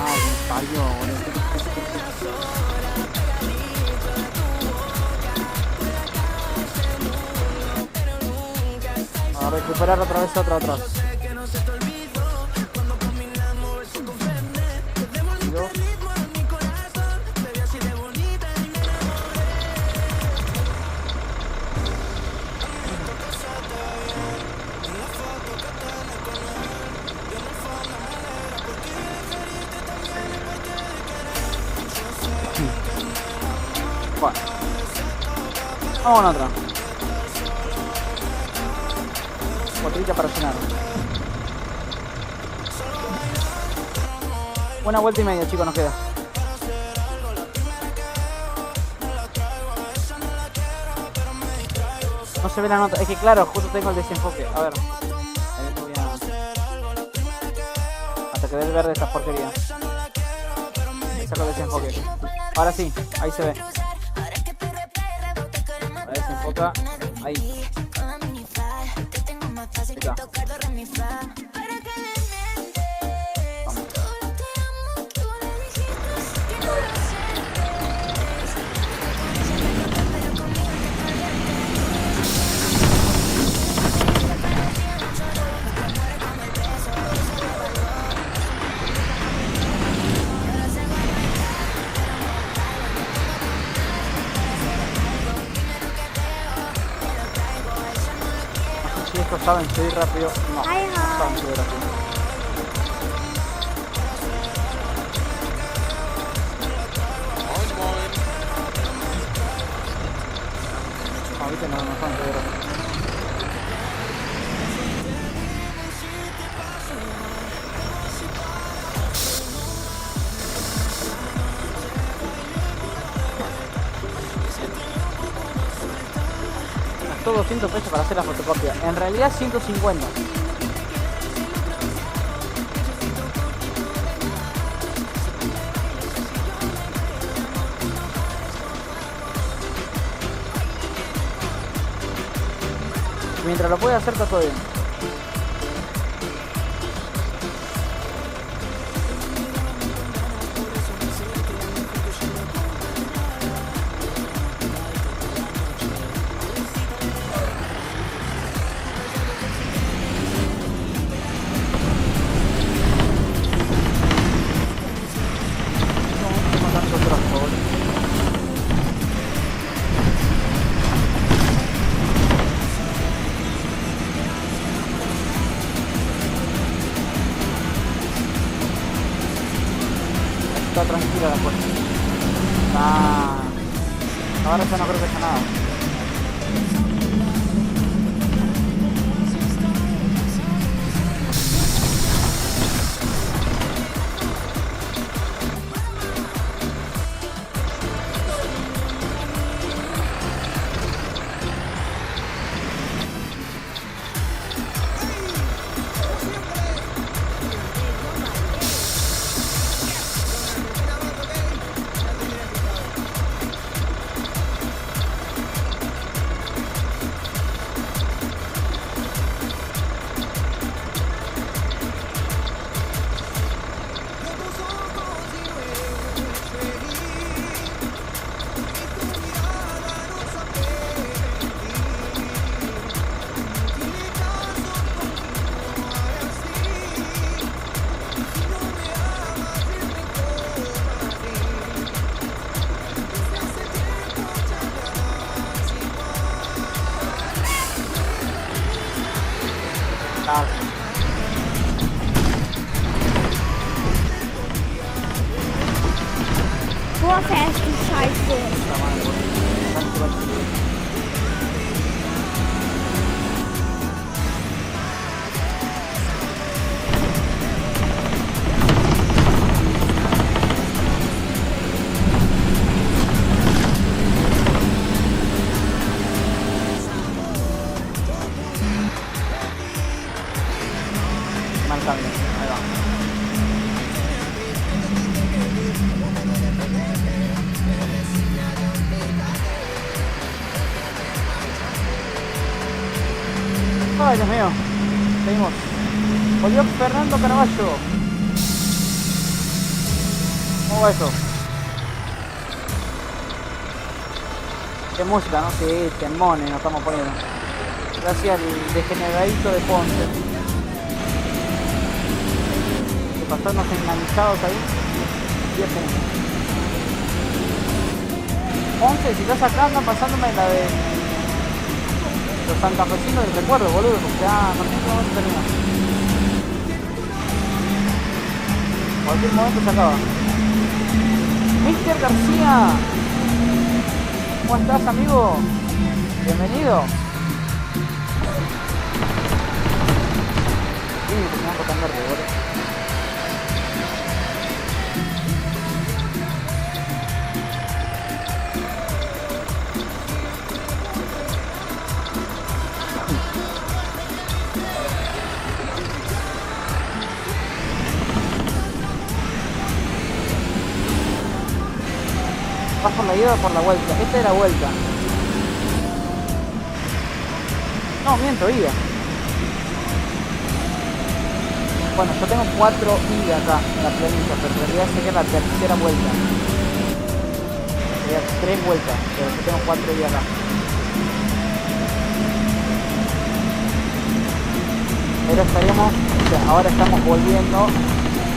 Ay, me parió, boludo. A recuperar otra vez otro atrás. Bueno. Vamos a otra. Botellita para llenar. Una vuelta y media, chicos, nos queda. No se ve la nota. Es que claro, justo tengo el desenfoque. A ver. Ahí lo voy a... Hasta que dé el verde esta porquería. Saco el desenfoque. Ahora sí, ahí se ve. Ahí se enfoca. Ahí. Está. Si estos saben subir rápido, no saben subir rápido. Ahorita no saben subir rápido. Gastó 200 pesos para hacer la fotocopia. En realidad 150. Mientras lo puede hacer está todo bien. Está tranquila la puerta. Ahora ya no creo que sea nada. Nur fest, du Scheiße. Mal cambio. Ahí va. Ay, Dios mío. Seguimos. Volvió Fernando Caraballo. ¿Cómo va eso? Qué música, ¿no? Sí, temones nos estamos poniendo. Gracias al degeneradito de Ponce. De pasarnos enganchados ahí. 10 puntos. Ponce, si estás acá, andan pasándome la de los santafesinos del recuerdo, boludo. Porque no sé en qué momento termina. Cualquier momento se acaba. Mr. García, ¿cómo estás, amigo? Bienvenido. Sí, me van a tocar verde, boludo. ¿Vas por la ida o por la vuelta? Esta es la vuelta. No, miento, ida. Bueno, yo tengo 4 ida acá, la planilla, pero en realidad sería la tercera vuelta. Sería 3 vueltas, pero yo tengo 4 ida acá. Pero estaríamos, o sea, ahora estamos volviendo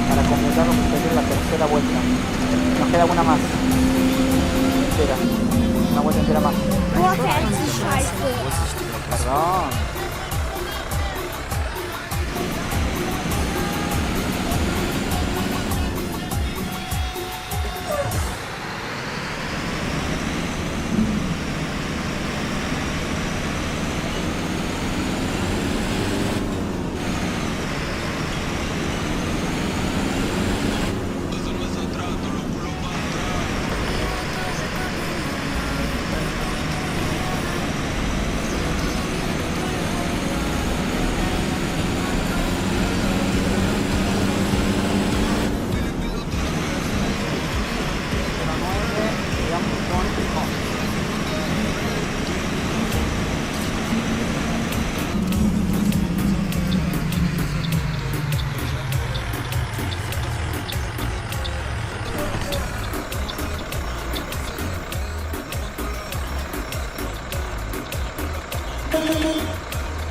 para completar lo que sería la tercera vuelta. Nos queda una más. Entera. Una vuelta entera más. Nur fest, du Scheiße. Perdón.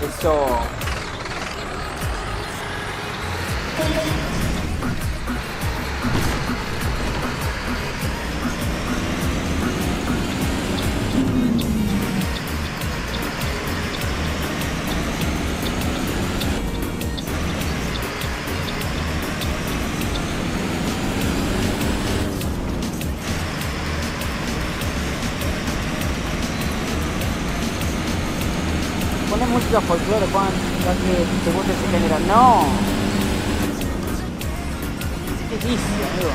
Eso. Poné música folclore, Juan, ya que te gusta ese género. No. ¿Qué dice, amigo?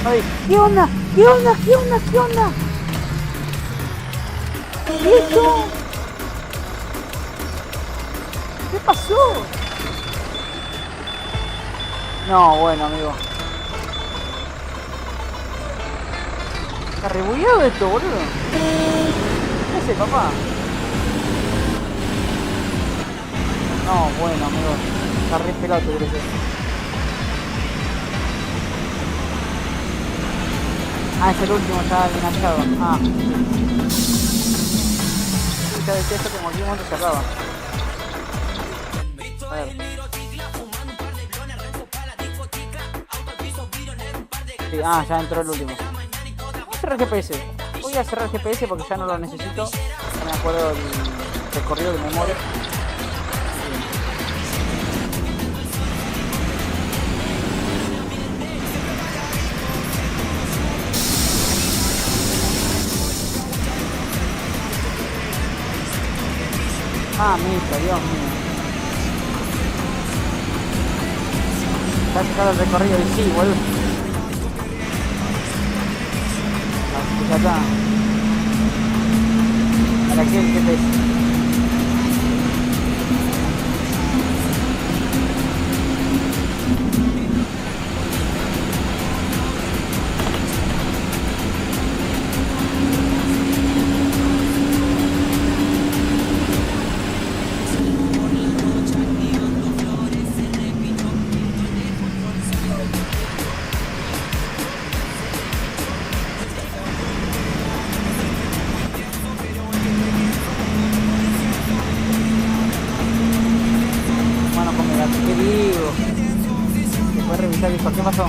Ay, ¿qué onda? ¿Qué onda? ¿Qué onda? ¿Qué onda? ¿Qué es eso? ¿Qué pasó? No, bueno, amigo. Está rebugueado esto, boludo. ¿Qué hace, papá? No, bueno, amigo. Está re pelado, creo que. Ah, es el último, está enganchado. Ah. Ya decía esto que en cualquier momento se acaba. A ver. Sí, ya entró el último. Voy a cerrar GPS. Voy a cerrar GPS porque ya no lo necesito. No me acuerdo del recorrido de memoria. Mamita, Dios mío. Está sacado el recorrido y sí, boludo. Así que ya está. Para aquel que te... ¿Qué digo? Después revisar y dijo, ¿qué pasó?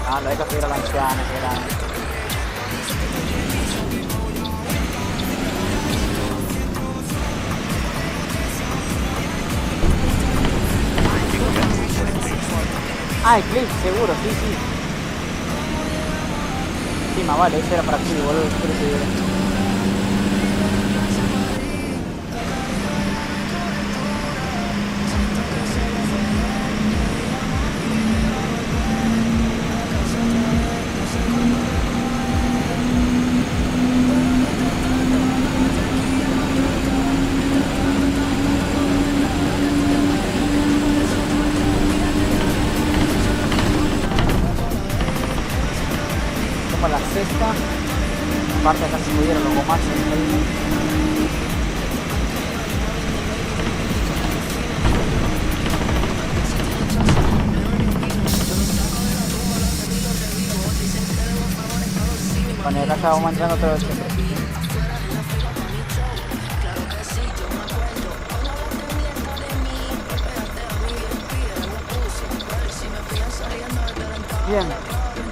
Ah, lo dejo subir a la anciana, que grande. Ah, el clip, seguro, sí, sí. Sí, más vale, ese era para clip, boludo. Espero que diga. La sexta, aparte acá se pudieron los gomazos ahí. Bueno, acá estábamos manchando todo el siempre. Bien.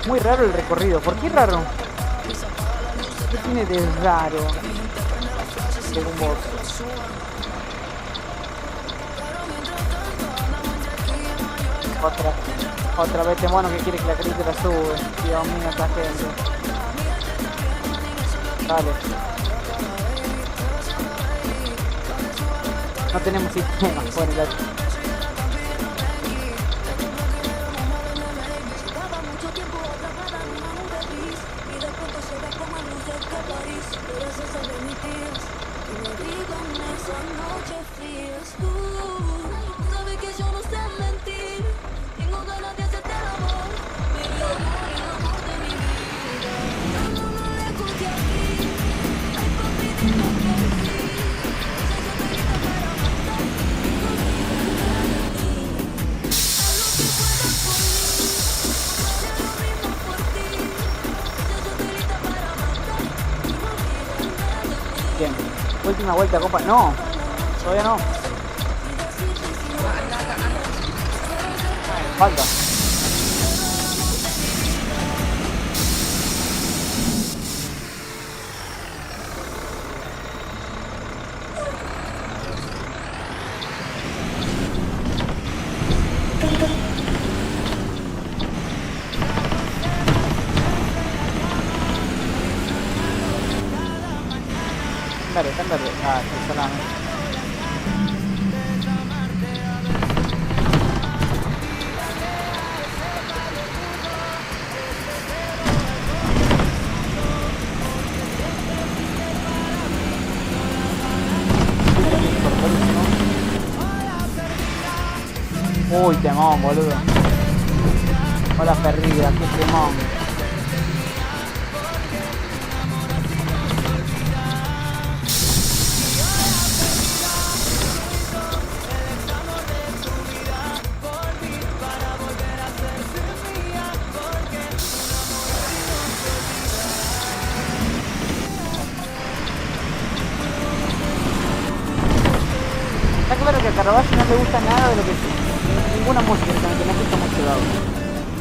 Muy raro el recorrido. ¿Por qué raro? ¿Qué tiene de raro? Según vos. Otra vez este mono que quiere que la carita la sube. Dios mío, esta gente. Dale. No tenemos sistema. Bueno, ya. Bien, última vuelta, compa. No, todavía no. Falta. Está en verde. Ah, está solamente. Uy, temón, boludo. Hola, perdida, qué temón. Está claro que a Caravaggio no le gusta nada de lo que ninguna música que me escucha mucho dado.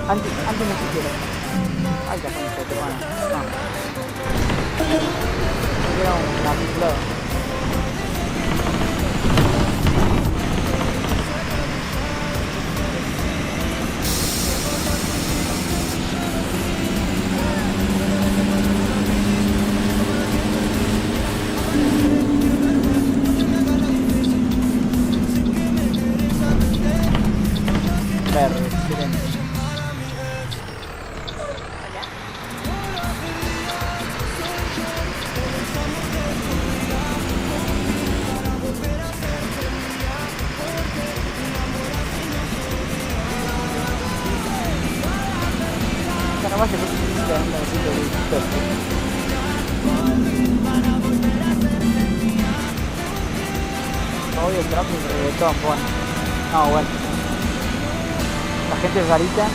Antes no quisiera. Ay, la concha, te van. No. Era un articulado. trap y reggaetón, bueno. No, bueno. La gente es rarita.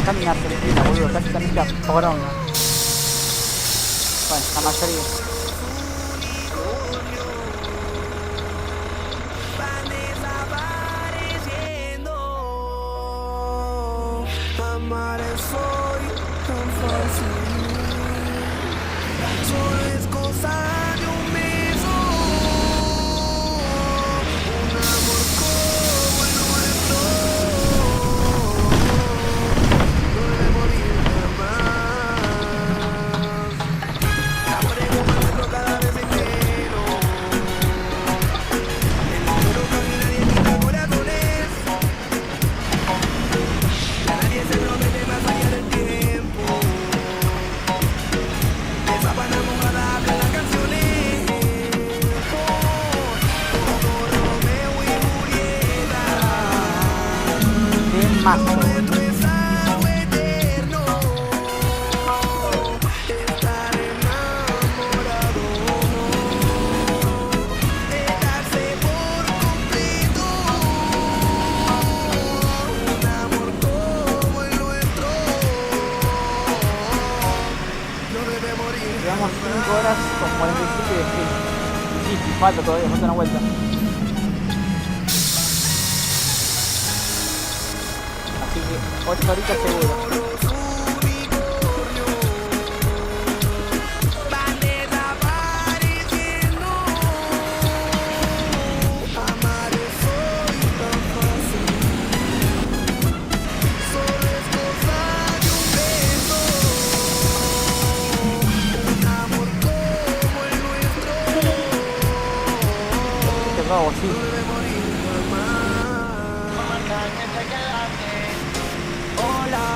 Caminar Celestina, boludo, casi también te apagaron. Bueno, la mayoría. Amar es hoy tan fácil. Solo es cosa de un beso. Un amor como el nuestro. No debe morir jamás. Abremos el metro cada vez entero. El número camina y quita corazones. Ya nadie se promete más allá del tiempo. Esa pana mojada habla las canciones. Como Romeo y Julieta. Qué mazo. Nuestro es algo eterno. Estar enamorado. Dejarse por completo. Un amor como el nuestro. No debe morir. Llevamos 5 horas con 47 de stream. Sí, falta todavía, falta una vuelta. Así que 8 horitas seguro. Van desapareciendo. Amar es hoy tan fácil. Solo es cosa de un beso. Un amor como el nuestro. Te robo, sí. No debe morir jamás. Hola,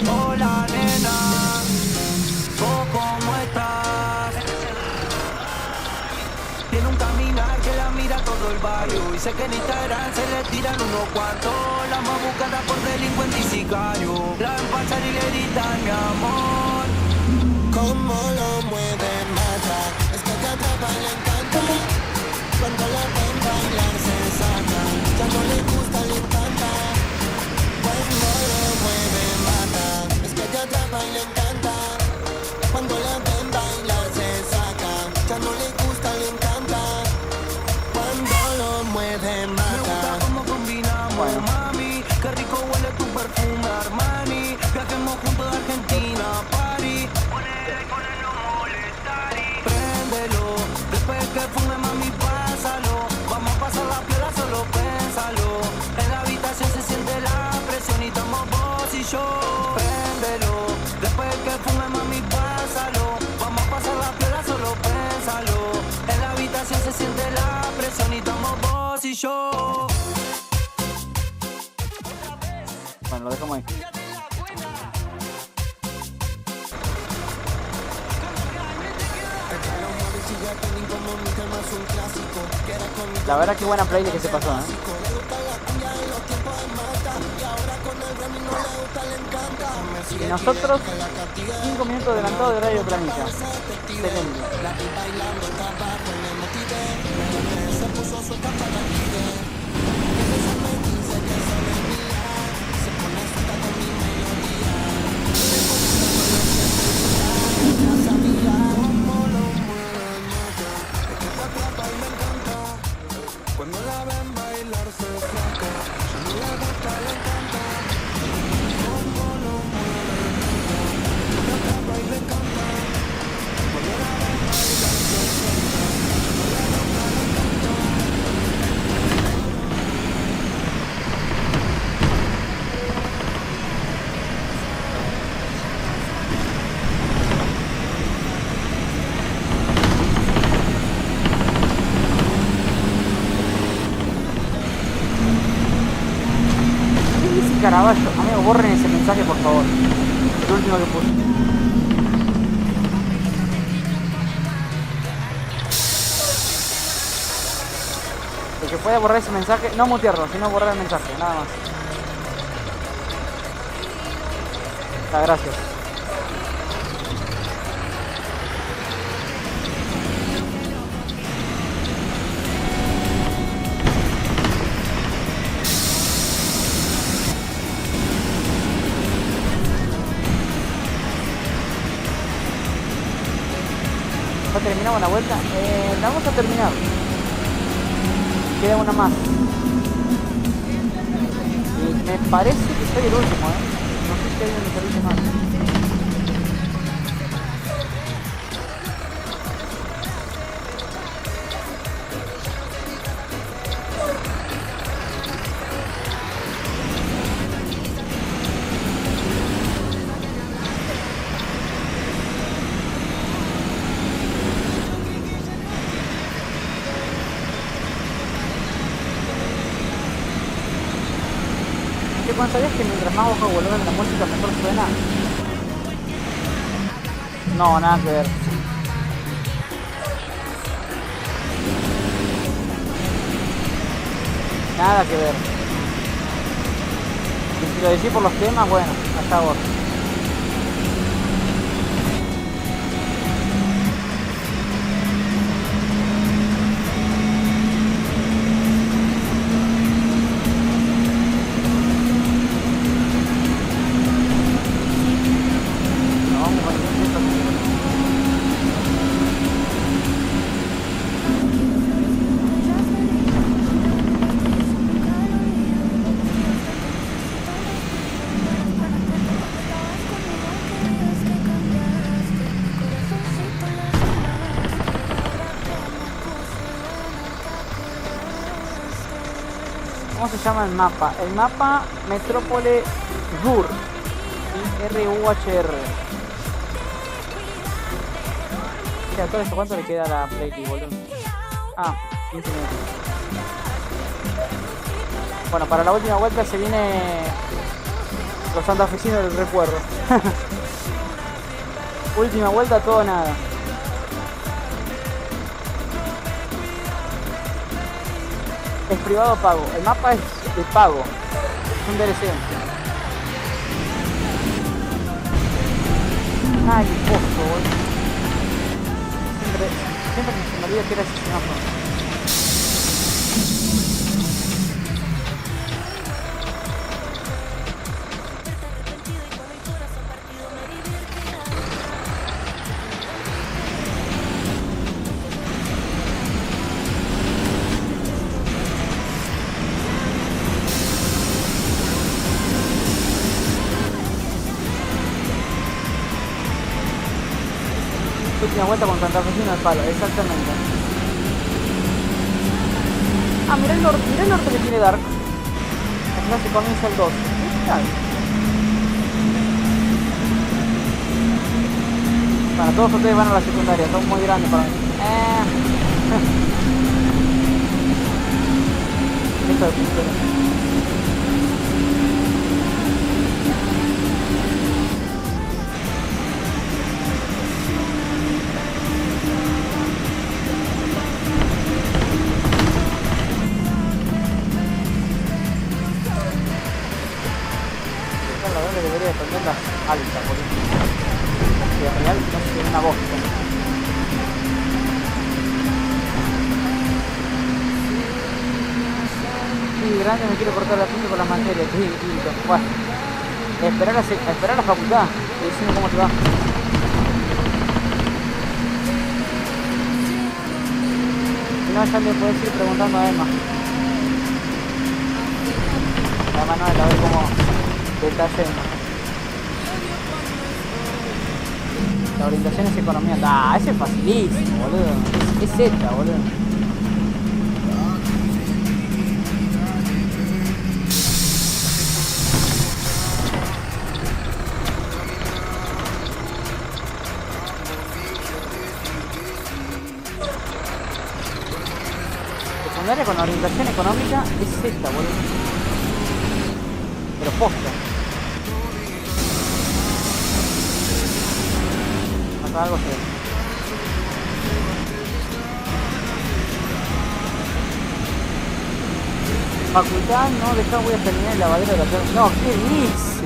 hola nena, ¿vos cómo estás? Tiene un caminar que la mira todo el barrio y sé que en Instagram se le tiran unos cuantos. La más buscada por delincuente y sicario, la ven pasar y le gritan mi amor. ¿Cómo lo mueve mata? Es que te atrapa y le encanta. Cuando la ven bailar se saca, ya no le gusta, le encanta. Cuando lo mueve mata, es que te atrapa y le encanta. Cuando la ven bailar se saca, ya no le gusta, le encanta. Cuando lo mueve mata. Me gusta cómo combinamos, mami. Qué rico huele tu perfume Armani. Viajemos juntos de Argentina a París. Ponele con el no molestar y préndelo. Después que fume, mami, pásalo. Vamos a pasar la piola, solo pénsalo. En la habitación se siente la presión y estamos vos y yo. Préndelo. Después que fume, mami, pásalo. Vamos a pasar la piola, solo pénsalo. En la habitación se siente la presión y estamos vos y yo. Bueno, lo dejamos ahí. La verdad que buena playlist que se pasó, ¿eh? Y nosotros 5 minutos adelantados de Radio Planita. Excelente. Cuando la ven bailar se saca, ya no le gusta, le encanta. Como lo mueve, le atrapa y le encanta. Cuando la ven bailar se saca, ya no le gusta, le encanta. Caraballo, amigo, borren ese mensaje por favor. El último que puse. Voy a borrar ese mensaje. No mutearlo, sino borrar el mensaje. Nada más. Gracias. ¿Ya terminamos la vuelta? La vamos a terminar. Queda una más. Y me parece que soy el último, No sé si hay un servicio más. ¿Sabías que mientras más bajo el volumen de la música mejor suena? No, nada que ver. Nada que ver. Y si lo decís por los temas, bueno, allá vos. ¿Cómo se llama el mapa? El mapa Metrópole Ruhr. R-U-H-R. Mira, todo esto, ¿cuánto le queda a la Play, boludo? Ah, 15 minutos. Bueno, para la última vuelta se viene los santafesinos del recuerdo. Última vuelta, todo o nada. Es privado o pago. El mapa es de pago. Es un DLC. Ay, qué pozo, boludo. Siempre se me olvida que era ese semáforo. Última vuelta con santafesino al palo, exactamente. Ah, mirá el norte que tiene Dark. Acá se comienza el 2. Para todos ustedes van a la secundaria, son muy grandes para mí. Esto es pintura. Debería defenderlas alta, por eso. Que real no es una bosta. Sí, grande me quiero cortar la punta con las materias, sí, listo. Bueno, esperar a la facultad. Y decime cómo te va. Si no, ya le puedes ir preguntando a Emma. A Manuel, a ver cómo te está yendo. La orientación es economía. Ah, ese es facilísimo, boludo. Es Z, boludo. Secundaria con orientación económica es Z, boludo. Pero posta. Algo así. Facultad, no, deja, voy a terminar el lavadero de la tierra. No, ¿qué dice?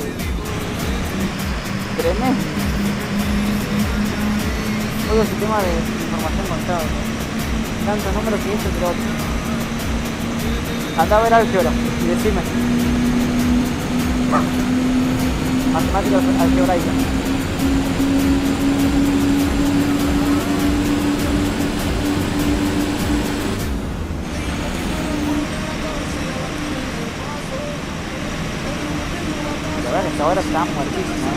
Tremendo. Todo el sistema de información contable. Tanto número que esto que lo otro. Anda a ver álgebra y decime. Matemática algebraica. La verdad que hasta ahora está muertísimo,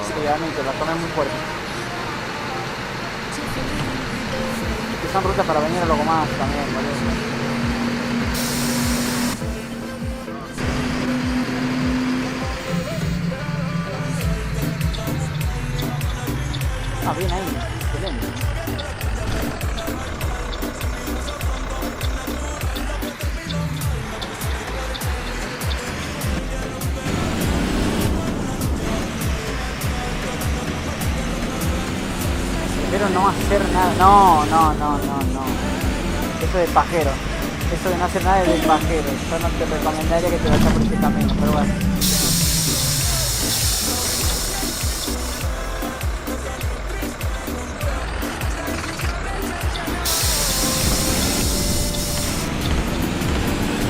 Sí, realmente, la zona es muy fuerte. Que son rutas para venir a Loco Más también, boludo. Ah, bien ahí, excelente. Pero no hacer nada. No. Eso de pajero. Eso de no hacer nada es de pajero. Yo no te recomendaría que te vayas por ese camino, pero bueno.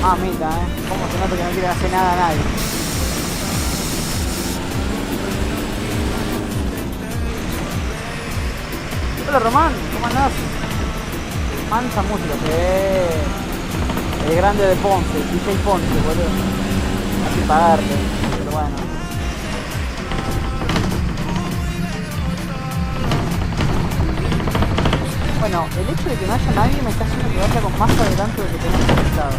Mamita, ¿cómo se nota que no quieren hacer nada a nadie? Hola Román, ¿cómo andás? Mansa música, el grande de Ponce, DJ Ponce, boludo. Hay que pagarle, pero bueno. Bueno, el hecho de que no haya nadie me está haciendo que vaya con más adelanto de lo que tenemos pensado.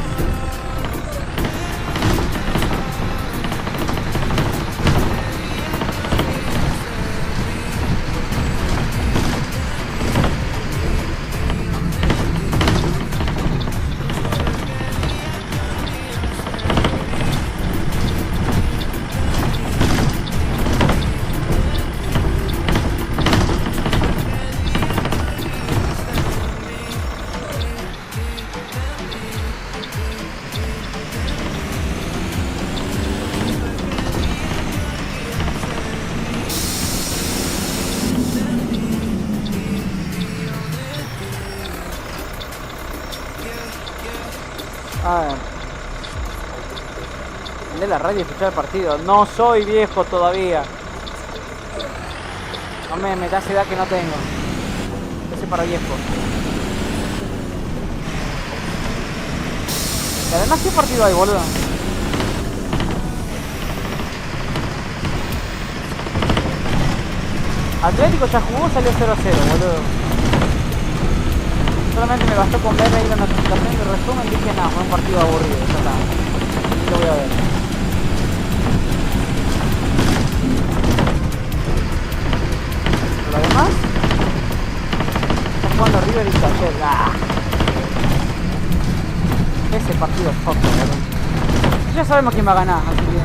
A ver. De la radio y escuchar el partido. No soy viejo todavía. No me das edad que no tengo. Ese para viejo. Y además, ¿qué partido hay, boludo? Atlético ya jugó, salió 0-0, boludo. Solamente me bastó con ver ahí la notificación de resumen y dije, nada, fue un partido aburrido, ya está. Lo voy a ver. Lo demás, está jugando River y Taller. ¡Ah! Ese partido es foco, boludo. Ya sabemos quién va a ganar, así que...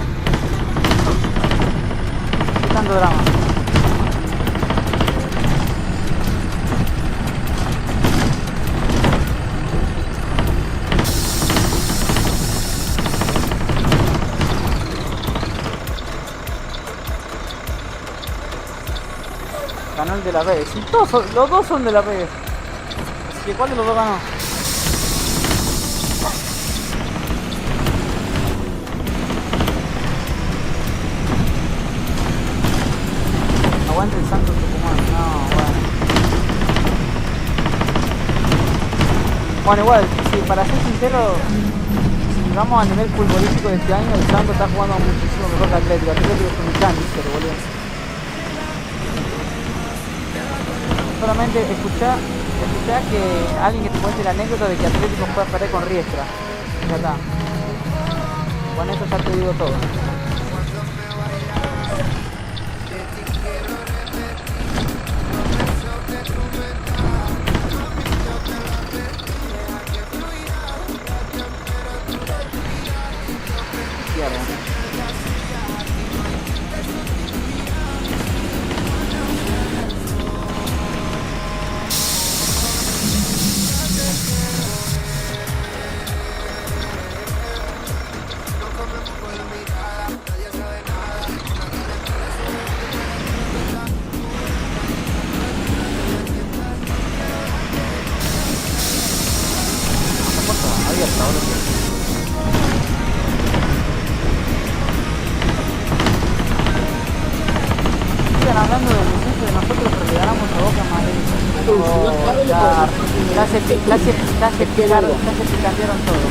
¿Qué tanto drama? Ganó el de la B. Si todos son, los dos son de la B. Así que ¿cuál de los dos ganó? Aguante el Santos Tucumán. No, bueno. Bueno, igual, sí, para ser sincero, si vamos a nivel futbolístico de este año, el Santos está jugando muchísimo mejor que Atlético. Atlético es un cáncer, boludo. Solamente escuchá que alguien que te cuente la anécdota de que Atlético puede perder con Riestra. Ya está. Con eso ya te digo todo. hablando del descenso de nosotros, pero le ganamos a Boca Madrid. Ya se picantearon todo.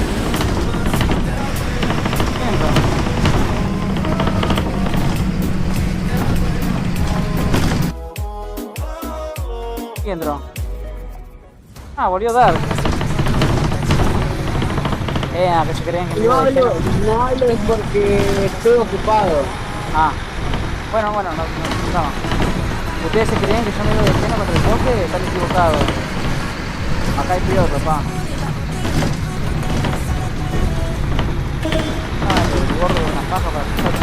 ¿Quién entró? Ah, volvió a dar. Que se creían que No hablo porque estoy ocupado. Ah. Bueno, no. Ustedes se creían que yo me iba de lleno contra el toque, están equivocados. Acá hay peor, papá. El gordo de una paja para escuchar.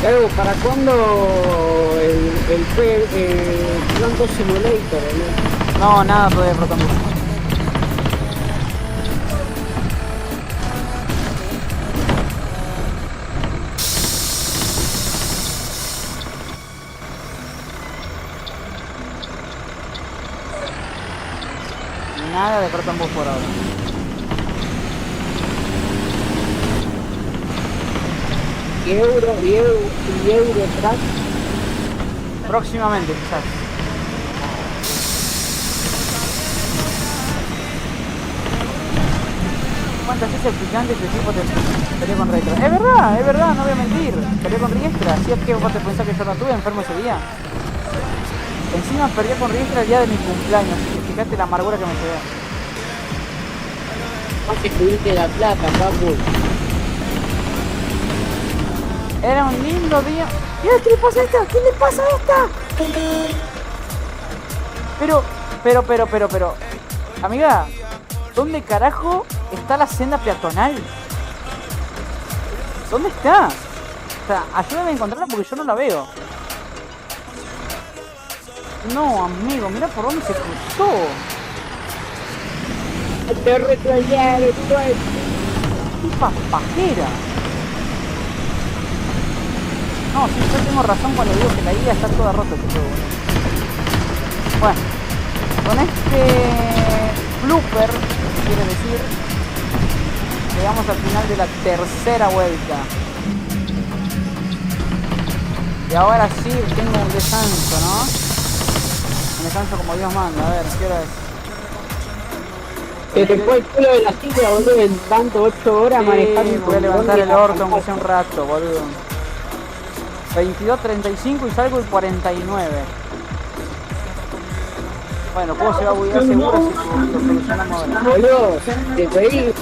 Claro, ¿para cuándo el Blanco Simulator? No, nada todavía de Proton Bus. Nada de Proton Bus por ahora. ¿Y Eurotrack? Próximamente, quizás. ¿Cuántas veces el picante este tipo te peleó con Riestra? Es verdad, no voy a mentir. Peleó con Riestra. Si es que vos te pensás que yo no estuve enfermo ese día. Encima perdió con Riestra el día de mi cumpleaños. Así que fíjate la amargura que me llevé. Vos estuviste la plata, papu. Era un lindo día. Mira, ¿qué le pasa a esta? ¿Qué le pasa a esta? Pero. Amiga, ¿dónde carajo está la senda peatonal? ¿Dónde está? O sea, ayúdame a encontrarla porque yo no la veo. No, amigo, mira por dónde se cruzó. Te retrayé después. Tipa pajera. No, sí, yo tengo razón cuando digo que la guía está toda rota este juego. Bueno, con este blooper, quiere decir, llegamos al final de la tercera vuelta. Y ahora sí tengo un descanso, ¿no? Un descanso como Dios manda. A ver, ¿qué hora es? Se te fue el culo de la silla, boludo, en tanto 8 horas manejando. Voy a levantar el orto aunque sea un rato, boludo. 22:35 y salgo el 49. Bueno, el juego se va a buguear seguro si lo solucionamos ahora. Boludo, te pedí.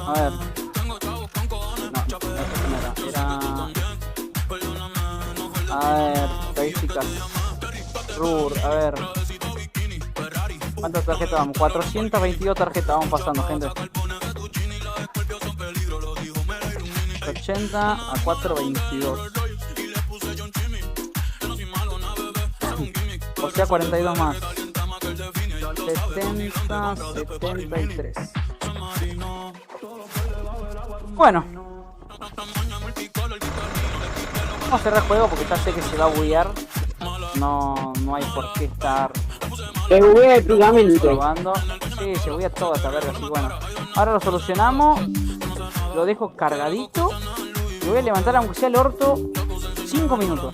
A ver. No, era. A ver, estadísticas. RUR, a ver. ¿Cuántas tarjetas vamos? 422 tarjetas vamos pasando, gente. 80 a 422. O sea, 42 más. 70, 73. Bueno. Vamos a cerrar el juego porque ya sé que se va a buguear. No hay por qué estar Se buguea épicamente. probando. Sí, se buguea toda esta verga, así bueno. Ahora lo solucionamos. Lo dejo cargadito. Y voy a levantar aunque sea el orto 5 minutos.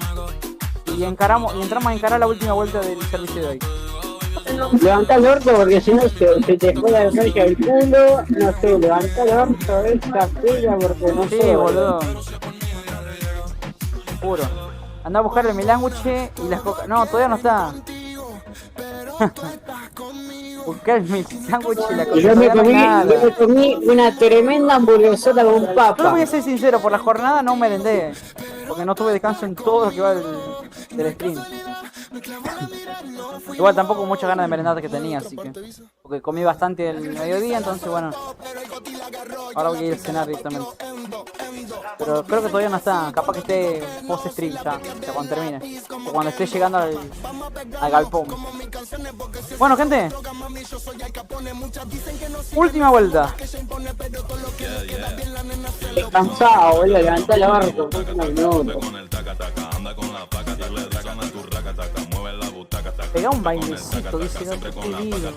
Y entramos a encarar la última vuelta del servicio de hoy. Levanta el orto porque si no se te fue la energía del culo. No sé, levanta el orto de esta pila porque no sé. Sí, boludo. Puro. Anda a buscarle mi language y las coca. No, todavía no está. Buscar mi sándwich y la Y yo me coca. comí una tremenda hamburguesota con Yo papa. voy a ser sincero, por la jornada no merendé. Porque no tuve descanso en todo lo que va del stream. Igual tampoco muchas ganas de merendar que tenía, así que. Porque comí bastante el mediodía, entonces bueno. Ahora voy a ir a cenar directamente. Pero creo que todavía no está, capaz que esté post stream ya cuando termine. O cuando esté llegando al galpón. Bueno, gente. Última vuelta. Cansado, boludo, levanta el orto. Anda con el taca taca, anda con la paca, dale taca, tu raca taca, mueve la butaca taca. Pegá un bailecito, dice el otro, qué lindo.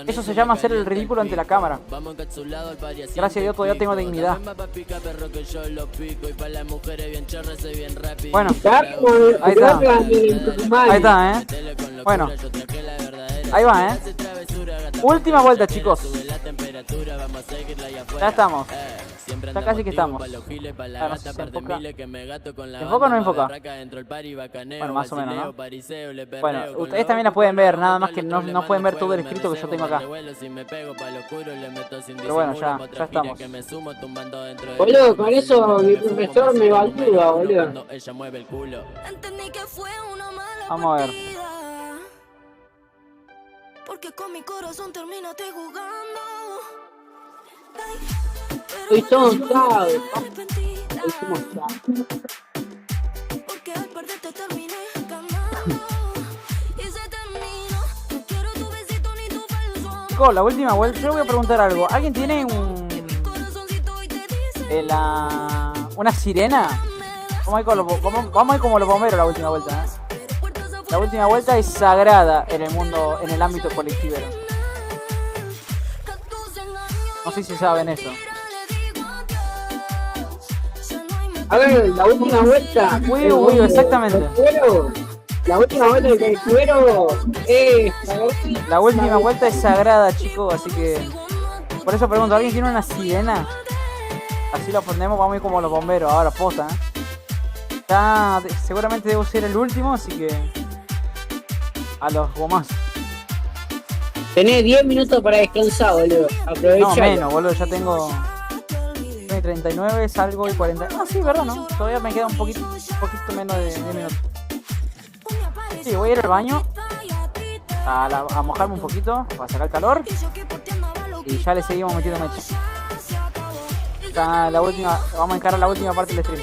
Eso se llama hacer el ridículo ante la cámara. Gracias a Dios todavía tengo dignidad. Bueno, ahí está. Ahí está, Bueno, ahí va, Última vuelta, chicos. Ya estamos. Ya casi que estamos. No sé si se enfoca. ¿Se enfoca o no enfoca? Bueno, más o menos, ¿no? Bueno, ustedes también la pueden ver, nada más que no pueden ver todo el escrito que yo tengo acá. Pero bueno, ya estamos. Boludo, con eso mi profesor me evalúa, boludo. Vamos a ver. Porque con mi corazón terminaste jugando. Estoy tonto, Estoy Porque al perderte terminé ganando. Y se terminó. No quiero tu besito ni tu falso amor. Chicos, la última vuelta. Yo voy a preguntar algo. ¿Alguien tiene una sirena? Vamos a ir como los bomberos la última vuelta, La última vuelta es sagrada en el mundo, en el ámbito colectivo. No sé si saben eso. A ver, la última vuelta. Uy, exactamente. La última vuelta del cuero es. La última vuelta es sagrada, chicos, así que. Por eso pregunto, ¿alguien tiene una sirena? Así lo ponemos, vamos a ir como los bomberos, ahora posta, Ya seguramente debo ser el último, así que. A los gomazos. Tenés 10 minutos para descansar, boludo. Aprovechalo. No, menos, boludo, ya tengo 39, salgo y 40. Ah, sí, verdad, ¿no? Todavía me queda un poquito menos de 10 minutos. Sí, voy a ir al baño a mojarme un poquito para sacar calor y ya le seguimos metiendo mecha. La última, vamos a encarar la última parte del stream.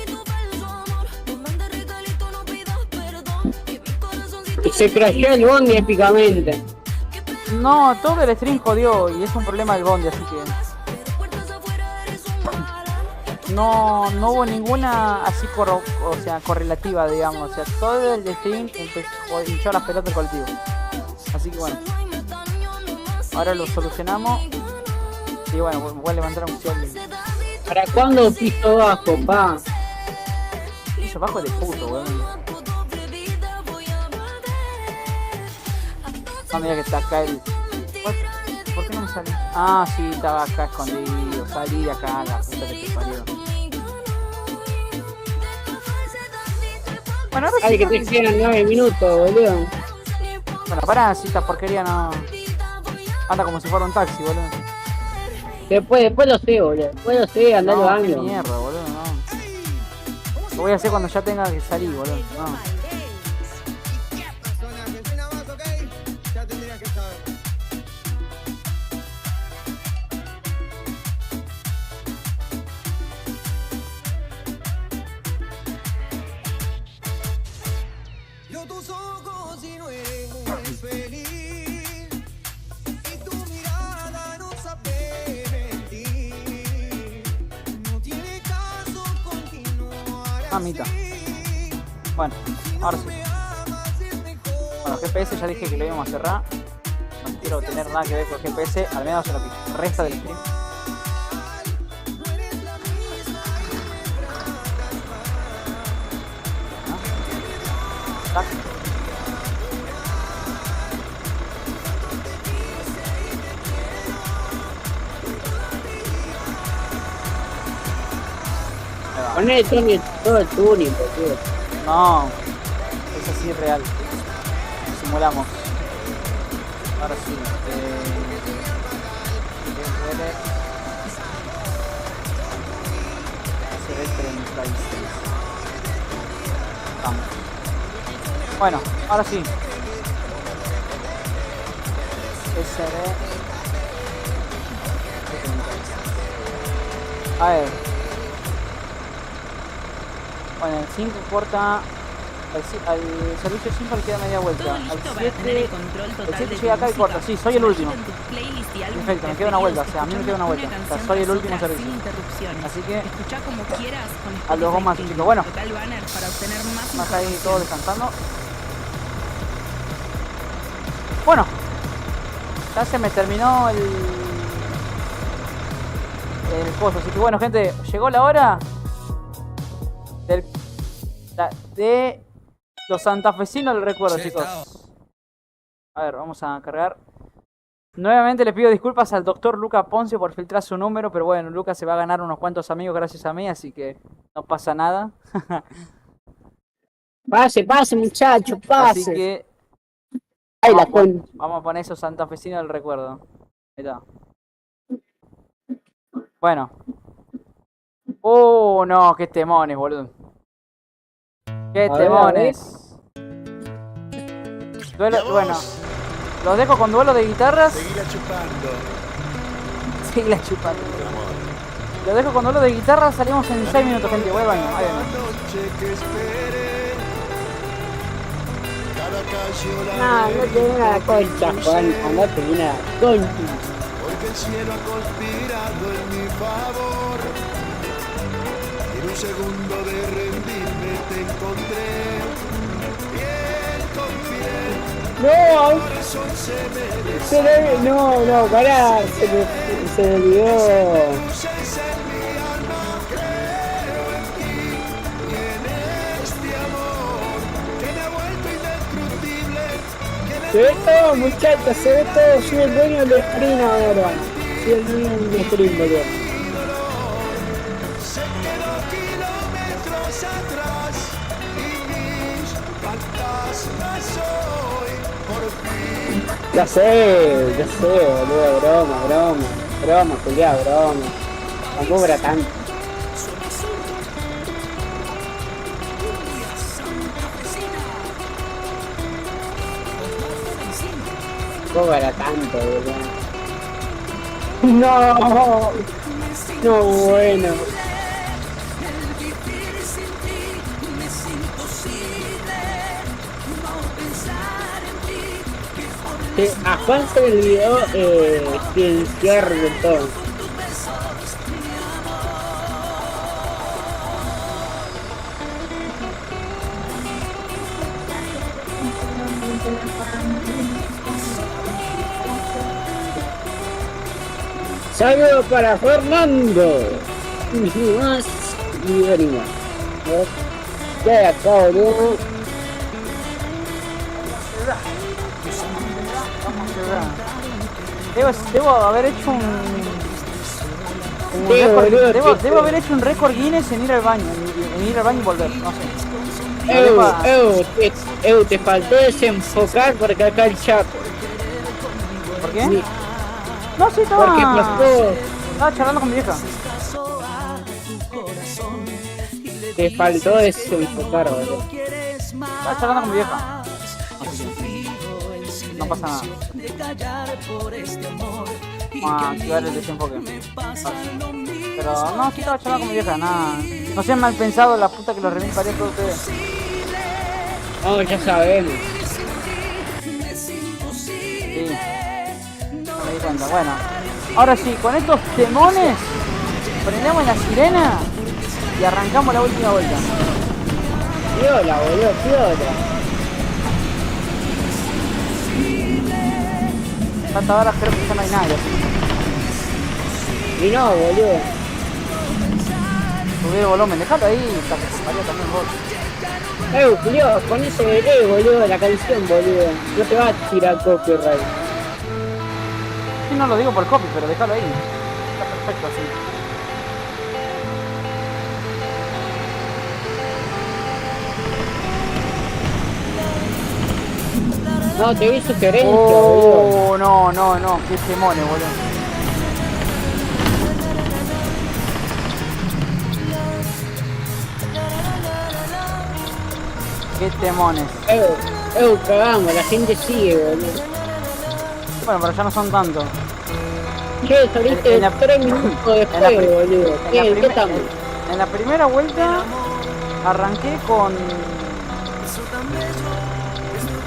Y se crasheó el bondi épicamente. No, todo el stream jodió y es un problema del bondi, así que no hubo ninguna así correlativa, digamos. O sea, todo el stream hinchó las pelotas del colectivo. Así que bueno, ahora lo solucionamos y bueno, me voy a levantar un cielo. ¿Para cuándo piso bajo, pa? Piso bajo de puto, weón. No, mira que está acá el... ¿Por qué no me sale? Ah, sí, estaba acá escondido. Salí de acá, la puta que te parió. Bueno, ahora Ay, que te quedan 9 minutos, boludo. Bueno, pará, si esta porquería no... Anda como si fuera un taxi, boludo. Después lo sé, boludo. Después lo sé, andá los qué años. mierda, boludo, no. Lo voy a hacer cuando ya tenga que salir, boludo. No. Mamita. Bueno, ahora sí. Bueno, GPS ya dije que lo íbamos a cerrar. No quiero tener nada que ver con GPS, al menos en lo que resta del stream. ¿Ah? Poné todo el tuning, boludo. No, es así real. Simulamos. Ahora sí. Vamos. Bueno, ahora sí. SD. A ver. Bueno, el 5 corta. Al servicio 5 le queda media vuelta. Todo Al listo para 7. tener el control El total 7 de llega tu acá y corta. música. Sí, soy el último. Consulta en tu playlist y álbumes Perfecto, me queda una vuelta. O preferidos, sea, a mí me queda una vuelta. escuchando O sea, una soy el canción último tras otra servicio. sin interrupciones. Así que Escuchá como quieras con a los Spotify más Premium. chicos. Bueno, Total banner para obtener más más ahí información. todos descansando. Bueno, ya se me terminó el coso. Así que bueno, gente, llegó la hora de los santafesinos del recuerdo, chicos. A ver, vamos a cargar. Nuevamente le pido disculpas al doctor Luca Poncio por filtrar su número, pero bueno, Luca se va a ganar unos cuantos amigos gracias a mí, así que no pasa nada. Pase, muchacho, Así pase. que Ay, la con... vamos a poner esos santafesinos del recuerdo. Ahí está. Bueno. No, qué temones, boludo. Qué A ver, temones. Bueno, los dejo con duelo de guitarras. Seguila chupando. Seguila chupando. Los dejo con duelo de guitarras. Salimos en 6 minutos, gente. Voy al baño. Ahí vengo. No, no tiene una concha, Juan. No tiene una concha. Porque el cielo ha conspirado en mi favor. Y en un segundo de rendirme te encontré. Bien confidente. No, Corazón se me se le... No, pará, se me olvidó. luces en mi alma. Creo en ti y en este amor que me ha vuelto indestructible. Se ve todo, muchachos, se ve todo. Soy el dueño del stream ahora. Soy el dueño del stream, boludo. Se quedó kilómetros atrás y mis fantasmas hoy por fin. Ya sé, boludo. Broma, culiao, broma. Tampoco era tanto. Tampoco era tanto, boludo. No, bueno. A Juan se le olvidó silenciar del todo. Saludos para Fernando. Y más y venimos. Ya acá, boludo. Debo haber hecho un Sí, récord, boludo, debo haber hecho un récord Guinness en ir al baño, en ir al baño y volver, no sé. Te faltó desenfocar porque acá el chat. ¿Por qué? Sí. No, sí, Porque pasó. estaba charlando con mi vieja. Te faltó desenfocar, boludo. Estaba charlando con mi vieja. No pasa nada. Vamos a activar el desenfoque. Pero no, sí estaba charlando con mi vieja, nada. No sean mal pensados, la puta que los remil parió a todos ustedes. No, ya sabemos. Sí. No me di cuenta. Bueno, ahora sí, con estos temones prendemos la sirena y arrancamos la última vuelta. Piola, boludo, piola. Hasta ahora creo que ya no hay nadie. Y no, boludo. Subí el volumen, dejalo ahí, hasta que se parió también vos. Julio, con ese delay, boludo, la canción, boludo. No te va a tirar copyright. Sí, no lo digo por copy, pero déjalo ahí. Está perfecto así. No, te vi sugerencia, boludo. No, qué temones, boludo. Qué temones. Cagamos, la gente sigue, boludo. Bueno, pero ya no son tantos. Che, saliste 3 minutos después, boludo. ¿Qué estamos? En la primera vuelta arranqué con...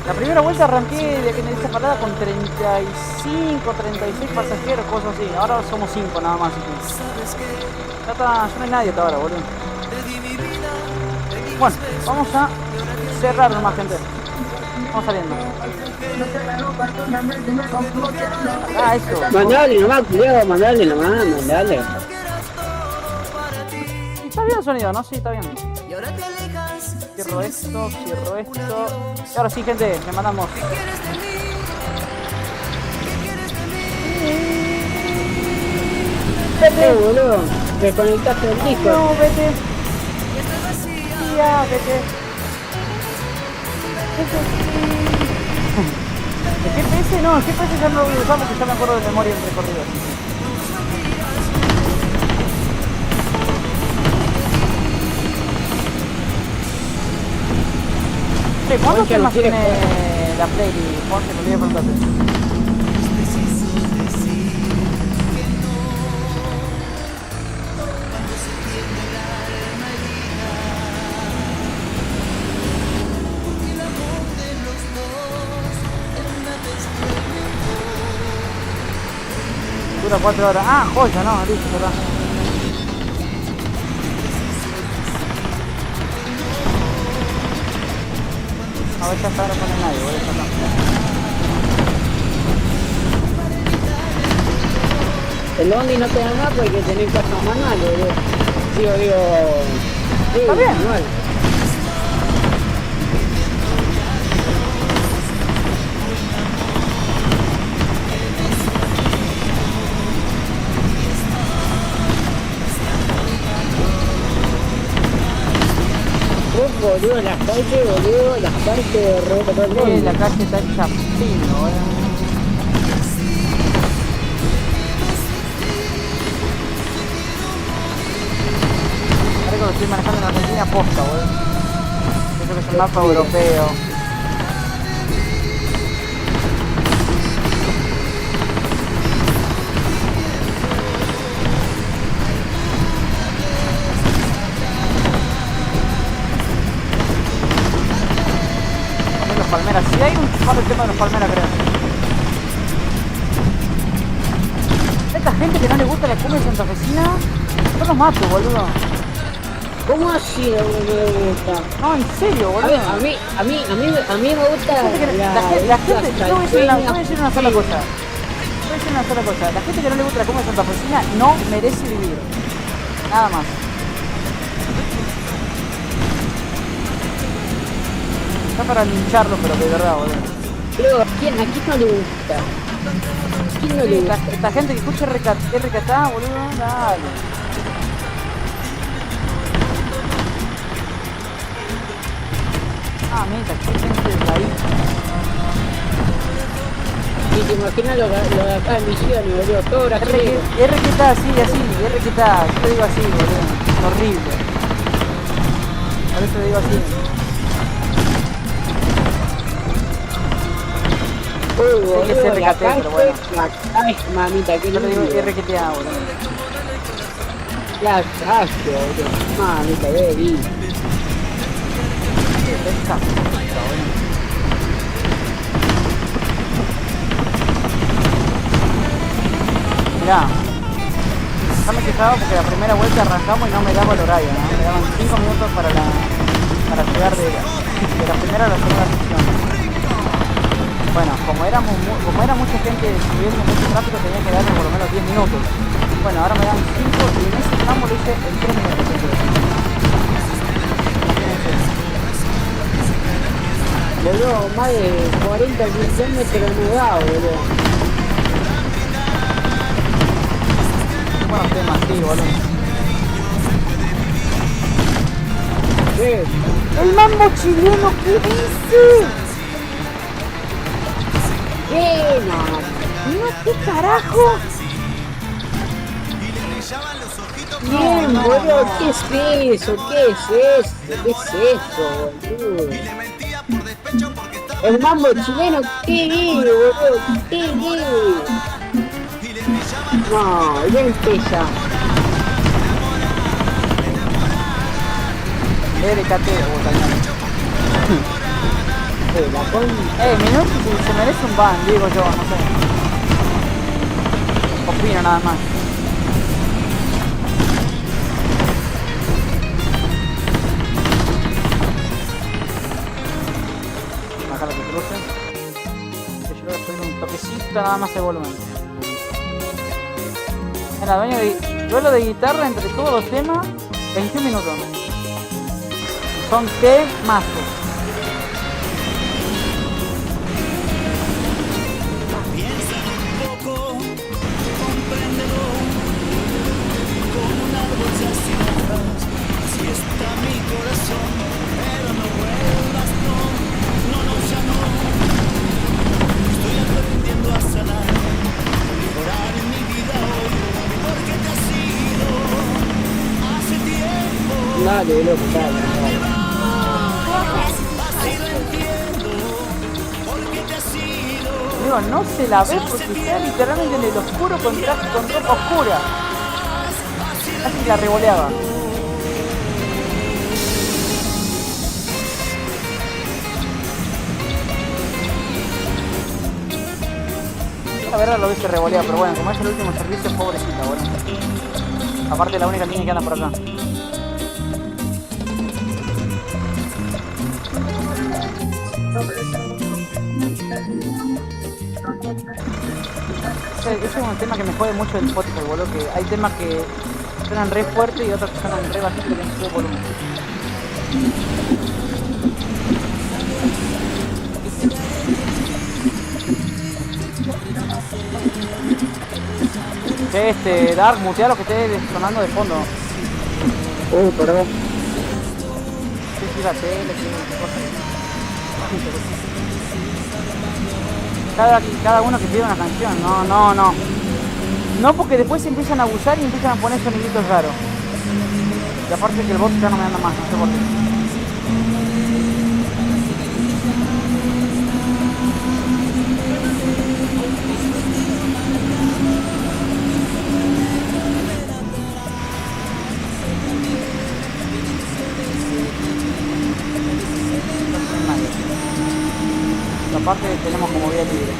La primera vuelta arranqué de esa parada con 35, 36 pasajeros, cosas así. Ahora somos 5 nada más. Ya no hay nadie hasta ahora, boludo. Bueno, vamos a cerrar nomás, gente. Vamos saliendo. Ah, eso. Mandale nomás, cuidado, mandale nomás, mandale. Está bien el sonido, ¿no? Sí, está bien. Cierro esto, cierro esto. Y ahora sí, gente, le mandamos. Vete, boludo. Desconectaste el disco. No, vete. Ya, vete. ¿El GPS? No, el GPS ya no lo usamos, que ya me acuerdo de memoria en recorrido. Che, ¿cuántos temas tiene la playlist? Juan, se me olvidé preguntarte. Dura 4 horas. Ah, joya, no, listo, verdad. A ver, ya está, ahora con el nadie, boludo, acá. El Bondi no te da nada porque tenés cosas manuales, boludo. Digo, sí, Está bien. manual. Boludo, las calles, boludo, las calles de Sí, la calle está hecha fino, boludo. Ahora cuando estoy manejando en Argentina, posta, boludo. Pienso que es un mapa europeo. Los palmeras, sí hay un par de tema de los palmeras, creo. Esta gente que no le gusta la cumbia santafesina, yo los mato, boludo. ¿Cómo así no me gusta? No, en serio, boludo. A mí me gusta La gente, yo voy a decir una sola cosa. Voy a decir una sola cosa. La gente que no le gusta la cumbia santafesina no merece vivir. Nada más. Está para lincharlo, pero de verdad, boludo. Pero, ¿a quién no le gusta? ¿A quién no le gusta? Esta gente que escucha RKT, boludo, dale. Ah, mira, qué gente de ahí. Y te imaginas lo de acá en Misiones, boludo, todo brasileño. RKT, sí, así, RKT, yo te digo así, boludo. Es horrible. Por eso le digo así. Uy, Sí, que es RKT, pero bueno. Ay, mamita, qué Yo le digo lindo. RKTA, boludo. La calle, boludo. Mamita, baby. Mirá, ya me quejaba porque la primera vuelta arrancamos y no me daba el horario, ¿no? Me daban 5 minutos para llegar de la primera a la segunda sección. Bueno, como era mucha gente subiendo mucho tráfico, tenía que darme por lo menos 10 minutos. Bueno, ahora me dan 5 y en ese tramo lo hice en 3 minutos. Boludo, más de 40 kilómetros no da, boludo. Buenos temas, sí, boludo. ¿Qué? ¡El mambo chileno! ¿Qué dice? ¿Qué? No, ¿qué carajo? Bien, No, boludo, no. ¿qué es eso? ¿Qué es eso? ¿Qué es eso, boludo? El mambo chileno, ¿qué es, boludo? ¿Qué es? No, ya empieza. RKT, Minuto se merece un ban, digo yo, no sé. Opino nada más. Bajar que cruce. ajusta nada más el volumen. Mira, duelo de guitarra entre todos los temas, 21 minutos. Son temazos. Dale, loco, dale. Digo, no se la ve porque está literalmente en el oscuro con traje con ropa oscura. Así que la revoleaba. La verdad lo viste revoleado, pero bueno, como es el último servicio, pobrecita, bueno. Aparte la única línea que anda por acá. Ese es un tema que me jode mucho del Spotify, boludo, que hay temas que suenan re fuerte y otros que suenan re bajito y que tienen que subir volumen. Dark, mutea lo que esté sonando de fondo. Perdón. Sí, la tele, cada uno que pide una canción, no. No, porque después se empiezan a abusar y empiezan a poner soniditos raros. Y aparte que el bot ya no me anda más, no sé por qué. Aparte tenemos como vía libre.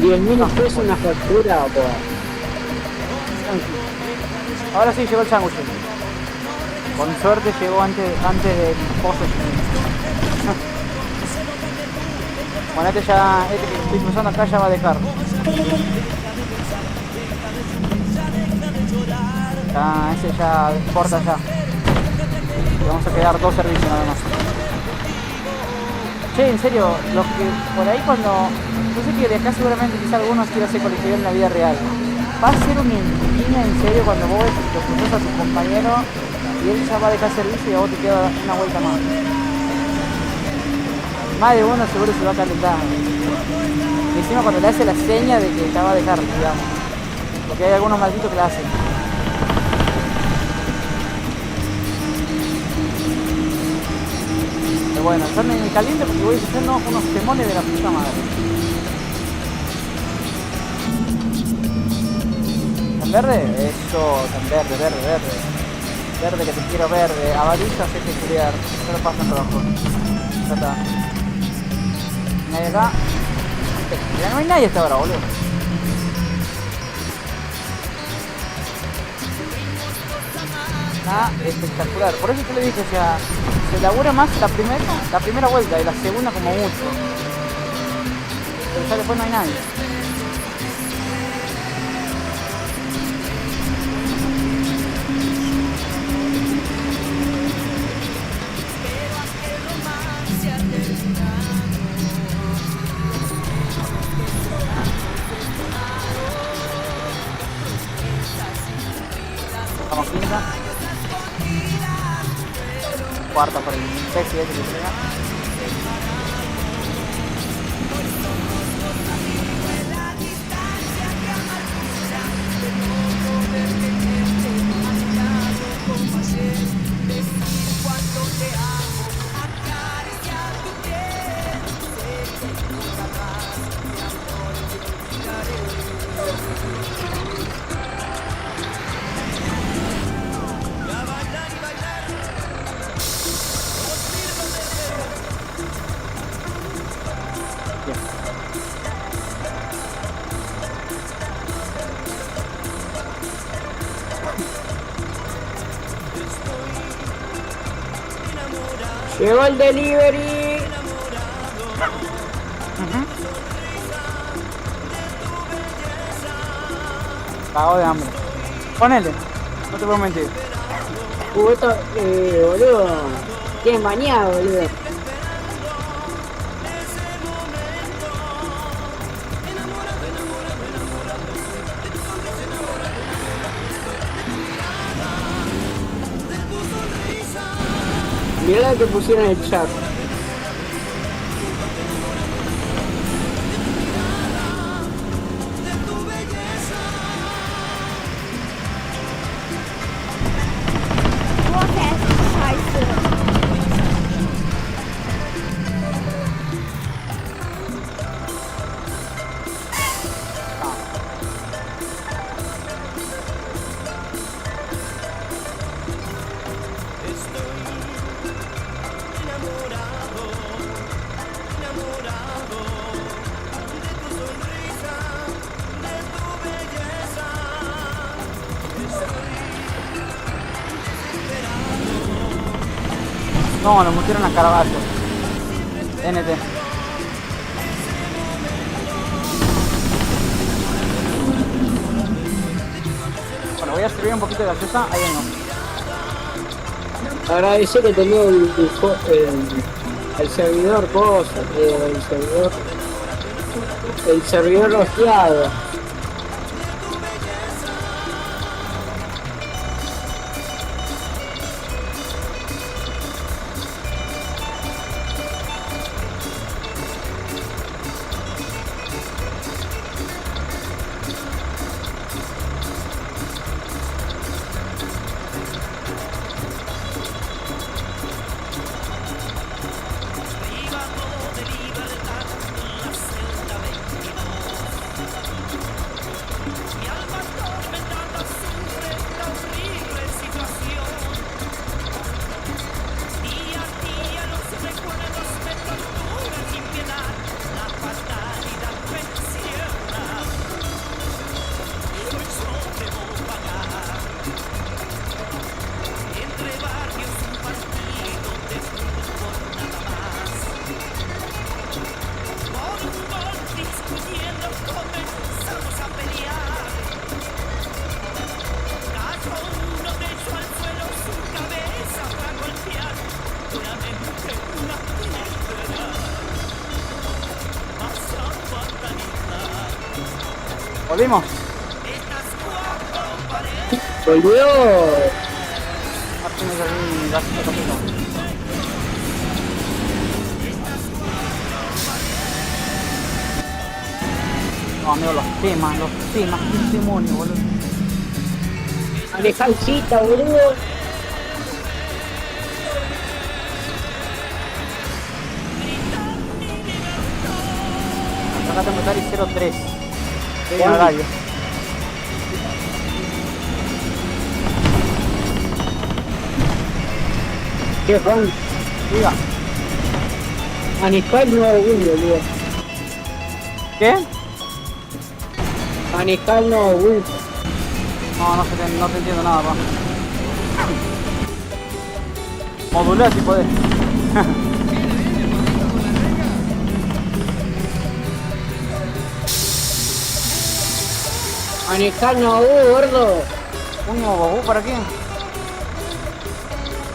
¿10.000 pesos una factura o por? Ahora sí llegó el sándwich. Con suerte llegó antes del pozo. Bueno, este que estoy cruzando acá ya va a dejar. Ese ya corta ya. Y vamos a quedar 2 servicios nada más. Che, en serio, los que por ahí cuando... Yo sé que de acá seguramente quizá algunos quieran hacer colectividad en la vida real. Va a ser una inquina en serio cuando vos lo cruzas a tu compañero y él ya va a dejar servicio y a vos te queda una vuelta más. Más de uno seguro se va a calentar. Y encima cuando le hace la seña de que ya va a dejar, digamos. Porque hay algunos malditos que la hacen. Pero bueno, están en el caliente porque voy haciendo unos temones de la puta madre. ¿Tan verde? Eso, tan verde. Verde que te quiero verde. Amarilla sé que estudiar. Solo pasan por abajo. Ya está. Nadie acá. Ya no hay nadie hasta ahora, boludo. Nada espectacular. Por eso yo le dije, o sea, se labura más la primera vuelta y la segunda como mucho. Pero ya después no hay nadie. cuarta por el imbécil ese que llega. Llegó el delivery. Cago de hambre. Ponele, no te puedo mentir. Esto, boludo. Qué mañana, boludo. Mirá lo que pusieron en el chat. No, nos metieron a Carabato. NT. Bueno, voy a servir un poquito de gaseosa, ahí vengo. Agradece que tenía el servidor cosa, el servidor rosteado. Volvimos. Volvió. Aquí me salí mi gasito capito. No, amigo, los temas, qué demonio, boludo. Alejandrita, boludo. Acá tengo que estar 03. Qué horario. ¿Qué, Juan? Diga. Manejar el nuevo Windows, boludo. ¿Qué? Manejar el nuevo Windows. No te entiendo nada, pa. Modular si podés. Manejar el nuevo gordo. ¿Un nuevo babú para qué?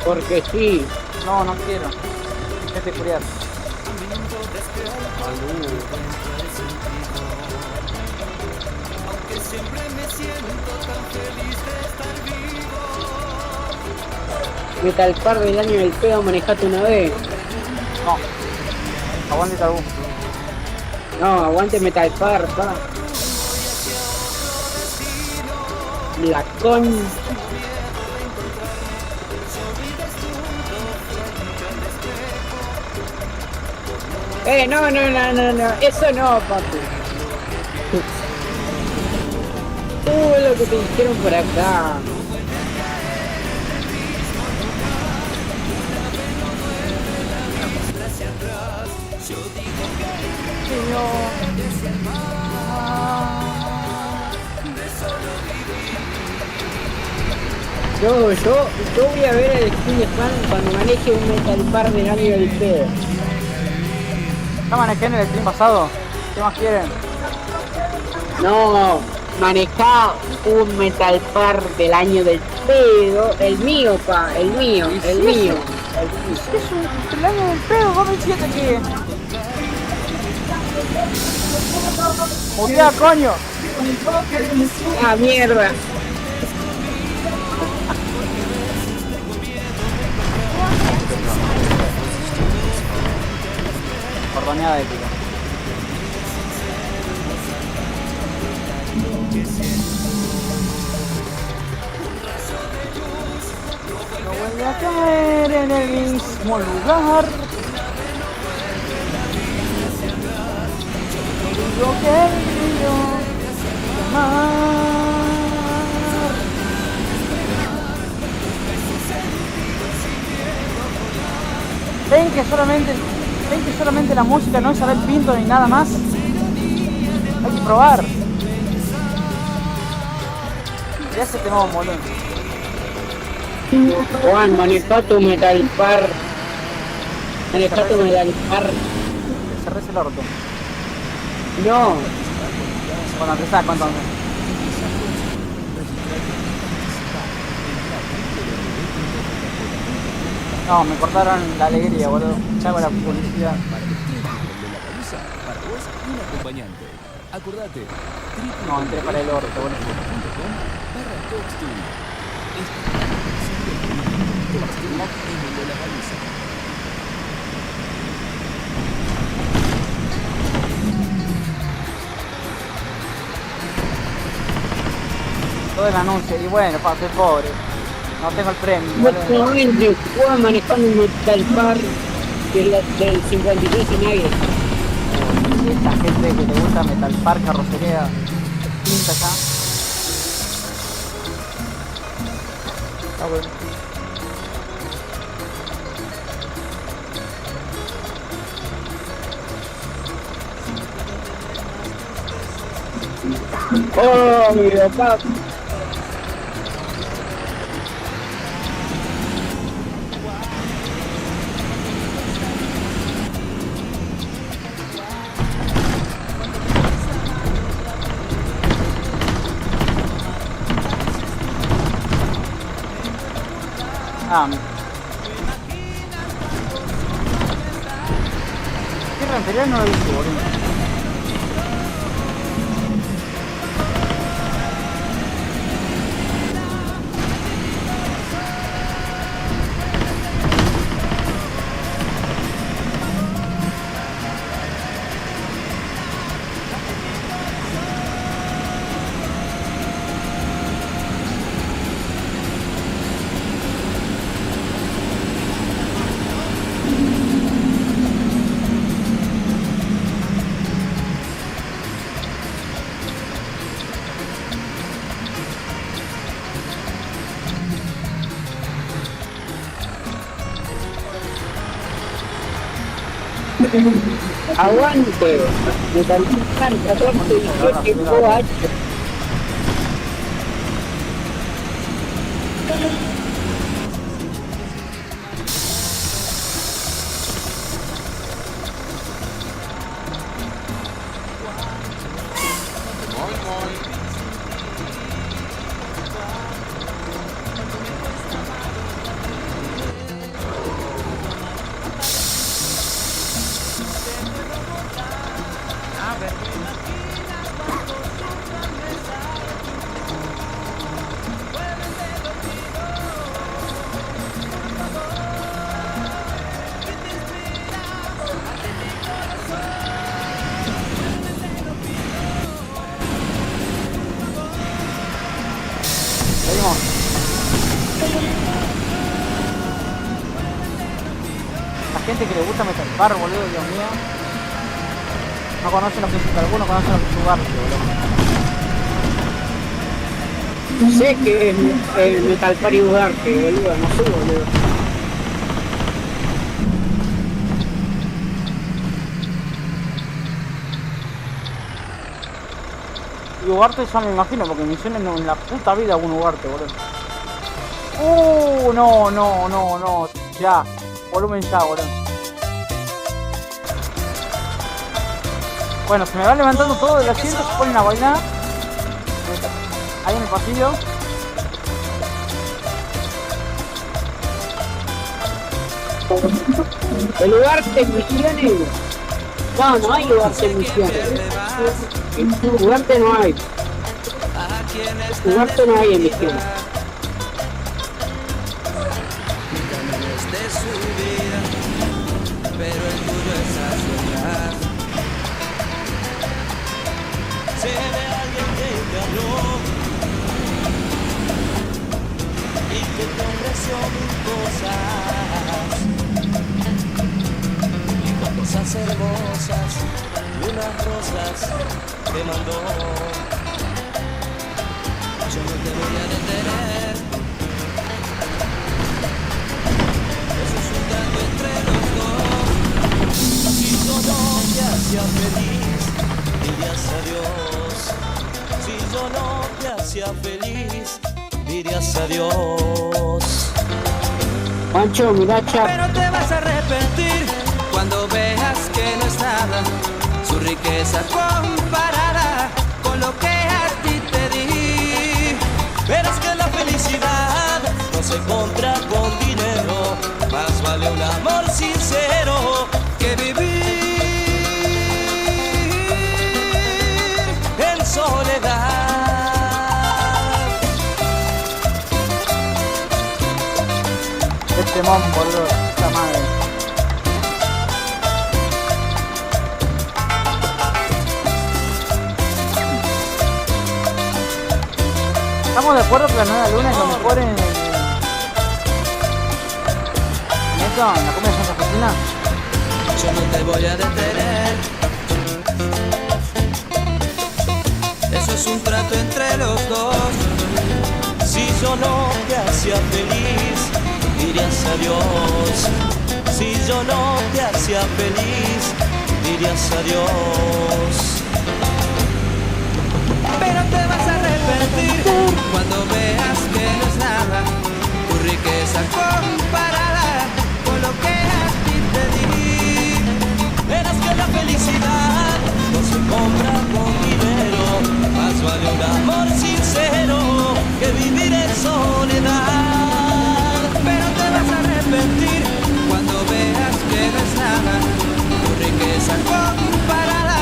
Porque sí. No, no quiero. Déjate curiar. Aunque siempre me siento tan feliz de estar vivo. Metal Par del año del pedo manejate una vez. No. Aguante tabú. No, aguante Metal Par, pa. La con... no, eso no, papi. Lo que te dijeron por acá. Yo voy a ver el Skin Fan cuando maneje un Metal Par del año del pedo. ¿Ya manejé en el stream pasado? ¿Qué más quieren? No, manejá un Metal Par del año del pedo. El mío, pa, el mío. Es un el año del pedo, vos me decías que... ¡Joder, coño! ¡Ah, mierda! Cordoneada épica. No vuelve a caer en el mismo lugar. Digo que el río mar. Ven que solamente la música no es Isabel Pinto ni nada más. Hay que probar. Ya se te vamos, boludo. Juan, manejá tu Metal Par. Manejá tu Metal Par. Cerré el orto. No. Bueno, te saco entonces. No, me cortaron la alegría, boludo. Ya hago la publicidad. Para vos y un acompañante. Acordate, No, entré para el orto, boludo. Todo el anuncio, y bueno, soy pobre. No tengo el premio, boludo. Básicamente, Juan manejando un Metal Par del 53 en aire. Esta gente que le gusta Metal Par, carrocería, pinta acá. Está bueno. Oh, mi papá. Tierra Imperial no lo viste, boludo. Aguante. Metal Par 14 OH. gente que le gusta Metal Par, boludo, Dios mío. No conocen lo que es un carbono, conocen lo que es un Ugarte, boludo. Sé que es el Metal Par y Ugarte, boludo, no sé, boludo. Y Ugarte ya me imagino, porque misiones no, en la puta vida un Ugarte, boludo. No, ya. Volumen ya, boludo. Bueno, se me va levantando todo del asiento, se ponen a bailar. Ahí en el pasillo. El Ugarte en misiones. No hay Ugarte en misiones. Ugarte no hay. Ugarte no hay en misiones. De su vida, pero el tuyo es a soñar. Sé de alguien que te habló y que te ofreció mil cosas y con cosas hermosas y unas rosas te mandó. Yo no te voy a detener. Entre los dos, si yo no te hacía feliz, dirías adiós. Si yo no te hacía feliz, dirías adiós. Pancho, mira, chat. Pero te vas a arrepentir cuando veas que no es nada su riqueza comparada con lo que a ti te di. Verás que la felicidad no se compra con dinero. Más vale un amor sincero que vivir en soledad. Este mon, boludo, puta madre. Estamos de acuerdo que la nueva luna es lo mejor en la comida de Santa Cristina. Yo no te voy a detener. Eso es un trato entre los dos. Si yo no te hacía feliz, dirías adiós. Si yo no te hacía feliz, dirías adiós. Pero te vas a arrepentir cuando veas que no es nada tu riqueza comparada con lo que a ti te di. Verás que la felicidad no se compra con dinero. Más vale un amor sincero que vivir en soledad. Pero te vas a arrepentir cuando veas que no es nada tu riqueza comparada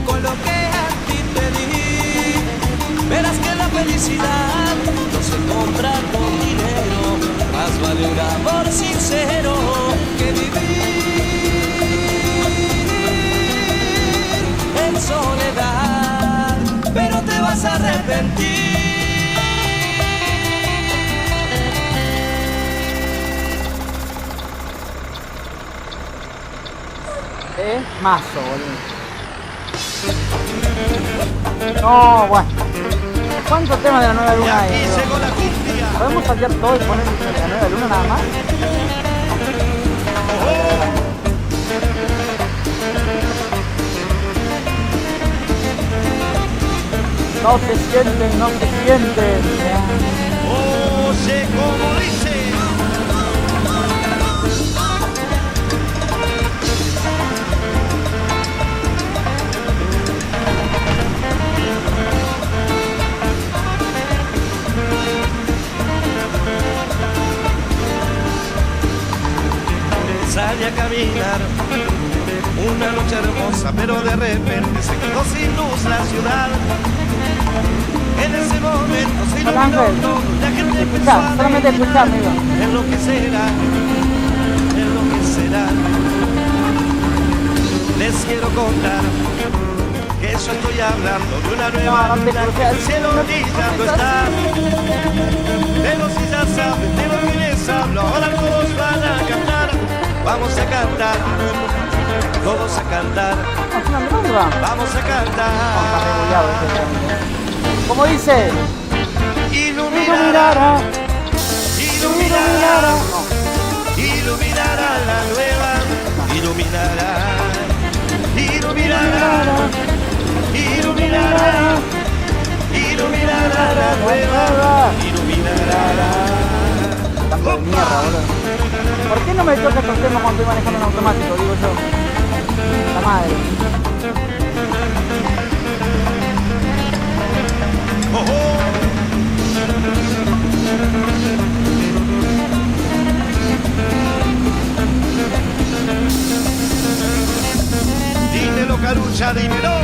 con lo que a ti te di. Verás que la felicidad no se compra con dinero. Más vale un amor sincero que vivir en soledad. Pero te vas a arrepentir. Mazo, boludo. No, bueno. ¿Cuántos temas de la nueva luna hay? ¿Podemos saltear todo y poner la nueva luna nada más? No se sienten, no se sienten. Oye, como dice. Sale a caminar una noche hermosa, pero de repente se quedó sin luz la ciudad. En ese momento se iluminó todo, la gente empezó a solamente escuchar, amigo. En lo que será, en lo que será. Les quiero contar que yo estoy hablando de una nueva luna que el cielo brillando está. Pero si ya saben de lo que les hablo, ahora todos van a cantar. Vamos a cantar, todos a cantar. ¿Es una milonga? Vamos a cantar. ¿Cómo dice? Iluminará, iluminará, iluminará la nueva, iluminará, iluminará, iluminará, iluminará la nueva, iluminará. Tanto de mierda, boludo. ¿Por qué no me toca estos temas cuando estoy manejando en automático? Digo yo. La madre. Dímelo, Carucha, dímelo.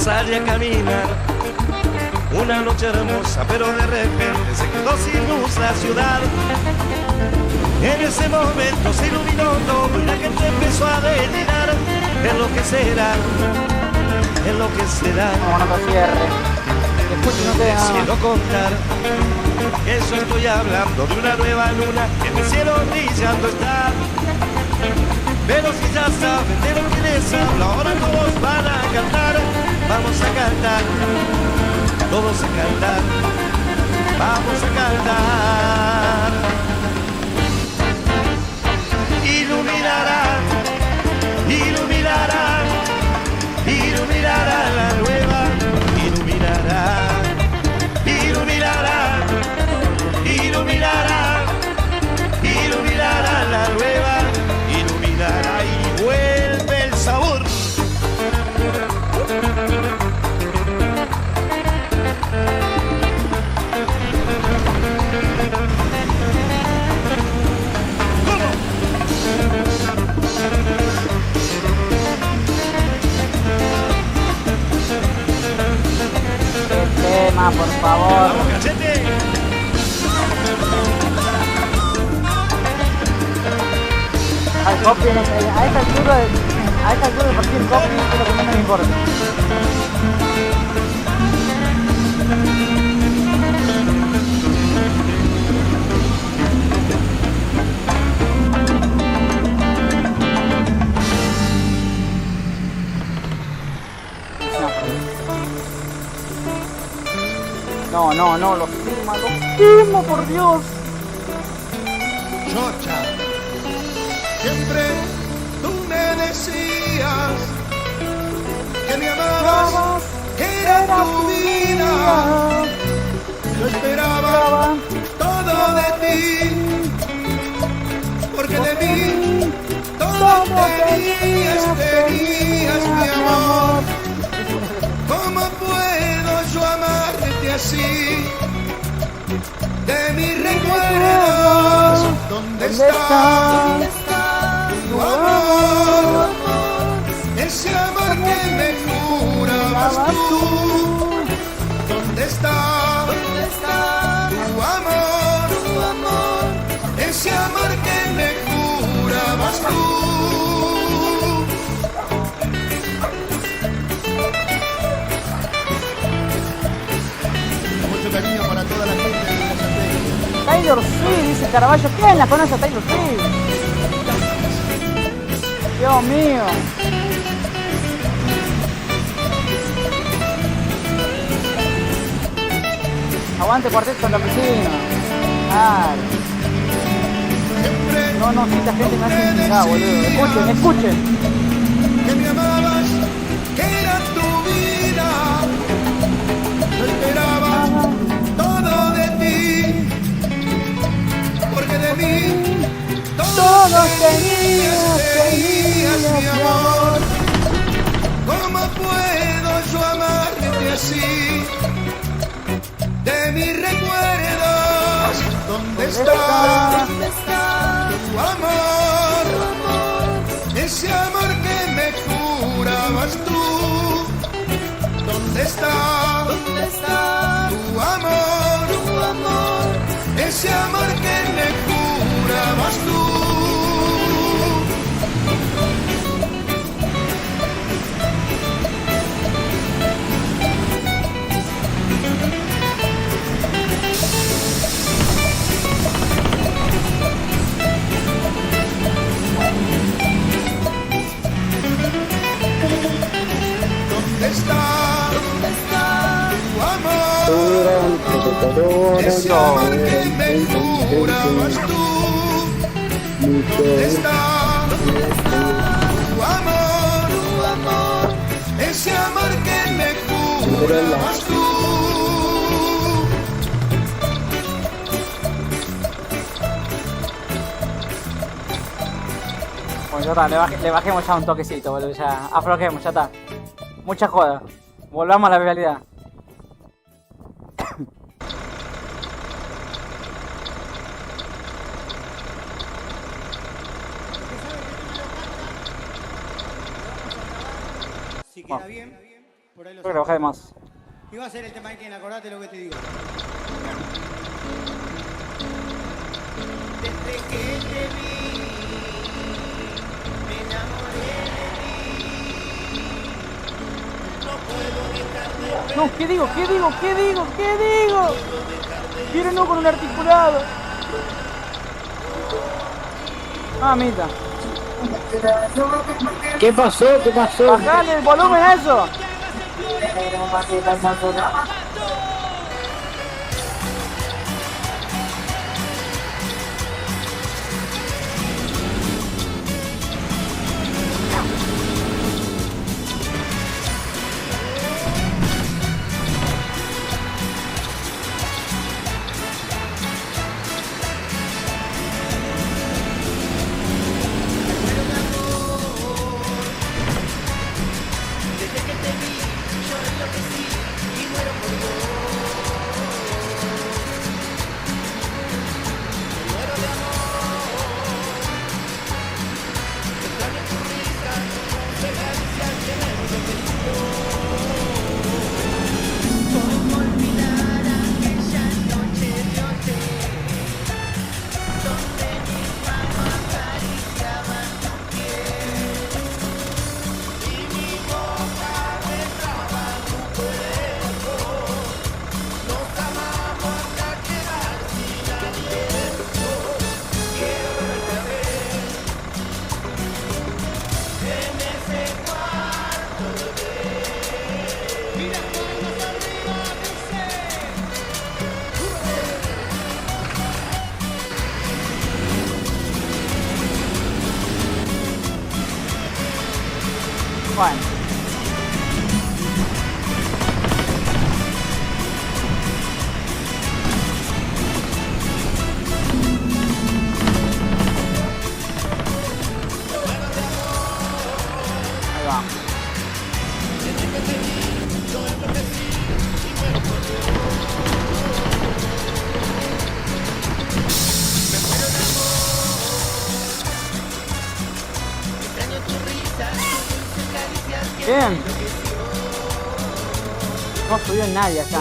Sale a caminar una noche hermosa, pero de repente se quedó sin luz la ciudad. En ese momento se iluminó todo y la gente empezó a delirar. Enloquecerá, enloquecerá. No, no te cierre. Escuche, no te del cielo contar. Eso estoy hablando de una nueva luna que en el cielo brillando está. Pero si ya saben de lo que les hablo, ahora todos van a cantar. Vamos a cantar, todos a cantar. Vamos a cantar. Iluminará, iluminará, iluminará la nueva, iluminará, iluminará, iluminará, iluminará la nueva, iluminará y vuelve el sabor. Tema, por favor. ¡Vamos, cachete! Al copy, a esta altura de partir el copy es lo que menos me importa. No, los quemo, por Dios. Chocha, siempre tú me decías que me amabas, que era tu vida. Yo esperaba todo de ti, porque de mí todo tenías mi amor. ¿Cómo puedo yo amarte así? De mis recuerdos, ¿dónde está tu amor? Ese amor que me jurabas tú. ¿Dónde está tu amor? Ese amor que me jurabas tú. Mucho cariño para toda la gente de Casategui. Taylor Swift, dice Caraballo. ¿Quién la conoce a Taylor Swift? Dios mío. Aguante Cuarteto Campesino. Claro. No, si esta gente me hace intrigar, boludo. Escuchen. Que me amabas, que era tu vida. Yo esperaba todo de ti, porque de mí todo tenías mi amor. ¿Cómo puedo yo amarte así? De mis recuerdos, ¿dónde está tu amor? Ese amor que me jurabas tú. ¿Dónde está tu amor? Ese amor que me Ese amor que me jurabas tú, ¿dónde está? Tu amor, ese amor que me jurabas tú. Bueno, ya está, le bajemos ya un toquecito, boludo, ya aflojemos, ya está. Mucha joda. Volvamos a la realidad. Si queda bien, por ahí lo Creo que le bajé de más. Y va a ser el tema de quien, acordate lo que te digo. Desde que te vi, me enamoré de ti. No puedo dejar de No, ¿qué digo? Quiero no con un articulado. Ah, mira. ¿Qué pasó? Bajale el volumen a eso. Bueno. Ahí va. Bien. No subió nadie acá,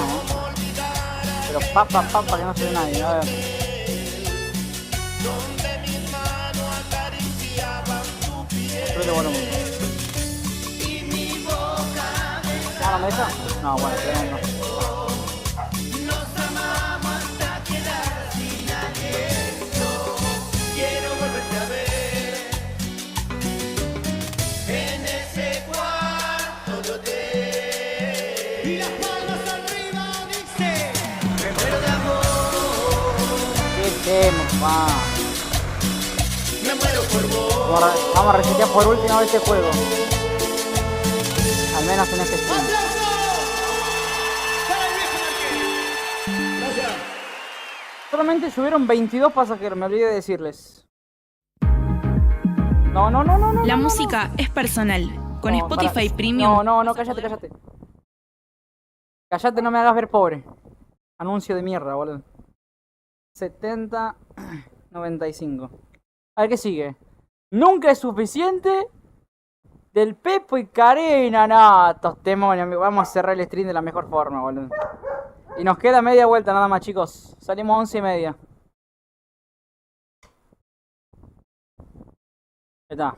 Pero pa, que no subió nadie. A ver. Creo que bueno. ¿Ah, la mesa? No, bueno, pero no. Me muero por vos. Vamos a resetear por última vez este juego. Al menos en este stream. Solamente subieron 22 pasajeros, me olvidé de decirles. No. La música es personal. Con No, Spotify para. Premium. No, cállate. Cállate, no me hagas ver pobre. Anuncio de mierda, boludo. 70, 95. A ver qué sigue. Nunca es suficiente. Del Pepo y Karina. No, estos demonios. Vamos a cerrar el stream de la mejor forma, boludo. Y nos queda media vuelta nada más, chicos. Salimos 11:30. Ahí está.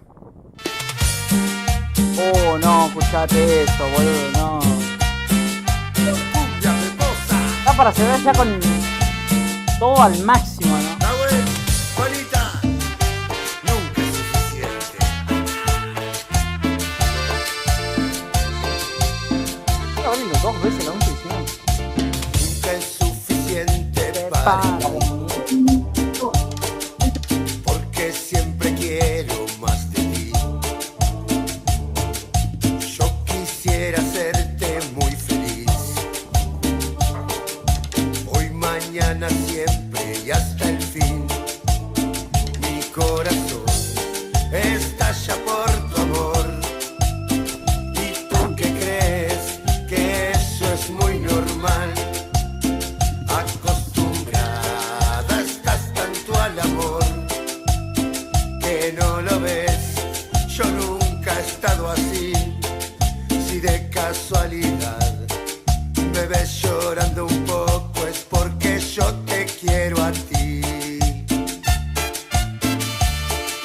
Oh, no, escuchate eso, boludo, no. Está para cerrar ya con todo al máximo, ¿no? Juanita, nunca es suficiente. Está valiendo 2 veces la 11:19. Nunca es suficiente porque siempre quiero más de ti. Yo quisiera hacerte muy feliz, hoy, mañana, siempre y hasta el fin. Mi corazón estalla por tu amor. ¿Y tú qué crees? Que eso es muy normal. Acostumbrada estás tanto al amor que no lo ves. Yo nunca he estado así. Si de casualidad me ves llorando un poco es porque yo te quiero a ti.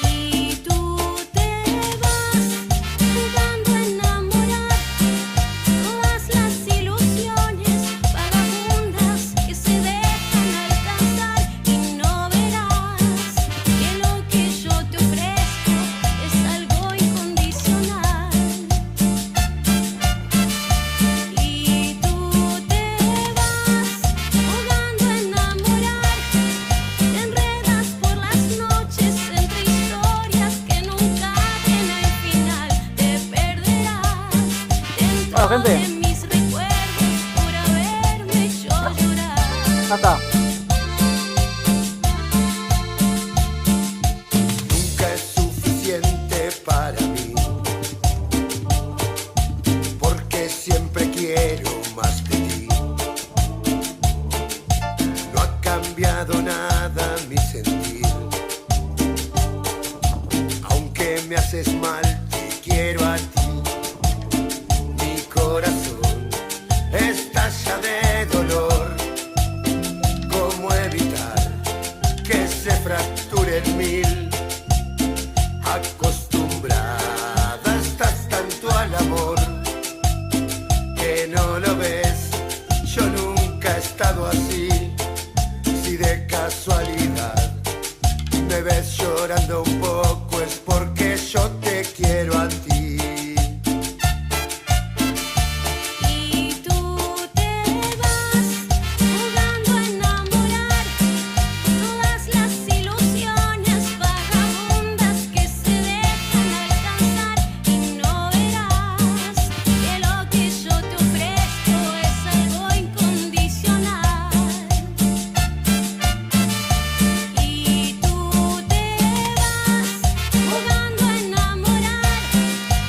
Y tú te vas jugando a enamorar todas las ilusiones vagabundas que se dejan alcanzar, y no verás que lo que yo te ofrezco es algo incondicional. Y tú te vas jugando a enamorar, te enredas por las noches entre historias que nunca tienen final, te perderás dentro Bueno, gente. de mis recuerdos por haberme hecho llorar. Ya está. Nunca es suficiente para mí, porque siempre quiero más de ti. No ha cambiado nada mi sentir, aunque me haces mal, te quiero a ti. Mi corazón estalla de dolor. ¿Cómo evitar que se fracture en mil? Acostumbrada estás tanto al amor que no lo ves. Yo nunca he estado así. Si de casualidad me ves llorando un poco es porque yo te quiero a ti. Y tú te vas jugando a enamorar todas las ilusiones vagabundas que se dejan alcanzar, y no verás que lo que yo te ofrezco es algo incondicional. Y tú te vas jugando a enamorar,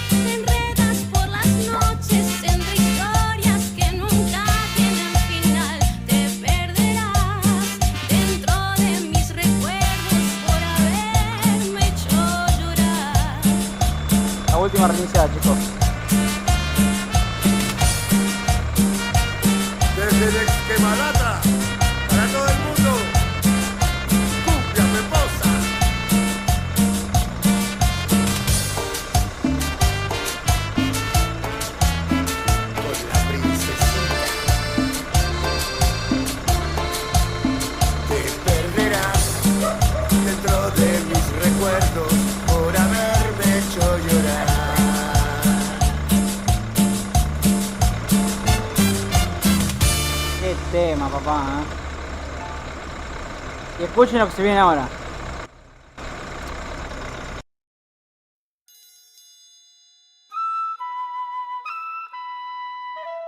te enredas por las noches entre historias que nunca tienen final, te perderás dentro de mis recuerdos por haberme hecho llorar. La última reiniciada, chicos. Desde el Exquemalata, para todo el mundo, cumbia peposa. Con la princesita. Te perderás dentro de mis recuerdos por haberme hecho llorar. Qué tema, papá, ¿eh? Y escuchen lo que se viene ahora.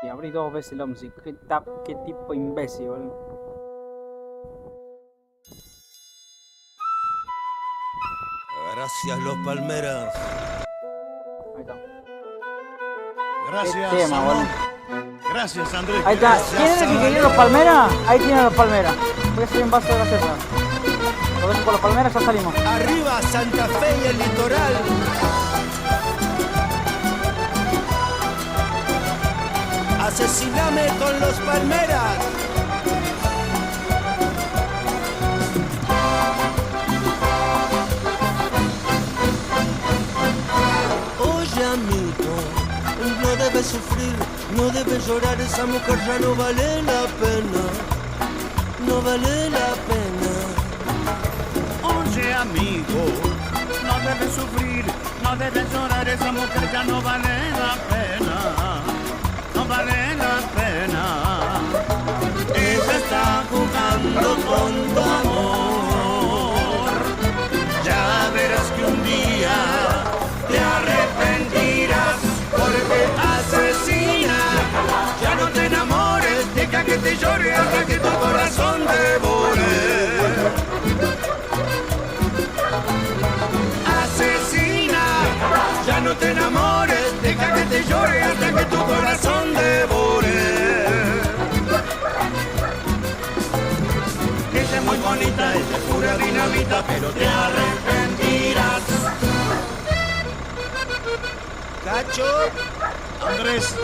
Y abrí 2 veces el OMSI. Qué tipo imbécil, boludo. Gracias, Los Palmeras. Ahí está. Gracias, Qué tema, Amor. boludo. Gracias, Andrés. Ahí está. ¿Quién era el que quería los palmeras? Ahí tienen los palmeras. Voy a hacer un vaso de gaseosa. Lo ven con los palmeras, ya salimos. Arriba Santa Fe y el litoral. Asesiname con los Palmeras. Oye, amigo, no debes sufrir, no debes llorar, esa mujer ya no vale la pena, no vale la pena. Oye, amigo, no debes sufrir, no debes llorar, esa mujer ya no vale la pena, no vale la pena. Ella está jugando con tu amor. Ya verás que un día te arrepentirás porque asesina. Ya no te enamores, deja que te llore hasta que tu corazón devore. Asesina, ya no te enamores, deja que te llore hasta que tu corazón devore. Ella es muy bonita, ella es pura dinamita, pero te arrepentirás. Cacho, Andrés,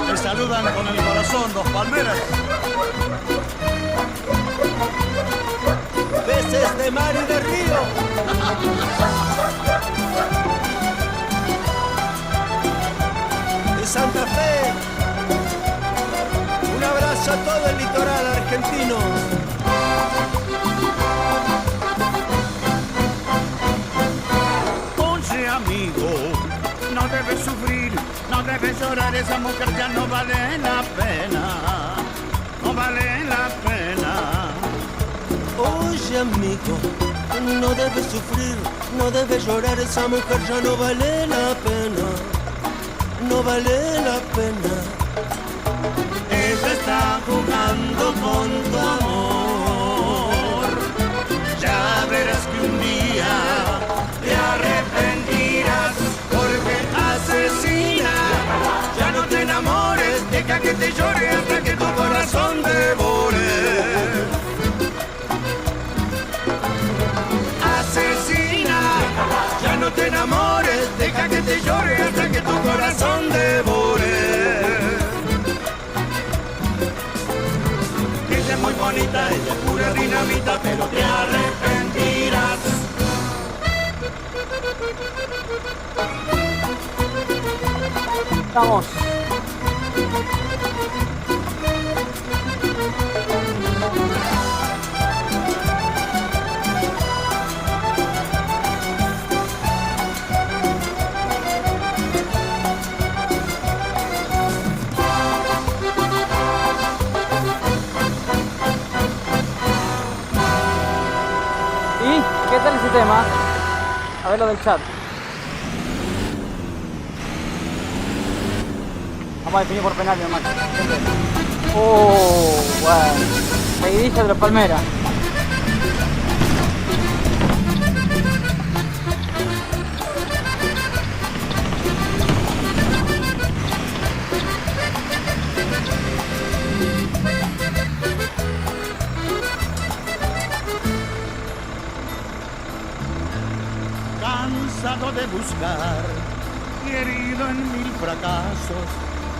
te saludan con el corazón, dos palmeras. Peces de mar y de río. De Santa Fe. Un abrazo a todo el litoral argentino. Oye, amigo, no debes sufrir, no debes llorar, esa mujer ya no vale la pena, no vale la pena. Oye, amigo, no debes sufrir, no debes llorar, esa mujer ya no vale la pena, no vale la pena. Ella está jugando con tu amor, ya verás que un día te arrepentirás porque asesina. Ya no te enamores, deja que te llore hasta que tu corazón devore. Asesina, ya no te enamores, deja que te llore hasta que tu corazón devore. Ella es muy bonita, ella es pura dinamita, pero te arrepentirás. Vamos. ¿Y qué tal ese tema? A ver lo del chat. Vamos a definir por penal, nomás. Oh, bueno. Seguidilla de los Palmeras. Cansado de buscar y herido en mil fracasos,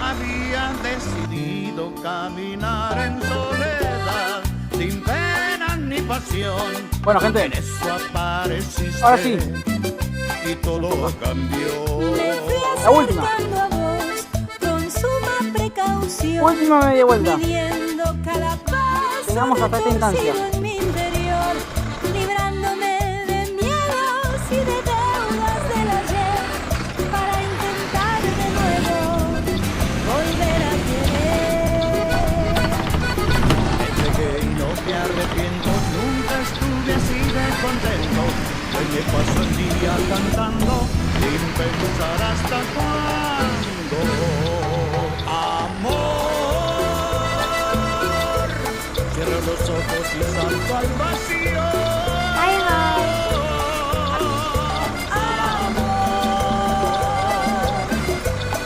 había decidido caminar en soledad, sin pena ni pasión. Bueno, gente, En eso apareciste ahora sí, y todo cambió. la última. Con suma precaución, Última media vuelta. midiendo cada paso, Llegamos hasta esta instancia. consigo en mi interior, librándome de miedos y de deudas del ayer, para intentar de nuevo volver a querer. Me entregué y no me arrepiento, nunca estuve así de contento. Hoy me paso el día cantando sin pensar hasta cuándo. Amor, cierro los ojos y salto al vacío.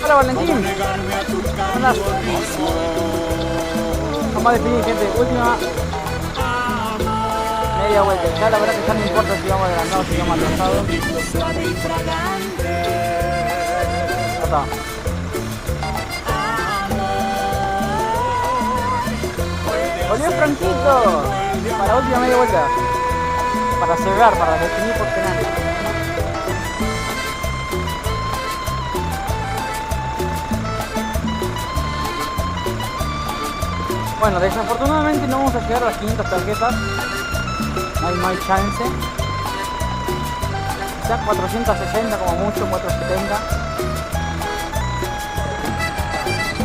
Hola, Valentín. ¿Cómo negarme a tu Hola. canto abismo? Vamos a definir, gente. Última media vuelta. Ya la verdad que ya no importa si vamos adelantados o si vamos atrasados. Suave y fragante. Ya está. Volvió Franquito para la última media vuelta. Para cerrar, para definir por penal. Bueno, desafortunadamente no vamos a llegar a las 500 tarjetas. No hay chance. Quizás 460 como mucho, 470.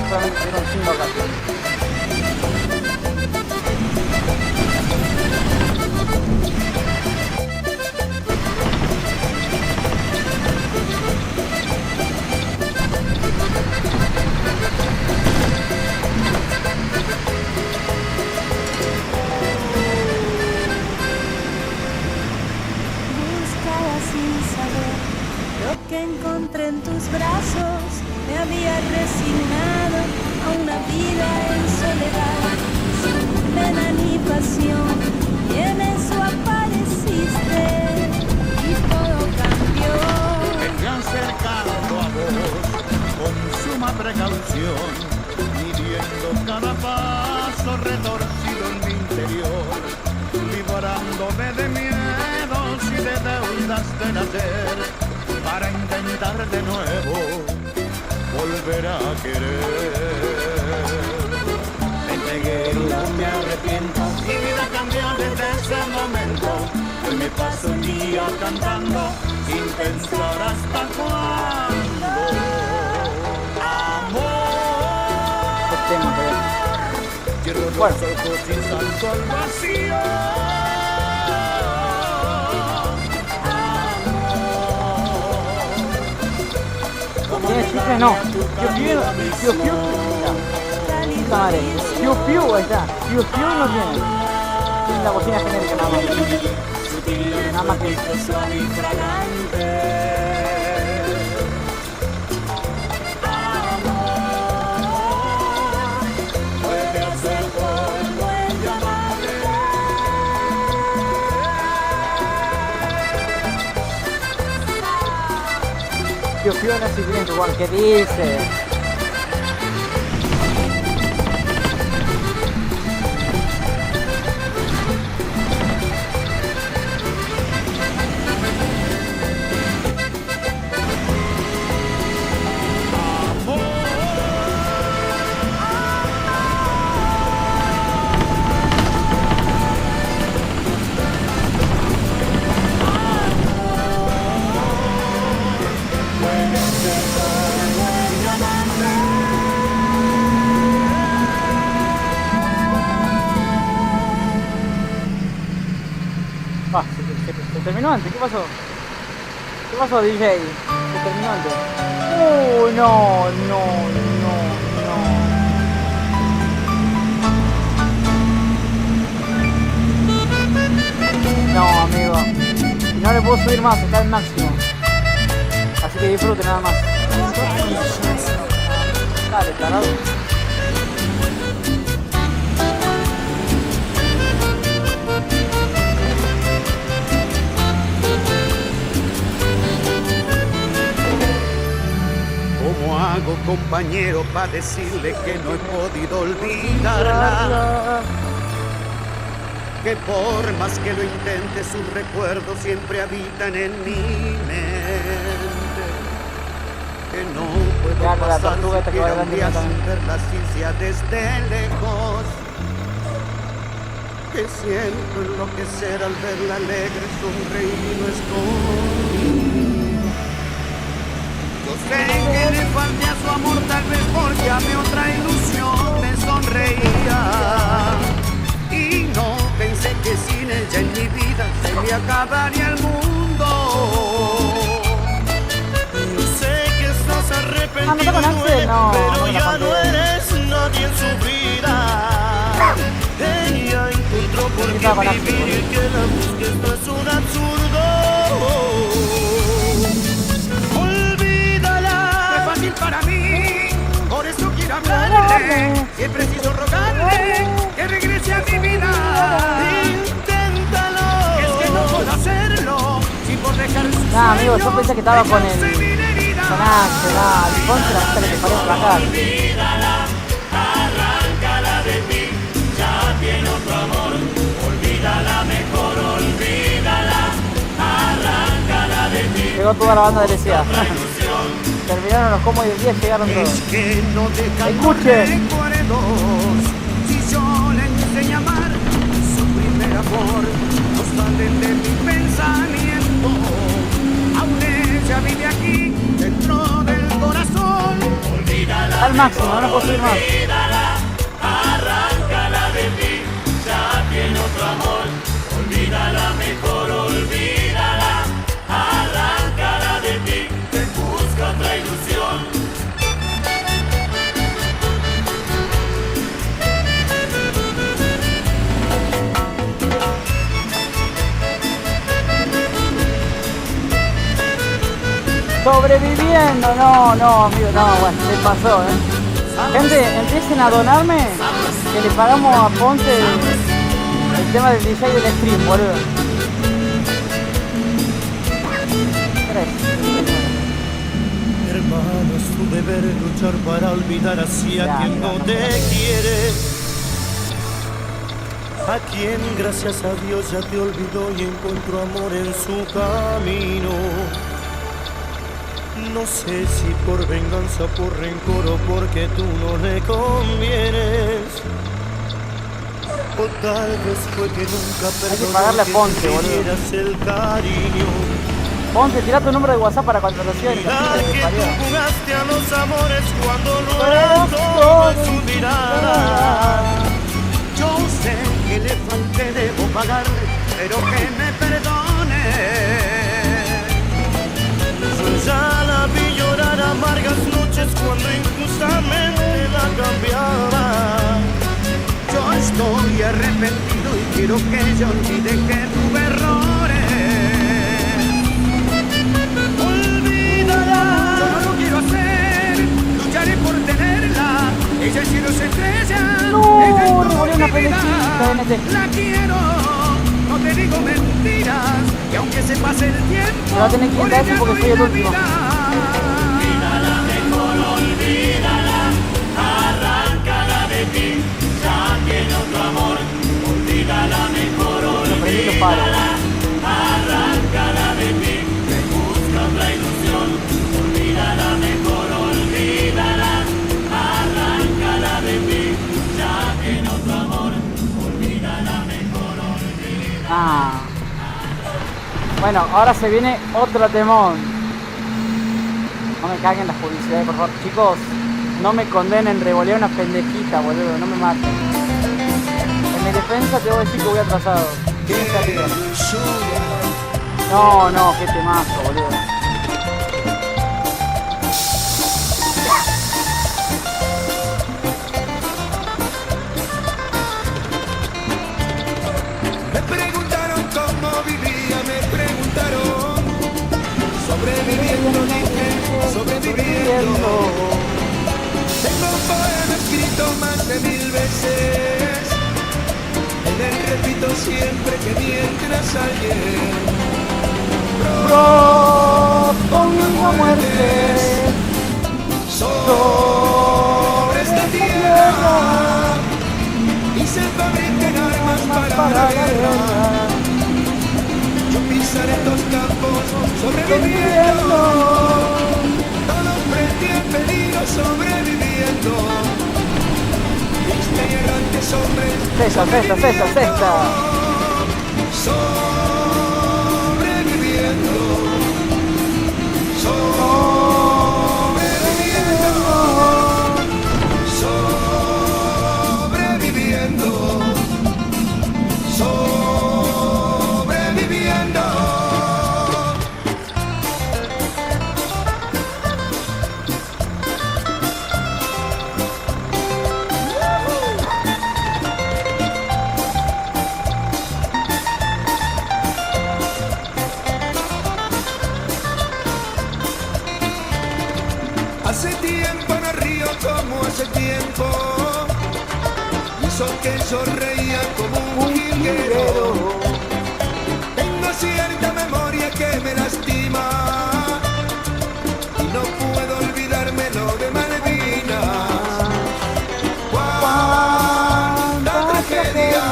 Solamente tuvieron 5 ocasiones. Lo que encontré en tus brazos me había resignado a una vida en soledad, sin pena ni pasión, y en eso apareciste y todo cambió. Me he acercado a vos con suma precaución, midiendo cada paso retorcido en mi interior, librándome de miedos y de deudas del ayer, para intentar de nuevo volver a querer. Me entregué y no me arrepiento, mi vida cambió desde ese momento. Hoy me paso el día cantando sin pensar hasta cuándo. Cierro los ojos y salto al vacío. ¿Tiene chifres? No. Piu piu. Puta madre. Piu piu, ahí está. Piu piu no tiene. Tiene la bocina genérica nada más. Nada más que Piu piu no es siguiente, igual. ¿Qué dice? Se terminó antes, ¿qué pasó? ¿Qué pasó, DJ? Se terminó antes. No. No, amigo. No le puedo subir más, está al máximo. Así que disfrute nada más. Dale, tarado. ¿Cómo hago, compañero, para decirle que no he podido olvidarla? Que por más que lo intente, sus recuerdos siempre habitan en mi mente. Que no puedo pasar siquiera un día sin verla, así sea desde lejos. Que siento enloquecer al verla alegre, sonreír y no esconder. Yo sé que le falté a su amor, tal vez porque a mi otra ilusión me sonreía. Y no pensé que sin ella en mi vida se me acabaría el mundo. Yo sé que estás arrepentido, pero ya no eres nadie en su vida. Ella encontró por qué vivir y que la busque, esto es un absurdo. Para mí, por eso quiero hablarle, si es preciso rogarle que regrese a mi vida. Inténtalo, es que no puedo hacerlo sin por dejar su sueño. Nah, amigo, yo pensé que estaba con el contra hasta que te paré a bajar. Olvídala, arráncala de ti, ya tiene otro amor. Olvídala mejor, olvídala, arráncala de ti. Llegó toda la banda de LCA. Terminaron los comos y el día llegaron todos. Es que no dejan ¡escuche! recuerdos. Si yo le enseño a amar, su primer amor no sale de mi pensamiento. Aún ella vive aquí, dentro del corazón. Olvídala, al máximo, no lo puedo subir más. olvídala, arráncala de ti, ya tiene otro amor. Olvídala mejor, olvídala, arráncala de ti, te busca otra ilusión. Sobreviviendo, no, amigo, no, bueno, se pasó, Gente, empiecen a donarme, que le pagamos a Ponce el tema del DJ del stream, boludo. Hermano, es tu deber luchar para olvidar así a quien no te quiere. A quien gracias a Dios ya te olvidó y encontró amor en su camino. No sé si por venganza, por rencor o porque tú no le convienes. O tal vez fue que nunca perdonó pagarle a Ponce, que boludo. tuvieras el cariño. Ponce, tirá tu número de WhatsApp para cuando lo sigan. Mirar que tú jugaste a los amores cuando no era todo en su mirada. Yo sé que le falté, debo pagarle, pero que me perdone. Yo ya la vi llorar amargas noches cuando injustamente la cambiaba. Yo estoy arrepentido y quiero que ella olvide que tuve errores. Olvídala, yo no lo quiero hacer, lucharé por tenerla. Ella es cielo, es estrella, ella es todo mi vida. La quiero, no te digo mentiras, y aunque se pase el tiempo, me va a tener que quitar eso porque soy el último. Olvídala mejor, olvídala, arráncala de ti, ya tiene otro amor. Olvídala mejor, olvídala, arráncala de ti, me busca otra ilusión. Olvídala mejor, olvídala, arráncala de ti, ya tiene otro amor. Olvídala mejor, olvídala. Bueno, ahora se viene otro temón. No me caguen las publicidades, por favor. Chicos, no me condenen, revoleé una pendejita, boludo. No me maten. En mi defensa te voy a decir que voy atrasado. Tienes arriba. No, qué temazo, boludo. Me preguntaron cómo vivía, me preguntaron. Sobreviviendo, dije, sobreviviendo. Tengo un poema escrito más de 1000 veces. En él repito siempre que mientras alguien proponga muerte sobre esta tierra y se fabriquen armas para la guerra. Yo pisaré estos campos sobreviviendo, todo frente al peligro sobreviviendo. Viste y errantes hombres Cesta. sobreviviendo, Hace tiempo no río como hace tiempo, hizo que yo reía como un jilguero. Tengo cierta memoria que me lastima y no puedo olvidarme lo de Malvinas. Cuánta tragedia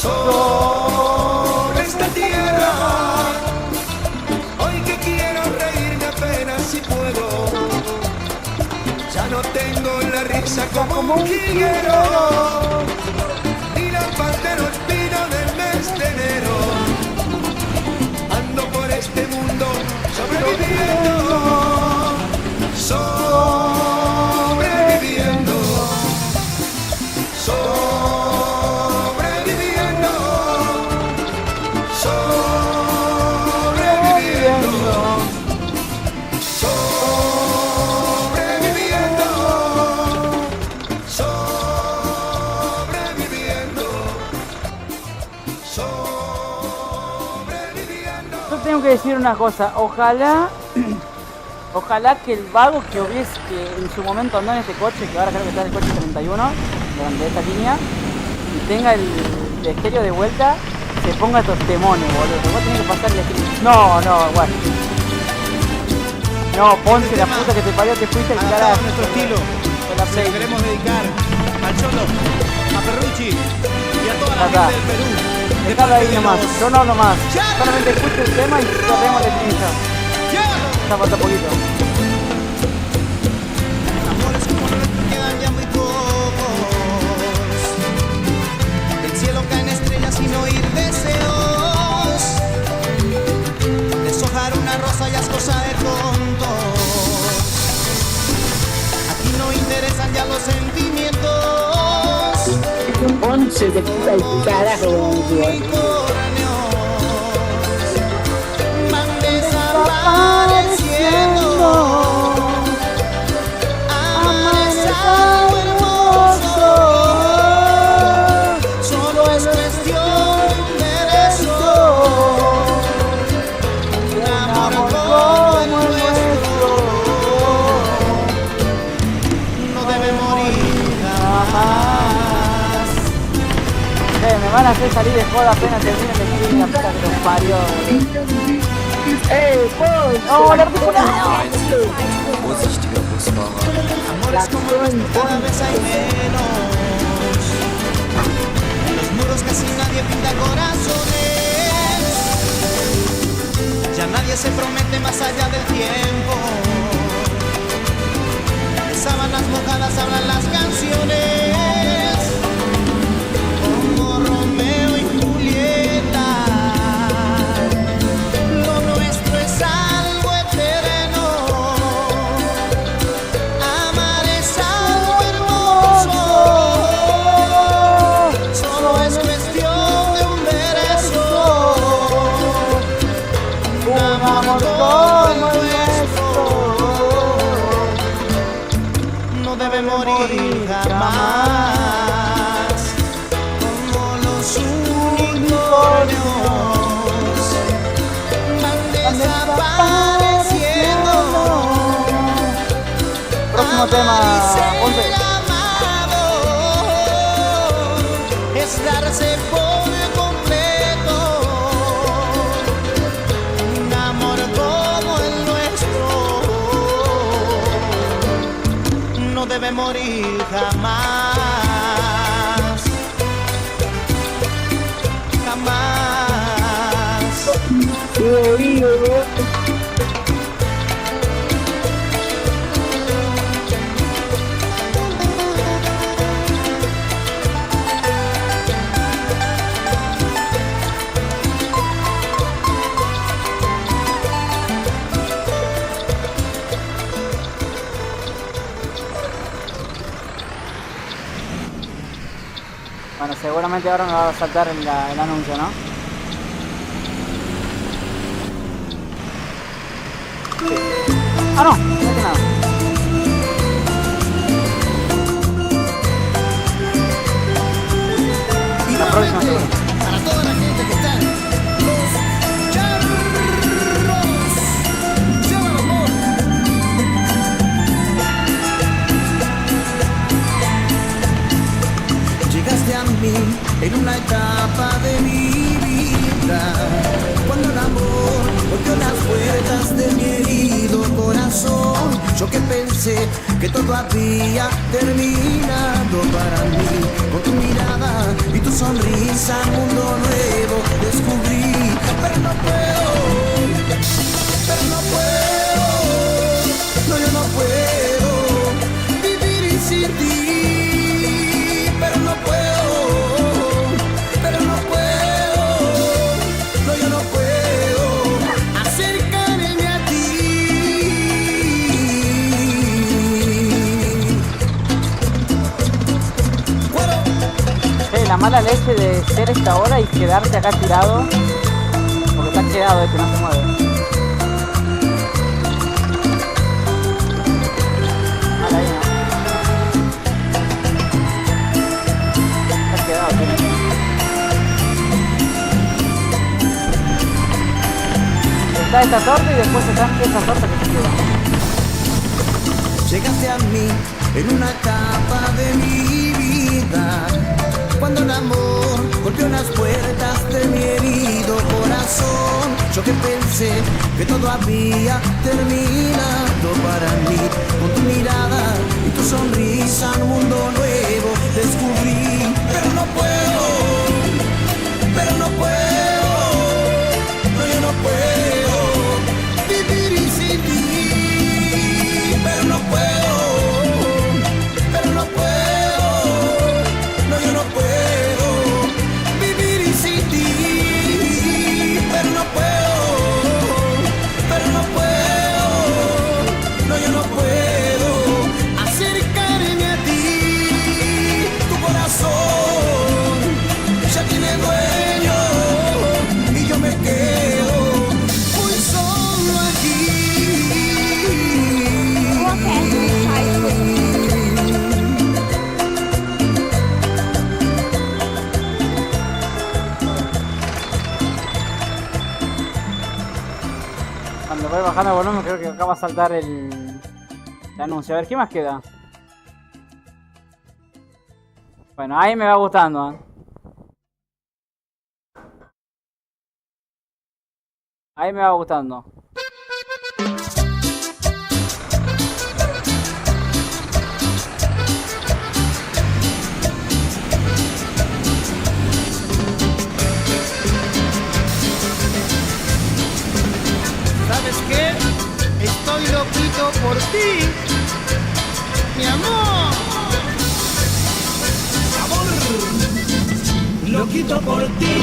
sobre esta tierra. Hoy que quiero reírme apenas si puedo, ya no tengo la risa como un jilguero, ni la paz de los pinos del mes de enero. Ando por este mundo sobreviviendo, sobreviviendo, sobreviviendo, sobreviviendo, sobreviviendo, sobreviviendo, Yo tengo que decir una cosa, ojalá que el vago que hubiese, que en su momento andó en este coche, que ahora creo que está en el coche 31, durante esta línea, y tenga el estéreo de vuelta, se ponga estos temones, boludo. Vos tenés que pasar el estéreo. No, bueno. No, Ponce, la puta que te parió, te fuiste al carajo. Nuestro estilo. Con la Se Play. lo queremos dedicar al Cholo, a Ferrucci y a toda la Acá. gente del Perú. De Dejalo parte ahí de nomás, los- yo no hablo más. Solamente escucho el tema y cerremos la estrella. Ya falta poquito. Amores como los nuestros quedan ya muy pocos. Del cielo caen estrellas sin oír deseos. Deshojar una rosa ya es cosa de tontos. Aquí no interesan ya los sentimientos. 11 de puta el carajo, Van desapareciendo. Amar es algo hermoso. Solo es cuestión de eso. Un amor como el nuestro no debe morir jamás. Me van a hacer salir de joda apenas termine el stream, la puta que los parió. ¡Oh, el articulado! Vorsichtiger Busfahrer. Amores como el nuestro cada vez hay menos. En los muros casi nadie pinta corazones. Ya nadie se promete más allá del tiempo. De sábanas mojadas hablan las canciones. Como Romeo y Julieta. Lo nuestro es algo eterno. Amar es algo hermoso. Solo es cuestión de un beso. Un amor como el nuestro no debe morir jamás. Como los unicornios van desapareciendo. Próximo tema, Ponce. Es darse por completo. Un amor como el nuestro no debe morir jamás. Jamás. Bueno, seguramente ahora me va a saltar el anuncio, ¿no? Ah, no, no es nada. La próxima seguro. Para toda la gente que está en los charros. Lleva amor. Llegaste a mí en una etapa de mi vida, cuando el amor golpeó las puertas de mi herido corazón. Yo que pensé que todo había terminado para mí, con tu mirada y tu sonrisa un mundo nuevo descubrí. Pero no puedo, no, yo no puedo vivir sin ti. Pero no puedo, no, yo no puedo acercarme a ti. La mala leche de ser esta hora y quedarte acá tirado, porque está quedado, que no se mueve. Mala ahí, ¿no? Está quedado, tío. está esta torta y después están estas tortas que se quedan. Llegaste a mí en una etapa de mi vida, cuando el amor golpeó las puertas de mi herido corazón. Yo que pensé que todo había terminado para mí, con tu mirada y tu sonrisa un mundo nuevo descubrí. Pero no puedo, pero no puedo, no, yo no puedo vivir sin ti. Pero no puedo, pero no puedo, no, yo no puedo vivir sin ti. Pero no puedo, pero no puedo, no, yo no puedo acercarme a ti. Tu corazón ya tiene dueño y yo me quedo muy solo aquí. Cuando voy bajando el volumen creo que acá va a saltar el anuncio. A ver, ¿qué más queda? Bueno, ahí me va gustando, ¿eh? Ahí me va gustando. ¿Sabes qué? Estoy loquito por ti, mi amor. Loquito por ti,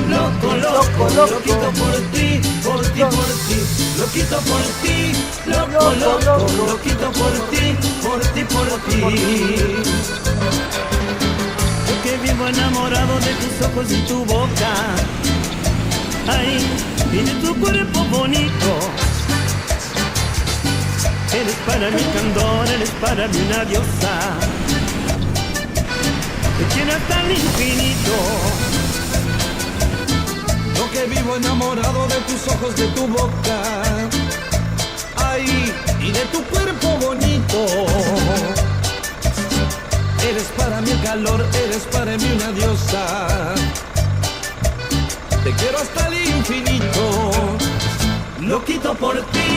loco, loco, loquito por ti, por ti, por ti. Loquito por ti, loco, loco, loquito por ti, por ti, por ti. Yo que vivo enamorado de tus ojos y tu boca, ay, y de tu cuerpo bonito. Eres para mí candor, eres para mí una diosa. Te quiero hasta el infinito. Yo que vivo enamorado de tus ojos, de tu boca, ay, y de tu cuerpo bonito. Eres para mí el calor, eres para mí una diosa. Te quiero hasta el infinito. Loquito por ti,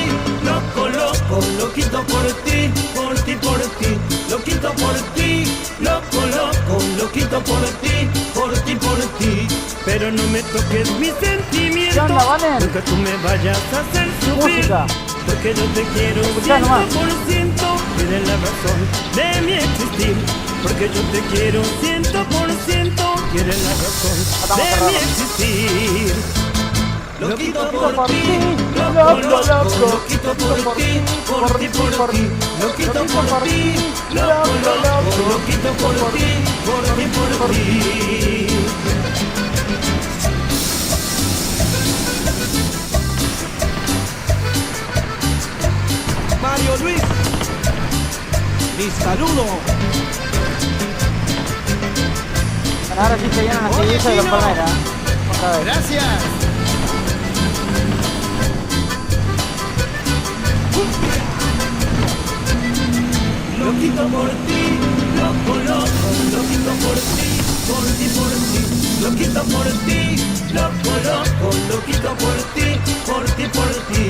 loco, loco, loquito por ti, por ti, por ti. Loquito por ti, loco, loco, loquito por ti, por ti, por ti. Pero no me toques mis sentimientos, ¿Qué onda, Valen? nunca tú me vayas a hacer sufrir. Música. Porque yo te quiero 100%, eres la razón de mi existir. Porque yo te quiero 100%, eres la razón de mi existir. Loquito por ti, loco, loco, loquito por ti, por ti, por ti. Loquito por ti, loco, loco, loquito por ti, por ti, por ti. Mario Luis, mi saludo. Bueno, ahora sí se vienen las Oye, sillitas de los Chino. palmeras. Otra vez. Gracias. Loquito por ti, loco, loco, loquito por ti, por ti, por ti. Loquito por ti, loco, loco, loquito por ti, por ti, por ti.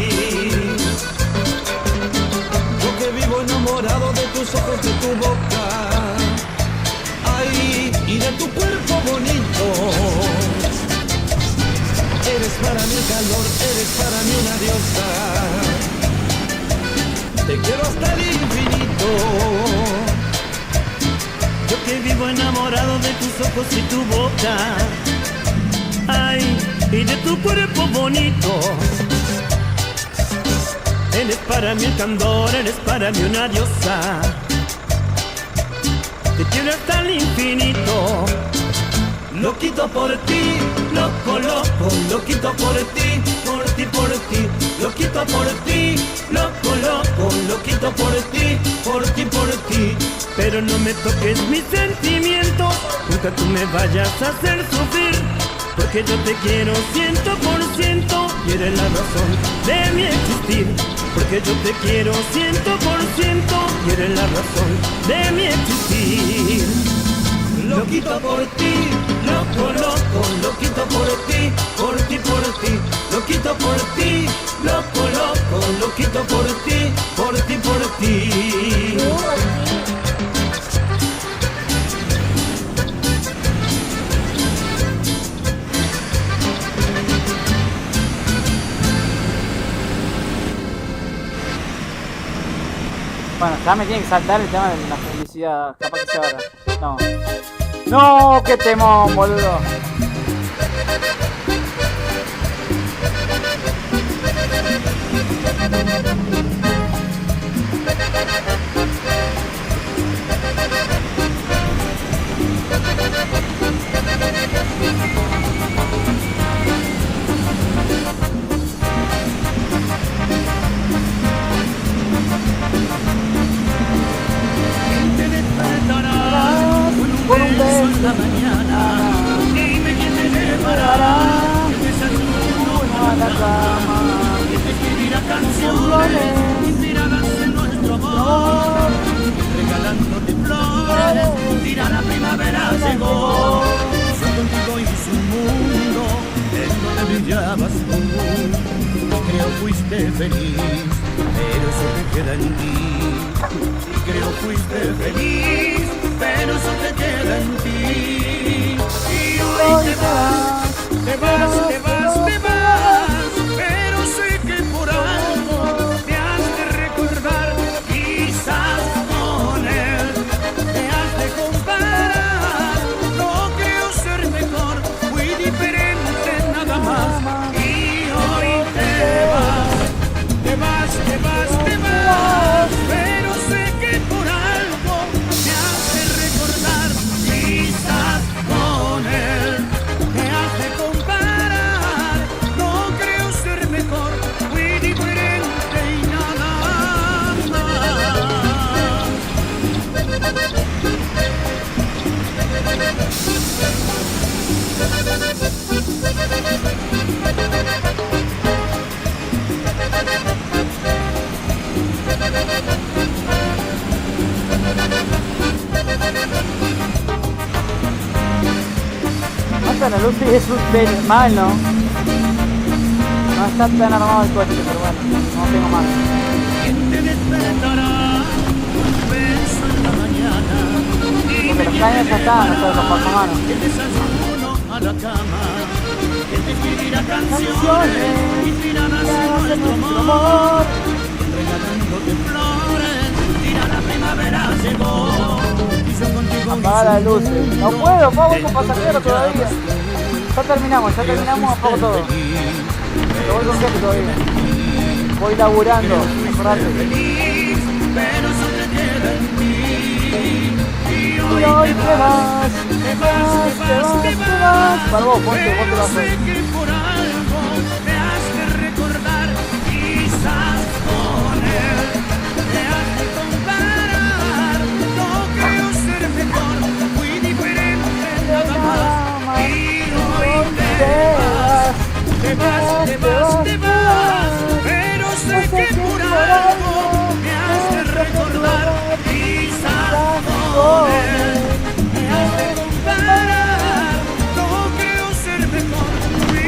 Yo que vivo enamorado de tus ojos, de tu boca, ay, y de tu cuerpo bonito. Eres para mí el calor, eres para mí una diosa. Te quiero hasta el infinito. Yo que vivo enamorado de tus ojos y tu boca, ay, y de tu cuerpo bonito. Eres para mí el candor, eres para mí una diosa. Te quiero hasta el infinito. Loquito por ti, loco, loco, loquito por ti, por ti, por ti. Loquito por ti, loco, loco, loquito por ti, por ti, por ti. Pero no me toques mis sentimientos, nunca tú me vayas a hacer sufrir. porque yo te quiero 100% y eres la razón de mi existir. Porque yo te quiero 100% y eres la razón de mi existir. Loquito por ti, loco, loco, loquito por ti, por ti, por ti. Loquito por ti, loco, loco, loquito por ti, por ti, por ti. Bueno, ya me tiene que saltar el tema de la publicidad. Capaz que sea ahora. No. No, qué temón, boludo. Por un beso en la mañana, dime quién te llevará el desayuno a la cama, que te escribirá canciones inspiradas en nuestro amor, regalándote flores, dirá la primavera llegó. Yo contigo hice un mundo en donde brillabas tú, creo fuiste feliz, pero eso te queda en ti. Creo fuiste feliz, pero eso te queda en ti. Y hoy te vas, te vas, te vas, te vas, pero sé que por algo te has de recordar, quizás con él te has de comparar. No creo ser mejor, fui diferente nada más. Y hoy te vas, te vas, te vas, te vas, pero sé que por algo te has de recordar, quizás con él te has de comparar. No creo ser mejor, fui diferente y nada más. Hasta la luz es un pelo mal, ¿no? No está tan armado el coche, pero bueno, no tengo más. ¿Quién te despertará? Un beso en la mañana. Porque los caños ya están, nosotros los pasamanos. El desayuno a la cama, que te escribirá canciones inspiradas en nuestro amor, regalándote flores, dirá la primavera llegó. Y yo contigo apaga las luces. No puedo, vamos con pasajero todavía. Ya terminamos, apago todo. Lo voy con gente todavía. Voy laburando, acordate. Pero eso te queda en ti. Y hoy te vas, te vas, te vas, te vas. Para vos, ponte lo vas a hacer. sé que por algo te has de recordar, quizás con él te has de comparar. No creo ser mejor, fui diferente nada más. Y hoy te vas, te vas, te vas, te vas, pero sé que por algo te has de recordar, quizás con él te has de comparar. No creo ser mejor, fui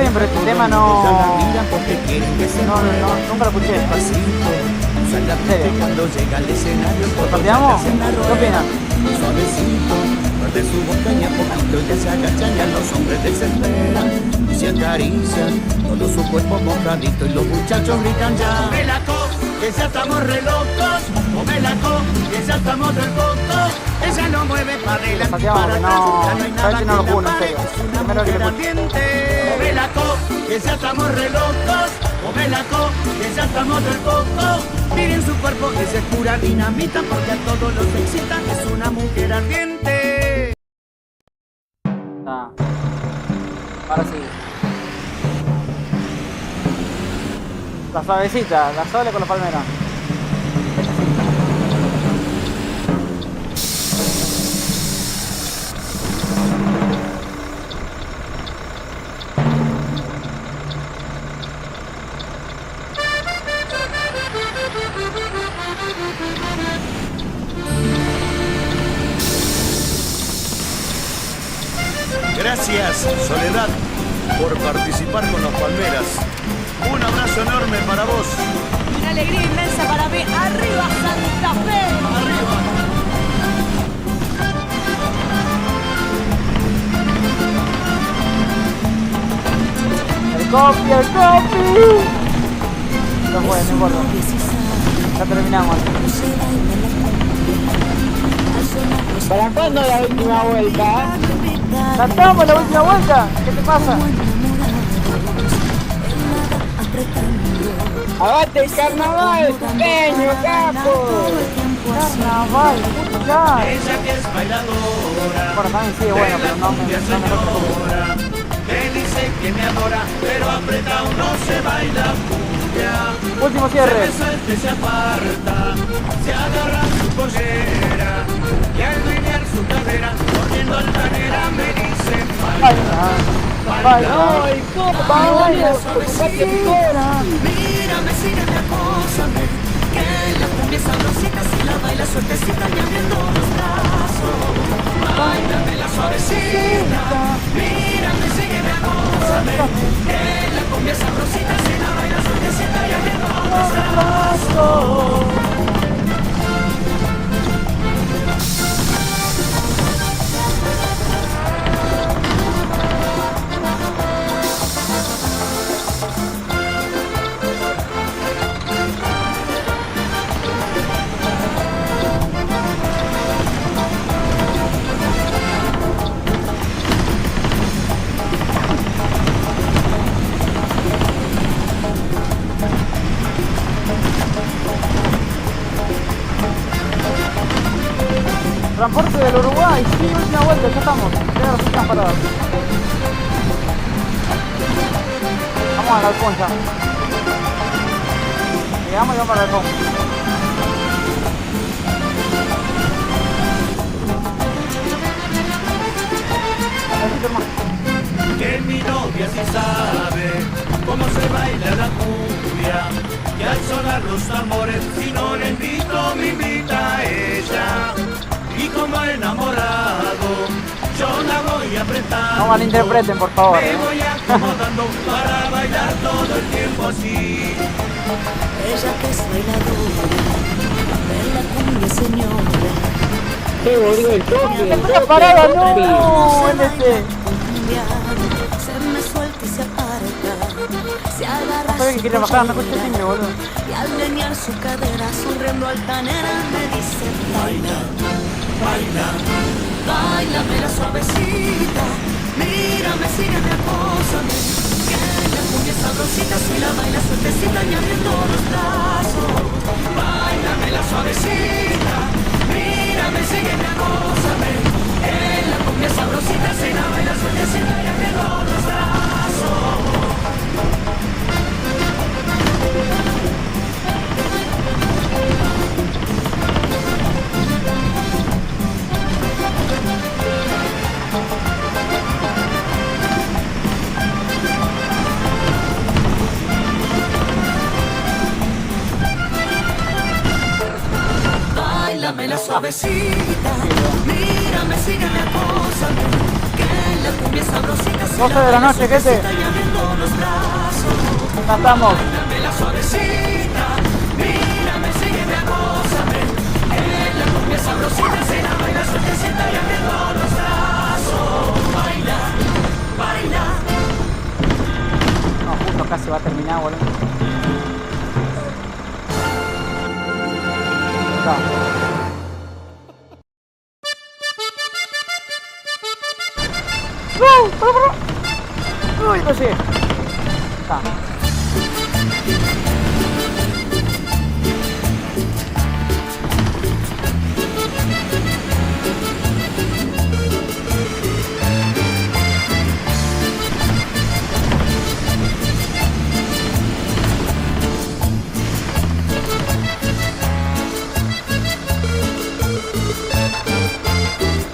bien, pero este tema no... nunca lo escuché. Cuando llega al escenario, ¿Lo pateamos? ¿Qué opinas? Suavecito, muerde su boca y a poquito ya se agachan, ya los hombres desesperan y se acarician, todo su cuerpo mojadito y los muchachos gritan ya. Móvelaco, que ya estamos re locos, móvelaco, que ya estamos re locos, ella lo mueve para adelante, Pateamos, para que atrás, no... ya no hay Sabes nada que no lo que juro, la en pare, serio. es una Primero que mujer le ardiente. Móvelaco, que ya estamos re locos, móvelaco, que ya estamos re locos. Miren su cuerpo, esa es pura dinamita, porque a todos los excita, es una mujer ardiente. Ah. Ahora sí. La suavecita, la sole con la palmera. Gracias, Soledad, por participar con los Palmeras. Un abrazo enorme para vos. Una alegría inmensa para mí. ¡Arriba Santa Fe! Arriba. ¡El copy, el copy! No fue, no importa. Ya terminamos. ¿Para cuándo la última vuelta? ¡Ya estamos en la última vuelta! ¿Qué te pasa? ¡Aguante el carnaval, pequeño, capo! Carnaval, ya. Ella que es bailadora, Bueno, también sí, bueno, pero no me señora, me dice que me adora, pero apretado no se baila cumbia. Último cierre. Se suelte, se aparta, se agarra su pollera y al linear su cadera, corriendo altanera me dice baila, baila, ¡Ay, cómo baila! suavecita. Mírame, sígueme, acósame, que la cumbia es sabrosita, si la baila suertecita y abriendo los brazos. Báilame la suavecita, mírame, sígueme, acósame, que la cumbia es sabrosita, si la baila suertecita y abriendo los brazos. Transporte del Uruguay, sí, última vuelta, ya estamos. Ya las últimas paradas. Vamos al balcón ya. Llegamos y vamos al balcón. Que mi novia sí sabe cómo se baila la cumbia, que al sonar los tambores, si no le invito, me invita a ella. Y como enamorado, yo la voy apretando. No malinterpreten, por favor. Me voy acomodando para bailar todo el tiempo así. Ella que es bailadora, de la cumbia señora. ¡Qué boludo el toque! ¡Está parada, no! LT. Se me suelta y se aparta, se agarra No sabía que su quería bajar, no pollera, escuché el timbre, boludo. y al menear su cadera, sonriendo altanera, me dice baila, baila, bailame la suavecita, mírame, sígueme, acósame, que la cumbia es sabrosita, si la baila suertecita y abriendo los brazos, bailame la suavecita, mírame, sígueme, acósame, que la cumbia es sabrosita, si la baila suertecita y abriendo los brazos. Báilame la suavecita, mírame, sígueme, acósame, que la cumbia es sabrosita, si 12 de la noche, ¿qué te? y abriendo los brazos. Acá estamos. Dámela suavecita, mírame, sígueme, acósame. La cumbia sabrosita se la baila suavecita y abriendo los brazos. Baila, baila. No, justo acá se va a terminar, boludo. Acá. Uy, no llegué. Está.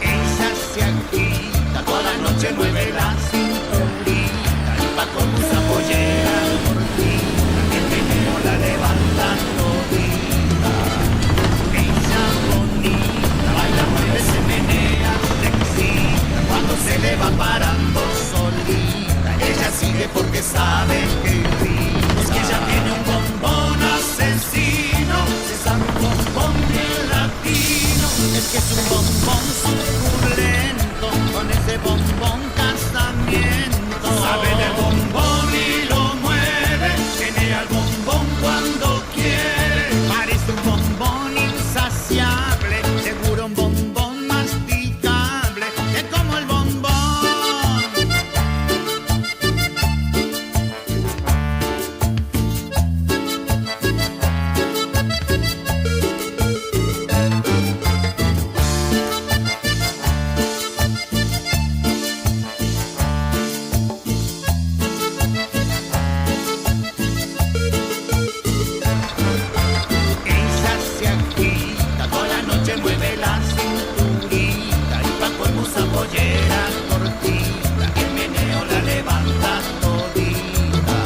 Ella se agita toda la noche, mueve la cinturita y va con esa pollera cortita, que el meneo la levanta todita. Ella bonita, baila, mueve, se menea, se excita cuando se le va parando solita. Ella sigue porque sabe que rico, es que ella tiene un bombón asesino, se sabe un bombón bien latino, es que es un bombón suculento, con ese bombón casamiento. Sabe del bombón y lo mueve, tiene al bombón cuando quiere. Parece un bombón insaciable, seguro un bombón masticable, es como el bombón. Ella se agita toda la noche, mueve la cinturita y va con esa pollera cortita, el meneo la levanta todita.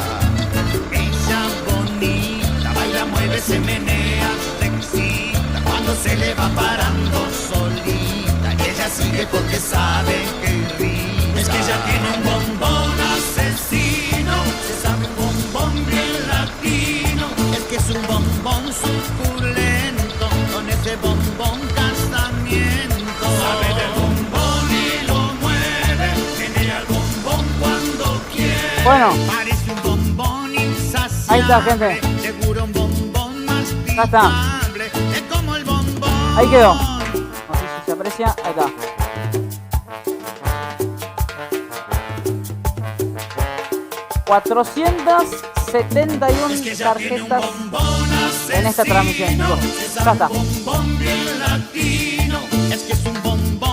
Ella bonita, baila, mueve, se menea, se excita cuando se le va parando solita. Y ella sigue porque sabe que rica, es que ella tiene un bombón asesino, se sabe un bombón bien latino, es que es un bombón suculento, con ese bombón casamiento. Sabe del bombón y lo mueve, tiene al bombón cuando quiere. Bueno. Parece un bombón insaciable, Ahí está, gente. seguro un bombón masticable, Ya está. es como el bombón. Ahí quedó. No sé si se aprecia. Ahí está. ...471 tarjetas en esta transmisión, chicos. Ya está.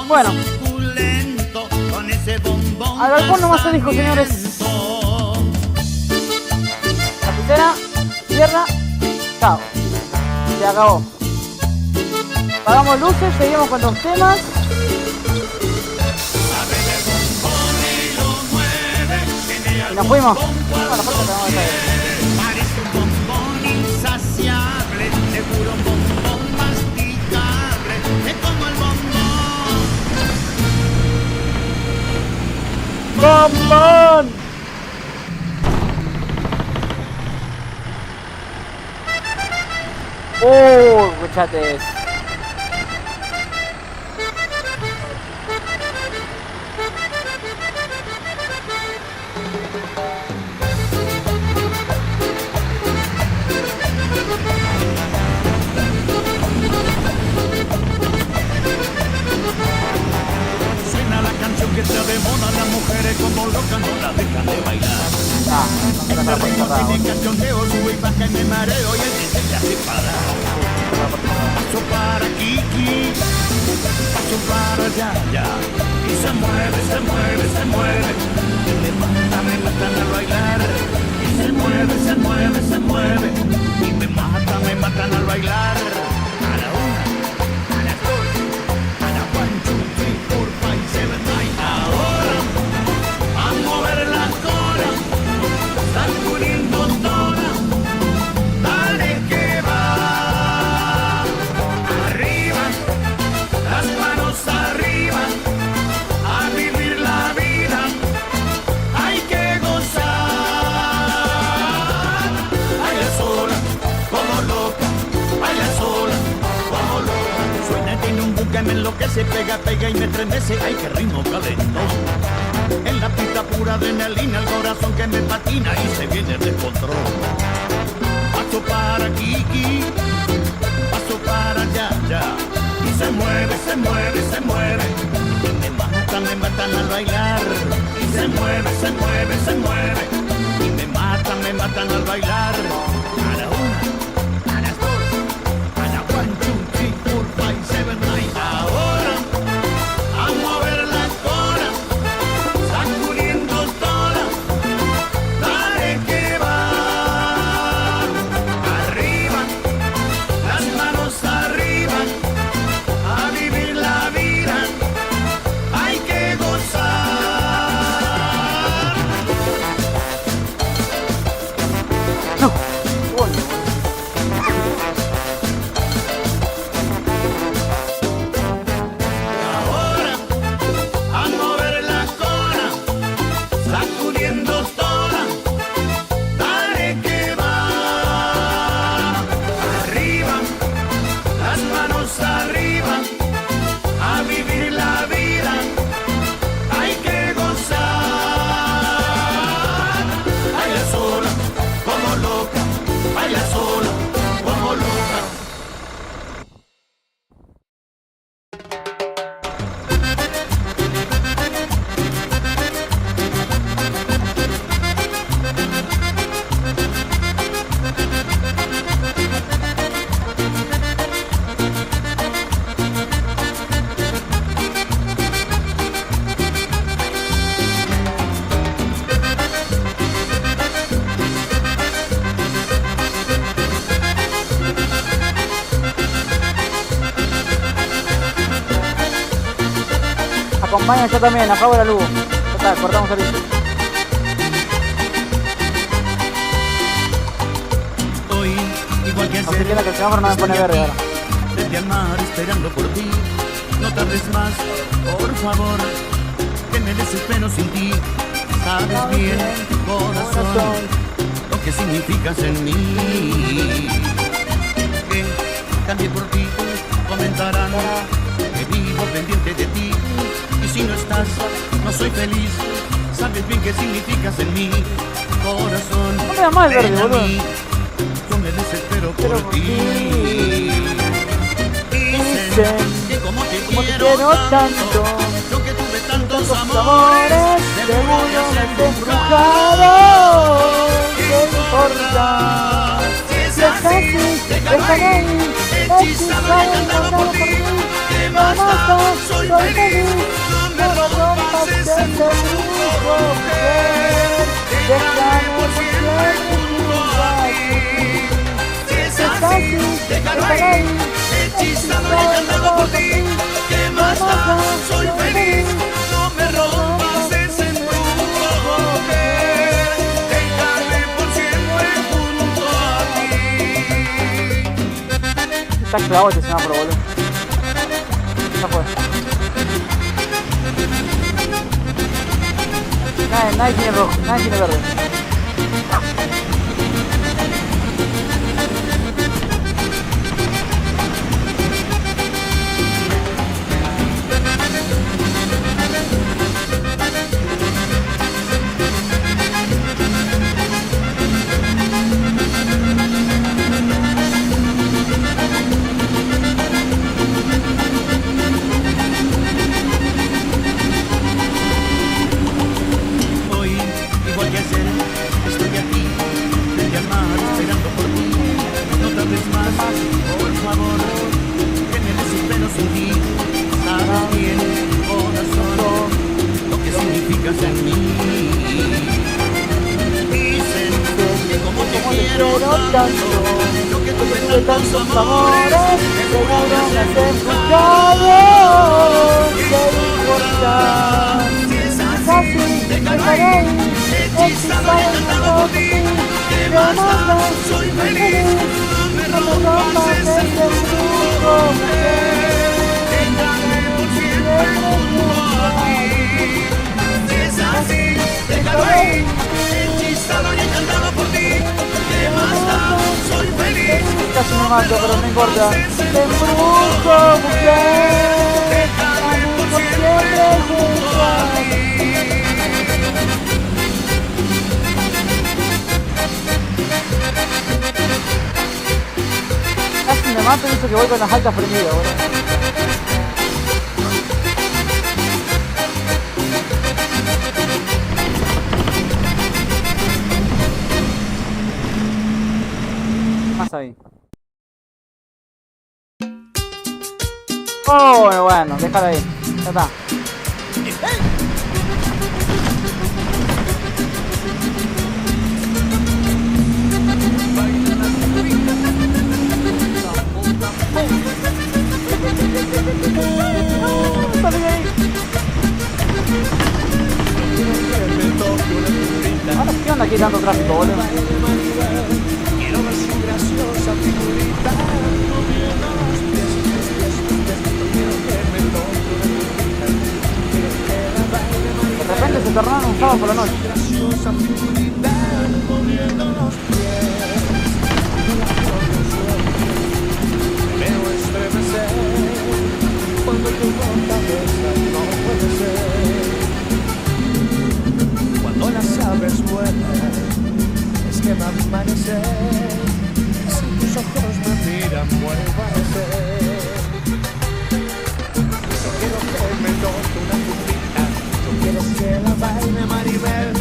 Bueno. Al balcón nomás se dijo, señores. Lapicera, cierra, chao. Se acabó. Apagamos luces, seguimos con los temas. Y nos fuimos. Bueno, aparte que vamos a ver. Parece un bombón insaciable, seguro un bombón masticable, es como el bombón. ¡Bombón! Escuchate. Suena la canción que se demora, las mujeres como locas no la dejan de bailar. Este ritmo tiene cachondeo, sube y baja y me mareo y el DJ le hace parar. Paso para Kiki, paso para Yaya, y se mueve, se mueve, se mueve, y me matan a bailar. Y se mueve, se mueve, se mueve, y me matan al bailar. A la una, a las dos, a la 1, 2, 3, 4, 5, 7, 9. Ahora, a mover la cola, sacudiendo toda, dale que va. Arriba, las manos arriba, a vivir la vida, hay que gozar. me enloquece, pega, pega y me estremece. Ay, qué ritmo calentón. En la pista pura adrenalina, el corazón que me patina y se viene de control. Paso para Kiki, paso para allá, ya. Y se mueve, se mueve, se mueve. Y me matan al bailar. Y se mueve, se mueve, se mueve. Y me matan al bailar. A la una, a las dos, a la 1, 2, 3, 4, 5, 7, 9. Ahora, a mover la cola, sacudiendo toda. Dale que va. Arriba, las manos arriba. A vivir la vida. Hay que gozar. No. Bueno. Ahora a mover la cola, sacudiendo toda. Dale que va. Arriba, las manos arriba. A vivir la vida. Hay que gozar. Baila sola, como loca. Baila sola, como loca. Acompaña yo también, apago la luz. Ya está, cortamos el servicio. Hoy, igual que No se ayer, entienda que el semáforo no me pone estoy verde aquí, ahora. frente al mar esperando por ti. No tardes más, por favor, que me desespero sin ti. Sabes bien, corazón, lo que significas en mí. Que cambié por ti, comentarán que vivo pendiente de ti. Y si no estás, no soy feliz. Sabes bien qué significas en mí, corazón. No me da mal verde, ven a boludo. mí. Yo me desespero por ti. Dicen que como te quiero tanto, yo que tuve tantos amores, seguro me has embrujado. ¿Qué importa? Si es así, déjame ir, hechizado y encantado por ti. ¿Qué más da? Soy feliz, no me rompas ese embrujo, mujer. Déjame por siempre junto a ti. Si es así, déjalo ahí, hechizado y encantado por ti. ¿Qué más da? Soy feliz, no me rompas ese embrujo, mujer. Déjame por siempre junto a ti. Está clavado este semáforo, boludo. No fue. Nadie tiene rojo, nadie tiene verde. Hoy, igual que ayer, estoy aquí, frente al mar, esperando por ti. No tardes más, por favor, que me desespero sin ti. Sabes bien, corazón, lo que significas en mí. Dicen que como te quiero tanto, yo que tuve tantos amores, seguro me has embrujado. ¿Qué importa? Si es así, déjalo ahí, hechizado y encantado por ti. ¿Qué más da? Soy feliz, no me rompas ese embrujo, mujer. Déjame por siempre junto a ti. Si es así, déjalo ahí, hechizado y encantado por ti. ¿Qué más da? Soy feliz, no casi me mato, pero no importa. Te embrujo, mujer. Amor por siempre junto a ti. Casi me mato y eso que voy con las altas prendidas, boludo. Más ahí. Oh, bueno, déjalo ahí. Ya está. Ahora, ¿qué onda aquí tanto tráfico, boludo? Quiero ver su graciosa figurita moviendo los pies, los pies, los pies. Quiero que me toque una figurita. Quiero que la baile Maribel. De repente se tornaron un sábado por la noche. Graciosa figurita moviendo los pies. Me veo estremecer cuando tu boca besa, no puede ser. Cuando las aves vuelan, es que va a amanecer. Si tus ojos me miran, vuelvo a nacer. Yo quiero que me toque una figurita. Yo quiero que la baile Maribel.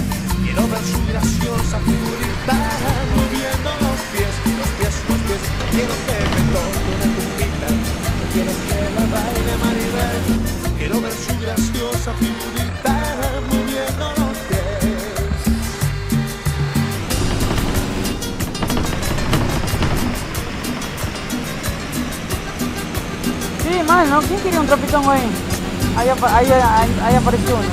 Quiero ver su graciosa figurita moviendo los pies, los pies, los pies. Quiero que me toque una figurita. Yo quiero que la baile Maribel. Quiero ver su graciosa figurita moviendo los pies. Sí, mal, ¿no? ¿Quién quería un trapitongo ahí? Ahí apareció uno.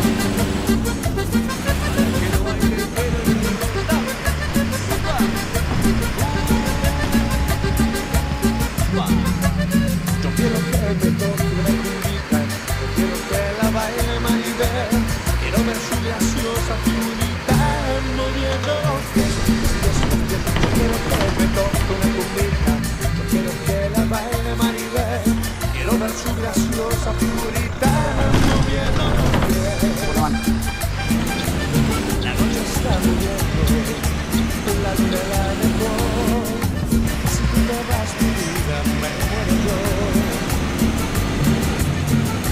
Yo quiero que me toque una figurita. Yo quiero que la baile Maribel. Quiero ver su graciosa figurita moviendo los pies, los pies, los pies. Yo quiero que me toque una figurita. Yo quiero que la baile Maribel. Quiero ver su graciosa figurita moviendo los pies. La noche está muriendo, la luna la dejó. Si tú te vas, mi vida, me muero yo.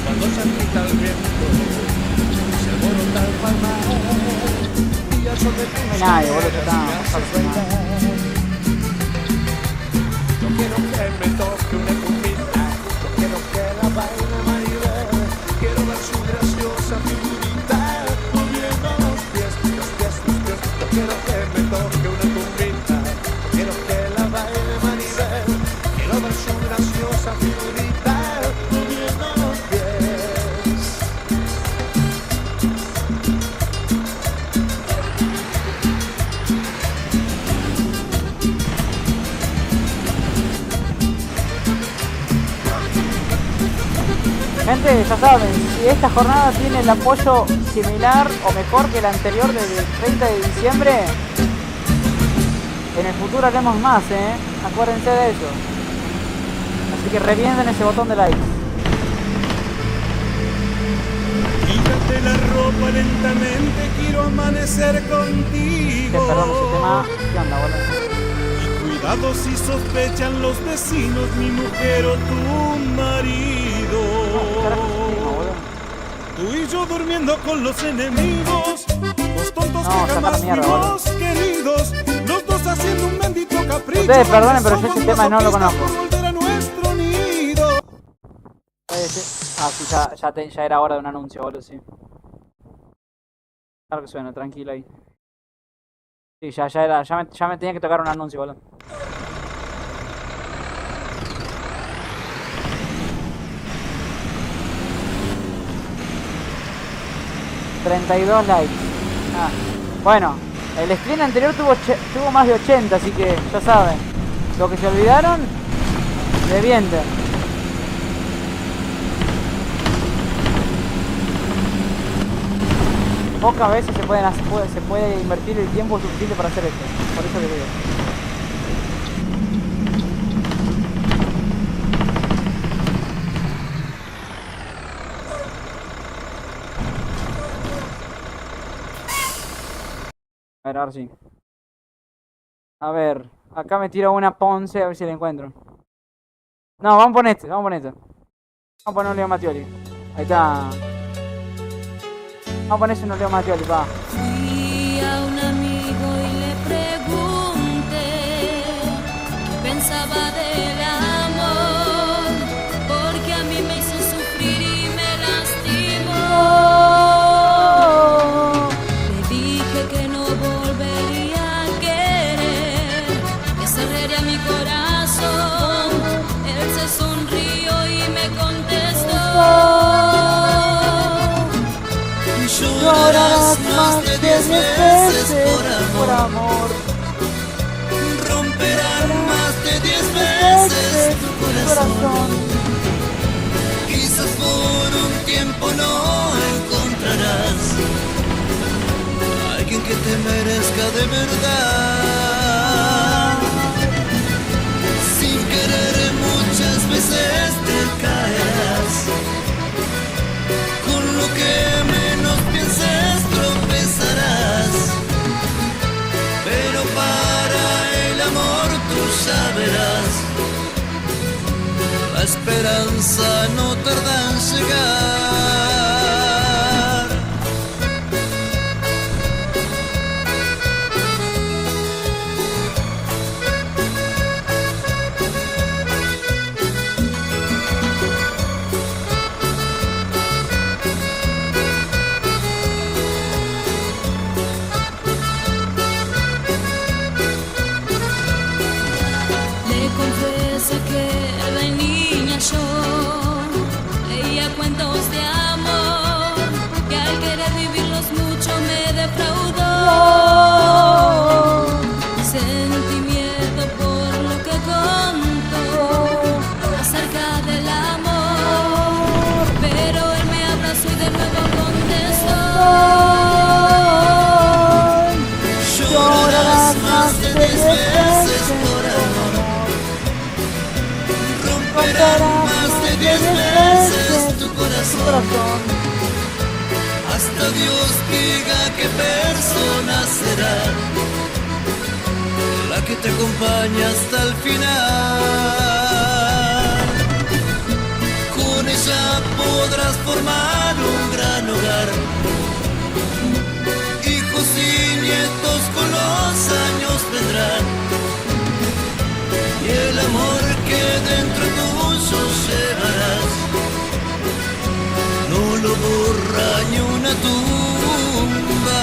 Cuando se agita el viento, se alborota el palmar y al sol de tus Nadie, boludo, está. Yo quiero que me toque una cubita. Yo quiero que la baile Maribel. Quiero ver su graciosa figurita moviendo los pies, los pies, los pies. Yo quiero que me toque una cubita. Yo quiero que la baile Maribel. Quiero ver su graciosa figurita moviendo los pies. Gente, ya saben, si esta jornada tiene el apoyo similar o mejor que la anterior del 30 de diciembre, en el futuro haremos más, acuérdense de eso. Así que revienten ese botón de like. Quítate la ropa lentamente, quiero amanecer contigo. Perdón, ese tema, ¿qué onda, boludo? Cuidado si sospechan los vecinos, mi mujer o tu marido. Tú y yo durmiendo con los enemigos, los tontos que jamás fuimos queridos, los dos haciendo un bendito capricho. Ustedes perdonen, pero yo ese tema no lo conozco. Volver a nuestro nido. Ah, sí, ya era hora de un anuncio, boludo, sí. Claro que suena, tranquilo ahí. Sí, ya me tenía que tocar un anuncio, boludo. $32 likes. Ah, bueno, el stream anterior tuvo más de 80, así que ya saben. Lo que se olvidaron, revienten. Pocas veces se puede invertir el tiempo suficiente para hacer esto. Por eso que digo. ahora sí. A ver, acá me tiro una Ponce, a ver si la encuentro. No, vamos por este, vamos por este. Vamos a poner un Leo Mattioli. Ahí está. Vamos a ponerse un Leo Mattioli, pa. Fui a un amigo y le pregunté qué pensaba del amor, porque a mí me hizo sufrir y me lastimó. Le dije que no volvería a querer, que cerraría mi corazón. Él se sonrió y me contestó: llorarás más de 10 veces por amor. Romperán más de 10 veces tu corazón. Quizás por un tiempo no encontrarás a alguien que te merezca de verdad. Sin querer muchas veces te caerás. Con lo que menos pienses tropezarás. Pero para el amor tú saberás, la esperanza no tarda en llegar. Le confieso que de niña yo leía cuentos de amor, que al querer vivirlos mucho me defraudó. Sentí miedo por lo que contó acerca del amor, pero él me abrazó y de nuevo contestó: llorarás más de 10 veces por amor. Romperán más de 10 veces tu corazón. Hasta Dios diga qué persona será la que te acompaña hasta el final. Con ella podrás formar un gran hogar. Hijos y nietos con los años vendrán. Y el amor que dentro tuyo llevarás no lo borra ni una tumba.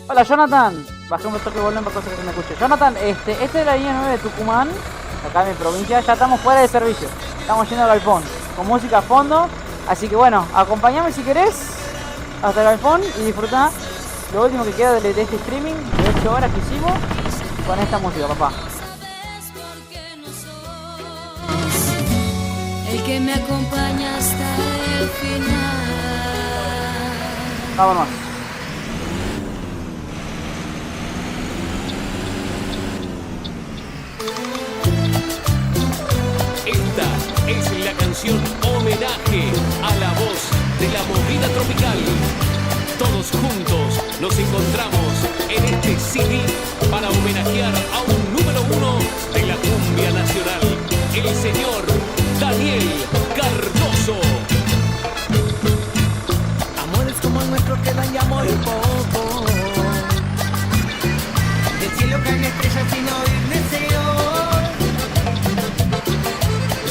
Hola Jonathan, bajemos el toque de volumen para cosas que se me escuche. Jonathan, este es la línea 9 de Tucumán, acá en mi provincia. Ya estamos fuera de servicio, estamos yendo al galpón con música a fondo. Así que bueno, acompáñame si querés hasta el galpón y disfrutá lo último que queda de este streaming de 8 horas que hicimos con esta música, papá. el que me acompaña hasta el final. Vámonos. Esta es la canción homenaje a la voz de la movida tropical. Todos juntos nos encontramos en este CD para homenajear a un número 1 de la cumbia nacional, el señor Daniel Cardoso. Amores como el nuestro quedan ya muy poco. Del cielo caen estrellas sin oír deseos.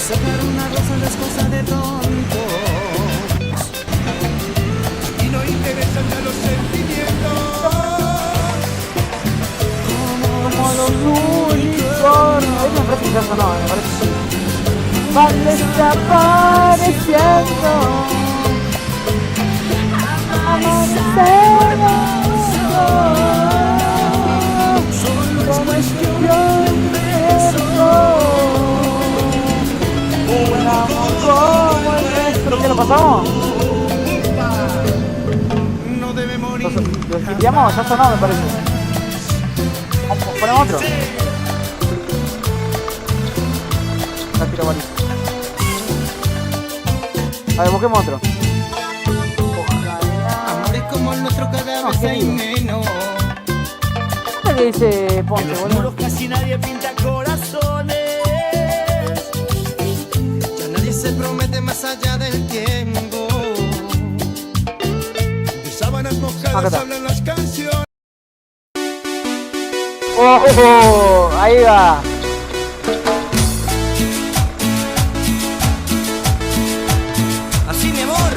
Sacar una rosa no es cosa de tontos. Y no interesan ya los sentimientos. Como los unicornios. Hay una frase que ya sonaba, me parece. Van desapareciendo. Como escribió un verso. Un amor como el nuestro. ¿Qué lo pasamos? ¿Lo esquipeamos? Ya sonó, me parece. Ponemos otro. La tiro bonito. A ver, busquemos otro. Amores como el nuestro cada vez hay menos. ¿Qué que dice Ponce, En los boludo? muros casi nadie pinta corazones. Ya nadie se promete más allá del tiempo. De sábanas Acá mojadas está. hablan las canciones. ¡Oh! Ahí va. Así mi amor,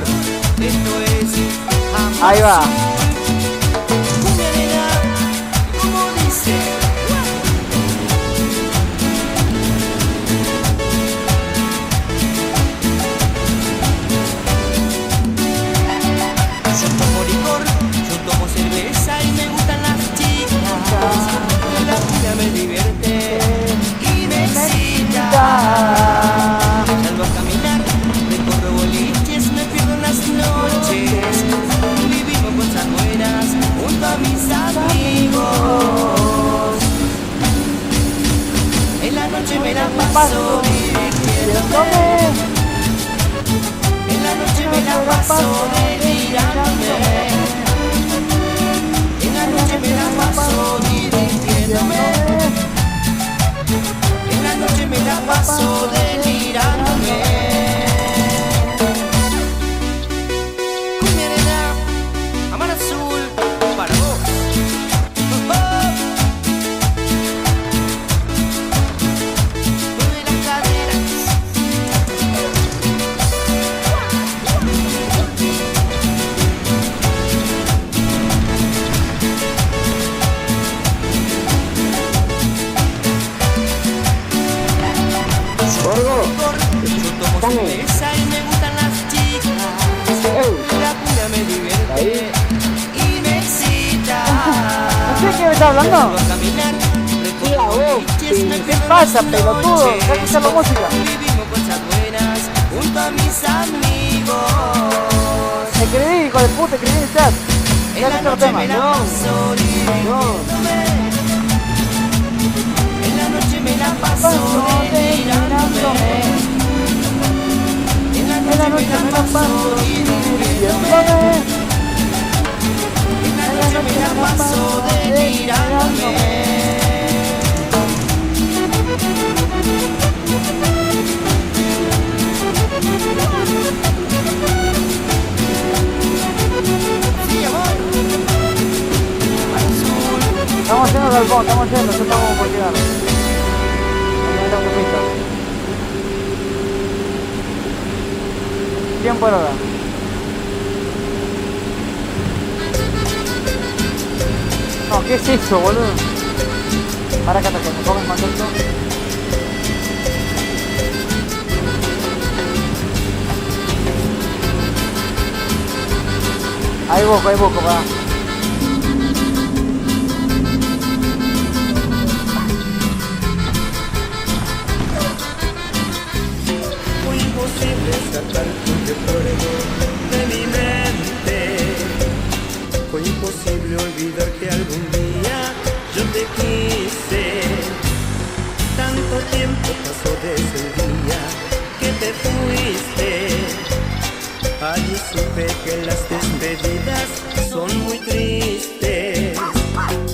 esto es Amor Ahí va. Azul. Cumbia nena, como dice. Yo tomo licor, yo tomo cerveza y me gustan las chicas. La cumbia me divierte y me excita. Salgo a caminar, recorro boliches, me pierdo en las noches. Vivimos cosas buenas junto a mis amigos. En la noche me la paso divirtiéndome. En la noche me la paso delirándome. En la noche me la paso divirtiéndome. En la noche me la paso delirándome. Cumbia nena, Amor Azul, para vos. Oh, oh. Mueve las caderas. Yo tomo cerveza y me gustan las chicas. La cumbia me divierte y me excita. ¿No sé qué me está hablando? Salgo a caminar, recorro boliches, me ¿Qué pierdo en pasa, las pelotudo? noches. Deja de escuchar la música. Vivimos cosas buenas junto a mis amigos. Escribí, hijo de puta, escribí en el chat. En Ya la escuché otro noche tema. me la No. paso divirtiéndome. En la noche me la paso delirándome. En la noche me la paso divirtiéndome. En la noche me la paso delirándome. Sí, amor. Azul. Estamos haciendo galpón, estamos haciendo, nosotros estamos por llegar. Ahí está, autopista. 100 por hora. No, ¿qué es eso, boludo? Para acá, que me pongo el contexto. Ahí busco, va. Fue imposible sacar tu recuerdo de mi mente. Fue imposible olvidar que algún día yo te quise. Tanto tiempo pasó desde el día que te fuiste. Allí supe que las despedidas son muy tristes.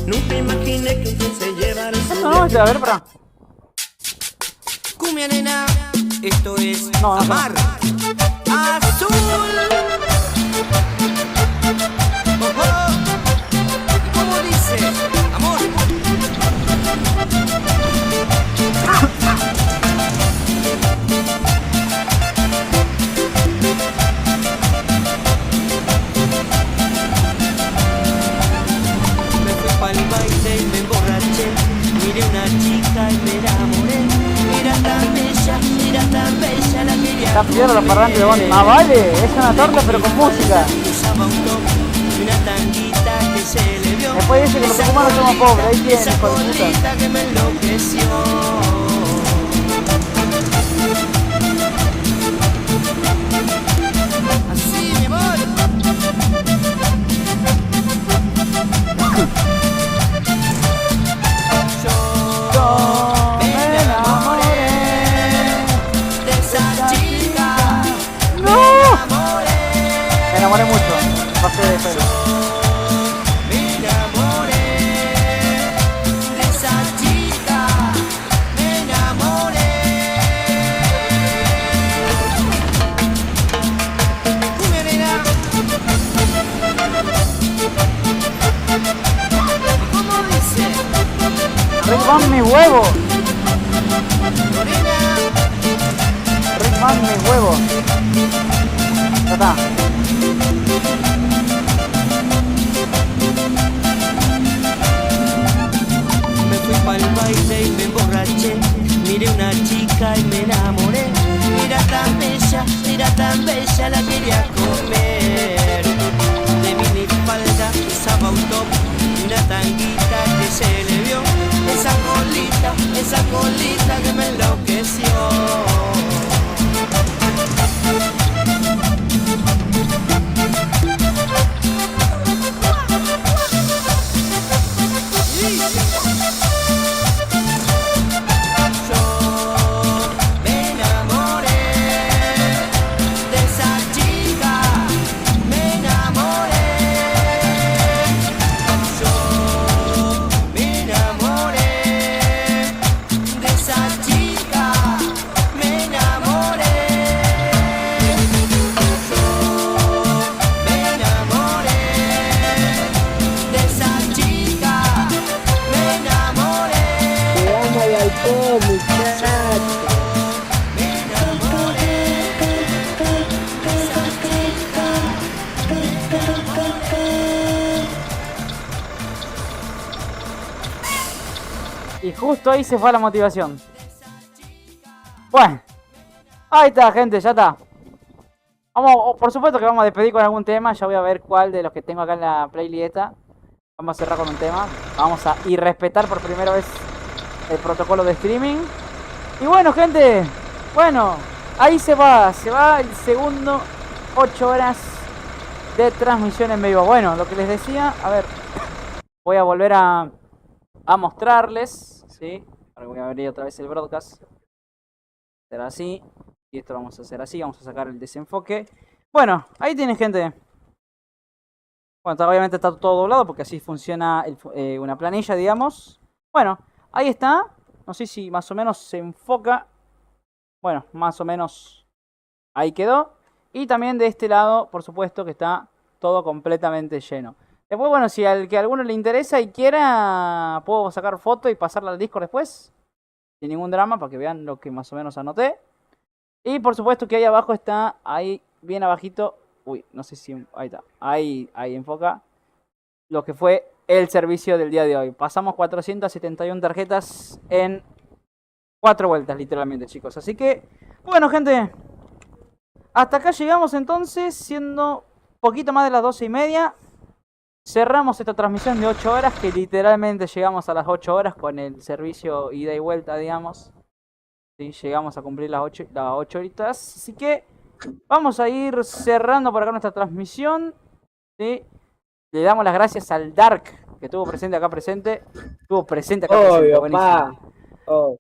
Nunca imaginé que un fin se llevara su No, a ver, para. Cumbia nena, esto es No, no, Amar Azul. Oh, oh. ¿Y cómo dice? Amor. Me fui pa'l baile y me emborraché. Miré una chica y me enamoré. Era tan bella, la quería. Está fiero los parlantes de Bondi. Ah, vale, es una torta pero con música. Usaba un top y una tanguita que se le vio. Después dice que los tucumanos somos pobres, ahí tiene, Esa hijo de puta. gordita que me enloqueció. Así, mi amor. Yo me enamoré de esa chica. ¡No! demoré mucho. Pasé de pelo. Me enamoré de esa chica, me enamoré. Cumbia nena. ¿Cómo dice? Rickman mis huevos. Rickman mis huevos. Ya está. Me fui pa'l baile y me emborraché. Miré una chica y me enamoré. Mira tan bella, la quería comer. De minifalda usaba un top y una tanguita que se le vio. Esa colita que me enloqueció. Me enamoré de esa chica, me enamoré. Yo me enamoré de esa chica, me enamoré. Yo me enamoré de esa chica, me enamoré. Llegamos al alcohol, muchachos. Y justo ahí se fue la motivación. Bueno. Ahí está, gente, ya está. Vamos, por supuesto que vamos a despedir con algún tema. Ya voy a ver cuál de los que tengo acá en la playlist. Vamos a cerrar con un tema. Vamos a respetar por primera vez el protocolo de streaming. Y bueno, gente. Bueno, ahí se va el segundo 8 horas de transmisión en vivo. Bueno, lo que les decía, a ver. Voy a volver a mostrarles, ¿sí? Ahora voy a abrir otra vez el broadcast. Será así. Y esto lo vamos a hacer así. Vamos a sacar el desenfoque. Bueno, ahí tienen, gente. Bueno, obviamente está todo doblado porque así funciona una planilla, digamos. Bueno, ahí está. No sé si más o menos se enfoca. Bueno, más o menos ahí quedó. Y también de este lado, por supuesto, que está todo completamente lleno. Después, bueno, si al que a alguno le interesa y quiera, puedo sacar foto y pasarla al Discord después. Sin ningún drama, para que vean lo que más o menos anoté. Y por supuesto que ahí abajo está, ahí bien abajito. Uy, no sé si... Ahí está. Ahí enfoca lo que fue el servicio del día de hoy. Pasamos 471 tarjetas en 4 vueltas, literalmente, chicos. Así que, bueno, gente. Hasta acá llegamos entonces, siendo poquito más de las 12:30. Cerramos esta transmisión de 8 horas, que literalmente llegamos a las 8 horas con el servicio ida y vuelta, digamos. Sí, llegamos a cumplir las 8 horitas. Así que vamos a ir cerrando por acá nuestra transmisión. ¿Sí? Le damos las gracias al Dark, que estuvo presente acá presente. Estuvo presente acá presente. Obvio, pa. Oh.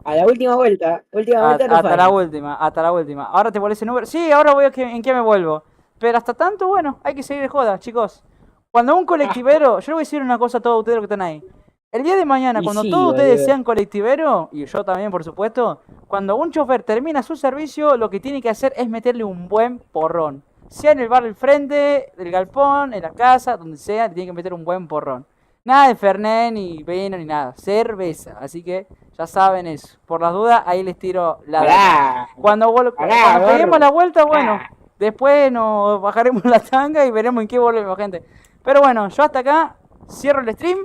A la última vuelta. Hasta la última. Ahora te volvés en Uber. Sí, ahora voy en qué me vuelvo. Pero hasta tanto, bueno, hay que seguir de joda, chicos. Cuando un colectivero, yo le voy a decir una cosa a todos ustedes que están ahí. El día de mañana, cuando todos ustedes sean colectiveros, y yo también, por supuesto, cuando un chofer termina su servicio, lo que tiene que hacer es meterle un buen porrón. Sea en el bar del frente, del galpón, en la casa, donde sea, le tiene que meter un buen porrón. Nada de Fernet, ni vino, ni nada. Cerveza. Así que ya saben eso. Por las dudas, ahí les tiro la... Cuando peguemos la vuelta, bueno, después nos bajaremos la tanga y veremos en qué volvemos, gente. Pero bueno, yo hasta acá cierro el stream.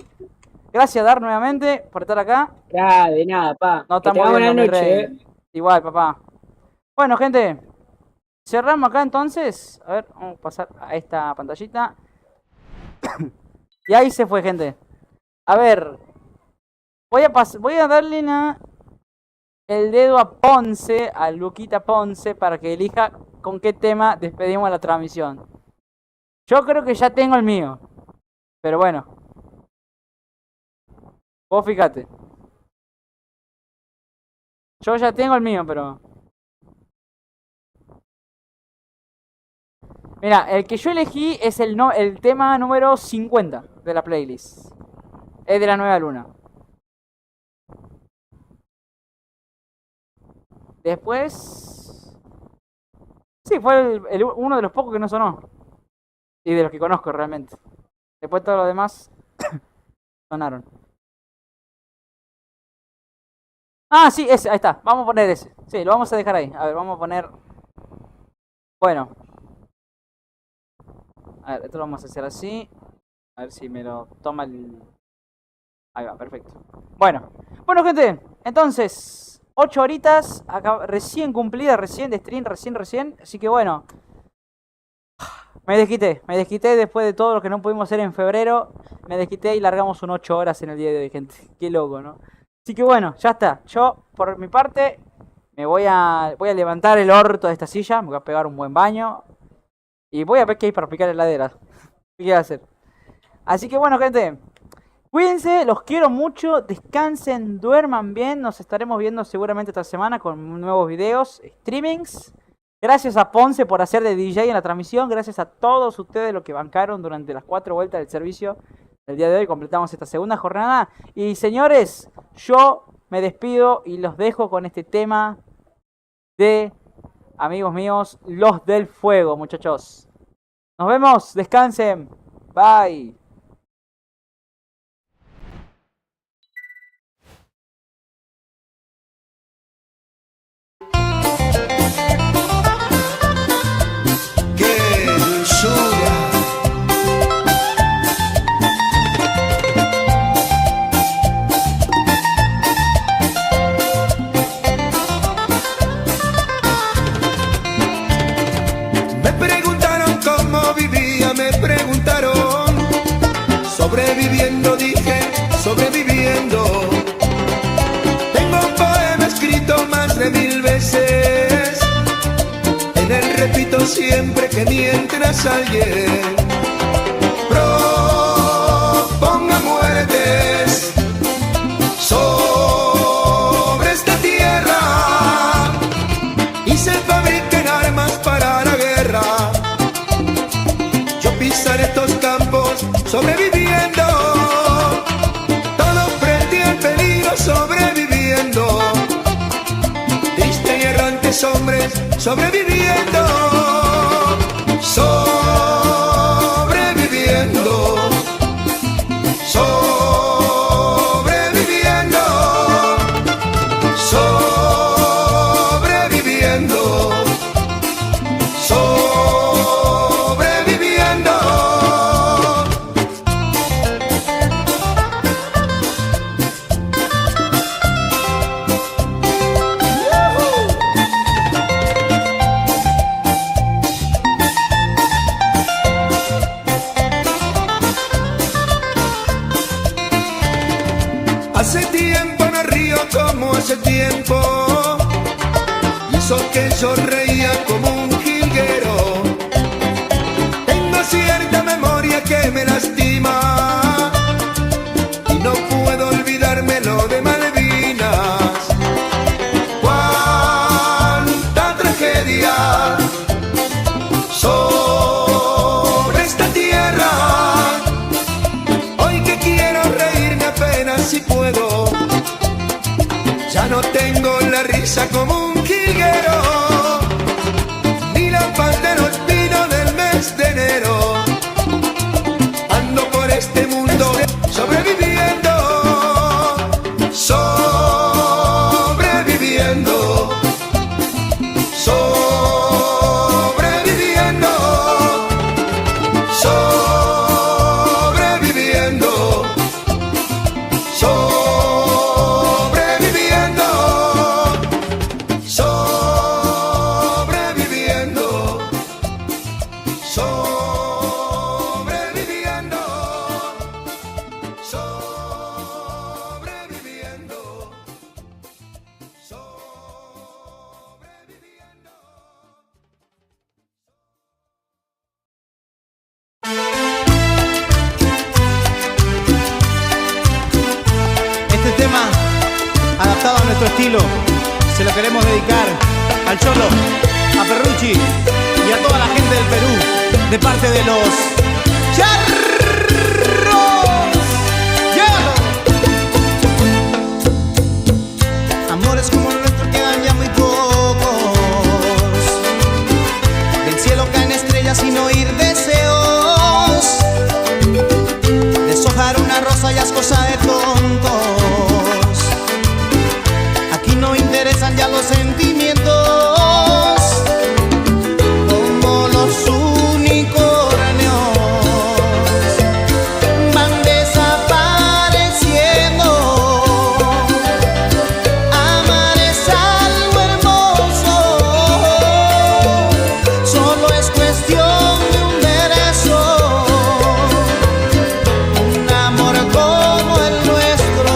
Gracias, Dar, nuevamente, por estar acá. Ya, de nada, pa. No estamos viendo, mi rey. Igual, papá. Bueno, gente, cerramos acá entonces. A ver, vamos a pasar a esta pantallita. Y ahí se fue, gente. A ver, voy a darle el dedo a Ponce, a Luquita Ponce, para que elija con qué tema despedimos la transmisión. Yo creo que ya tengo el mío. Pero bueno. Vos fíjate. Yo ya tengo el mío, pero... Mira, el que yo elegí es el tema número 50 de la playlist. Es de la Nueva Luna. Después... Sí, fue uno de los pocos que no sonó. Y de los que conozco realmente. Después todos los demás sonaron. Ah, sí, ese, ahí está. Vamos a poner ese. Sí, lo vamos a dejar ahí. A ver, vamos a poner... Bueno. A ver, esto lo vamos a hacer así. A ver si me lo toma el... Ahí va, perfecto. Bueno, gente, entonces 8 horitas recién cumplidas, recién de stream, recién. Así que bueno, me desquité después de todo lo que no pudimos hacer en febrero. Me desquité y largamos un 8 horas en el día de hoy, gente. Qué loco, ¿no? Así que bueno, ya está. Yo, por mi parte, me voy a levantar el orto de esta silla. Me voy a pegar un buen baño. Y voy a ver qué hay para picar heladera. ¿Qué voy a hacer? Así que bueno, gente, cuídense, los quiero mucho. Descansen, duerman bien. Nos estaremos viendo seguramente esta semana con nuevos videos, streamings. Gracias a Ponce por hacer de DJ en la transmisión. Gracias a todos ustedes los que bancaron durante las 4 vueltas del servicio. El día de hoy completamos esta segunda jornada. Y señores, yo me despido y los dejo con este tema de, amigos míos, Los del Fuego, muchachos. Nos vemos, descansen. Bye. Sobreviviendo, dije, sobreviviendo. Tengo un poema escrito más de 1000 veces. En él repito siempre que mientras alguien proponga muertes sobre esta tierra y se fabriquen armas para la guerra, yo pisaré estos campos sobreviviendo, todo frente al peligro sobreviviendo, triste y errantes hombres sobreviviendo, sobreviviendo, sobreviviendo, sobreviviendo, sobreviviendo. Hace tiempo no río como hace tiempo, y eso que yo reía como un jilguero. Tengo cierta memoria que me lastima y no puedo olvidarme lo de Malvinas. Cuánta tragedia sobre esta tierra. Hoy que quiero reírme apenas si puedo, ya no tengo la risa como un jilguero, ni la paz de los pinos del mes de enero. Ando por este mundo sobreviviendo, sobreviviendo, sobreviviendo, sobreviviendo, sobreviviendo, sobreviviendo, sobreviviendo, sobreviviendo, Este tema, adaptado a nuestro estilo, se lo queremos dedicar al Cholo, a Ferrucci y a toda la gente del Perú, de parte de los Charros. ¡Llévalo! Amores como el nuestro quedan ya muy pocos. Del cielo caen estrellas sin oír deseos. Deshojar una rosa ya es cosa de tontos. Aquí no interesan ya los sentimientos. Como los unicornios van desapareciendo. Amar es algo hermoso, solo es cuestión de un derecho. Un amor como el nuestro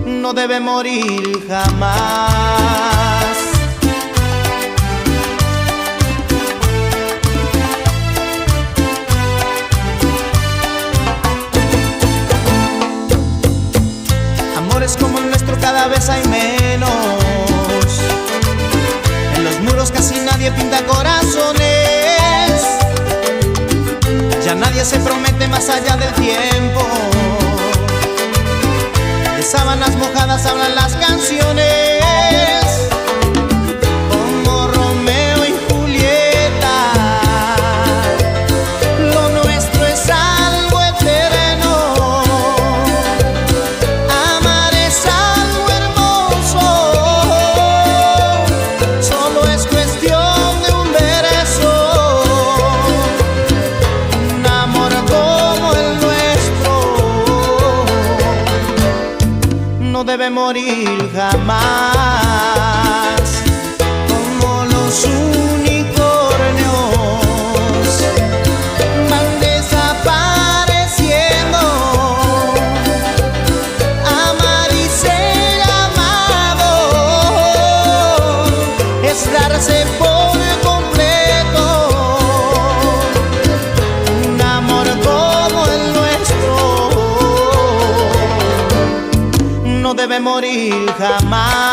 no debe morir jamás. Amores como el nuestro cada vez hay menos. En los muros casi nadie pinta corazones. Ya nadie se promete más allá del tiempo. De sábanas mojadas hablan las canciones. Como Romeo y Julieta, lo nuestro es algo eterno. Amar es algo hermoso, solo es cuestión de un derecho. Un amor como el nuestro no debe morir jamás. Como los unicornios van desapareciendo. Amar y ser amado es darse por completo. Un amor como el nuestro no debe morir jamás.